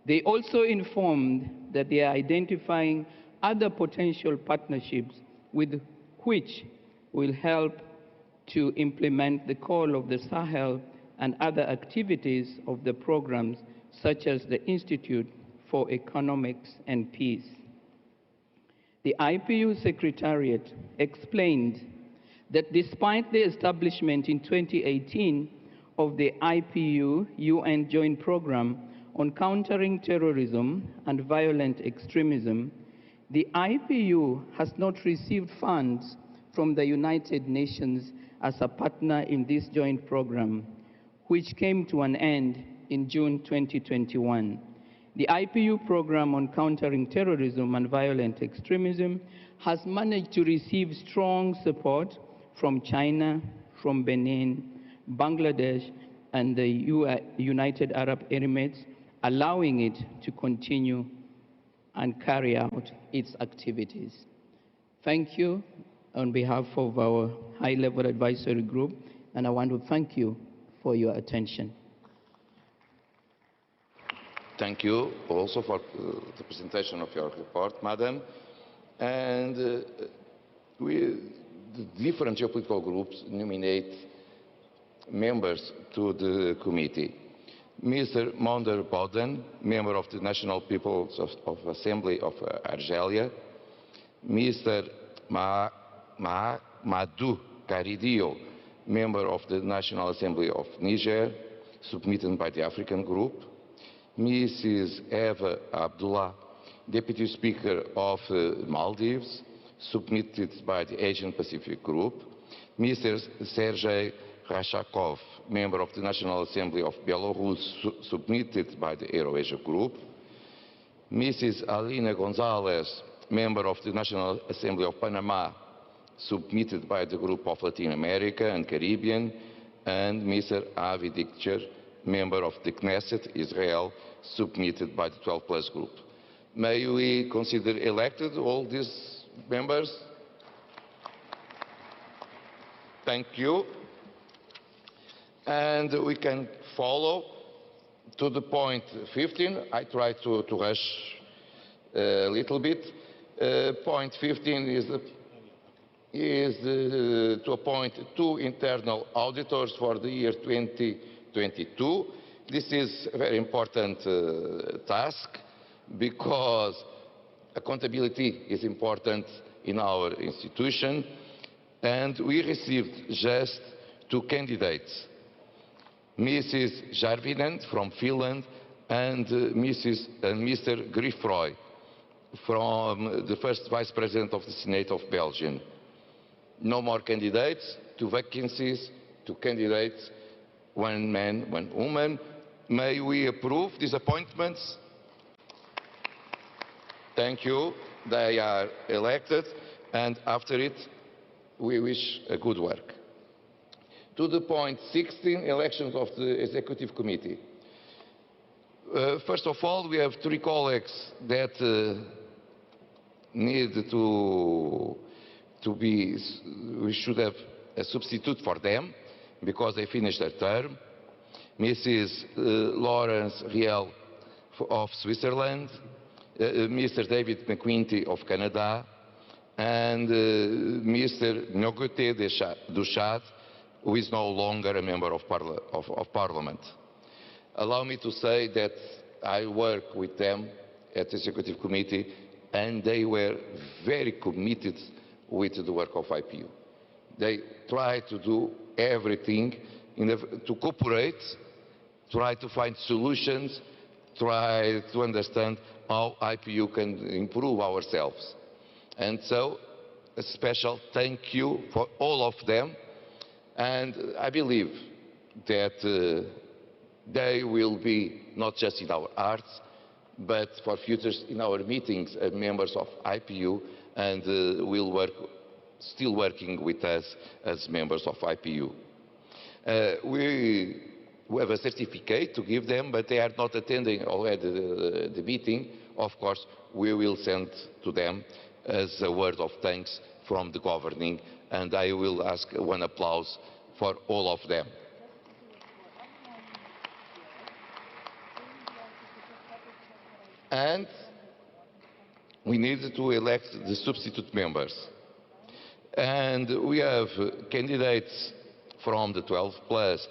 They also informed that they are identifying other potential partnerships with which will help to implement the call of the Sahel and other activities of the programs, such as the Institute for Economics and Peace. The IPU Secretariat explained that despite the establishment in 2018 of the IPU UN Joint Program on Countering Terrorism and Violent Extremism, the IPU has not received funds from the United Nations as a partner in this joint program, which came to an end in June 2021. The IPU program on countering terrorism and violent extremism has managed to receive strong support from China, from Benin, Bangladesh, and the United Arab Emirates, allowing it to continue and carry out its activities. Thank you on behalf of our high-level advisory group, and I want to thank you for your attention. Thank you also for the presentation of your report, Madam. And the different geopolitical groups nominate members to the committee. Mr. Monder Boden, member of the National People's Assembly of Algeria. Mr. Madou Caridio, member of the National Assembly of Niger, submitted by the African Group. Mrs. Eva Abdullah, Deputy Speaker of Maldives, submitted by the Asian Pacific Group. Mr. Sergei Rashakov, member of the National Assembly of Belarus, submitted by the Euro-Asia Group. Mrs. Alina Gonzalez, member of the National Assembly of Panama, submitted by the Group of Latin America and Caribbean. And Mr. Avi Dikcher, member of the Knesset, Israel, submitted by the 12+ Group. May we consider elected all these members? Thank you. And we can follow to the point 15. I try to rush a little bit. Point 15 is to appoint 2 internal auditors for the year 2022. This is a very important task because accountability is important in our institution, and we received just 2 candidates. Mrs. Järvinen from Finland and Mr. Griffroy from the first Vice President of the Senate of Belgium. No more candidates, 2 vacancies, 2 candidates, 1 man, 1 woman. May we approve these appointments? Thank you. They are elected, and after it, we wish a good work. To the point 16, elections of the Executive Committee. First of all, we have 3 colleagues that need we should have a substitute for them because they finished their term. Mrs. Lawrence Riel of Switzerland, Mr. David McQuinty of Canada, and Mr. Ngote Duchad, who is no longer a member of Parliament. Allow me to say that I work with them at the Executive Committee, and they were very committed with the work of IPU. They try to do everything to cooperate, try to find solutions, try to understand how IPU can improve ourselves. And so, a special thank you for all of them, and I believe that they will be not just in our hearts, but for futures in our meetings as members of IPU, and will still working with us as members of IPU. We have a certificate to give them, but they are not attending already the meeting. Of course, we will send to them as a word of thanks from the governing, and I will ask one applause for all of them. And we need to elect the substitute members. And we have candidates from the 12 plus,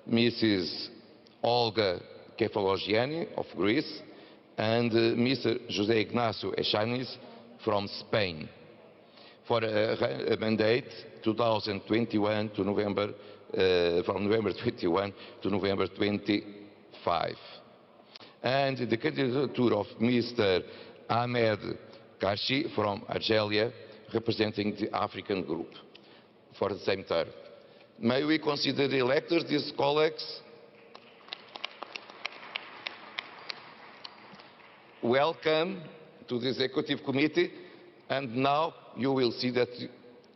Mrs. Olga Kefalogiani of Greece, and Mr. José Ignacio Echanis from Spain, for a mandate 2021 to November, from November 21 to November 25. And the candidature of Mr. Ahmed Karshi from Algeria, representing the African group for the same term. May we consider the electors, these colleagues? Welcome to the Executive Committee, and now you will see that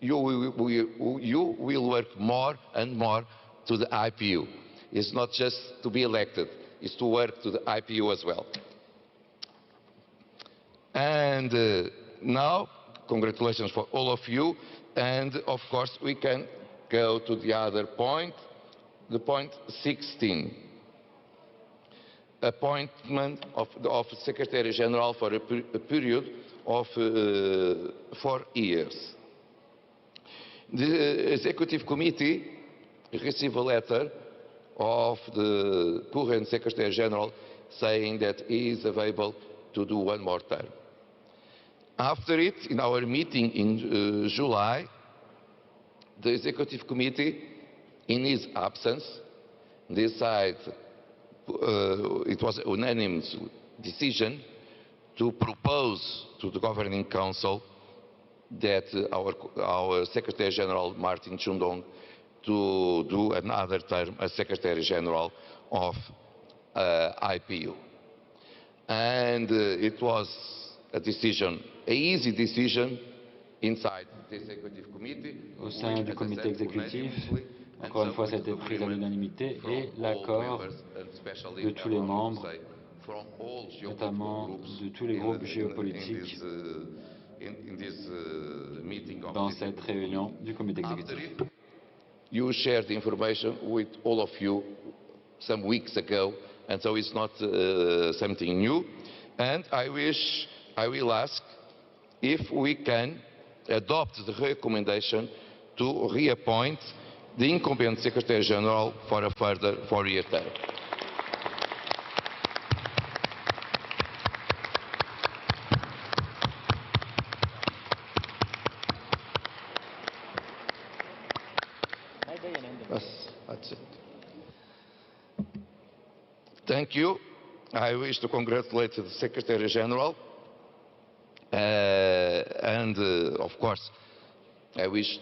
you will work more and more to the IPU. It's not just to be elected, it's to work to the IPU as well. And now, congratulations for all of you, and of course we can go to the other point, the point 16. Appointment of Secretary General for a period of 4 years. The Executive Committee received a letter of the current Secretary General saying that he is available to do 1 more term. After it, in our meeting in July, the Executive Committee, in his absence, decided, it was a unanimous decision, to propose to the Governing Council that our Secretary General, Martin Chundong, to do another term as Secretary General of IPU. And it was a decision, an easy decision, inside the Executive Committee. Au sein du comité exécutif, encore une fois, ça a été pris à l'unanimité et l'accord de tous les membres, notamment de tous les groupes géopolitiques, dans cette réunion du comité exécutif. You shared the information with all of you some weeks ago, and so it's not something new. And I will ask if we can adopt the recommendation to reappoint the incumbent Secretary General for a further 4-year term. That's it. Thank you. I wish to congratulate the Secretary General. And of course, I wish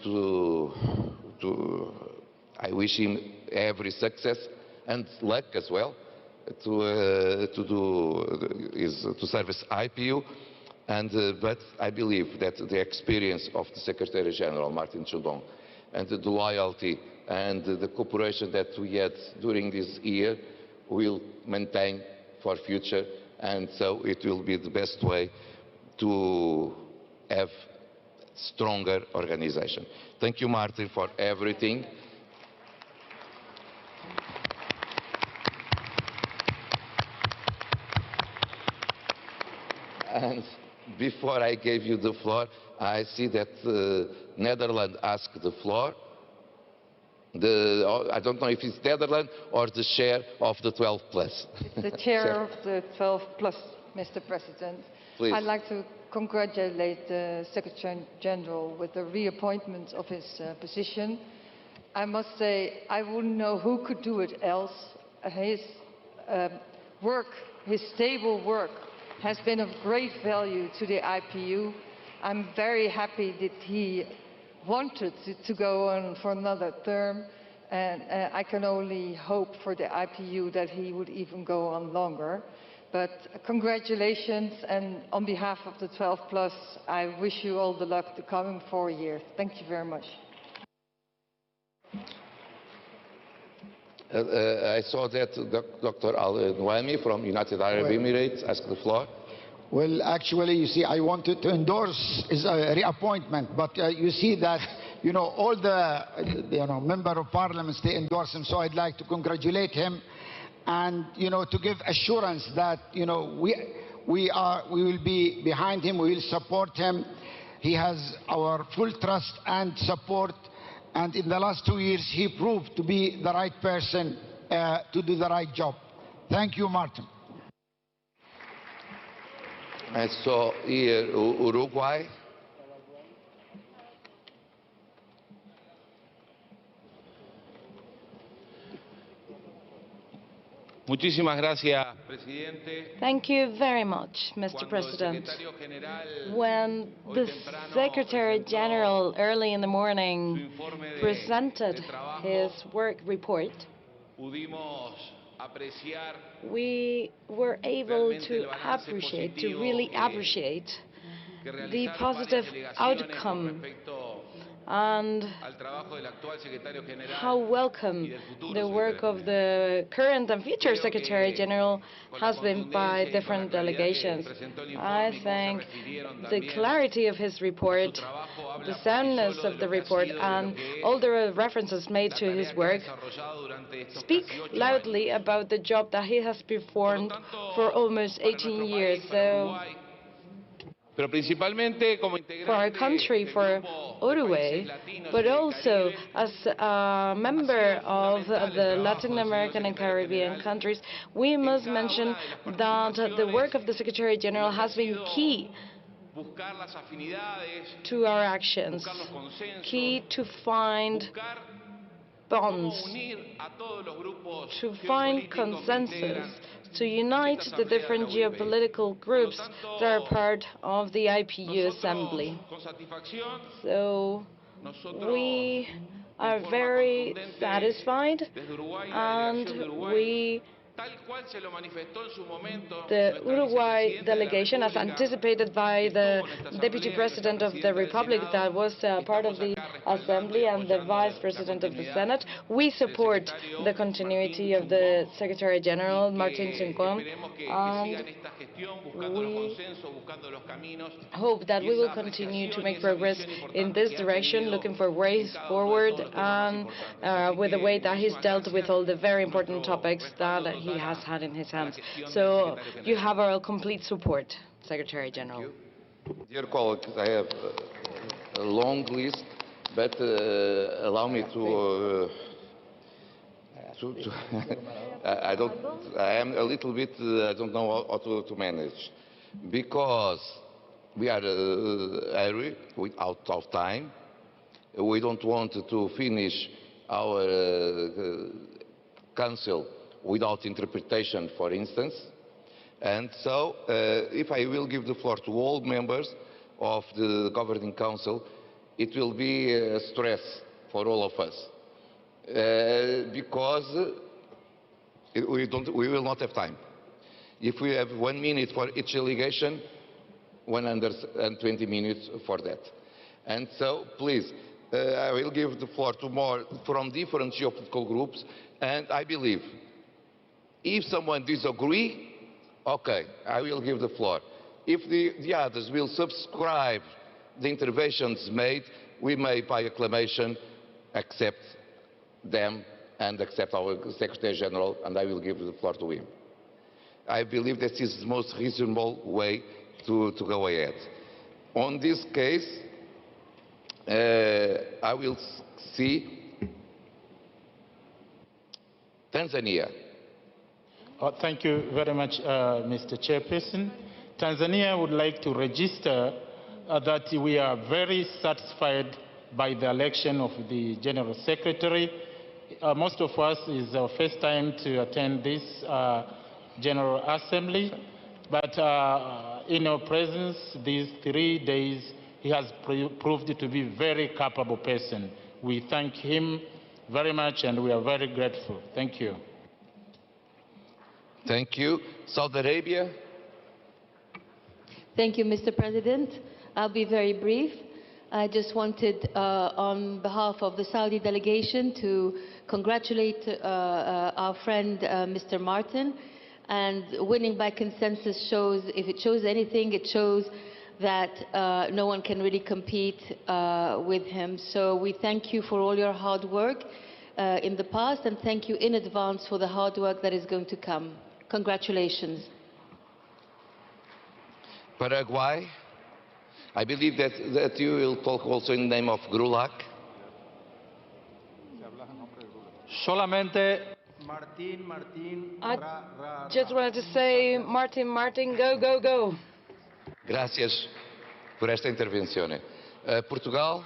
him every success and luck as well to service IPU. But I believe that the experience of the Secretary General, Martin Chudon, and the loyalty and the cooperation that we had during this year will maintain for future, and so it will be the best way to have stronger organization. Thank you, Martin, for everything. And before I gave you the floor, I see that Netherlands asked the floor. I don't know if it's Netherlands or the chair of the 12 plus. It's the chair of the 12 plus, Mr. President. Please. I'd like to congratulate the Secretary General with the reappointment of his position. I must say, I wouldn't know who could do it else. His work, his stable work, has been of great value to the IPU. I'm very happy that he wanted to go on for another term, and I can only hope for the IPU that he would even go on longer. But congratulations, and on behalf of the 12 plus, I wish you all the luck the coming 4 years. Thank you very much. I saw that Dr. Al-Nouaimi from United Arab Emirates asked the floor. Well, actually, you see, I wanted to endorse his reappointment, but you see that, all the, member of parliaments, they endorse him, so I'd like to congratulate him and, to give assurance that, we will be behind him, we will support him. He has our full trust and support, and in the last 2 years, he proved to be the right person to do the right job. Thank you, Martin. I saw here Uruguay. Muchísimas gracias, Presidente. Thank you very much, Mr. President. When the Secretary General early in the morning presented his work report, we were able to really appreciate the positive outcome and how welcome the work of the current and future Secretary General has been by different delegations. I think the clarity of his report, the soundness of the report, and all the references made to his work speak loudly about the job that he has performed for almost 18 years. So, for our country, for Uruguay, but also as a member of the Latin American and Caribbean countries, we must mention that the work of the Secretary General has been key to our actions, key to find bonds, to find consensus, to unite the different geopolitical groups that are part of the IPU Assembly. So we are very satisfied, and the Uruguay delegation, as anticipated by the Deputy President of the Republic that was part of the Assembly and the Vice President of the Senate, we support the continuity of the Secretary General, Martin Chudon, and we hope that we will continue to make progress in this direction, looking for ways forward and with the way that he's dealt with all the very important topics that he has had in his hands. So you have our complete support, Secretary General. Dear colleagues, I have a long list, but allow me to I am a little bit, I don't know how to manage, because we are out of time. We don't want to finish our council without interpretation, for instance. And so, if I will give the floor to all members of the Governing Council, it will be a stress for all of us, because we will not have time. If we have 1 minute for each delegation, 120 minutes for that. And so, please, I will give the floor to more from different geopolitical groups, and I believe if someone disagrees, okay, I will give the floor. If the others will subscribe the interventions made, we may, by acclamation, accept them and accept our Secretary General, and I will give the floor to him. I believe this is the most reasonable way to go ahead. On this case, I will see Tanzania. Thank you very much, Mr. Chairperson. Tanzania would like to register that we are very satisfied by the election of the General Secretary. Most of us is our first time to attend this General Assembly, but in our presence these 3 days, he has proved to be a very capable person. We thank him very much and we are very grateful. Thank you. Thank you. Saudi Arabia. Thank you, Mr. President. I'll be very brief. I just wanted, on behalf of the Saudi delegation, to congratulate our friend, Mr. Martin. And winning by consensus shows, if it shows anything, it shows that no one can really compete with him. So we thank you for all your hard work in the past, and thank you in advance for the hard work that is going to come. Congratulations. Paraguay. I believe that you will talk also in the name of GRULAC. Solamente I just wanted to say, Martin, go, go, go. Gracias por esta intervención. Portugal.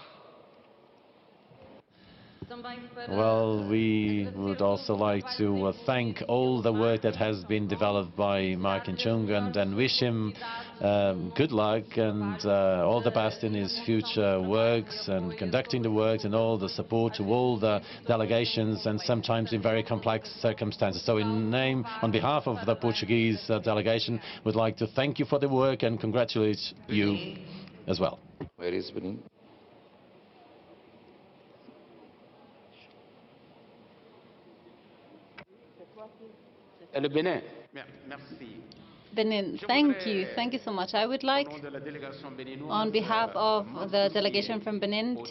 Well, we would also like to thank all the work that has been developed by Martin Chung and wish him good luck and all the best in his future works and conducting the works, and all the support to all the delegations, and sometimes in very complex circumstances. So on behalf of the Portuguese delegation, we'd like to thank you for the work and congratulate you as well. Where is Benin? Benin, thank you so much. I would like, on behalf of the delegation from Benin,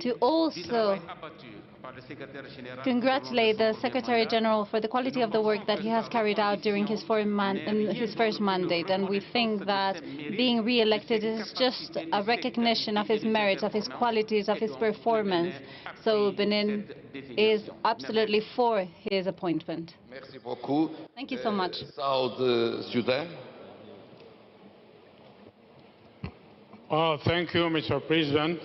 to also congratulate the Secretary General for the quality of the work that he has carried out during his first mandate. And we think that being re-elected is just a recognition of his merits, of his qualities, of his performance. So Benin is absolutely for his appointment. Merci beaucoup. Thank you so much. South Sudan. Thank you, Mr. President.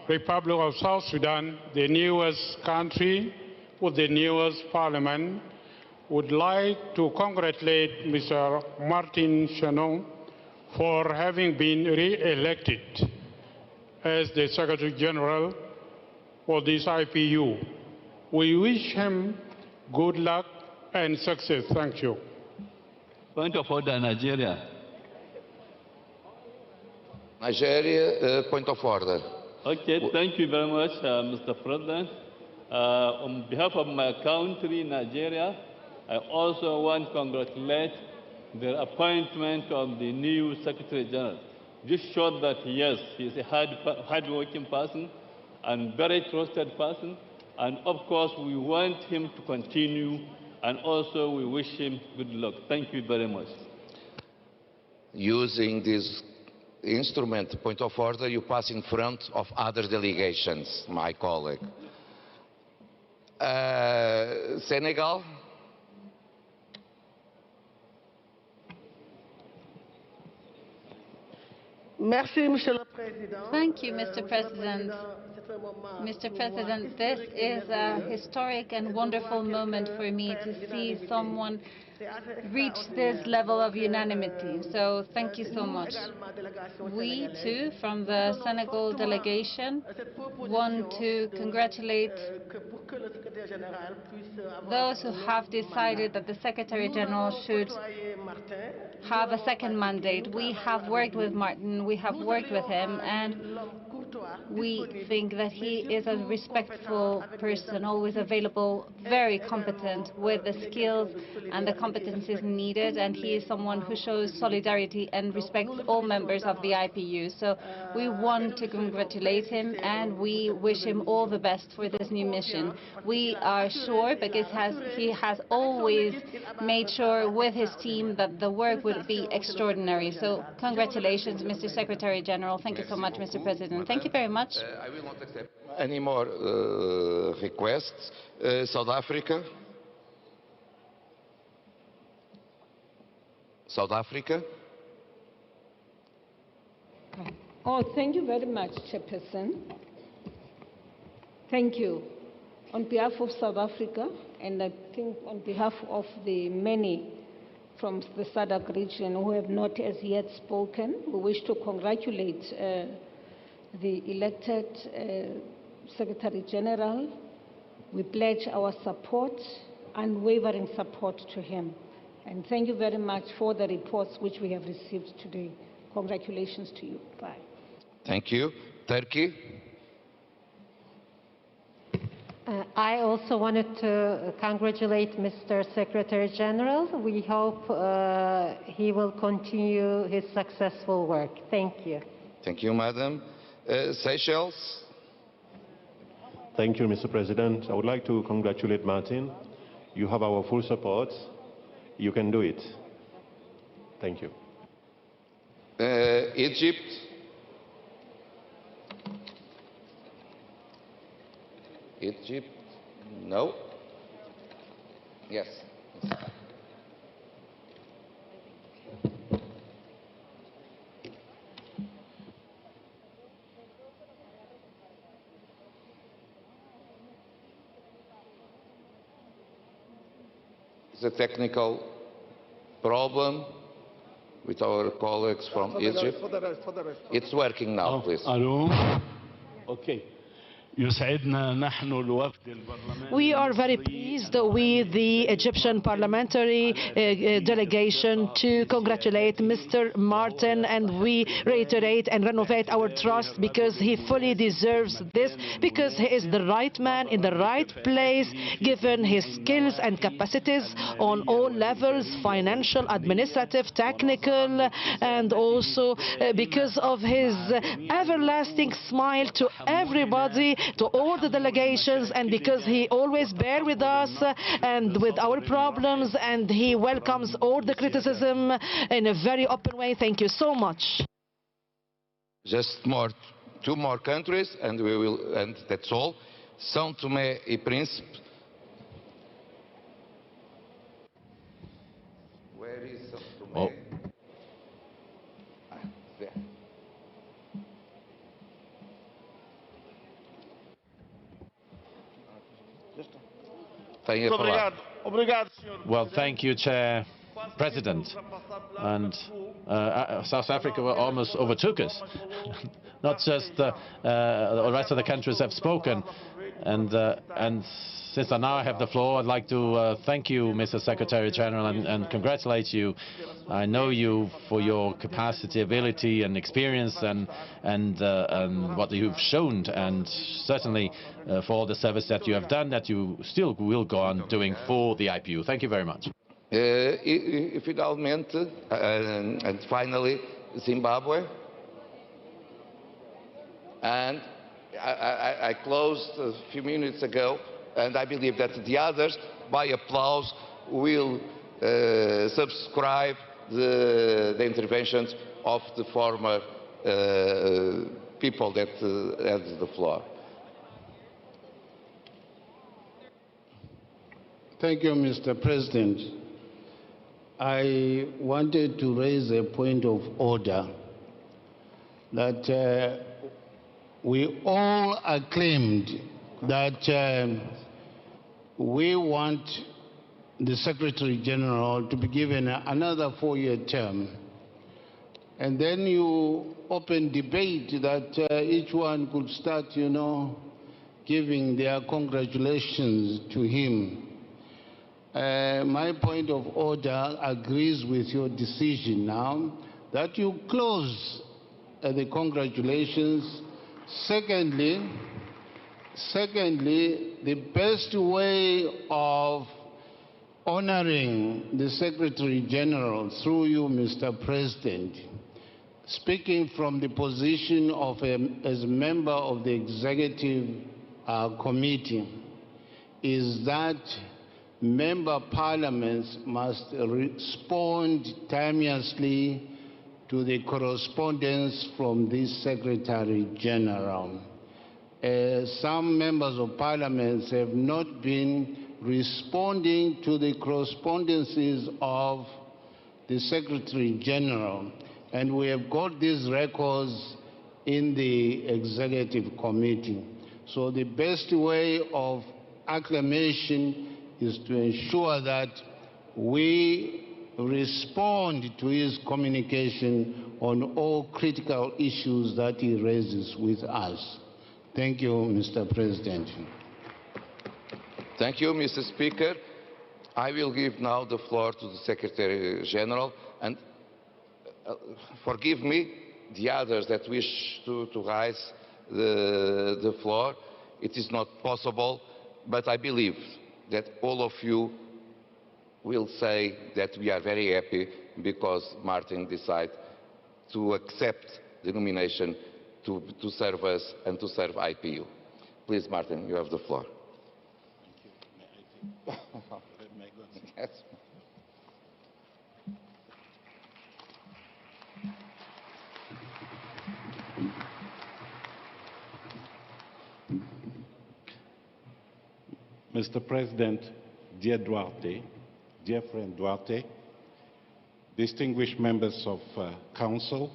Republic of South Sudan, the newest country with the newest parliament, would like to congratulate Mr. Martin Chenon for having been re-elected as the Secretary General for this IPU. We wish him good luck and success. Thank you. Point of order, Nigeria. Nigeria, point of order. Okay, thank you very much, Mr. President. On behalf of my country, Nigeria, I also want to congratulate the appointment of the new Secretary General. This shows that, yes, he's a hard-working person and very trusted person. And of course, we want him to continue, and also we wish him good luck. Thank you very much. Using this instrument, point of order, you pass in front of other delegations, my colleague. Senegal. Merci, Monsieur le Président. Thank you, Mr. President. Mr. President, this is a historic and wonderful moment for me to see someone reach this level of unanimity. So thank you so much. We too, from the Senegal delegation, want to congratulate those who have decided that the Secretary General should have a second mandate. We have worked with Martin, we have worked with him, and we think that he is a respectful person, always available, very competent, with the skills and the competencies needed, and he is someone who shows solidarity and respects all members of the IPU. So we want to congratulate him, and we wish him all the best for this new mission. We are sure, because he has always made sure with his team that the work would be extraordinary. So congratulations, Mr. Secretary General. Thank you so much, Mr. President. Thank you very much. I will not accept any more requests. South Africa. South Africa. Oh, thank you very much, Chairperson. Thank you. On behalf of South Africa, and I think on behalf of the many from the SADC region who have not as yet spoken, we wish to congratulate the elected Secretary General. We pledge our support, unwavering support to him. And thank you very much for the reports which we have received today. Congratulations to you. Bye. Thank you. Turkey. I also wanted to congratulate Mr. Secretary General. We hope he will continue his successful work. Thank you. Thank you, Madam. Seychelles. Thank you, Mr. President. I would like to congratulate Martin. You have our full support. You can do it. Thank you. Egypt. Egypt. No. Yes. It's a technical problem with our colleagues from Egypt. It's working now, please. Hello. Okay. We are very pleased with the Egyptian parliamentary delegation to congratulate Mr. Martin, and we reiterate and renovate our trust because he fully deserves this, because he is the right man in the right place, given his skills and capacities on all levels, financial, administrative, technical, and also because of his everlasting smile to everybody, to all the delegations, and because he always bears with us and with our problems, and he welcomes all the criticism in a very open way. Thank you so much. Just two more countries, and that's all. São Tomé e Príncipe. Where is São Tomé? Oh. There. Well, thank you, Chair, President. And South Africa almost overtook us. Not just the rest of the countries have spoken. And since I now have the floor, I'd like to thank you, Mr. Secretary General, and congratulate you. I know you for your capacity, ability, and experience, and what you've shown, and certainly for all the service that you have done, that you still will go on doing for the IPU. Thank you very much. Finalmente, and finally, Zimbabwe. And I closed a few minutes ago, and I believe that the others, by applause, will subscribe the interventions of the former people that had the floor. Thank you, Mr. President. I wanted to raise a point of order that we all acclaimed that we want the Secretary General to be given another 4-year term. And then you open debate that each one could start, giving their congratulations to him. My point of order agrees with your decision now that you close the congratulations. Secondly, the best way of honoring the Secretary General through you, Mr. President, speaking from the position of as a member of the Executive Committee, is that member parliaments must respond timeously to the correspondence from this Secretary General. Some members of parliaments have not been responding to the correspondences of the Secretary General, and we have got these records in the Executive Committee. So the best way of acclamation is to ensure that we respond to his communication on all critical issues that he raises with us. Thank you, Mr. President. Thank you, Mr. Speaker. I will give now the floor to the Secretary General, and forgive me, the others that wish to raise the floor. It is not possible, but I believe that all of you will say that we are very happy because Martin decided to accept the nomination to serve us and to serve IPU. Please, Martin, you have the floor. Yes. Mr. President, dear Duarte, dear friend Duarte, distinguished members of Council,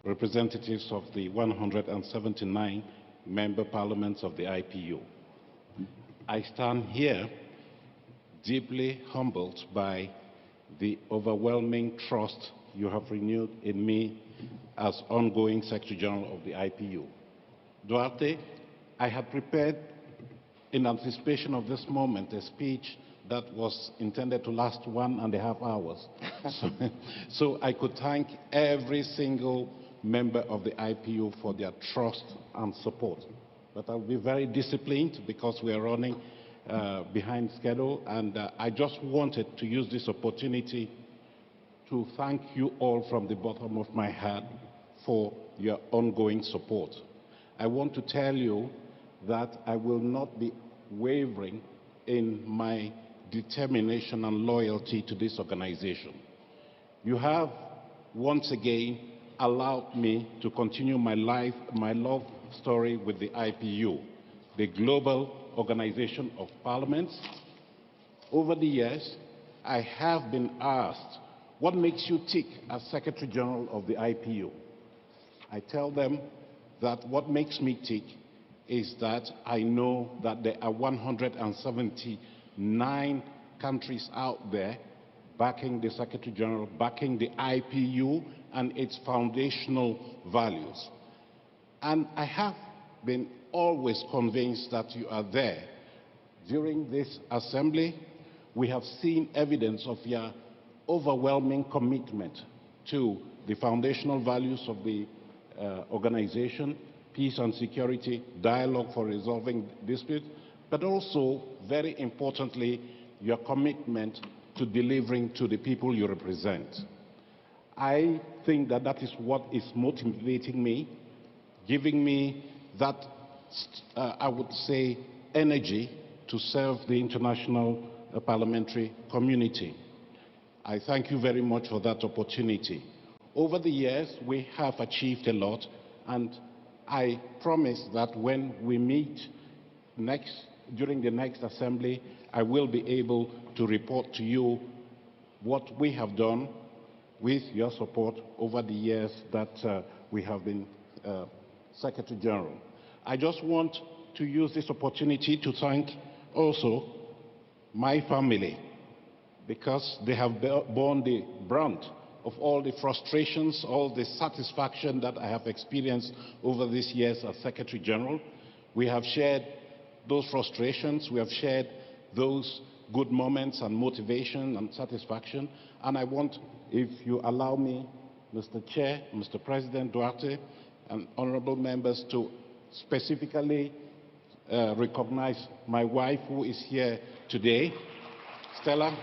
representatives of the 179 member parliaments of the IPU. I stand here deeply humbled by the overwhelming trust you have renewed in me as ongoing Secretary General of the IPU. Duarte, I had prepared in anticipation of this moment a speech that was intended to last 1.5 hours. So I could thank every single member of the IPU for their trust and support. But I'll be very disciplined because we are running behind schedule, and I just wanted to use this opportunity to thank you all from the bottom of my heart for your ongoing support. I want to tell you that I will not be wavering in my determination and loyalty to this organization. You have once again allowed me to continue my love story with the IPU, the Global Organization of Parliaments. Over the years, I have been asked, what makes you tick as Secretary General of the IPU? I tell them that what makes me tick is that I know that there are 179 countries out there backing the Secretary General, backing the IPU and its foundational values. And I have been always convinced that you are there. During this assembly, we have seen evidence of your overwhelming commitment to the foundational values of the organization, peace and security, dialogue for resolving disputes, but also, very importantly, your commitment to delivering to the people you represent. I think that that is what is motivating me, giving me that, I would say, energy to serve the international parliamentary community. I thank you very much for that opportunity. Over the years, we have achieved a lot, and I promise that when we meet during the next assembly, I will be able to report to you what we have done with your support over the years that we have been Secretary General. I just want to use this opportunity to thank also my family, because they have borne the brunt of all the frustrations, all the satisfaction that I have experienced over these years as Secretary General. We have shared those frustrations, we have shared those good moments and motivation and satisfaction. And I want, if you allow me, Mr. Chair, Mr. President Duarte, and honorable members, to specifically recognize my wife, who is here today, Stella.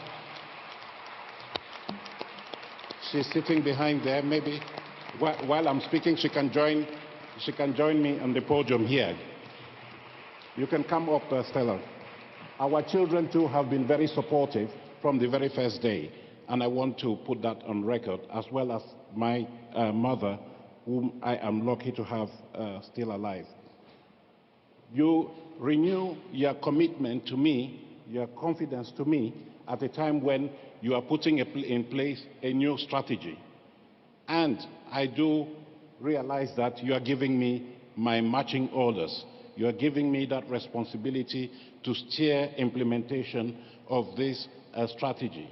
She's sitting behind there. Maybe while I'm speaking, she can join me on the podium here. You can come up, Stella. Our children, too, have been very supportive from the very first day, and I want to put that on record, as well as my mother, whom I am lucky to have still alive. You renew your commitment to me, your confidence to me, at a time when you are putting in place a new strategy. And I do realize that you are giving me my marching orders. You are giving me that responsibility to steer implementation of this strategy.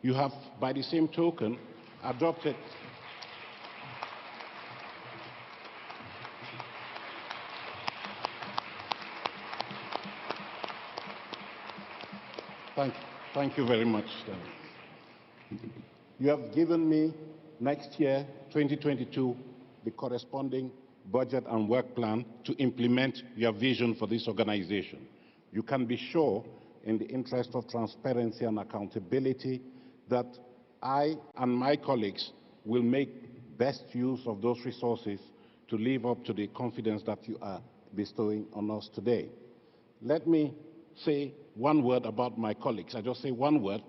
You have, by the same token, adopted Thank you very much. You have given me next year, 2022, the corresponding budget and work plan to implement your vision for this organization. You can be sure, in the interest of transparency and accountability, that I and my colleagues will make best use of those resources to live up to the confidence that you are bestowing on us today. Let me say one word about my colleagues. I just say one word.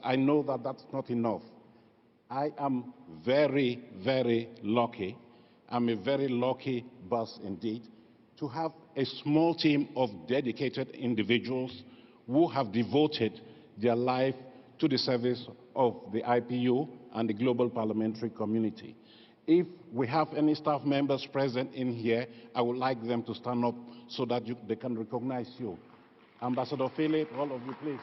I know that that's not enough. I am very, very lucky. I'm a very lucky boss indeed to have a small team of dedicated individuals who have devoted their life to the service of the IPU and the global parliamentary community. If we have any staff members present in here, I would like them to stand up so that they can recognize you. Ambassador Philip, all of you, please.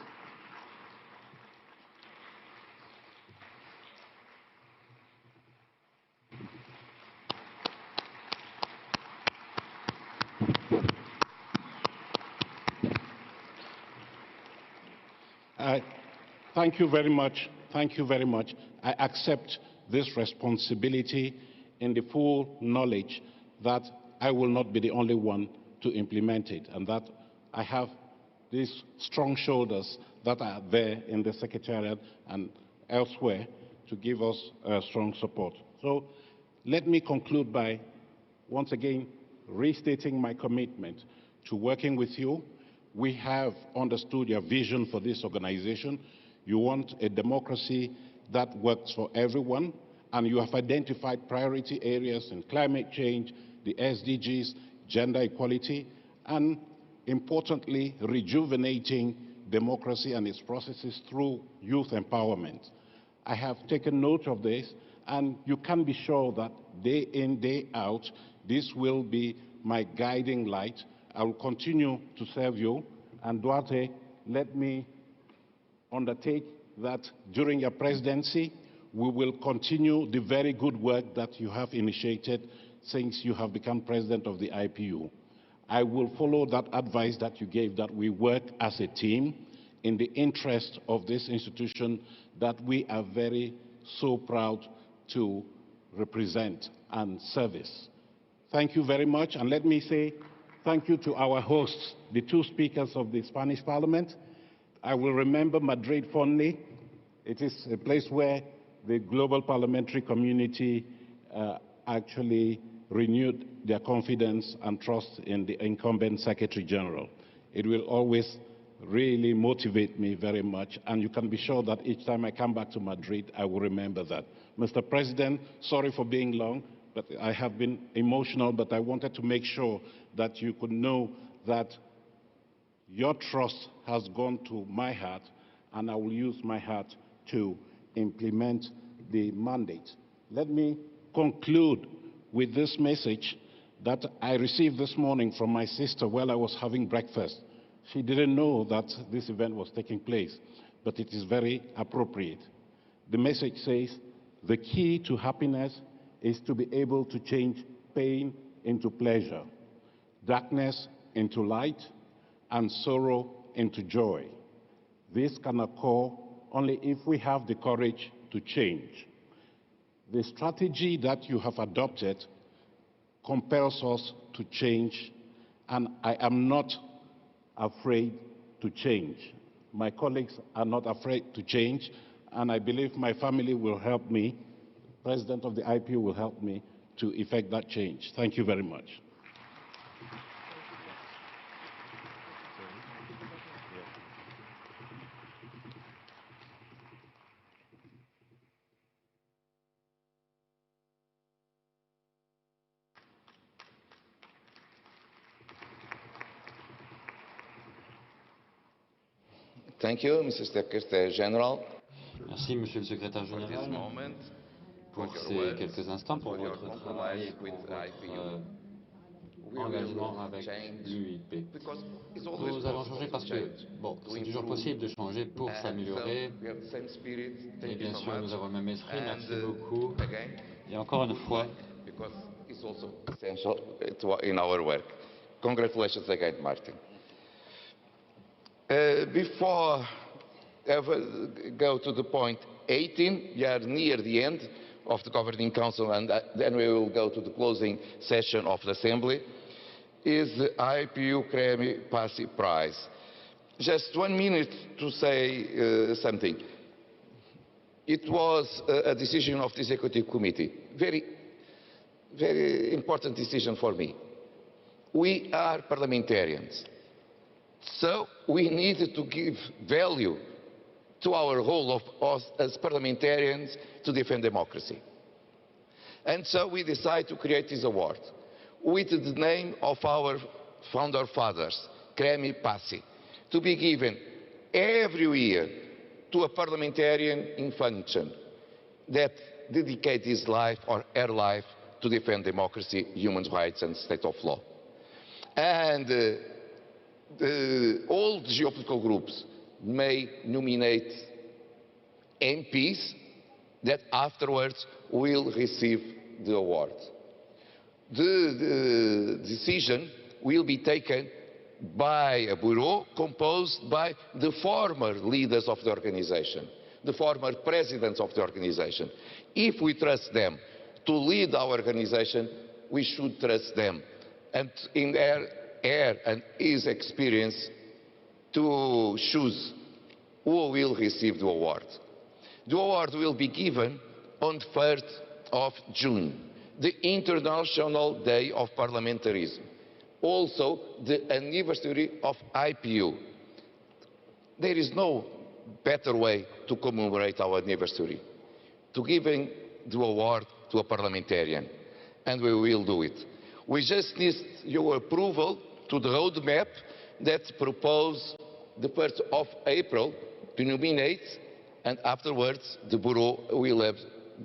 Thank you very much. Thank you very much. I accept this responsibility in the full knowledge that I will not be the only one to implement it, and that I have these strong shoulders that are there in the Secretariat and elsewhere to give us strong support. So let me conclude by once again restating my commitment to working with you. We have understood your vision for this organization. You want a democracy that works for everyone, and you have identified priority areas in climate change, the SDGs, gender equality, and importantly, rejuvenating democracy and its processes through youth empowerment. I have taken note of this, and you can be sure that day in, day out, this will be my guiding light. I will continue to serve you. And Duarte, let me undertake that during your presidency, we will continue the very good work that you have initiated since you have become president of the IPU. I will follow that advice that you gave, that we work as a team in the interest of this institution that we are so proud to represent and service. Thank you very much, and let me say thank you to our hosts, the two speakers of the Spanish Parliament. I will remember Madrid fondly. It is a place where the global parliamentary community actually renewed their confidence and trust in the incumbent Secretary General. It will always really motivate me very much, and you can be sure that each time I come back to Madrid, I will remember that. Mr. President, sorry for being long, but I have been emotional, but I wanted to make sure that you could know that your trust has gone to my heart, and I will use my heart to implement the mandate. Let me conclude with this message that I received this morning from my sister while I was having breakfast. She didn't know that this event was taking place, but it is very appropriate. The message says, the key to happiness is to be able to change pain into pleasure, darkness into light, and sorrow into joy. This can occur only if we have the courage to change. The strategy that you have adopted compels us to change, and I am not afraid to change. My colleagues are not afraid to change, and I believe my family will help me, President of the IPU will help me to effect that change. Thank you very much. Thank you, Mr. Secretary General. Merci, Monsieur le Secrétaire Général, pour ces quelques instants, pour votre travail et pour votre engagement avec l'UIP. Nous allons changer parce que, bon, c'est toujours possible de changer pour s'améliorer. Et bien sûr, nous avons le même esprit. Merci beaucoup. Et encore une fois, It's also essential in our work. Congratulations again, Martin. Before I go to the point 18, we are near the end of the Governing Council, and then we will go to the closing session of the Assembly, is the IPU Cremi Passi Prize. Just 1 minute to say something. It was a decision of the Executive Committee, very important decision for me. We are parliamentarians. So we needed to give value to our role of us as parliamentarians to defend democracy. And so we decided to create this award with the name of our founder fathers, Cremi Passi, to be given every year to a parliamentarian in function that dedicates his life or her life to defend democracy, human rights and state of law. And all the geopolitical groups may nominate MPs that afterwards will receive the award. The decision will be taken by a bureau composed by the former leaders of the organization, the former presidents of the organization. If we trust them to lead our organization, we should trust them, and in their and his experience to choose who will receive the award. The award will be given on the 3rd of June, the International Day of Parliamentarism, also the anniversary of IPU. There is no better way to commemorate our anniversary, to giving the award to a parliamentarian, and we will do it. We just need your approval to the roadmap that proposes the 1st of April to nominate, and afterwards the Bureau will have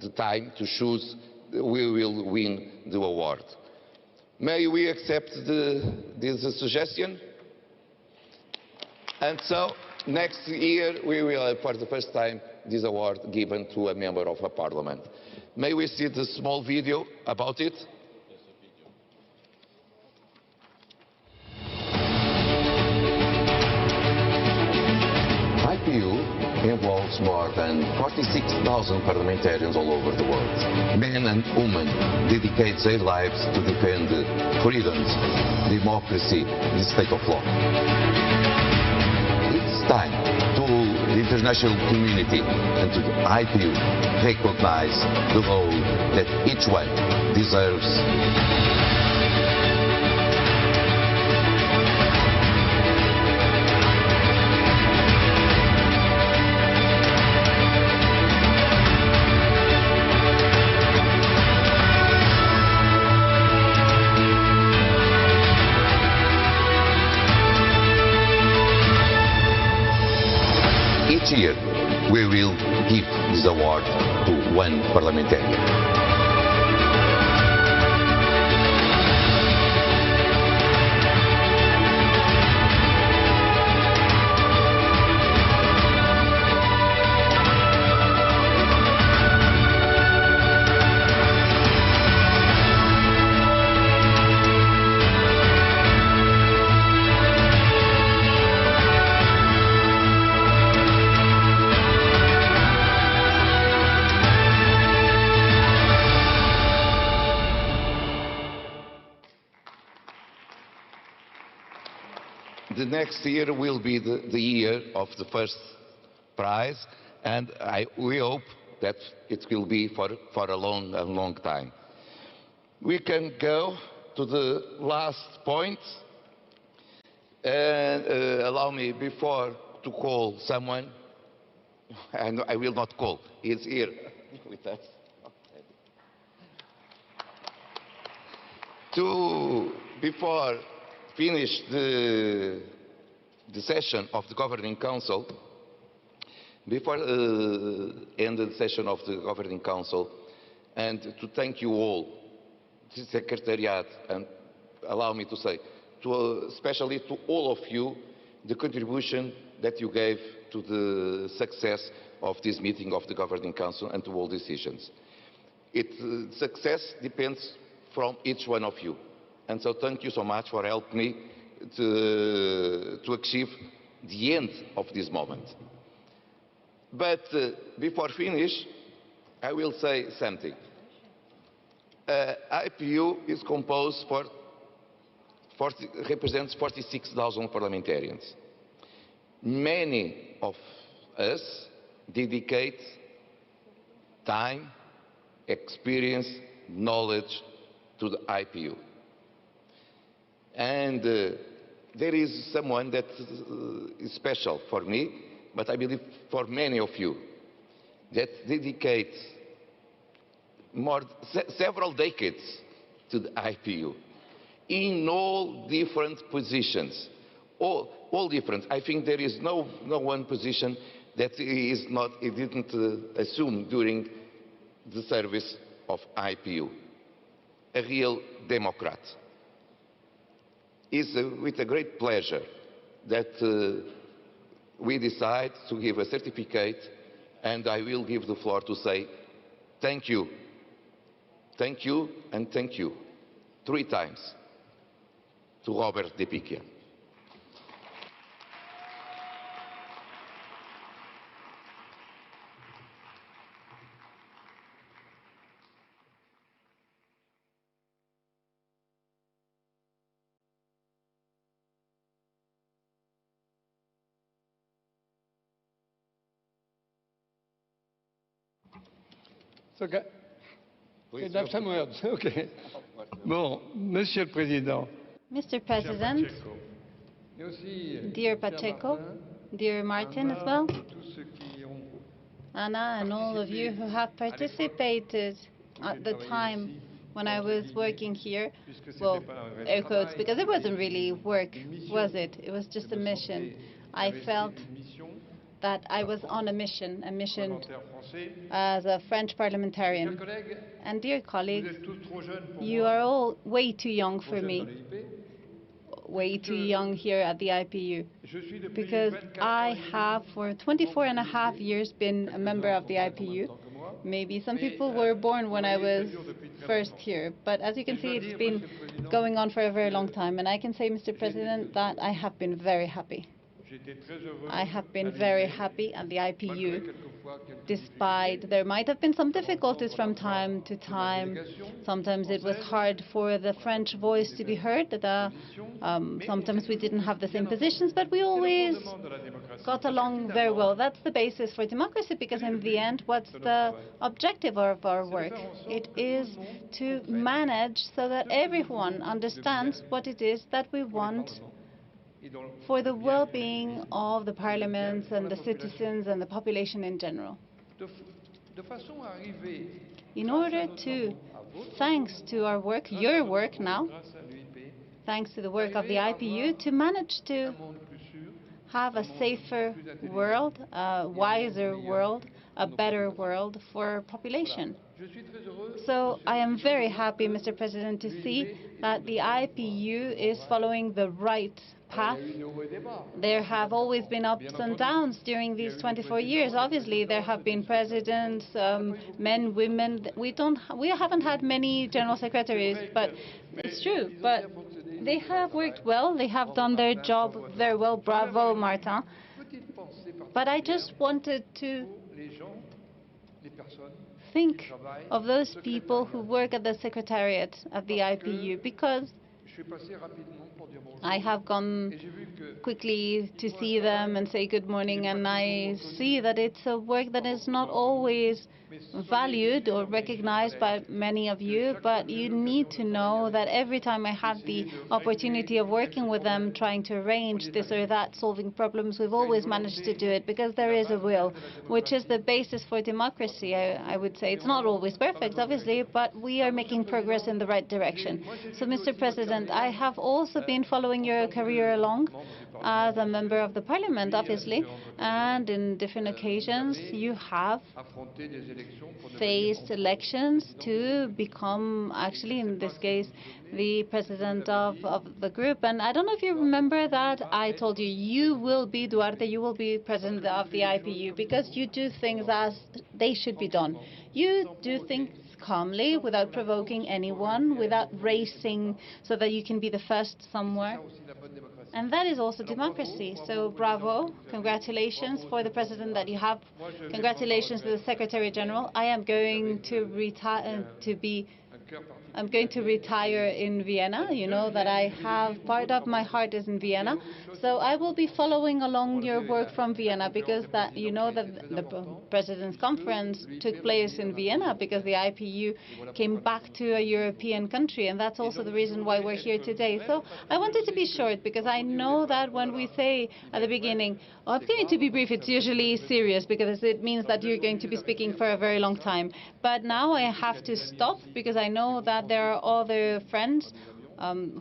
the time to choose who will win the award. May we accept this suggestion? And so next year we will have for the first time this award given to a member of a parliament. May we see the small video about it? IPU involves more than 46,000 parliamentarians all over the world. Men and women dedicate their lives to defend freedoms, democracy, the state of law. It's time to the international community and to the IPU recognize the role that each one deserves. Each year, we will give this award to one parliamentarian. the next year will be the year of the first prize, and we hope that it will be for a long time. We can go to the last point, and allow me before to call someone, and I will not call, he's here with us. Before finish the session of the Governing Council, before end the session of the Governing Council, and to thank you all, the Secretariat, and allow me to say, especially to all of you, the contribution that you gave to the success of this meeting of the Governing Council and to all decisions. Success depends from each one of you. And so thank you so much for helping me to achieve the end of this moment. But before finish, I will say something. IPU is composed represents 46,000 parliamentarians. Many of us dedicate time, experience, knowledge to the IPU. And there is someone that is special for me, but I believe for many of you, that dedicates several decades to the IPU in all different positions, all different. I think there is no one position that he didn't assume during the service of IPU. A real Democrat. It's with a great pleasure that we decide to give a certificate, and I will give the floor to say thank you, and thank you 3 times to Robert de Piquia. Okay. Bon, Monsieur le Président. Mr. President, dear Pacheco, dear Martin as well, Anna and all of you who have participated at the time when I was working here, well, air quotes, because it wasn't really work, was it? It was just a mission. I felt that I was on a mission as a French parliamentarian. And dear colleagues, you are all way too young for me, way too young here at the IPU, because I have for 24.5 years been a member of the IPU. Maybe some people were born when I was first here, but as you can see, it's been going on for a very long time. And I can say, Mr. President, that I have been very happy. I have been very happy at the IPU, despite there might have been some difficulties from time to time. Sometimes it was hard for the French voice to be heard. Sometimes we didn't have the same positions, but we always got along very well. That's the basis for democracy, because in the end, what's the objective of our work? It is to manage so that everyone understands what it is that we want for the well-being of the parliaments and the citizens and the population in general. In order to, thanks to our work, your work now, thanks to the work of the IPU, to manage to have a safer world, a wiser world, a better world for our population. So I am very happy, Mr. President, to see that the IPU is following the right path. There have always been ups and downs during these 24 years. Obviously, there have been presidents, men, women. We haven't had many general secretaries, but it's true. But they have worked well. They have done their job very well. Bravo, Martin. But I just wanted to think of those people who work at the Secretariat of the IPU, because I have gone quickly to see them and say good morning, and I see that it's a work that is not always valued or recognized by many of you, but you need to know that every time I had the opportunity of working with them, trying to arrange this or that, solving problems, we've always managed to do it because there is a will, which is the basis for democracy. I would say it's not always perfect, obviously, but we are making progress in the right direction. So, Mr. President, I have also been following your career along as a member of the parliament, obviously, and in different occasions you have faced elections to become, actually in this case, the president of the group. And I don't know if you remember that I told you, you will be, Duarte, you will be president of the IPU because you do things as they should be done. You do things calmly, without provoking anyone, without racing so that you can be the first somewhere. And that is also democracy. So bravo, congratulations for the president that you have. Congratulations to the Secretary General. I am going to retire in Vienna. You know that I have part of my heart is in Vienna. So I will be following along your work from Vienna because that you know that the President's Conference took place in Vienna because the IPU came back to a European country, and that's also the reason why we're here today. So I wanted to be short because I know that when we say at the beginning, oh, it's going to be brief, it's usually serious because it means that you're going to be speaking for a very long time. But now I have to stop because I know that there are other friends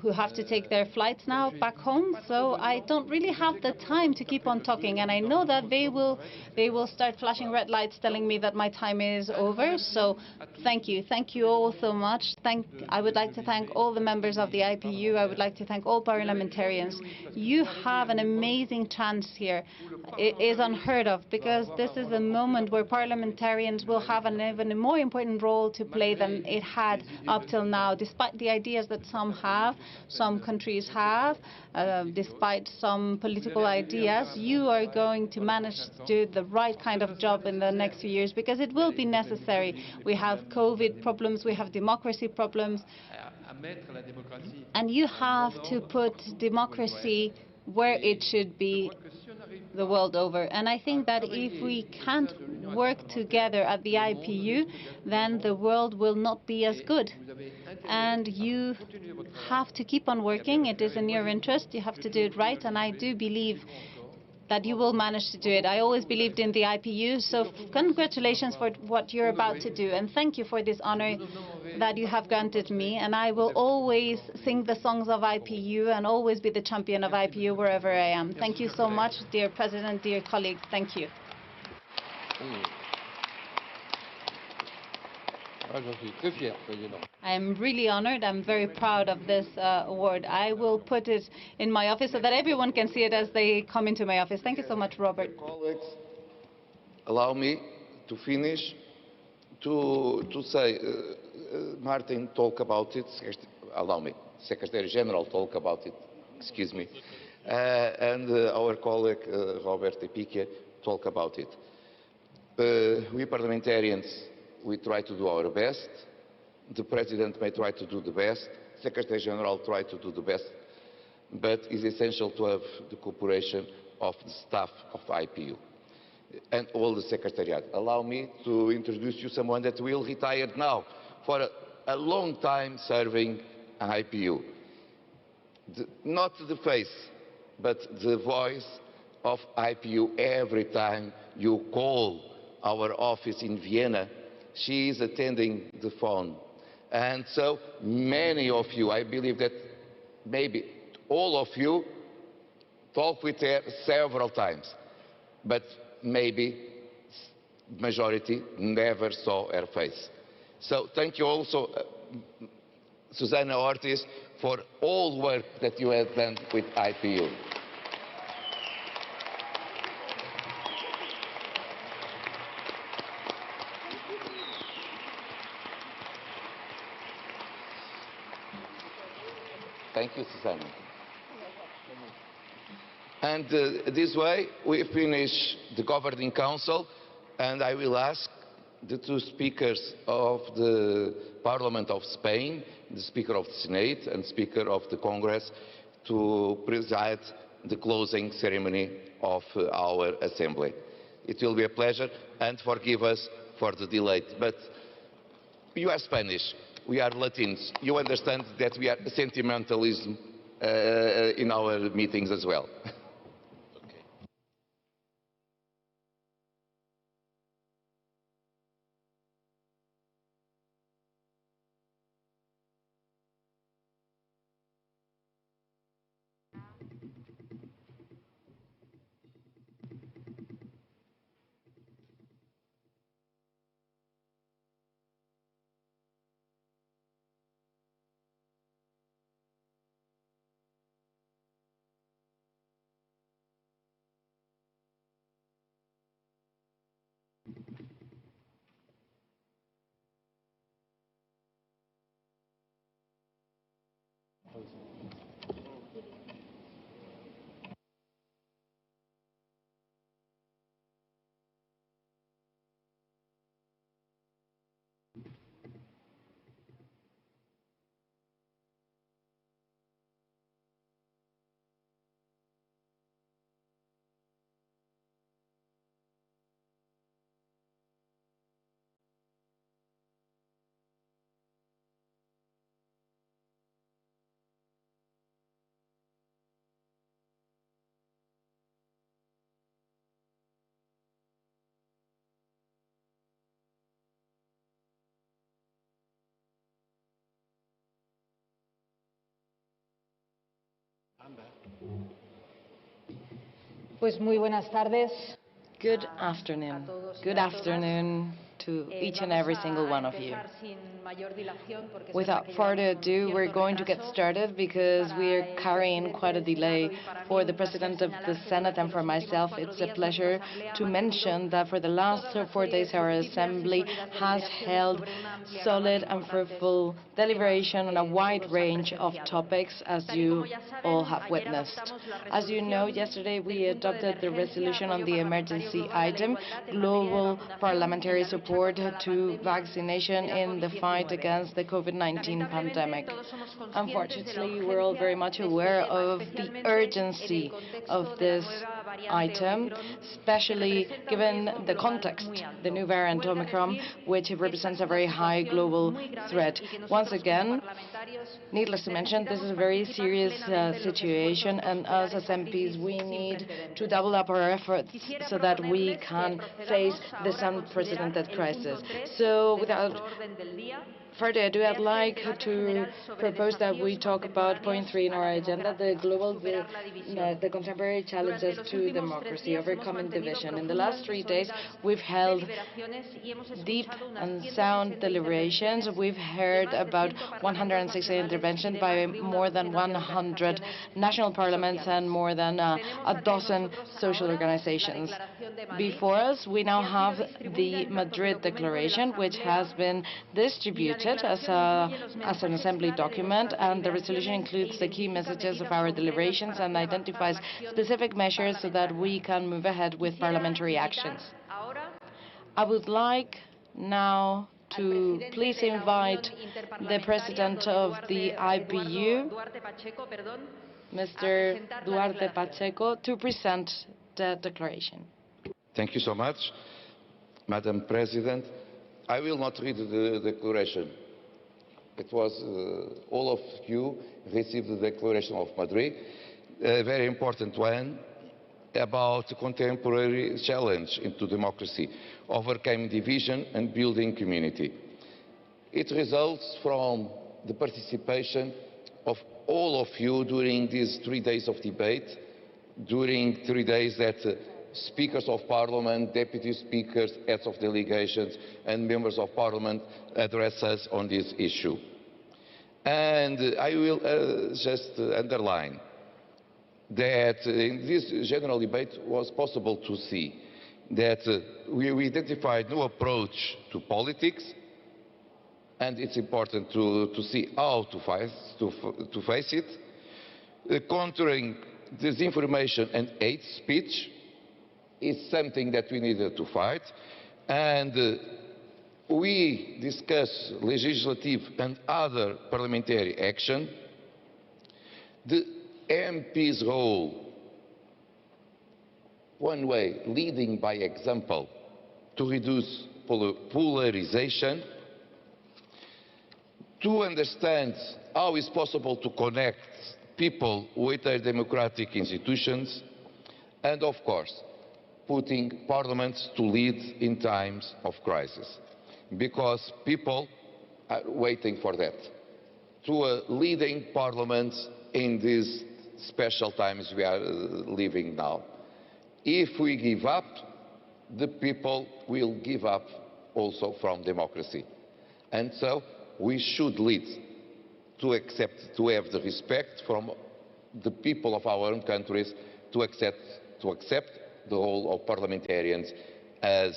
who have to take their flights now back home, so I don't really have the time to keep on talking, and I know that they will start flashing red lights telling me that my time is over. So thank you all so much. I would like to thank all the members of the IPU. I would like to thank all parliamentarians. You have an amazing chance here. It is unheard of because this is a moment where parliamentarians will have an even more important role to play than it had up till now, despite the ideas that some countries have, despite some political ideas. You are going to manage to do the right kind of job in the next few years because it will be necessary. We have COVID problems, we have democracy problems, and you have to put democracy where it should be the world over. And I think that if we can't work together at the IPU, then the world will not be as good. And you have to keep on working. It is in your interest. You have to do it right. And I do believe that you will manage to do it. I always believed in the IPU, so congratulations for what you're about to do. And thank you for this honor that you have granted me. And I will always sing the songs of IPU and always be the champion of IPU wherever I am. Thank you so much, dear President, dear colleagues. Thank you. I am really honored. I'm very proud of this award. I will put it in my office so that everyone can see it as they come into my office. Thank you so much, Robert. Colleagues, allow me to finish to say, Martin talk about it. Allow me, Secretary General talk about it. Excuse me, and our colleague Robert Pique talk about it. We parliamentarians, we try to do our best. The President may try to do the best. Secretary General try to do the best. But it's essential to have the cooperation of the staff of the IPU and all the Secretariat. Allow me to introduce you someone that will retire now for a long time serving IPU. Not the face, but the voice of IPU every time you call our office in Vienna. She is attending the phone. And so many of you, I believe that maybe all of you talk with her several times, but maybe majority never saw her face. So thank you also, Susana Ortiz, for all work that you have done with IPU. Thank you, Susanna. And this way, we finish the Governing Council, and I will ask the two speakers of the Parliament of Spain, the Speaker of the Senate and Speaker of the Congress, to preside the closing ceremony of our Assembly. It will be a pleasure, and forgive us for the delay. But you are Spanish, we are Latins. You understand that we are sentimentalism in our meetings as well. Pues muy buenas tardes. Good afternoon. Good afternoon to each and every single one of you. Without further ado, we're going to get started because we are carrying quite a delay. For the President of the Senate and for myself, it's a pleasure to mention that for the last 4 days our Assembly has held solid and fruitful deliberation on a wide range of topics, as you all have witnessed. As you know, yesterday we adopted the resolution on the emergency item, global parliamentary support to vaccination in the fight against the COVID-19 pandemic. Unfortunately, we're all very much aware of the urgency of this item, especially given the context, the new variant Omicron, which represents a very high global threat. Once again, needless to mention, this is a very serious situation, and us as MPs, we need to double up our efforts so that we can face this unprecedented crisis. So without further ado, I'd like to propose that we talk about point 3 in our agenda, the contemporary challenges to democracy, overcoming division. In the last 3 days, we've held deep and sound deliberations. We've heard about 160 interventions by more than 100 national parliaments and more than a dozen social organizations. Before us, we now have the Madrid Declaration, which has been distributed as an Assembly document, and the resolution includes the key messages of our deliberations and identifies specific measures so that we can move ahead with parliamentary actions. I would like now to please invite the President of the IPU, Mr. Duarte Pacheco, to present the declaration. Thank you so much, Madam President. I will not read the declaration. It was all of you received the Declaration of Madrid, a very important one about contemporary challenge into democracy, overcoming division and building community. It results from the participation of all of you during these 3 days of debate, during 3 days that speakers of parliament, deputy speakers, heads of delegations and members of parliament address us on this issue. And I will just underline that in this general debate was possible to see that we identified new approach to politics, and it's important to see how to face it. Countering disinformation and hate speech is something that we needed to fight, and we discuss legislative and other parliamentary action, the MP's role, one way, leading by example to reduce polarization, to understand how it's possible to connect people with their democratic institutions, and of course, putting parliaments to lead in times of crisis. Because people are waiting for that. To a leading parliament in these special times we are living now. If we give up, the people will give up also from democracy. And so we should lead to have the respect from the people of our own countries to accept the role of parliamentarians as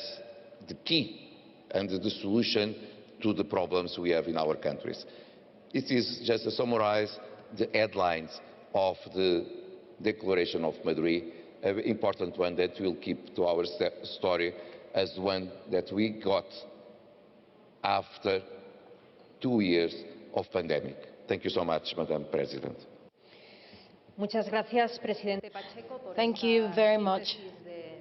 the key and the solution to the problems we have in our countries. It is just to summarize the headlines of the Declaration of Madrid, an important one that will keep to our story as one that we got after 2 years of pandemic. Thank you so much, Madam President. Thank you very much,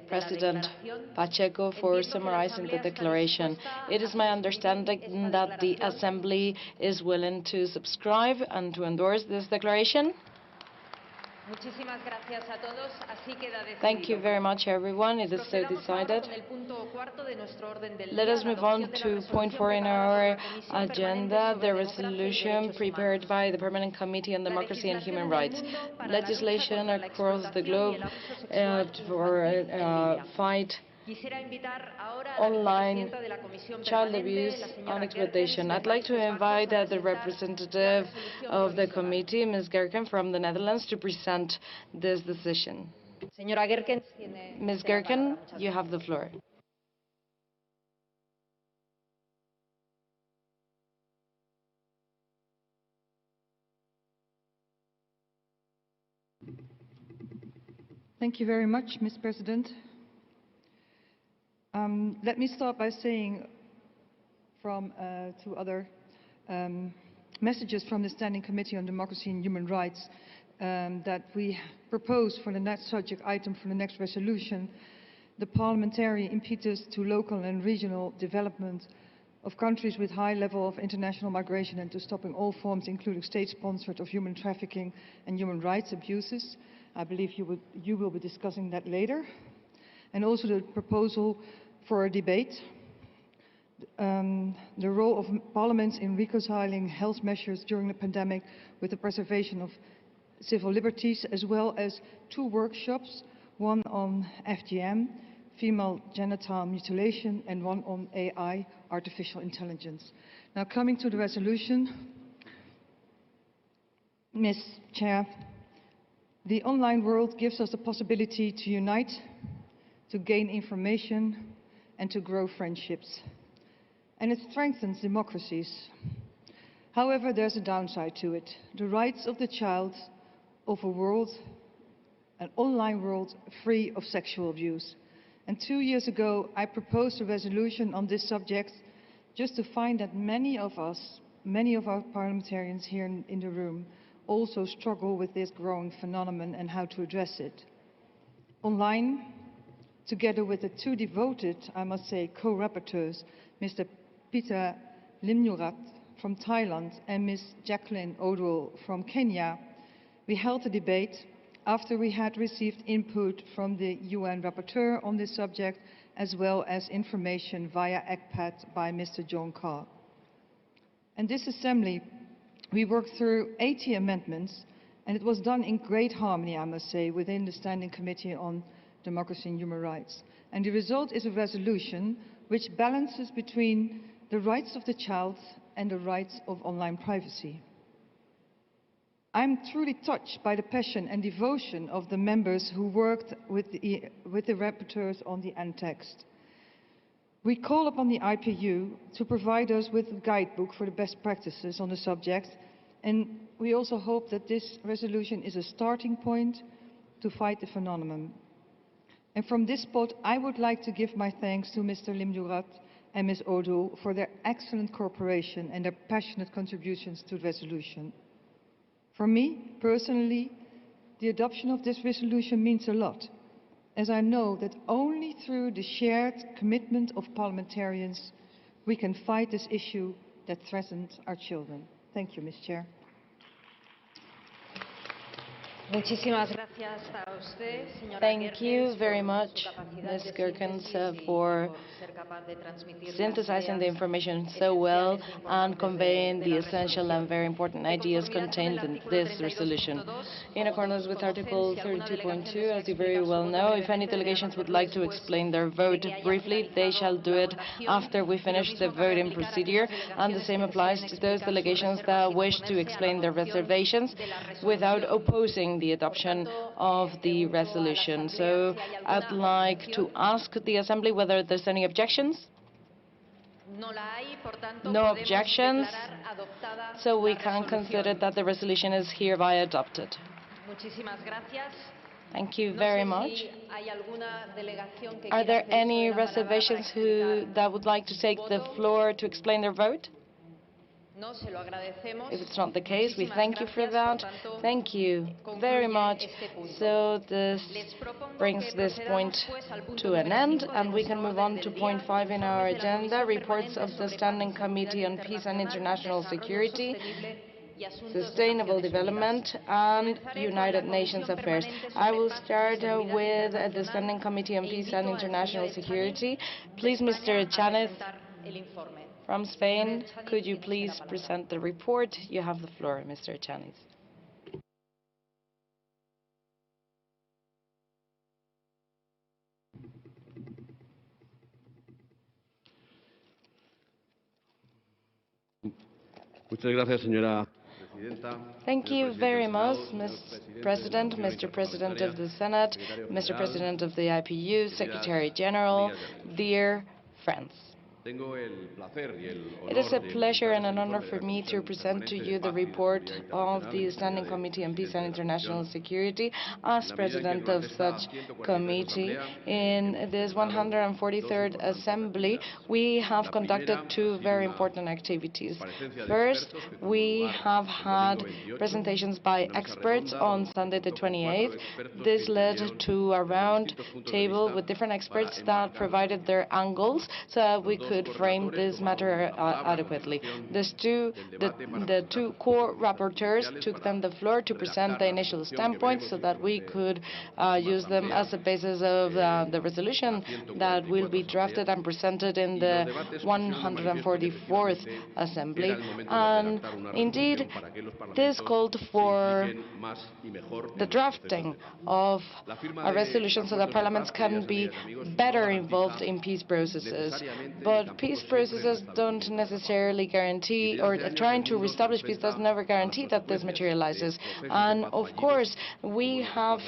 President Pacheco, for summarizing the declaration. It is my understanding that the Assembly is willing to subscribe and to endorse this declaration. Thank you very much, everyone. It is so decided. Let us move on to point 4 in our agenda, the resolution prepared by the Permanent Committee on Democracy and Human Rights. Legislation across the globe for fight online child abuse and exploitation. I'd like to invite the representative of the committee, Ms. Gerken from the Netherlands, to present this decision. Ms. Gerken, you have the floor. Thank you very much, Ms. President. Let me start by saying from two other messages from the Standing Committee on Democracy and Human Rights that we propose for the next subject item for the next resolution, the parliamentary impetus to local and regional development of countries with high level of international migration and to stopping all forms, including state-sponsored, of human trafficking and human rights abuses. I believe you will be discussing that later. And also the proposal for a debate, the role of parliaments in reconciling health measures during the pandemic with the preservation of civil liberties, as well as 2 workshops, one on FGM, female genital mutilation, and one on AI, artificial intelligence. Now, coming to the resolution, Ms. Chair, the online world gives us the possibility to unite, to gain information, and to grow friendships. And it strengthens democracies. However, there's a downside to it. The rights of the child of a world, an online world, free of sexual abuse. And 2 years ago, I proposed a resolution on this subject just to find that many of our parliamentarians here in the room also struggle with this growing phenomenon and how to address it. Online, together with the 2 devoted, I must say, co-rapporteurs, Mr. Peter Limnurat from Thailand and Ms. Jacqueline Odwell from Kenya, we held a debate after we had received input from the UN rapporteur on this subject, as well as information via ECPAT by Mr. John Carr. In this assembly, we worked through 80 amendments, and it was done in great harmony, I must say, within the Standing Committee on Democracy and Human Rights. And the result is a resolution which balances between the rights of the child and the rights of online privacy. I'm truly touched by the passion and devotion of the members who worked with the rapporteurs on the end text. We call upon the IPU to provide us with a guidebook for the best practices on the subject, and we also hope that this resolution is a starting point to fight the phenomenon. And from this spot, I would like to give my thanks to Mr. Limnurat and Ms. Odo for their excellent cooperation and their passionate contributions to the resolution. For me, personally, the adoption of this resolution means a lot, as I know that only through the shared commitment of parliamentarians we can fight this issue that threatens our children. Thank you, Ms. Chair. Thank you very much, Ms. Gerkens, for synthesizing the information so well and conveying the essential and very important ideas contained in this resolution. In accordance with Article 32.2, as you very well know, if any delegations would like to explain their vote briefly, they shall do it after we finish the voting procedure, and the same applies to those delegations that wish to explain their reservations without opposing the adoption of the resolution. So I'd like to ask the Assembly whether there's any objections. No objections, so we can consider that the resolution is hereby adopted. Thank you very much. Are there any reservations that would like to take the floor to explain their vote? If it's not the case, we thank you for that. Thank you very much. So this brings this point to an end, and we can move on to point 5 in our agenda, reports of the Standing Committee on Peace and International Security, Sustainable Development and United Nations Affairs. I will start with the Standing Committee on Peace and International Security. Please, Mr. Chanez from Spain, could you please present the report? You have the floor, Mr. Chanez. Thank you very much, Ms. President, Mr. President of the Senate, Mr. President of the IPU, Secretary General, dear friends. It is a pleasure and an honor for me to present to you the report of the Standing Committee on Peace and International Security as President of such committee. In this 143rd Assembly, we have conducted two very important activities. First, we have had presentations by experts on Sunday the 28th. This led to a round table with different experts that provided their angles so that we could frame this matter adequately. The two core rapporteurs took then the floor to present the initial standpoints so that we could use them as a basis of the resolution that will be drafted and presented in the 144th Assembly. And indeed, this called for the drafting of a resolution so that parliaments can be better involved in peace processes. But peace processes don't necessarily guarantee, or trying to reestablish peace does never guarantee that this materializes. And of course, we have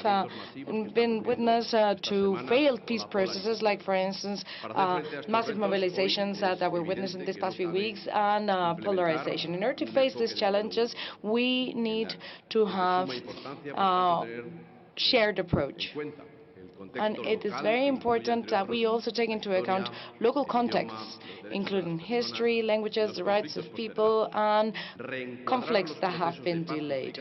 been witness to failed peace processes, like, for instance, massive mobilizations that were witnessed in these past few weeks, and polarization. In order to face these challenges, we need to have a shared approach. And it is very important that we also take into account local contexts, including history, languages, the rights of people, and conflicts that have been delayed.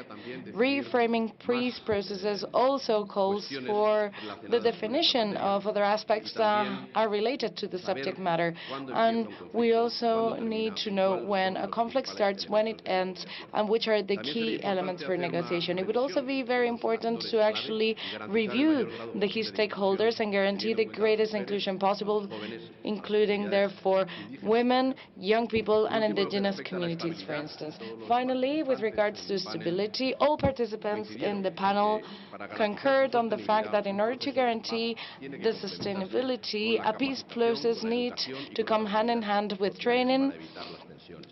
Reframing peace processes also calls for the definition of other aspects that are related to the subject matter. And we also need to know when a conflict starts, when it ends, and which are the key elements for negotiation. It would also be very important to actually review the key stakeholders and guarantee the greatest inclusion possible, including, therefore, women, young people, and indigenous communities, for instance. Finally, with regards to stability, all participants in the panel concurred on the fact that in order to guarantee the sustainability, a peace process needs to come hand in hand with training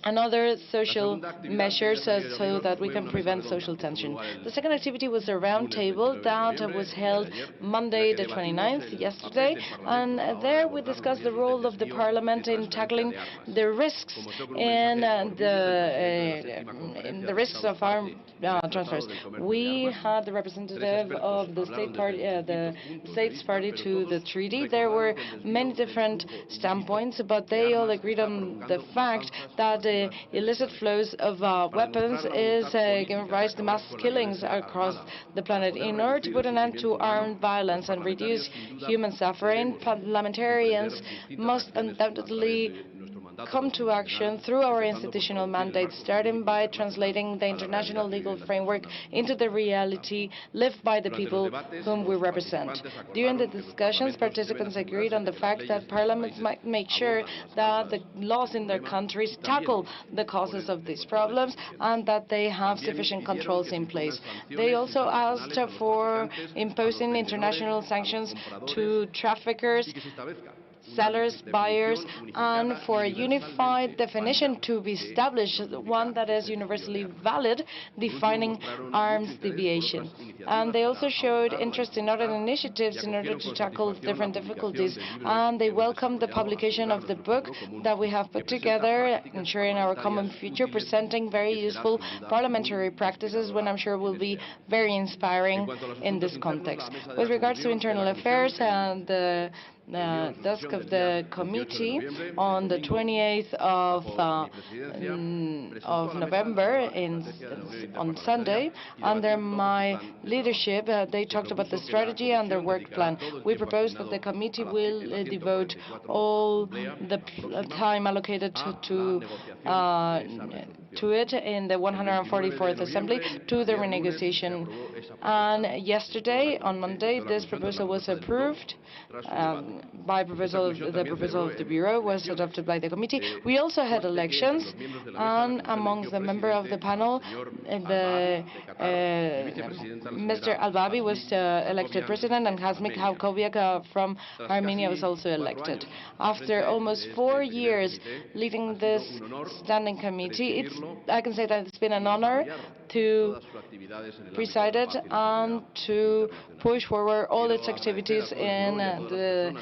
and other social measures so that we can prevent social tension. The second activity was a roundtable that was held Monday the 29th, yesterday, and there we discussed the role of the Parliament in tackling the risks in the risks of armed transfers. We had the representative of the states party to the treaty. There were many different standpoints, but they all agreed on the fact that illicit flows of weapons is giving rise to mass killings across the planet. In order to put an end to armed violence and reduce human suffering, parliamentarians must undoubtedly come to action through our institutional mandate, starting by translating the international legal framework into the reality lived by the people whom we represent. During the discussions, participants agreed on the fact that parliaments might make sure that the laws in their countries tackle the causes of these problems and that they have sufficient controls in place. They also asked for imposing international sanctions to traffickers, sellers, buyers, and for a unified definition to be established, one that is universally valid, defining arms deviation. And they also showed interest in other initiatives in order to tackle different difficulties, and they welcomed the publication of the book that we have put together, Ensuring Our Common Future, presenting very useful parliamentary practices, when I'm sure will be very inspiring in this context. With regards to internal affairs and the desk of the committee on the 28th of November on Sunday, under my leadership, they talked about the strategy and their work plan. We propose that the committee will devote all the time allocated to it in the 144th Assembly to the renegotiation. And yesterday, on Monday, this proposal was approved by the proposal of the Bureau, was adopted by the committee. We also had elections, and amongst the member of the panel, Mr. Albabi was elected president, and Hazmik Haukoviak from Armenia was also elected. After almost 4 years leading this standing committee, I can say that it's been an honor to preside it and to push forward all its activities in the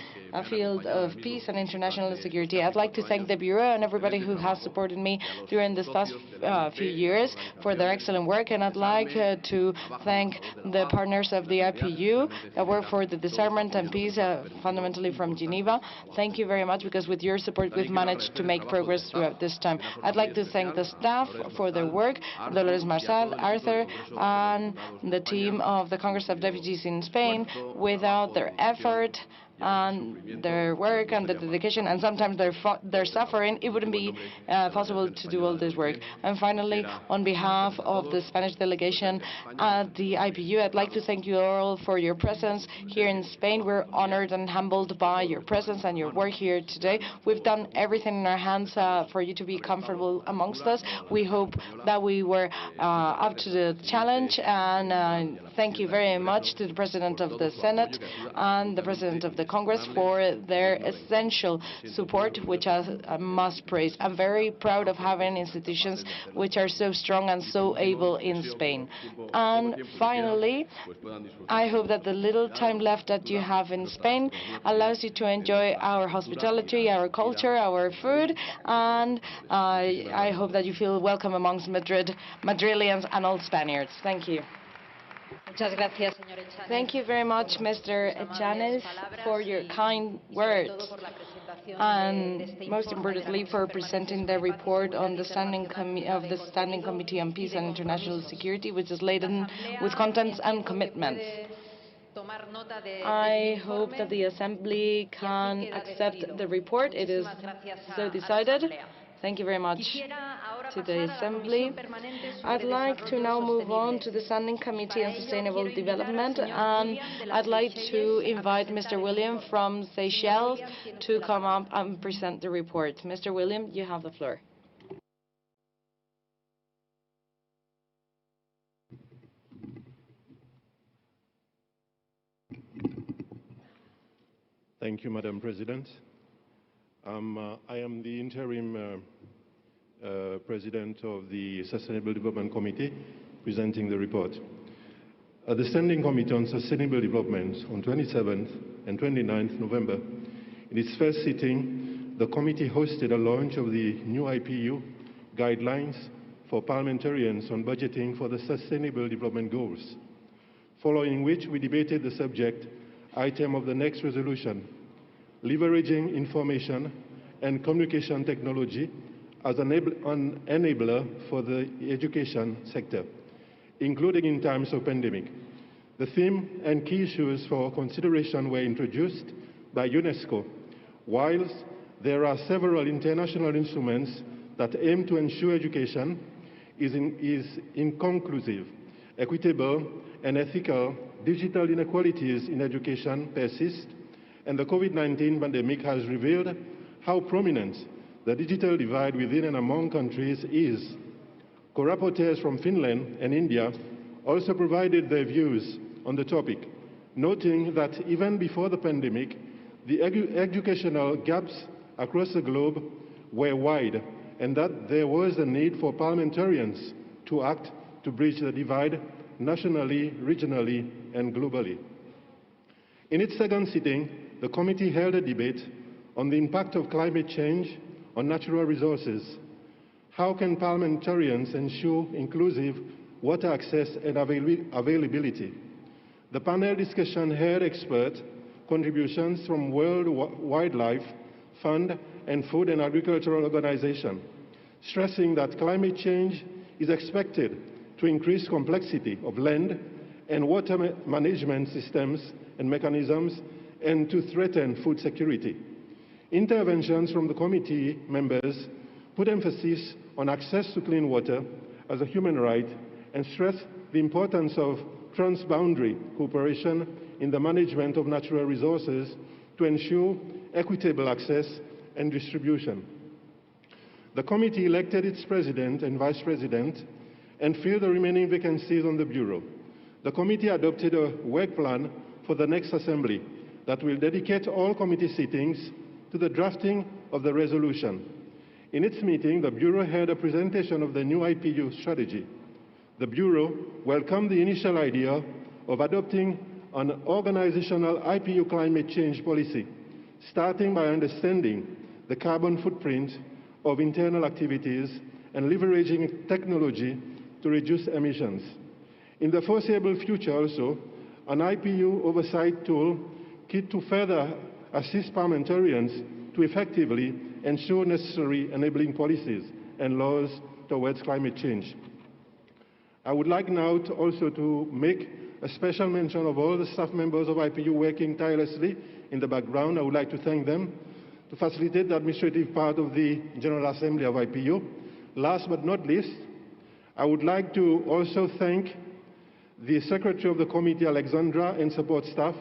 field of peace and international security. I'd like to thank the Bureau and everybody who has supported me during this past few years for their excellent work, and I'd like to thank the partners of the IPU that work for the disarmament and peace, fundamentally from Geneva. Thank you very much, because with your support we've managed to make progress throughout this time. I'd like to thank the staff for their work, Dolores Marsal, Arthur, and the team of the Congress of Deputies in Spain. Without their effort and their work and the dedication and sometimes their suffering, it wouldn't be possible to do all this work. And finally, on behalf of the Spanish delegation at the IPU, I'd like to thank you all for your presence here in Spain. We're honored and humbled by your presence and your work here today. We've done everything in our hands for you to be comfortable amongst us. We hope that we were up to the challenge, and thank you very much to the President of the Senate and the President of the Congress for their essential support, which I must praise. I'm very proud of having institutions which are so strong and so able in Spain. And finally, I hope that the little time left that you have in Spain allows you to enjoy our hospitality, our culture, our food, and I hope that you feel welcome amongst Madrileans and all Spaniards. Thank you. Thank you very much, Mr. Echanes, for your kind words, and most importantly for presenting the report on the Standing Committee on Peace and International Security, which is laden with contents and commitments. I hope that the Assembly can accept the report. It is so decided. Thank you very much to the Assembly. I'd like to now move on to the Standing Committee on Sustainable Development, and I'd like to invite Mr. William from Seychelles to come up and present the report. Mr. William, you have the floor. Thank you, Madam President. I am the interim President of the Sustainable Development Committee, presenting the report. At the Standing Committee on Sustainable Development on 27th and 29th November, in its first sitting, the committee hosted a launch of the new IPU guidelines for parliamentarians on budgeting for the Sustainable Development Goals, following which we debated the subject item of the next resolution, leveraging information and communication technology as an enabler for the education sector, including in times of pandemic. The theme and key issues for consideration were introduced by UNESCO, whilst there are several international instruments that aim to ensure education is inclusive, equitable, and ethical. Digital inequalities in education persist, and the COVID-19 pandemic has revealed how prominent the digital divide within and among countries is. Co-rapporteurs from Finland and India also provided their views on the topic, noting that even before the pandemic, the educational gaps across the globe were wide, and that there was a need for parliamentarians to act to bridge the divide nationally, regionally, and globally. In its second sitting, the committee held a debate on the impact of climate change on natural resources. How can parliamentarians ensure inclusive water access and availability? The panel discussion heard expert contributions from World Wildlife Fund and Food and Agricultural Organization, stressing that climate change is expected to increase complexity of land and water management systems and mechanisms and to threaten food security. Interventions from the committee members put emphasis on access to clean water as a human right and stressed the importance of transboundary cooperation in the management of natural resources to ensure equitable access and distribution. The committee elected its president and vice president and filled the remaining vacancies on the Bureau. The committee adopted a work plan for the next assembly that will dedicate all committee sittings to the drafting of the resolution. In its meeting, the Bureau held a presentation of the new IPU strategy. The Bureau welcomed the initial idea of adopting an organizational IPU climate change policy, starting by understanding the carbon footprint of internal activities and leveraging technology to reduce emissions. In the foreseeable future also, an IPU oversight tool kit to further assist parliamentarians to effectively ensure necessary enabling policies and laws towards climate change. I would like now also to make a special mention of all the staff members of IPU working tirelessly in the background. I would like to thank them to facilitate the administrative part of the General Assembly of IPU. Last but not least, I would like to also thank the Secretary of the Committee, Alexandra, and support staff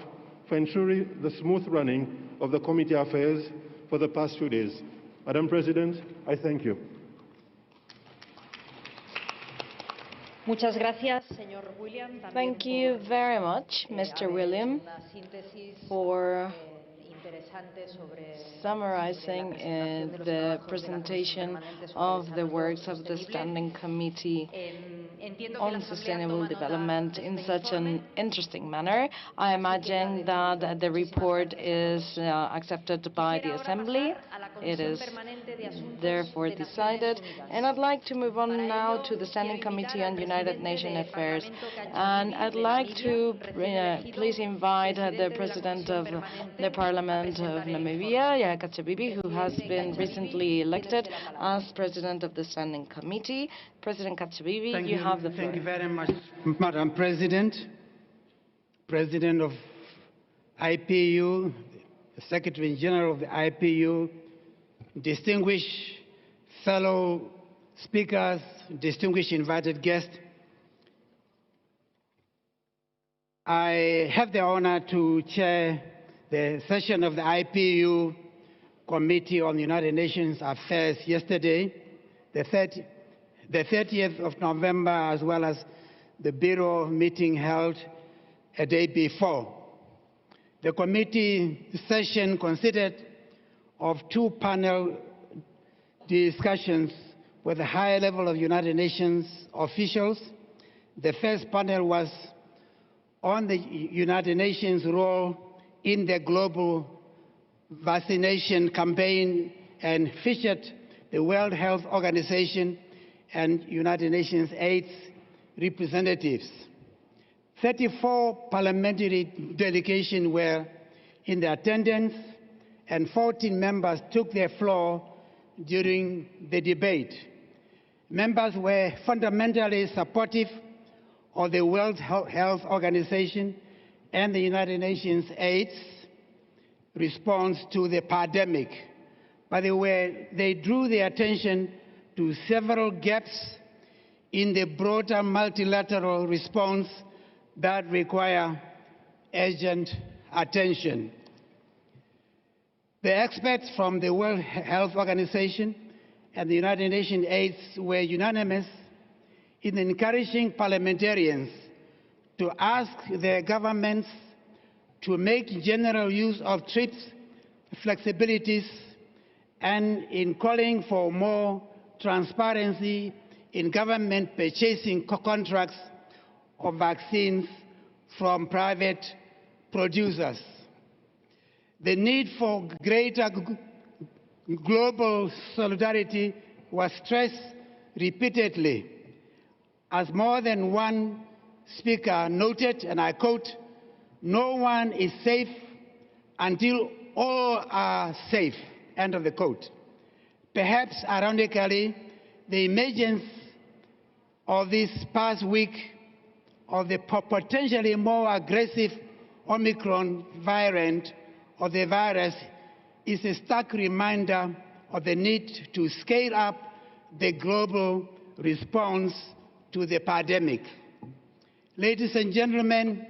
for ensuring the smooth running of the committee affairs for the past few days. Madam President, I thank you. Thank you very much, Mr. William, for summarizing the presentation of the works of the Standing Committee on Sustainable Development in such an interesting manner. I imagine that the report is accepted by the Assembly. It is therefore decided. And I'd like to move on now to the Standing Committee on United Nations Affairs. And I'd like to please invite the President of the Parliament of Namibia, Yaya Kachabibi, who has been recently elected as President of the Standing Committee. President Kachabibi, you have the floor. Thank you very much, Madam President, President of IPU, the Secretary General of the IPU, distinguished fellow speakers, distinguished invited guests. I have the honor to chair the session of the IPU Committee on United Nations Affairs yesterday, the 30th of November, as well as the Bureau meeting held a day before. The committee session consisted of two panel discussions with a high level of United Nations officials. The first panel was on the United Nations role in the global vaccination campaign and featured the World Health Organization and United Nations AIDS representatives. 34 parliamentary delegations were in the attendance, and 14 members took the floor during the debate. Members were fundamentally supportive of the World Health Organization and the United Nations AIDS response to the pandemic. But they drew the attention to several gaps in the broader multilateral response that require urgent attention. The experts from the World Health Organization and the United Nations AIDS were unanimous in encouraging parliamentarians to ask their governments to make general use of TRIPS flexibilities and in calling for more transparency in government purchasing contracts of vaccines from private producers. The need for greater global solidarity was stressed repeatedly, as more than one speaker noted, and I quote, "No one is safe until all are safe," end of the quote. Perhaps ironically, the emergence of this past week of the potentially more aggressive Omicron variant of the virus is a stark reminder of the need to scale up the global response to the pandemic. Ladies and gentlemen,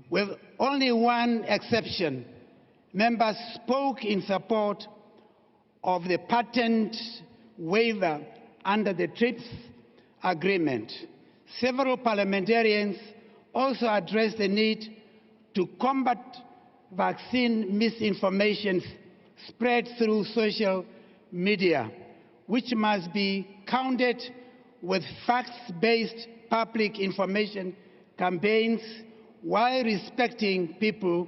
with only one exception, members spoke in support of the patent waiver under the TRIPS agreement. Several parliamentarians also addressed the need to combat vaccine misinformation spread through social media, which must be countered with facts-based public information campaigns while respecting people's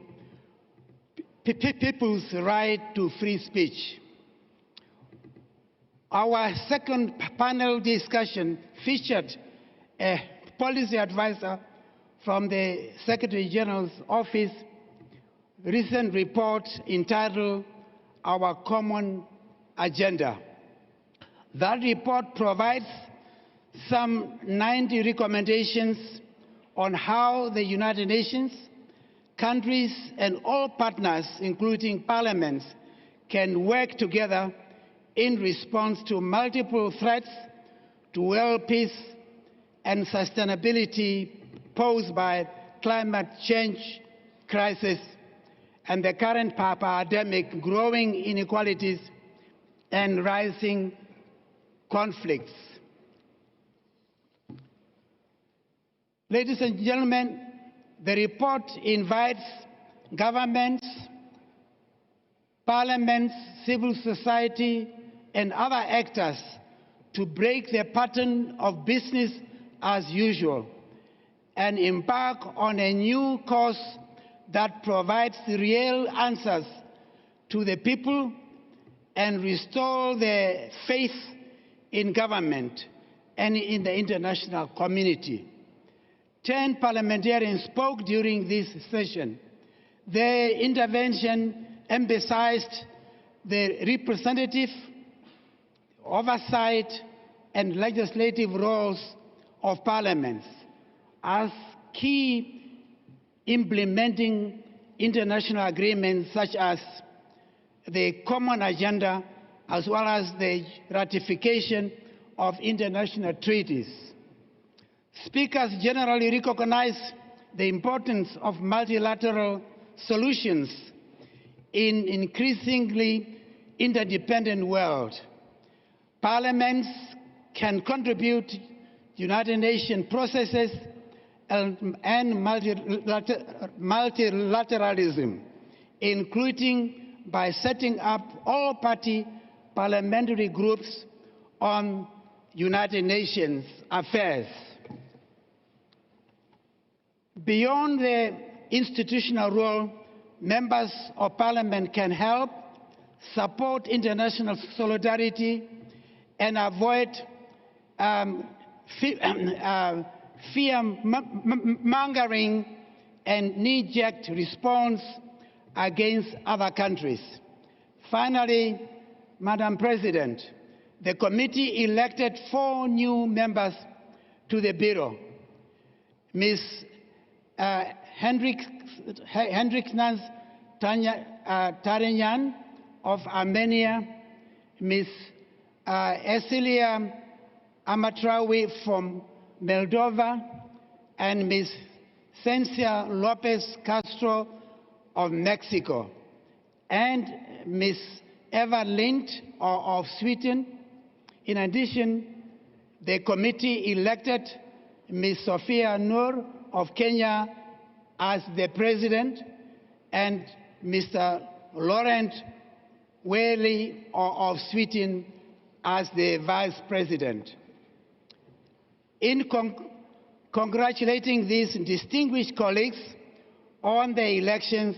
right to free speech. Our second panel discussion featured a policy advisor from the Secretary General's office recent report entitled Our Common Agenda. That report provides some 90 recommendations on how the United Nations, countries, and all partners, including parliaments, can work together in response to multiple threats to world peace and sustainability posed by climate change crisis and the current pandemic, growing inequalities, and rising conflicts. Ladies and gentlemen, the report invites governments, parliaments, civil society, and other actors to break the pattern of business as usual and embark on a new course that provides real answers to the people and restore their faith in government and in the international community. 10 parliamentarians spoke during this session. Their intervention emphasized the representative, oversight, and legislative roles of parliaments as key implementing international agreements such as the Common Agenda, as well as the ratification of international treaties. Speakers generally recognize the importance of multilateral solutions in an increasingly interdependent world. Parliaments can contribute to United Nations processes and multilateralism, including by setting up all-party parliamentary groups on United Nations affairs. Beyond the institutional role, members of parliament can help support international solidarity and avoid fear-mongering and knee-jerk response against other countries. Finally, Madam President, the committee elected 4 new members to the Bureau. Ms. Hendriksnaz Tarenyan of Armenia, Ms. Esilia Amatraoui from Moldova, and Ms. Cencia Lopez Castro of Mexico, and Ms. Eva Lind of Sweden. In addition, the committee elected Ms. Sophia Noor of Kenya as the president and Mr. Laurent Whaley of Sweden as the vice president. In congratulating these distinguished colleagues on the elections,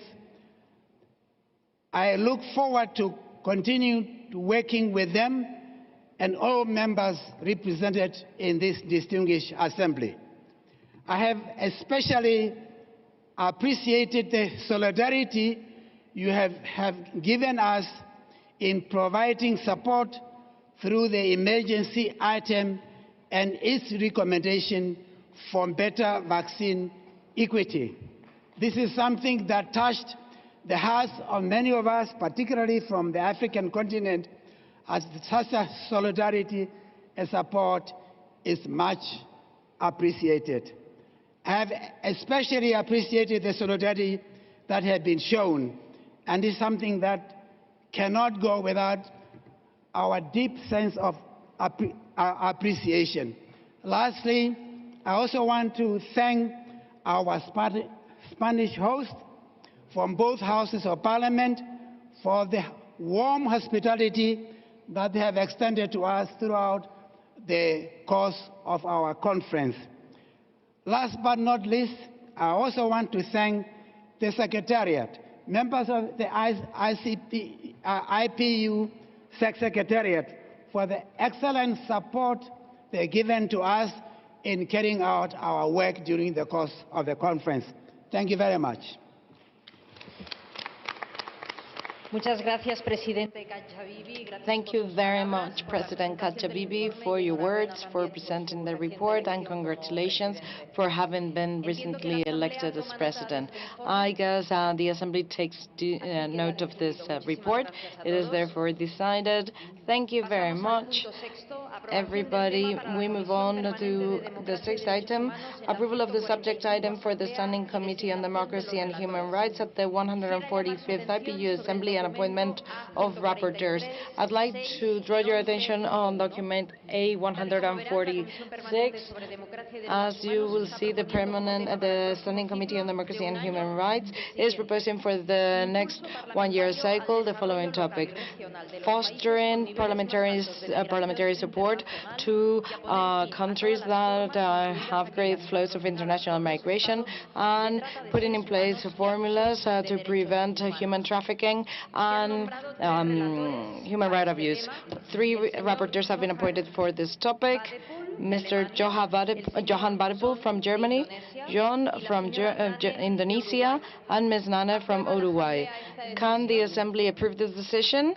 I look forward to continue working with them and all members represented in this distinguished assembly. I have especially appreciated the solidarity you have given us in providing support through the emergency item and its recommendation for better vaccine equity. This is something that touched the hearts of many of us, particularly from the African continent, as such a solidarity and support is much appreciated. I have especially appreciated the solidarity that has been shown, and is something that cannot go without our deep sense of appreciation. Lastly, I also want to thank our Spanish host from both houses of parliament for the warm hospitality that they have extended to us throughout the course of our conference. Last but not least, I also want to thank the Secretariat, members of the IPU Secretariat, for the excellent support they've given to us in carrying out our work during the course of the conference. Thank you very much. Thank you very much, President Kachabibi, for your words, for presenting the report, and congratulations for having been recently elected as president. I guess the Assembly takes note of this report. It is therefore decided. Thank you very much, everybody. We move on to the 6th item, approval of the subject item for the Standing Committee on Democracy and Human Rights at the 145th IPU Assembly and appointment of rapporteurs. I'd like to draw your attention on document A146. As you will see, the Standing Committee on Democracy and Human Rights is proposing for the next one-year cycle the following topic: fostering parliamentary support to countries that have great flows of international migration, and putting in place formulas to prevent human trafficking and human rights abuse. 3 rapporteurs have been appointed for this topic: Mr. Johan Badepul from Germany, John from Indonesia, and Ms. Nana from Uruguay. Can the Assembly approve this decision?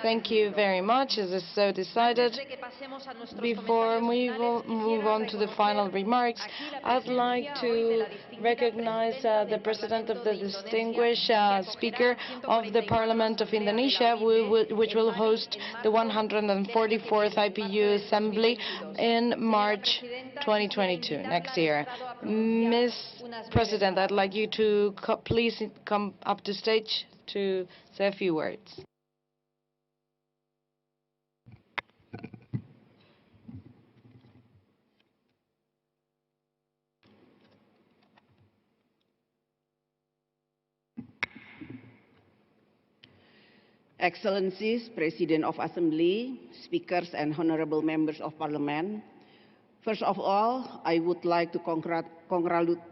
Thank you very much. It is so decided. Before we move on to the final remarks, I'd like to recognize the President of the distinguished Speaker of the Parliament of Indonesia, which will host the 144th IPU Assembly in March 2022, next year. Ms. President, I'd like you to please come up to stage to say a few words. Excellencies, President of Assembly, Speakers and Honorable Members of Parliament. First of all, I would like to congratulate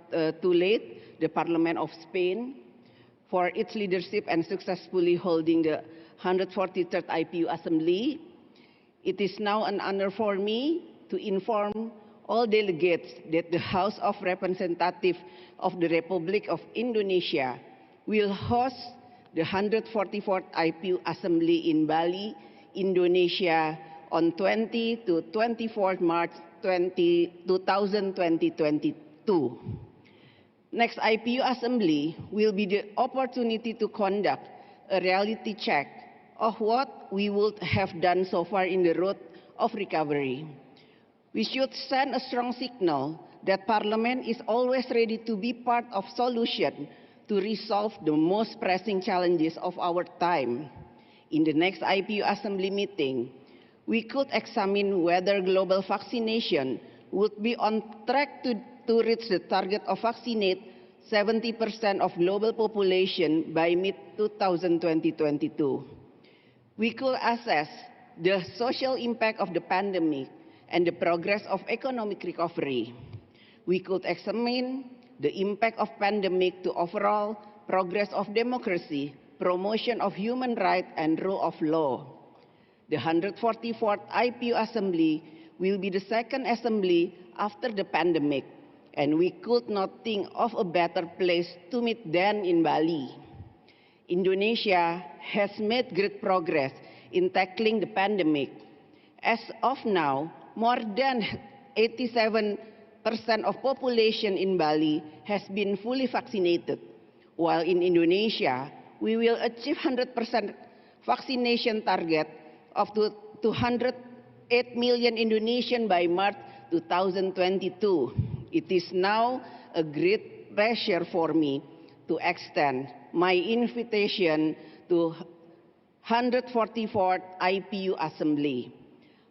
the Parliament of Spain for its leadership and successfully holding the 143rd IPU Assembly. It is now an honor for me to inform all delegates that the House of Representatives of the Republic of Indonesia will host the 144th IPU Assembly in Bali, Indonesia on 20 to 24 March 2022. Next IPU Assembly will be the opportunity to conduct a reality check of what we would have done so far in the road of recovery. We should send a strong signal that Parliament is always ready to be part of solution to resolve the most pressing challenges of our time. In the next IPU Assembly meeting, we could examine whether global vaccination would be on track to reach the target of vaccinate 70% of global population by mid-2022. We could assess the social impact of the pandemic and the progress of economic recovery. We could examine the impact of pandemic to overall progress of democracy, promotion of human rights, and rule of law. The 144th IPU Assembly will be the second assembly after the pandemic, and we could not think of a better place to meet than in Bali. Indonesia has made great progress in tackling the pandemic. As of now, more than 87% of population in Bali has been fully vaccinated, while in Indonesia, we will achieve 100% vaccination target of 208 million Indonesians by March 2022. It is now a great pleasure for me to extend my invitation to 144th IPU Assembly.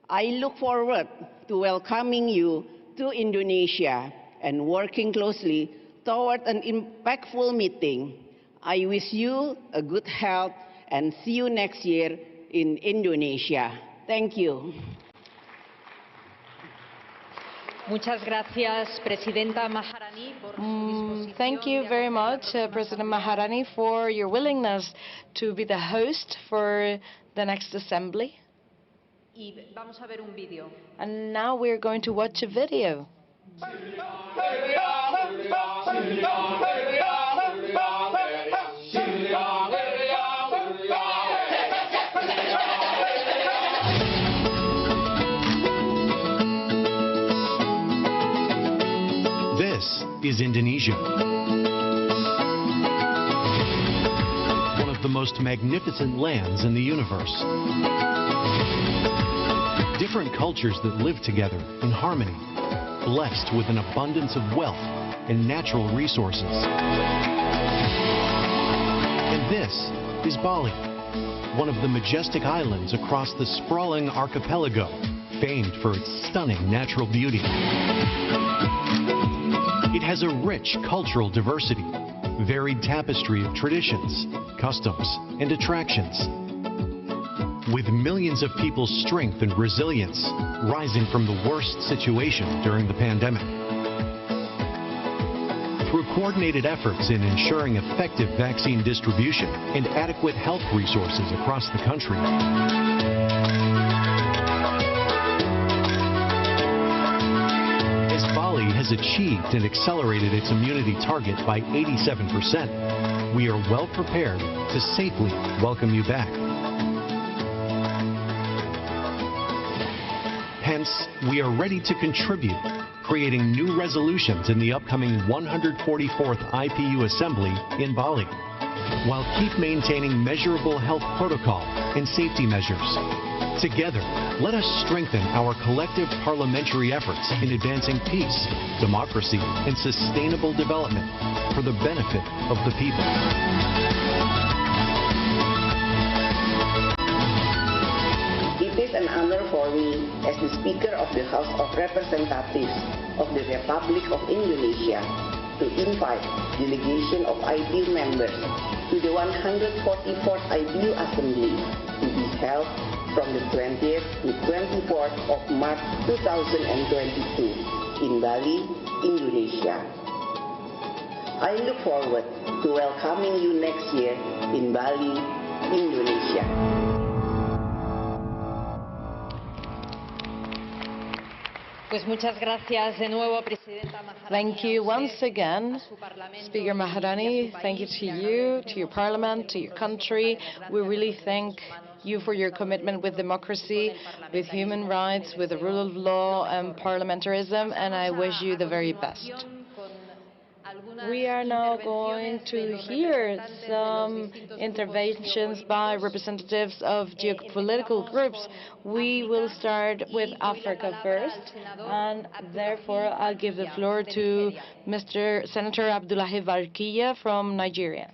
I look forward to welcoming you to Indonesia and working closely toward an impactful meeting. I wish you a good health and see you next year in Indonesia. Thank you. Muchas gracias, Presidenta Maharani, por su disposición. Thank you very much, President Maharani, for your willingness to be the host for the next assembly. Y vamos a ver un video. And now we're going to watch a video. This is Indonesia. One of the most magnificent lands in the universe. Different cultures that live together in harmony, blessed with an abundance of wealth and natural resources. And this is Bali, one of the majestic islands across the sprawling archipelago, famed for its stunning natural beauty. It has a rich cultural diversity, varied tapestry of traditions, customs, and attractions. With millions of people's strength and resilience rising from the worst situation during the pandemic. Through coordinated efforts in ensuring effective vaccine distribution and adequate health resources across the country, as Bali has achieved and accelerated its immunity target by 87%, we are well prepared to safely welcome you back. Hence, we are ready to contribute, creating new resolutions in the upcoming 144th IPU Assembly in Bali, while keep maintaining measurable health protocol and safety measures. Together, let us strengthen our collective parliamentary efforts in advancing peace, democracy, and sustainable development for the benefit of the people. It is an honor for me as the Speaker of the House of Representatives of the Republic of Indonesia to invite delegation of IPU members to the 144th IPU Assembly to be held from the 20th to 24th of March 2022 in Bali, Indonesia. I look forward to welcoming you next year in Bali, Indonesia. Pues muchas gracias de nuevo, Presidenta Maharani. Thank you once again, Speaker Maharani. Thank you to you, to your parliament, to your country. We really thank you for your commitment with democracy, with human rights, with the rule of law and parliamentarism, and I wish you the very best. We are now going to hear some interventions by representatives of geopolitical groups. We will start with Africa first, and therefore I'll give the floor to Mr. Senator Abdullahi Varkiya from Nigeria.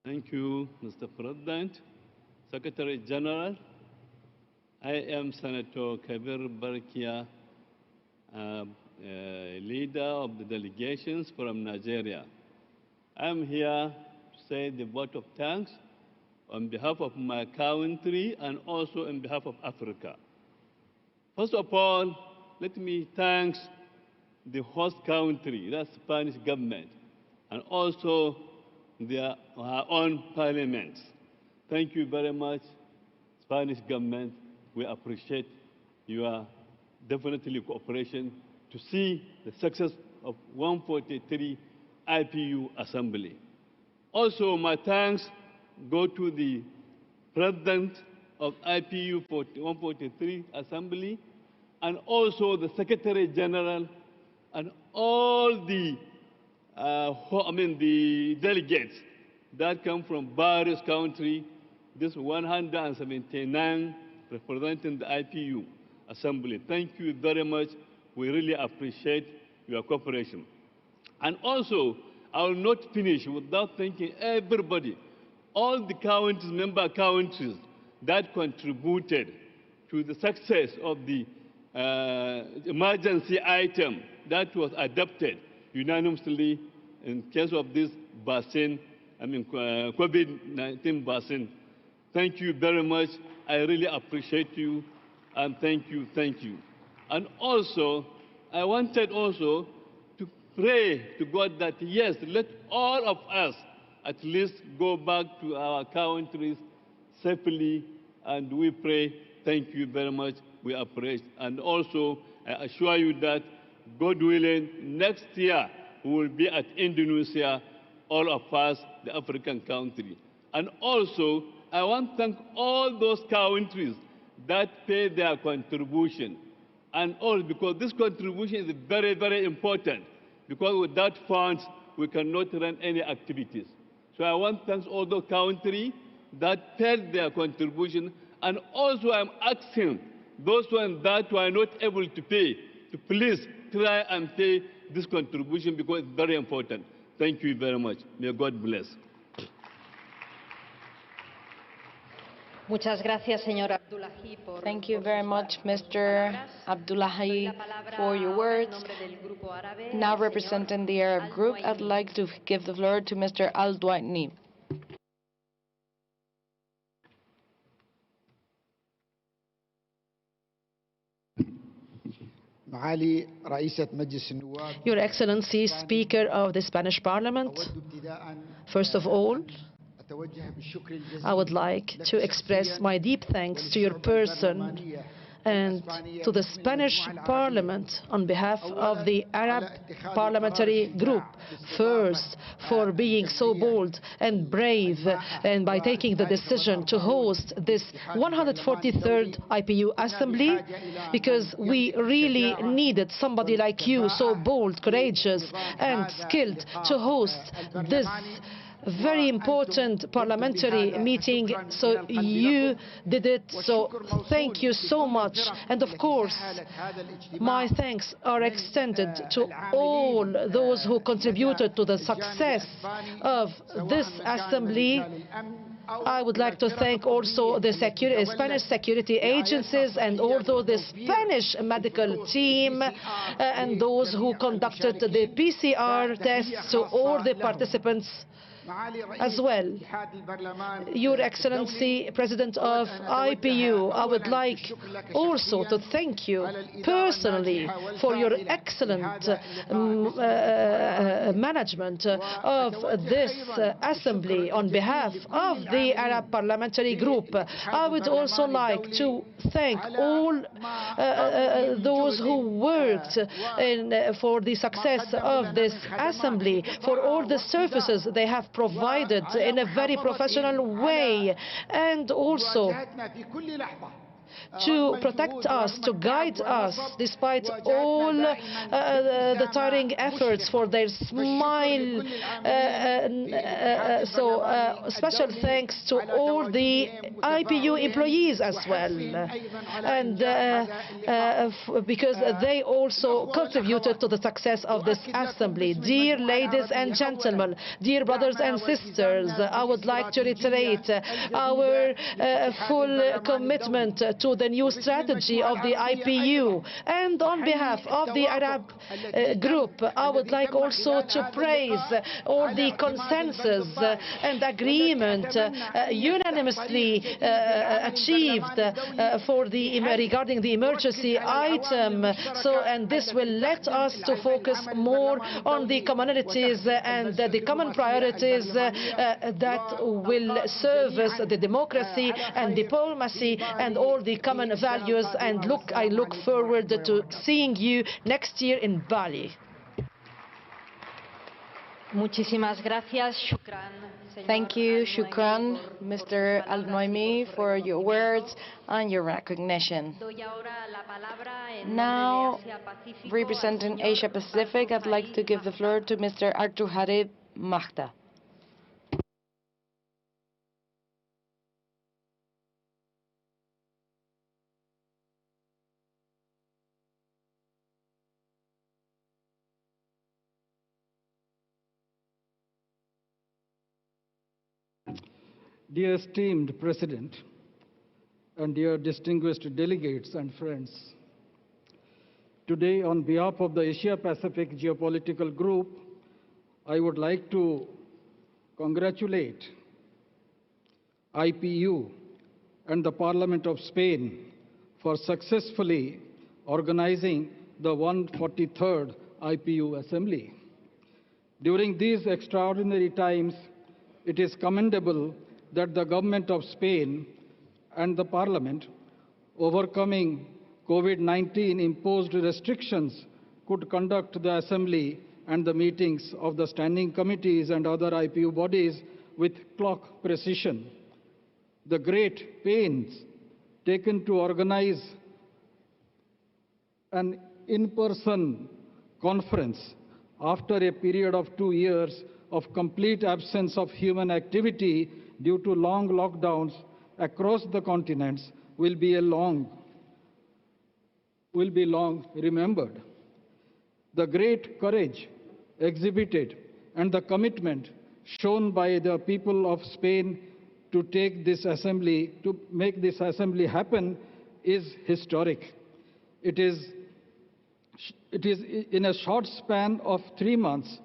Thank you, Mr. President, Secretary General. I am Senator Kabir Barkia, leader of the delegations from Nigeria. I am here to say the vote of thanks on behalf of my country and also on behalf of Africa. First of all, let me thank the host country, the Spanish government, and also our own parliaments. Thank you very much, Spanish government. We appreciate your definitely cooperation to see the success of 143 IPU Assembly. Also, my thanks go to the President of IPU 143 Assembly and also the Secretary General and all the the delegates that come from various countries, this 179 representing the IPU Assembly. Thank you very much. We really appreciate your cooperation. And also, I will not finish without thanking everybody, all the countries, member countries that contributed to the success of the emergency item that was adopted unanimously in case of this vaccine, COVID-19 vaccine. Thank you very much. I really appreciate you, and thank you, thank you. And also, I wanted also to pray to God that, yes, let all of us at least go back to our countries safely, and we pray. Thank you very much. We appreciate. And also, I assure you that, God willing, next year we will be at Indonesia, all of us, the African country. And also, I want to thank all those countries that pay their contribution. And all because this contribution is very, very important, because without funds, we cannot run any activities. So I want to thank all those countries that paid their contribution. And also I'm asking those ones that were not able to pay to please try and pay this contribution because it's very important. Thank you very much. May God bless. Muchas gracias, señor Abdullahi. Thank you very much, Mr. Abdullahi, for your words. Now representing the Arab group, I'd like to give the floor to Mr. Al-Duaini. Your Excellency, Speaker of the Spanish Parliament, first of all, I would like to express my deep thanks to your person and to the Spanish Parliament on behalf of the Arab Parliamentary Group, first for being so bold and brave and by taking the decision to host this 143rd IPU Assembly, because we really needed somebody like you, so bold, courageous and skilled, to host this very important parliamentary meeting, so you did it, so thank you so much. And of course, my thanks are extended to all those who contributed to the success of this assembly. I would like to thank also the Spanish security agencies and also the Spanish medical team and those who conducted the PCR tests, to all the participants as well. Your Excellency, President of IPU, I would like also to thank you personally for your excellent management of this assembly on behalf of the Arab Parliamentary Group. I would also like to thank all those who worked for the success of this assembly, for all the services they have provided in a very professional way, and also to protect us, to guide us, despite all the tiring efforts, for their smile. Special thanks to all the IPU employees as well, and because they also contributed to the success of this assembly. Dear ladies and gentlemen, dear brothers and sisters, I would like to reiterate our full commitment to the new strategy of the IPU. And on behalf of the Arab group, I would like also to praise all the consensus and agreement unanimously achieved regarding the emergency item. And this will let us to focus more on the commonalities and the common priorities that will service the democracy and diplomacy and all the common values. And I look forward to seeing you next year in Bali. Muchísimas gracias. Thank you, Shukran, Mr. Al-Noimi, for your words and your recognition. Now, representing Asia Pacific, I'd like to give the floor to Mr. Artur Harib Mahta. Dear esteemed President, and dear distinguished delegates and friends, today on behalf of the Asia-Pacific Geopolitical Group, I would like to congratulate IPU and the Parliament of Spain for successfully organizing the 143rd IPU Assembly. During these extraordinary times, it is commendable that the government of Spain and the Parliament, overcoming COVID-19 imposed restrictions, could conduct the Assembly and the meetings of the standing committees and other IPU bodies with clock precision. The great pains taken to organize an in-person conference after a period of 2 years of complete absence of human activity due to long lockdowns across the continents will be long remembered. The great courage exhibited and the commitment shown by the people of Spain to make this assembly happen is historic. It is in a short span of 3 months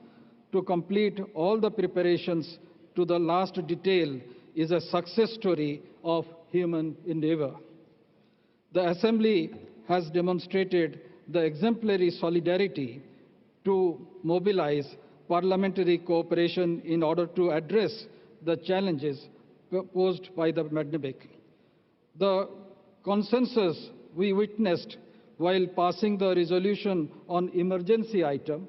to complete all the preparations to the last detail is a success story of human endeavor. The Assembly has demonstrated the exemplary solidarity to mobilize parliamentary cooperation in order to address the challenges posed by the pandemic. The consensus we witnessed while passing the resolution on emergency item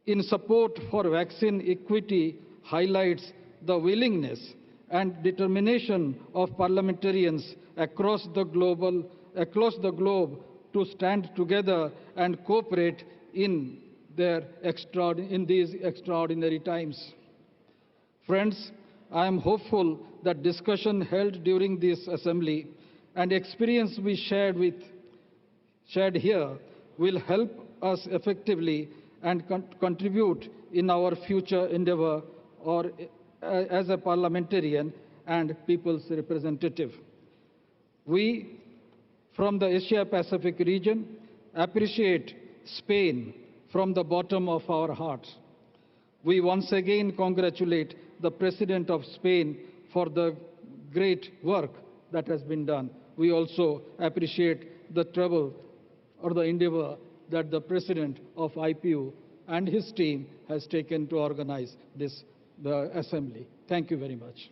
in support for vaccine equity highlights the willingness and determination of parliamentarians across the globe to stand together and cooperate in these extraordinary times. Friends, I am hopeful that discussion held during this assembly and experience we shared here will help us effectively and contribute in our future endeavor or as a parliamentarian and people's representative. We, from the Asia-Pacific region, appreciate Spain from the bottom of our hearts. We once again congratulate the President of Spain for the great work that has been done. We also appreciate the trouble or the endeavor that the President of IPU and his team has taken to organize the assembly. Thank you very much.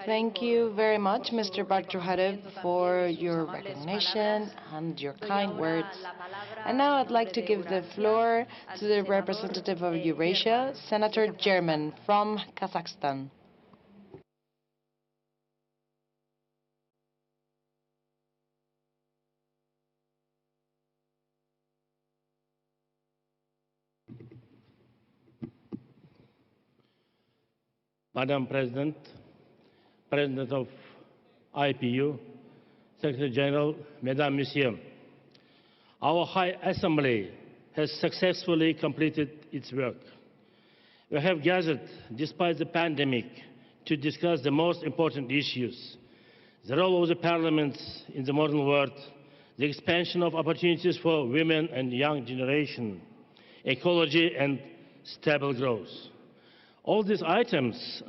Thank you very much, Mr. Bartrujarev, for your recognition and your kind words. And now I'd like to give the floor to the representative of Eurasia, Senator German from Kazakhstan. Madam President, President of IPU, Secretary General, Mesdames, Messieurs, our High Assembly has successfully completed its work. We have gathered, despite the pandemic, to discuss the most important issues: the role of the parliaments in the modern world, the expansion of opportunities for women and young generation, ecology and stable growth. All these items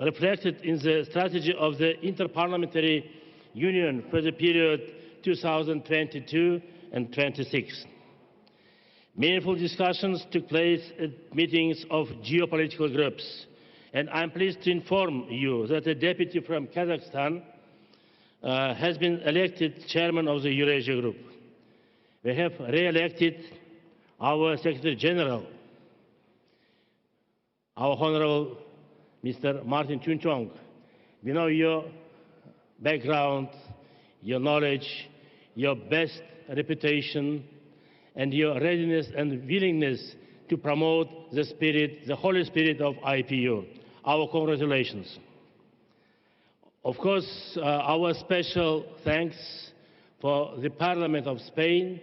reflected in the strategy of the Inter-Parliamentary Union for the period 2022 and 26. Meaningful discussions took place at meetings of geopolitical groups, and I'm pleased to inform you that a deputy from Kazakhstan has been elected chairman of the Eurasia Group. We have re-elected our Secretary General, our Honorable Mr. Martin Chunchong. We know your background, your knowledge, your best reputation, and your readiness and willingness to promote the spirit, the holy spirit of IPU. Our congratulations. Of course, our special thanks for the Parliament of Spain,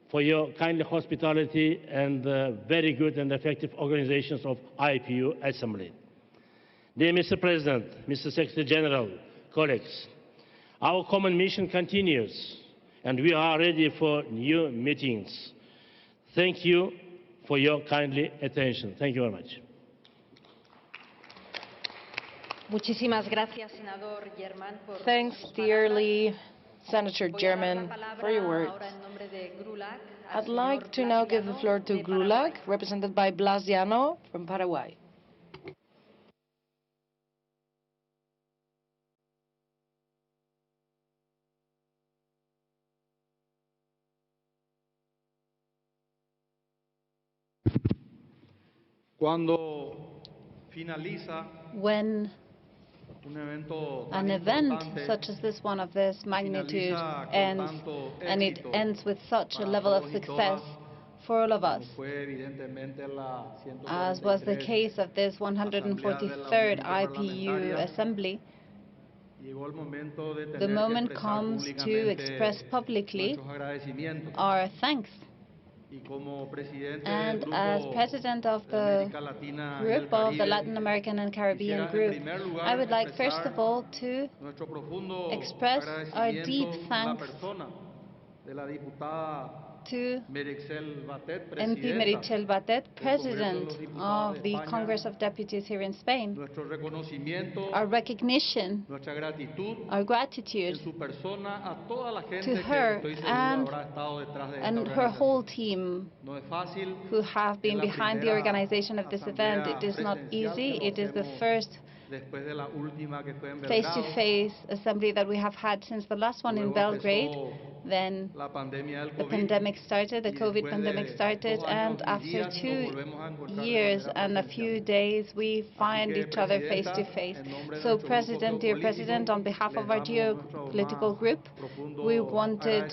for your kindly hospitality and very good and effective organizations of IPU Assembly. Dear Mr. President, Mr. Secretary General, colleagues, our common mission continues, and we are ready for new meetings. Thank you for your kindly attention. Thank you very much. Thanks, dearly Senator German, for your words. I'd like to now give the floor to GRULAC, represented by Blasiano from Paraguay. When an event such as this one of this magnitude ends, and it ends with such a level of success for all of us, as was the case of this 143rd IPU Assembly, the moment comes to express publicly our thanks. And as president of the group of the Latin American and Caribbean group, I would like first of all to express our deep thanks to MP Meritxell Batet, President of the Congress of Deputies here in Spain. Our recognition, our gratitude to her and her whole team who have been behind the organization of this event. It is not easy. It is the first face-to-face assembly that we have had since the last one in Belgrade. Then the pandemic started, the COVID pandemic started, and after 2 years and a few days, we find each other face-to-face. So, dear President, on behalf of our geopolitical group, we wanted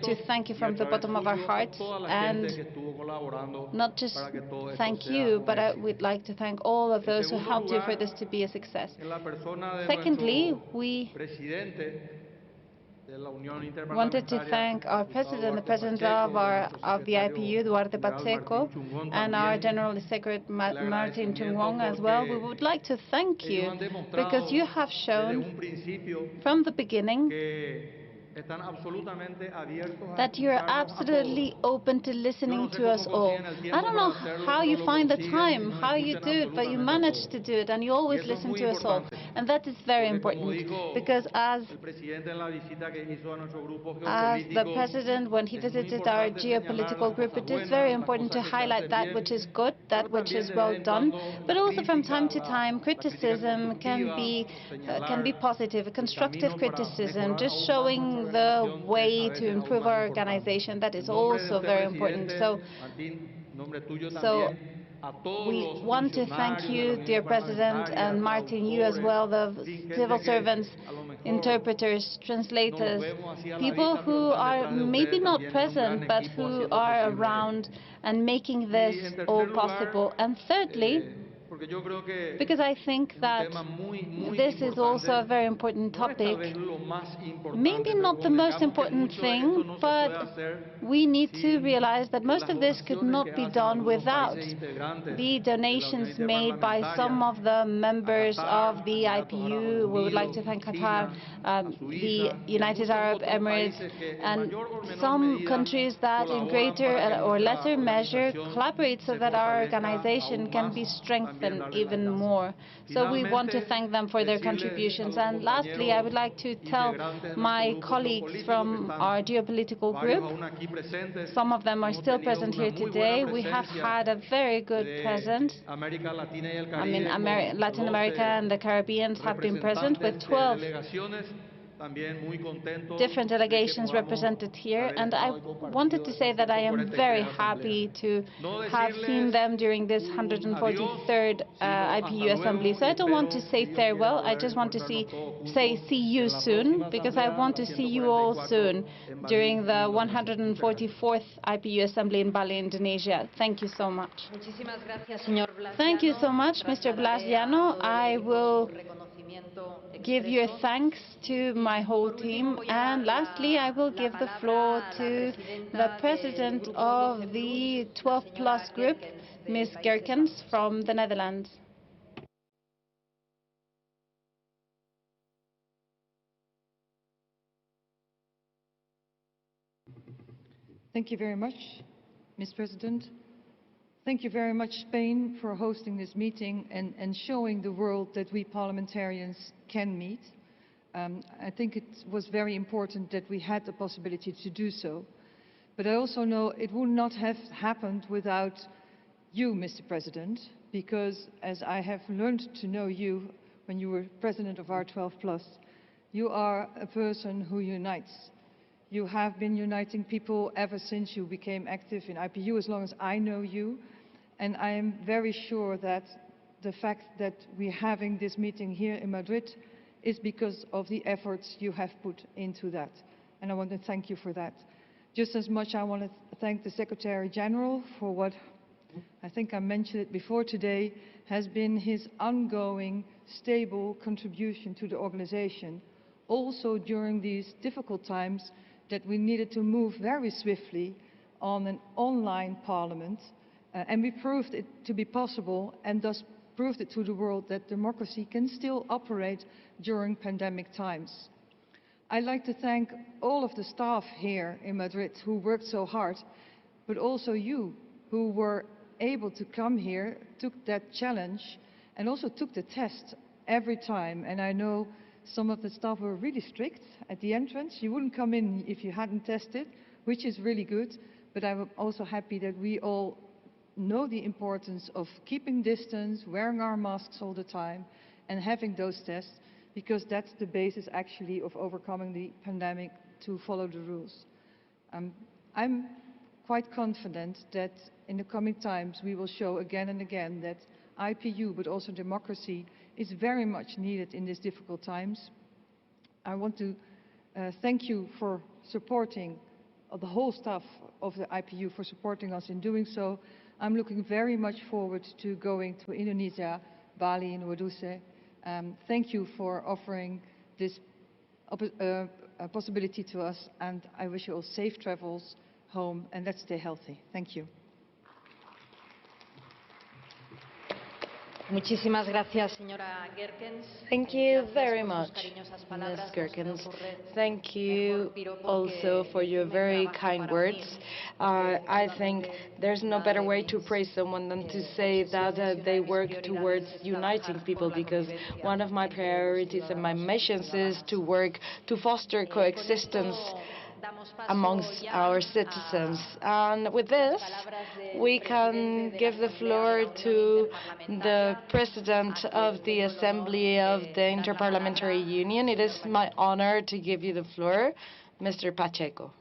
to thank you from the bottom of our hearts, and not just thank you, but I would like to thank all of those who helped you for this to be a success. Secondly, we wanted to thank our president, the president of the IPU, Duarte Pacheco, and our general secretary, Martin Chungwong, as well. We would like to thank you because you have shown from the beginning that you're absolutely open to listening to us all. I don't know how you find the time, how you do it, but you manage to do it, and you always listen to us all. And that is very important, because as the president, when he visited our geopolitical group, it is very important to highlight that which is good, that which is well done, but also from time to time, criticism can be positive, constructive criticism, just showing the way to improve our organization. That is also very important. So we want to thank you, dear President, and Martin, you as well, the civil servants, interpreters, translators, people who are maybe not present, but who are around and making this all possible. And thirdly, because I think that this is also a very important topic, maybe not the most important thing, but we need to realize that most of this could not be done without the donations made by some of the members of the IPU. We would like to thank Qatar, the United Arab Emirates, and some countries that in greater or lesser measure collaborate so that our organization can be strengthened even more. So we want to thank them for their contributions. And lastly, I would like to tell my colleagues from our geopolitical group, some of them are still present here today. We have had a very good presence. I mean, Latin America and the Caribbean have been present with 12 different delegations represented here, and I wanted to say that I am very happy to have seen them during this 143rd IPU Assembly. So I don't want to say farewell, I just want to say see you soon, because I want to see you all soon during the 144th IPU Assembly in Bali, Indonesia. Thank you so much. Thank you so much, Mr. Blas Llano. I will give your thanks to my whole team. And lastly, I will give the floor to the president of the 12+ group, Ms. Gerkens from the Netherlands. Thank you very much, Ms. President. Thank you very much, Spain, for hosting this meeting and showing the world that we parliamentarians can meet. I think it was very important that we had the possibility to do so. But I also know it would not have happened without you, Mr. President, because as I have learned to know you when you were president of our 12+, you are a person who unites. You have been uniting people ever since you became active in IPU, as long as I know you. And I am very sure that the fact that we're having this meeting here in Madrid is because of the efforts you have put into that. And I want to thank you for that. Just as much I want to thank the Secretary General for what, I think I mentioned it before today, has been his ongoing, stable contribution to the organization. Also during these difficult times that we needed to move very swiftly on an online parliament. And we proved it to be possible, and thus proved it to the world that democracy can still operate during pandemic times. I'd like to thank all of the staff here in Madrid who worked so hard, but also you who were able to come here, took that challenge, and also took the test every time. And I know some of the staff were really strict at the entrance. You wouldn't come in if you hadn't tested, which is really good. But I'm also happy that we all know the importance of keeping distance, wearing our masks all the time, and having those tests, because that's the basis actually of overcoming the pandemic, to follow the rules. I'm quite confident that in the coming times we will show again and again that IPU, but also democracy, is very much needed in these difficult times. I want to thank you for supporting, the whole staff of the IPU for supporting us in doing so. I'm looking very much forward to going to Indonesia, Bali and Waduse. Thank you for offering this possibility to us, and I wish you all safe travels home, and let's stay healthy. Thank you. Muchísimas gracias, señora Gerkens. Thank you very much, Ms. Gerkens. Thank you also for your very kind words. I think there's no better way to praise someone than to say that they work towards uniting people, because one of my priorities and my missions is to work to foster coexistence amongst our citizens. And with this, we can give the floor to the President of the Assembly of the Inter-Parliamentary Union. It is my honor to give you the floor, Mr. Pacheco.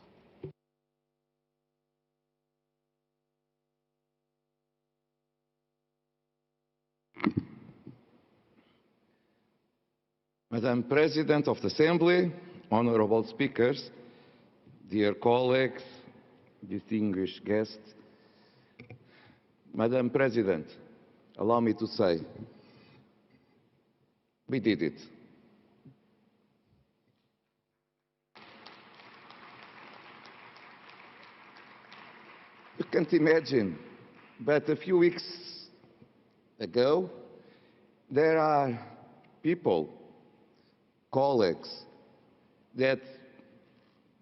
Madam President of the Assembly, honorable speakers, dear colleagues, distinguished guests, Madam President, allow me to say, we did it. You can't imagine, but a few weeks ago, there are people, colleagues, that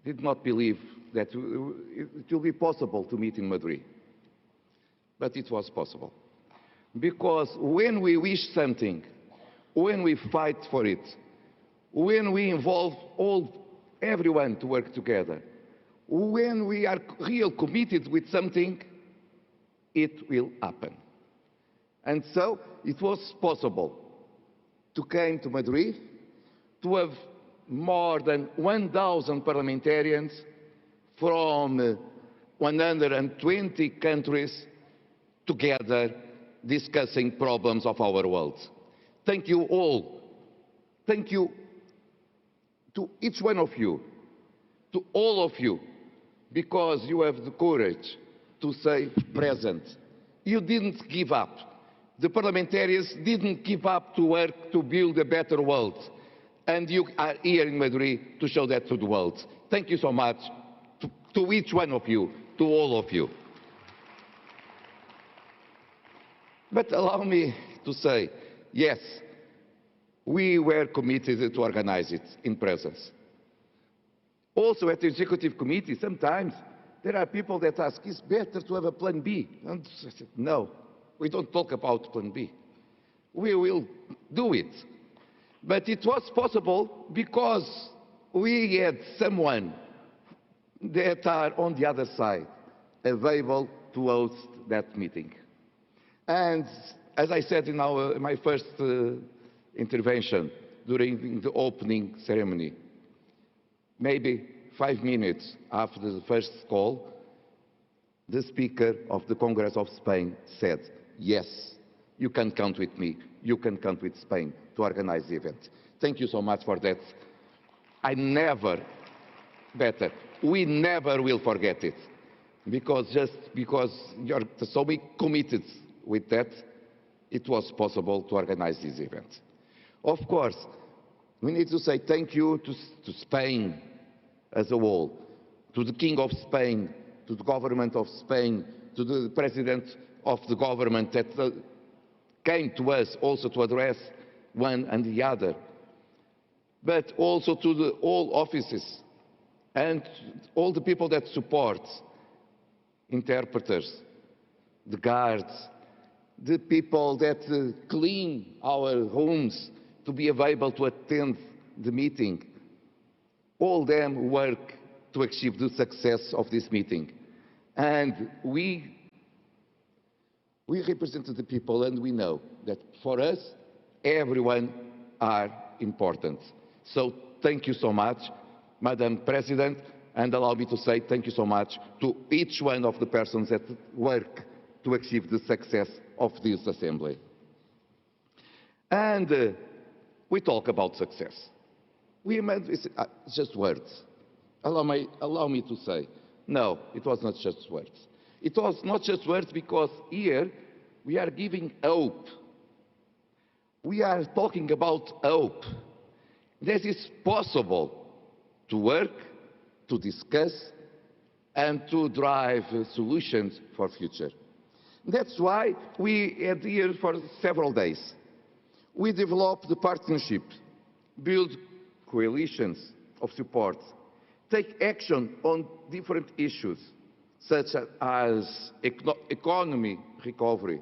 did not believe that it will be possible to meet in Madrid. But it was possible. Because when we wish something, when we fight for it, when we involve everyone to work together, when we are real committed with something, it will happen. And so it was possible to come to Madrid, to have more than 1,000 parliamentarians from 120 countries together discussing problems of our world. Thank you all. Thank you to each one of you, to all of you, because you have the courage to say present. You didn't give up. The parliamentarians didn't give up to work to build a better world. And you are here in Madrid to show that to the world. Thank you so much to each one of you, to all of you. But allow me to say, yes, we were committed to organize it in presence. Also at the Executive Committee, sometimes there are people that ask, it's better to have a plan B. And I said, no, we don't talk about plan B. We will do it. But it was possible because we had someone that are on the other side available to host that meeting. And as I said in my first intervention during the opening ceremony, maybe 5 minutes after the first call, the Speaker of the Congress of Spain said, yes, you can count with me, you can count with Spain to organize the event. Thank you so much for that. We never will forget it, because just because you're so committed with that, it was possible to organize this event. Of course, we need to say thank you to Spain as a whole, to the King of Spain, to the government of Spain, to the President of the government that came to us also to address one and the other, but also to all offices and all the people that support, interpreters, the guards, the people that clean our homes to be available to attend the meeting. All them work to achieve the success of this meeting. And we represented the people, and we know that for us, everyone are important. So thank you so much, Madam President, and allow me to say thank you so much to each one of the persons that work to achieve the success of this assembly. And we talk about success. It's just words. Allow me to say, no, it was not just words. It was not just words because here we are giving hope. We are talking about hope. That is possible to work, to discuss, and to drive solutions for the future. That's why we had here for several days. We developed the partnership, build coalitions of support, take action on different issues, such as economy recovery,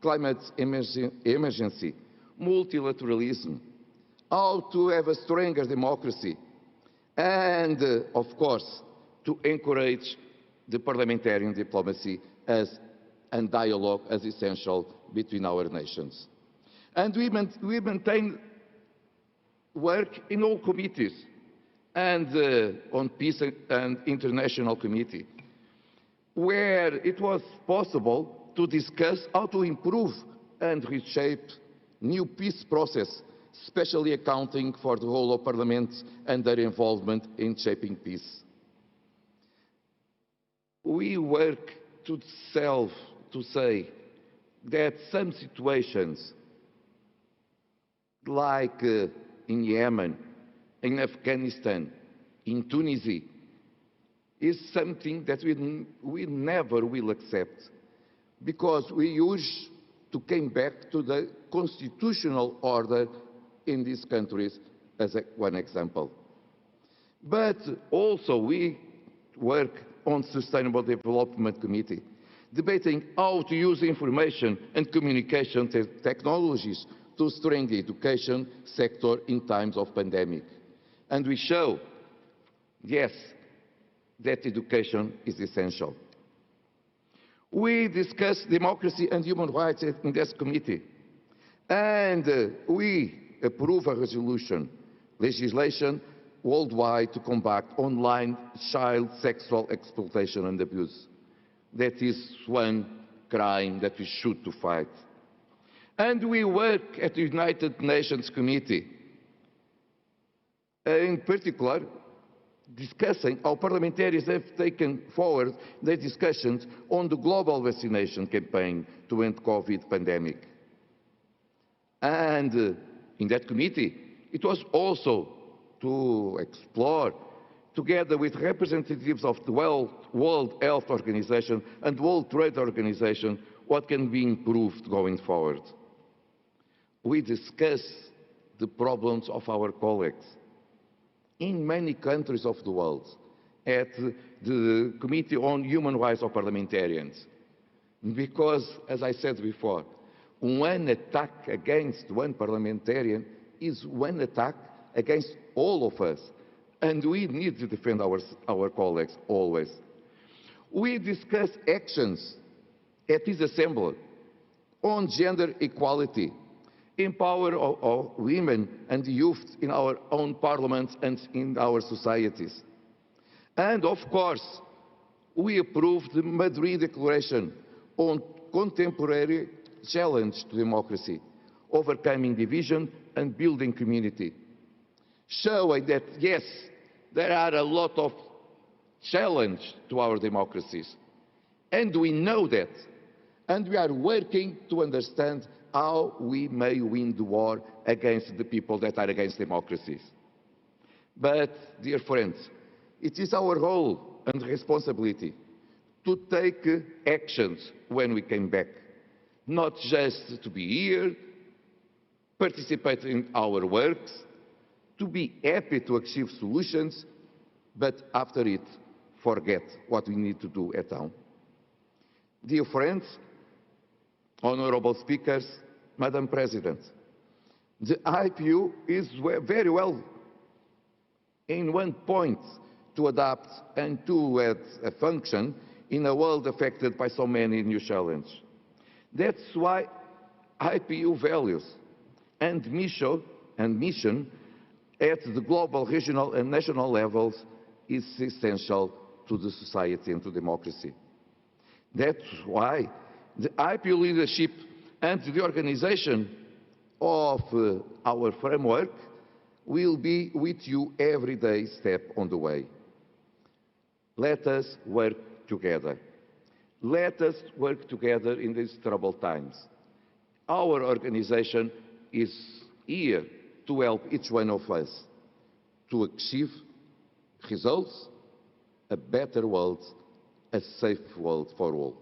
climate emergency, multilateralism, how to have a stronger democracy, and, of course, to encourage the parliamentarian diplomacy and dialogue as essential between our nations. And we maintain work in all committees and on Peace and International Committee, where it was possible to discuss how to improve and reshape new peace process, especially accounting for the role of parliaments and their involvement in shaping peace. We work to say that some situations, like in Yemen, in Afghanistan, in Tunisia, is something that we never will accept, because we used to come back to the constitutional order in these countries as one example. But also we work on Sustainable Development Committee, debating how to use information and communication technologies to strengthen the education sector in times of pandemic. And we show, yes, that education is essential. We discussed democracy and human rights in this committee, and we approve a legislation worldwide to combat online child sexual exploitation and abuse. That is one crime that we should to fight. And we work at the United Nations Committee, in particular, discussing how parliamentarians have taken forward their discussions on the global vaccination campaign to end COVID pandemic. And in that committee, it was also to explore, together with representatives of the World Health Organization and World Trade Organization, what can be improved going forward. We discuss the problems of our colleagues in many countries of the world at the Committee on Human Rights of Parliamentarians. Because, as I said before, one attack against one parliamentarian is one attack against all of us. And we need to defend our colleagues always. We discuss actions at this assembly on gender equality, empower our women and youth in our own parliaments and in our societies. And of course, we approved the Madrid Declaration on contemporary challenge to democracy, overcoming division and building community, showing that yes, there are a lot of challenges to our democracies, and we know that, and we are working to understand how we may win the war against the people that are against democracies. But, dear friends, it is our role and responsibility to take actions when we come back, not just to be here, participate in our works, to be happy to achieve solutions, but after it, forget what we need to do at home. Dear friends, honorable speakers, Madam President, the IPU is very well in one point to adapt and to have a function in a world affected by so many new challenges. That's why IPU values and mission at the global, regional and national levels is essential to the society and to democracy. That's why the IPU leadership and the organization of our framework will be with you every day, step on the way. Let us work together. Let us work together in these troubled times. Our organization is here to help each one of us to achieve results, a better world, a safe world for all.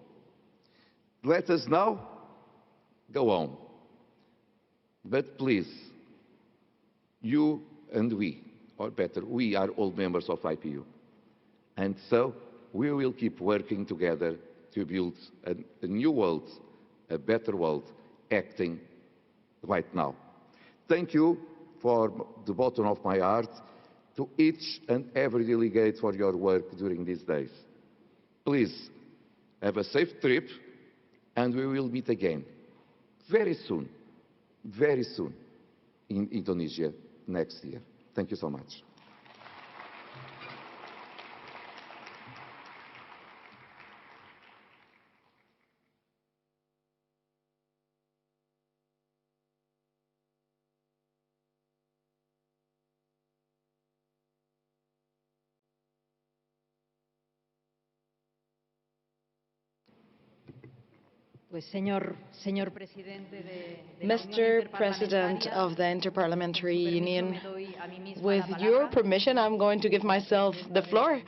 Let us now go on. But please, you and we, or better, we are all members of IPU. And so we will keep working together to build a new world, a better world, acting right now. Thank you from the bottom of my heart to each and every delegate for your work during these days. Please, have a safe trip, and we will meet again very soon in Indonesia next year. Thank you so much. Mr. President of the Inter-Parliamentary Union, with your permission, I'm going to give myself the floor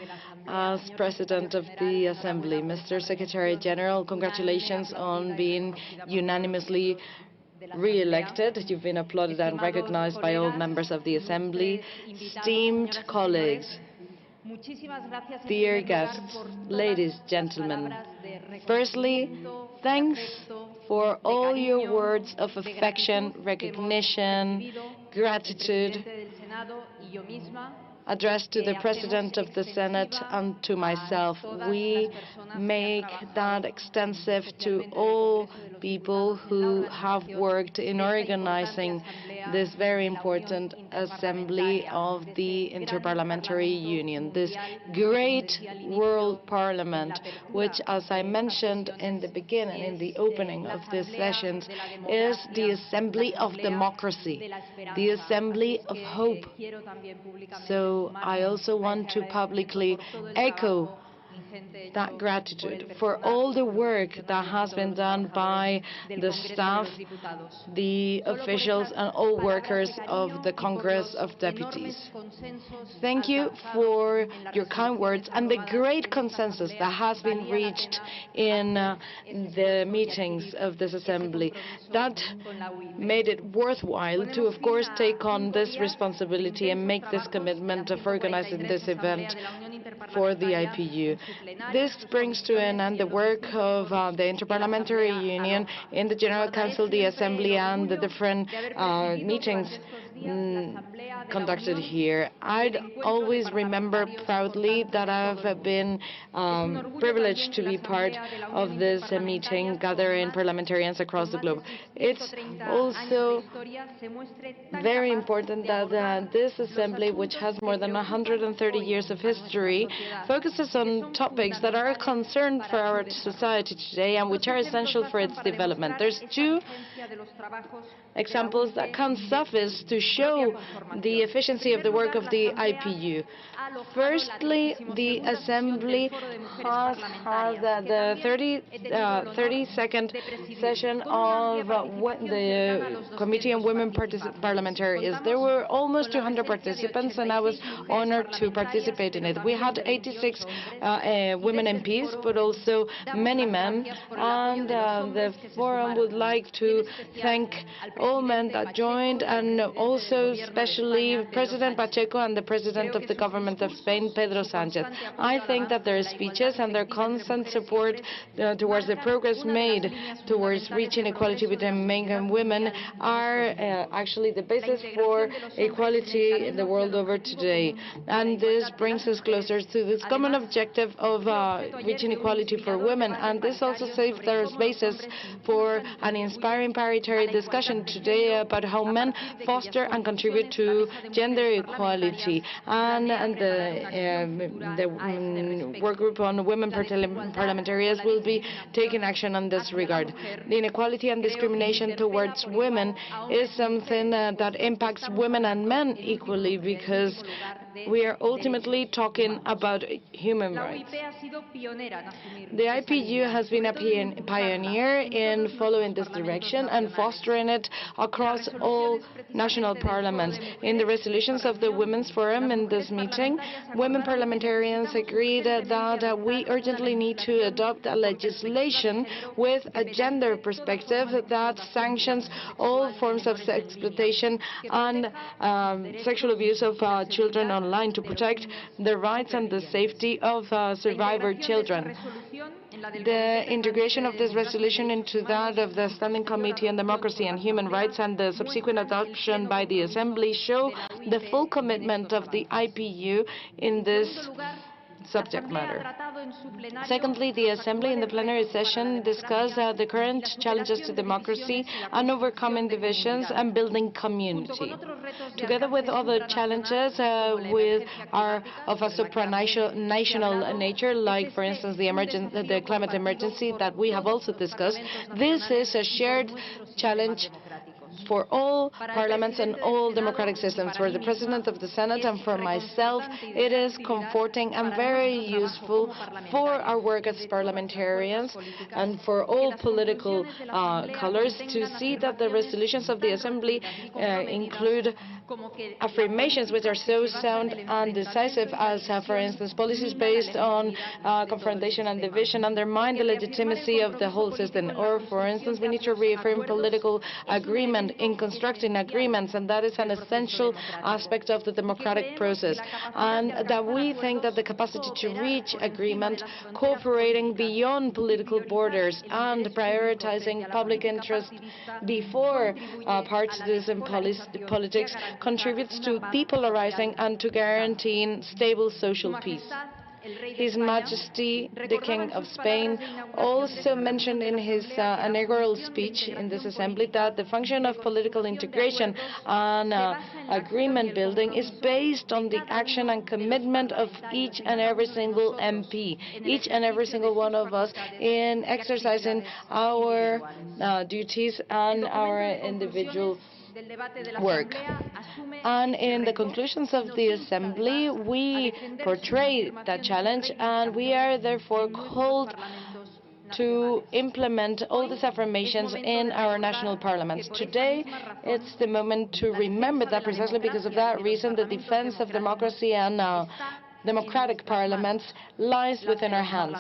as President of the Assembly. Mr. Secretary General, congratulations on being unanimously re-elected. You've been applauded and recognized by all members of the Assembly. Esteemed colleagues, dear guests, ladies, gentlemen, firstly, thanks for all your words of affection, recognition, gratitude addressed to the President of the Senate and to myself. We make that extensive to all people who have worked in organizing this very important assembly of the Inter-Parliamentary Union, this great world parliament, which, as I mentioned in the beginning, in the opening of these sessions, is the assembly of democracy, the assembly of hope. So I also want to publicly echo that gratitude for all the work that has been done by the staff, the officials, and all workers of the Congress of Deputies. Thank you for your kind words and the great consensus that has been reached in the meetings of this assembly. That made it worthwhile to, of course, take on this responsibility and make this commitment of organizing this event for the IPU. This brings to an end the work of the Inter-Parliamentary Union in the General Council, the Assembly, and the different meetings conducted here. I'd always remember proudly that I've been privileged to be part of this meeting gathering parliamentarians across the globe. It's also very important that this assembly, which has more than 130 years of history, focuses on topics that are a concern for our society today and which are essential for its development. There's two examples that can suffice to show the efficiency of the work of the IPU. Firstly, the Assembly has had the 32nd session of the Committee on Women Parliamentarians. There were almost 200 participants, and I was honored to participate in it. We had 86 women MPs, but also many men, and the Forum would like to thank all men that joined and all also especially President Pacheco and the President of the Government of Spain, Pedro Sánchez. I think that their speeches and their constant support towards the progress made towards reaching equality between men and women are actually the basis for equality in the world over today. And this brings us closer to this common objective of reaching equality for women. And this also serves as basis for an inspiring parliamentary discussion today about how men foster and contribute to gender equality. And the work group on women parliamentarians will be taking action on this regard. The inequality and discrimination towards women is something that impacts women and men equally, because we are ultimately talking about human rights. The IPU has been a pioneer in following this direction and fostering it across all national parliaments. In the resolutions of the Women's Forum in this meeting, women parliamentarians agreed that we urgently need to adopt a legislation with a gender perspective that sanctions all forms of exploitation and sexual abuse of children online, to protect the rights and the safety of survivor children. The integration of this resolution into that of the Standing Committee on Democracy and Human Rights and the subsequent adoption by the Assembly show the full commitment of the IPU in this subject matter. Secondly, the Assembly in the plenary session discussed the current challenges to democracy and overcoming divisions and building community. Together with other challenges of a supranational nature, like, for instance, the climate emergency that we have also discussed, this is a shared challenge for all parliaments and all democratic systems. For the President of the Senate and for myself, it is comforting and very useful for our work as parliamentarians and for all political colors to see that the resolutions of the Assembly include affirmations which are so sound and decisive as, for instance, policies based on confrontation and division undermine the legitimacy of the whole system. Or, for instance, we need to reaffirm political agreement in constructing agreements, and that is an essential aspect of the democratic process. And that we think that the capacity to reach agreement, cooperating beyond political borders and prioritizing public interest before partisan politics contributes to depolarizing and to guaranteeing stable social peace. His Majesty, the King of Spain, also mentioned in his inaugural speech in this Assembly that the function of political integration and agreement building is based on the action and commitment of each and every single MP, each and every single one of us in exercising our duties and our individual work. And in the conclusions of the Assembly, we portray that challenge, and we are therefore called to implement all these affirmations in our national parliaments. Today, it's the moment to remember that precisely because of that reason, the defense of democracy and democratic parliaments lies within our hands,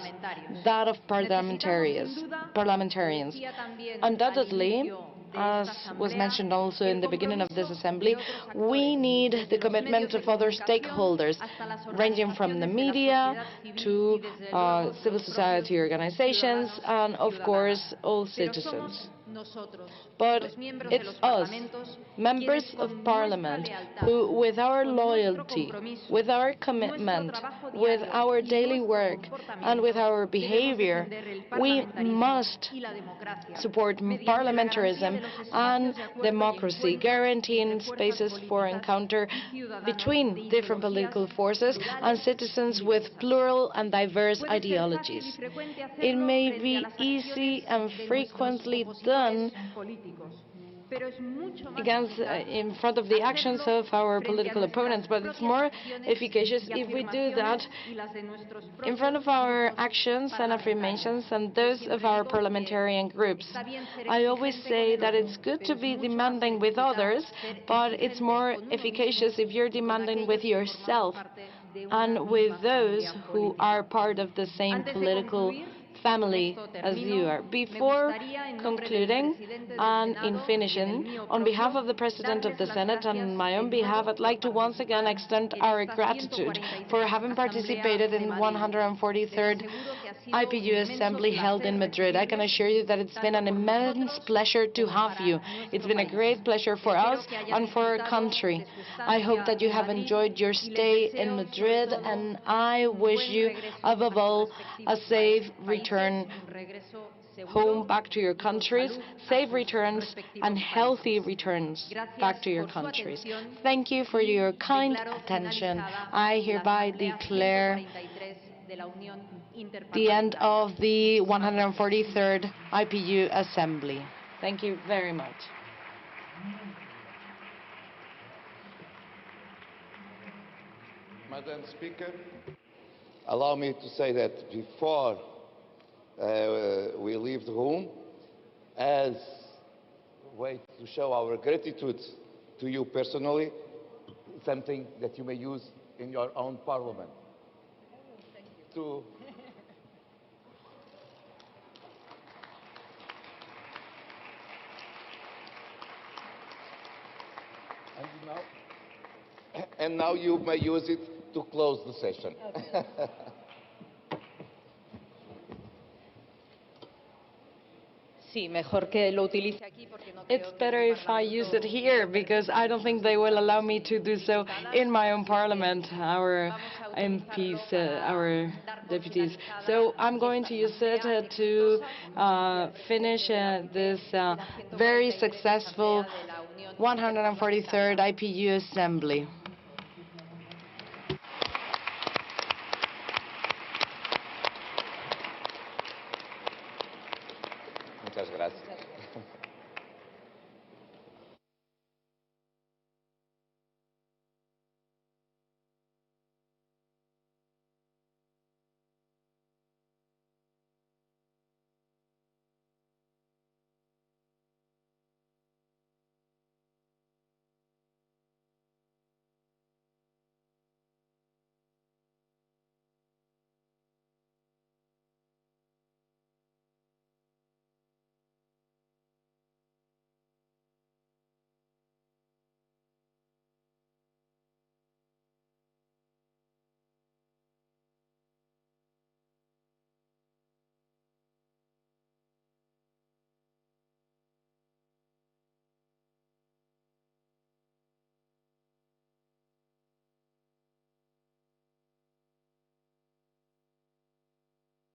that of parliamentarians. Undoubtedly, as was mentioned also in the beginning of this Assembly, we need the commitment of other stakeholders, ranging from the media to civil society organizations and, of course, all citizens. But it's us, members of Parliament, who, with our loyalty, with our commitment, with our daily work, and with our behavior, we must support parliamentarism and democracy, guaranteeing spaces for encounter between different political forces and citizens with plural and diverse ideologies. It may be easy and frequently done in front of the actions of our political opponents, but it's more efficacious if we do that in front of our actions and affirmations and those of our parliamentarian groups. I always say that it's good to be demanding with others, but it's more efficacious if you're demanding with yourself and with those who are part of the same political family as you are. Before concluding and in finishing, on behalf of the President of the Senate and on my own behalf, I'd like to once again extend our gratitude for having participated in 143rd IPU Assembly held in Madrid. I can assure you that it's been an immense pleasure to have you. It's been a great pleasure for us and for our country. I hope that you have enjoyed your stay in Madrid, and I wish you, above all, a safe return home back to your countries, safe returns and healthy returns back to your countries. Thank you for your kind attention. I hereby declare the end of the 143rd IPU Assembly. Thank you very much. Madam Speaker, allow me to say that before we leave the room, as a way to show our gratitude to you personally, something that you may use in your own parliament. To and now you may use it to close the session. It's better if I use it here, because I don't think they will allow me to do so in my own parliament, our MPs, our deputies. So I'm going to use it to finish this very successful 143rd IPU Assembly. Muchas gracias.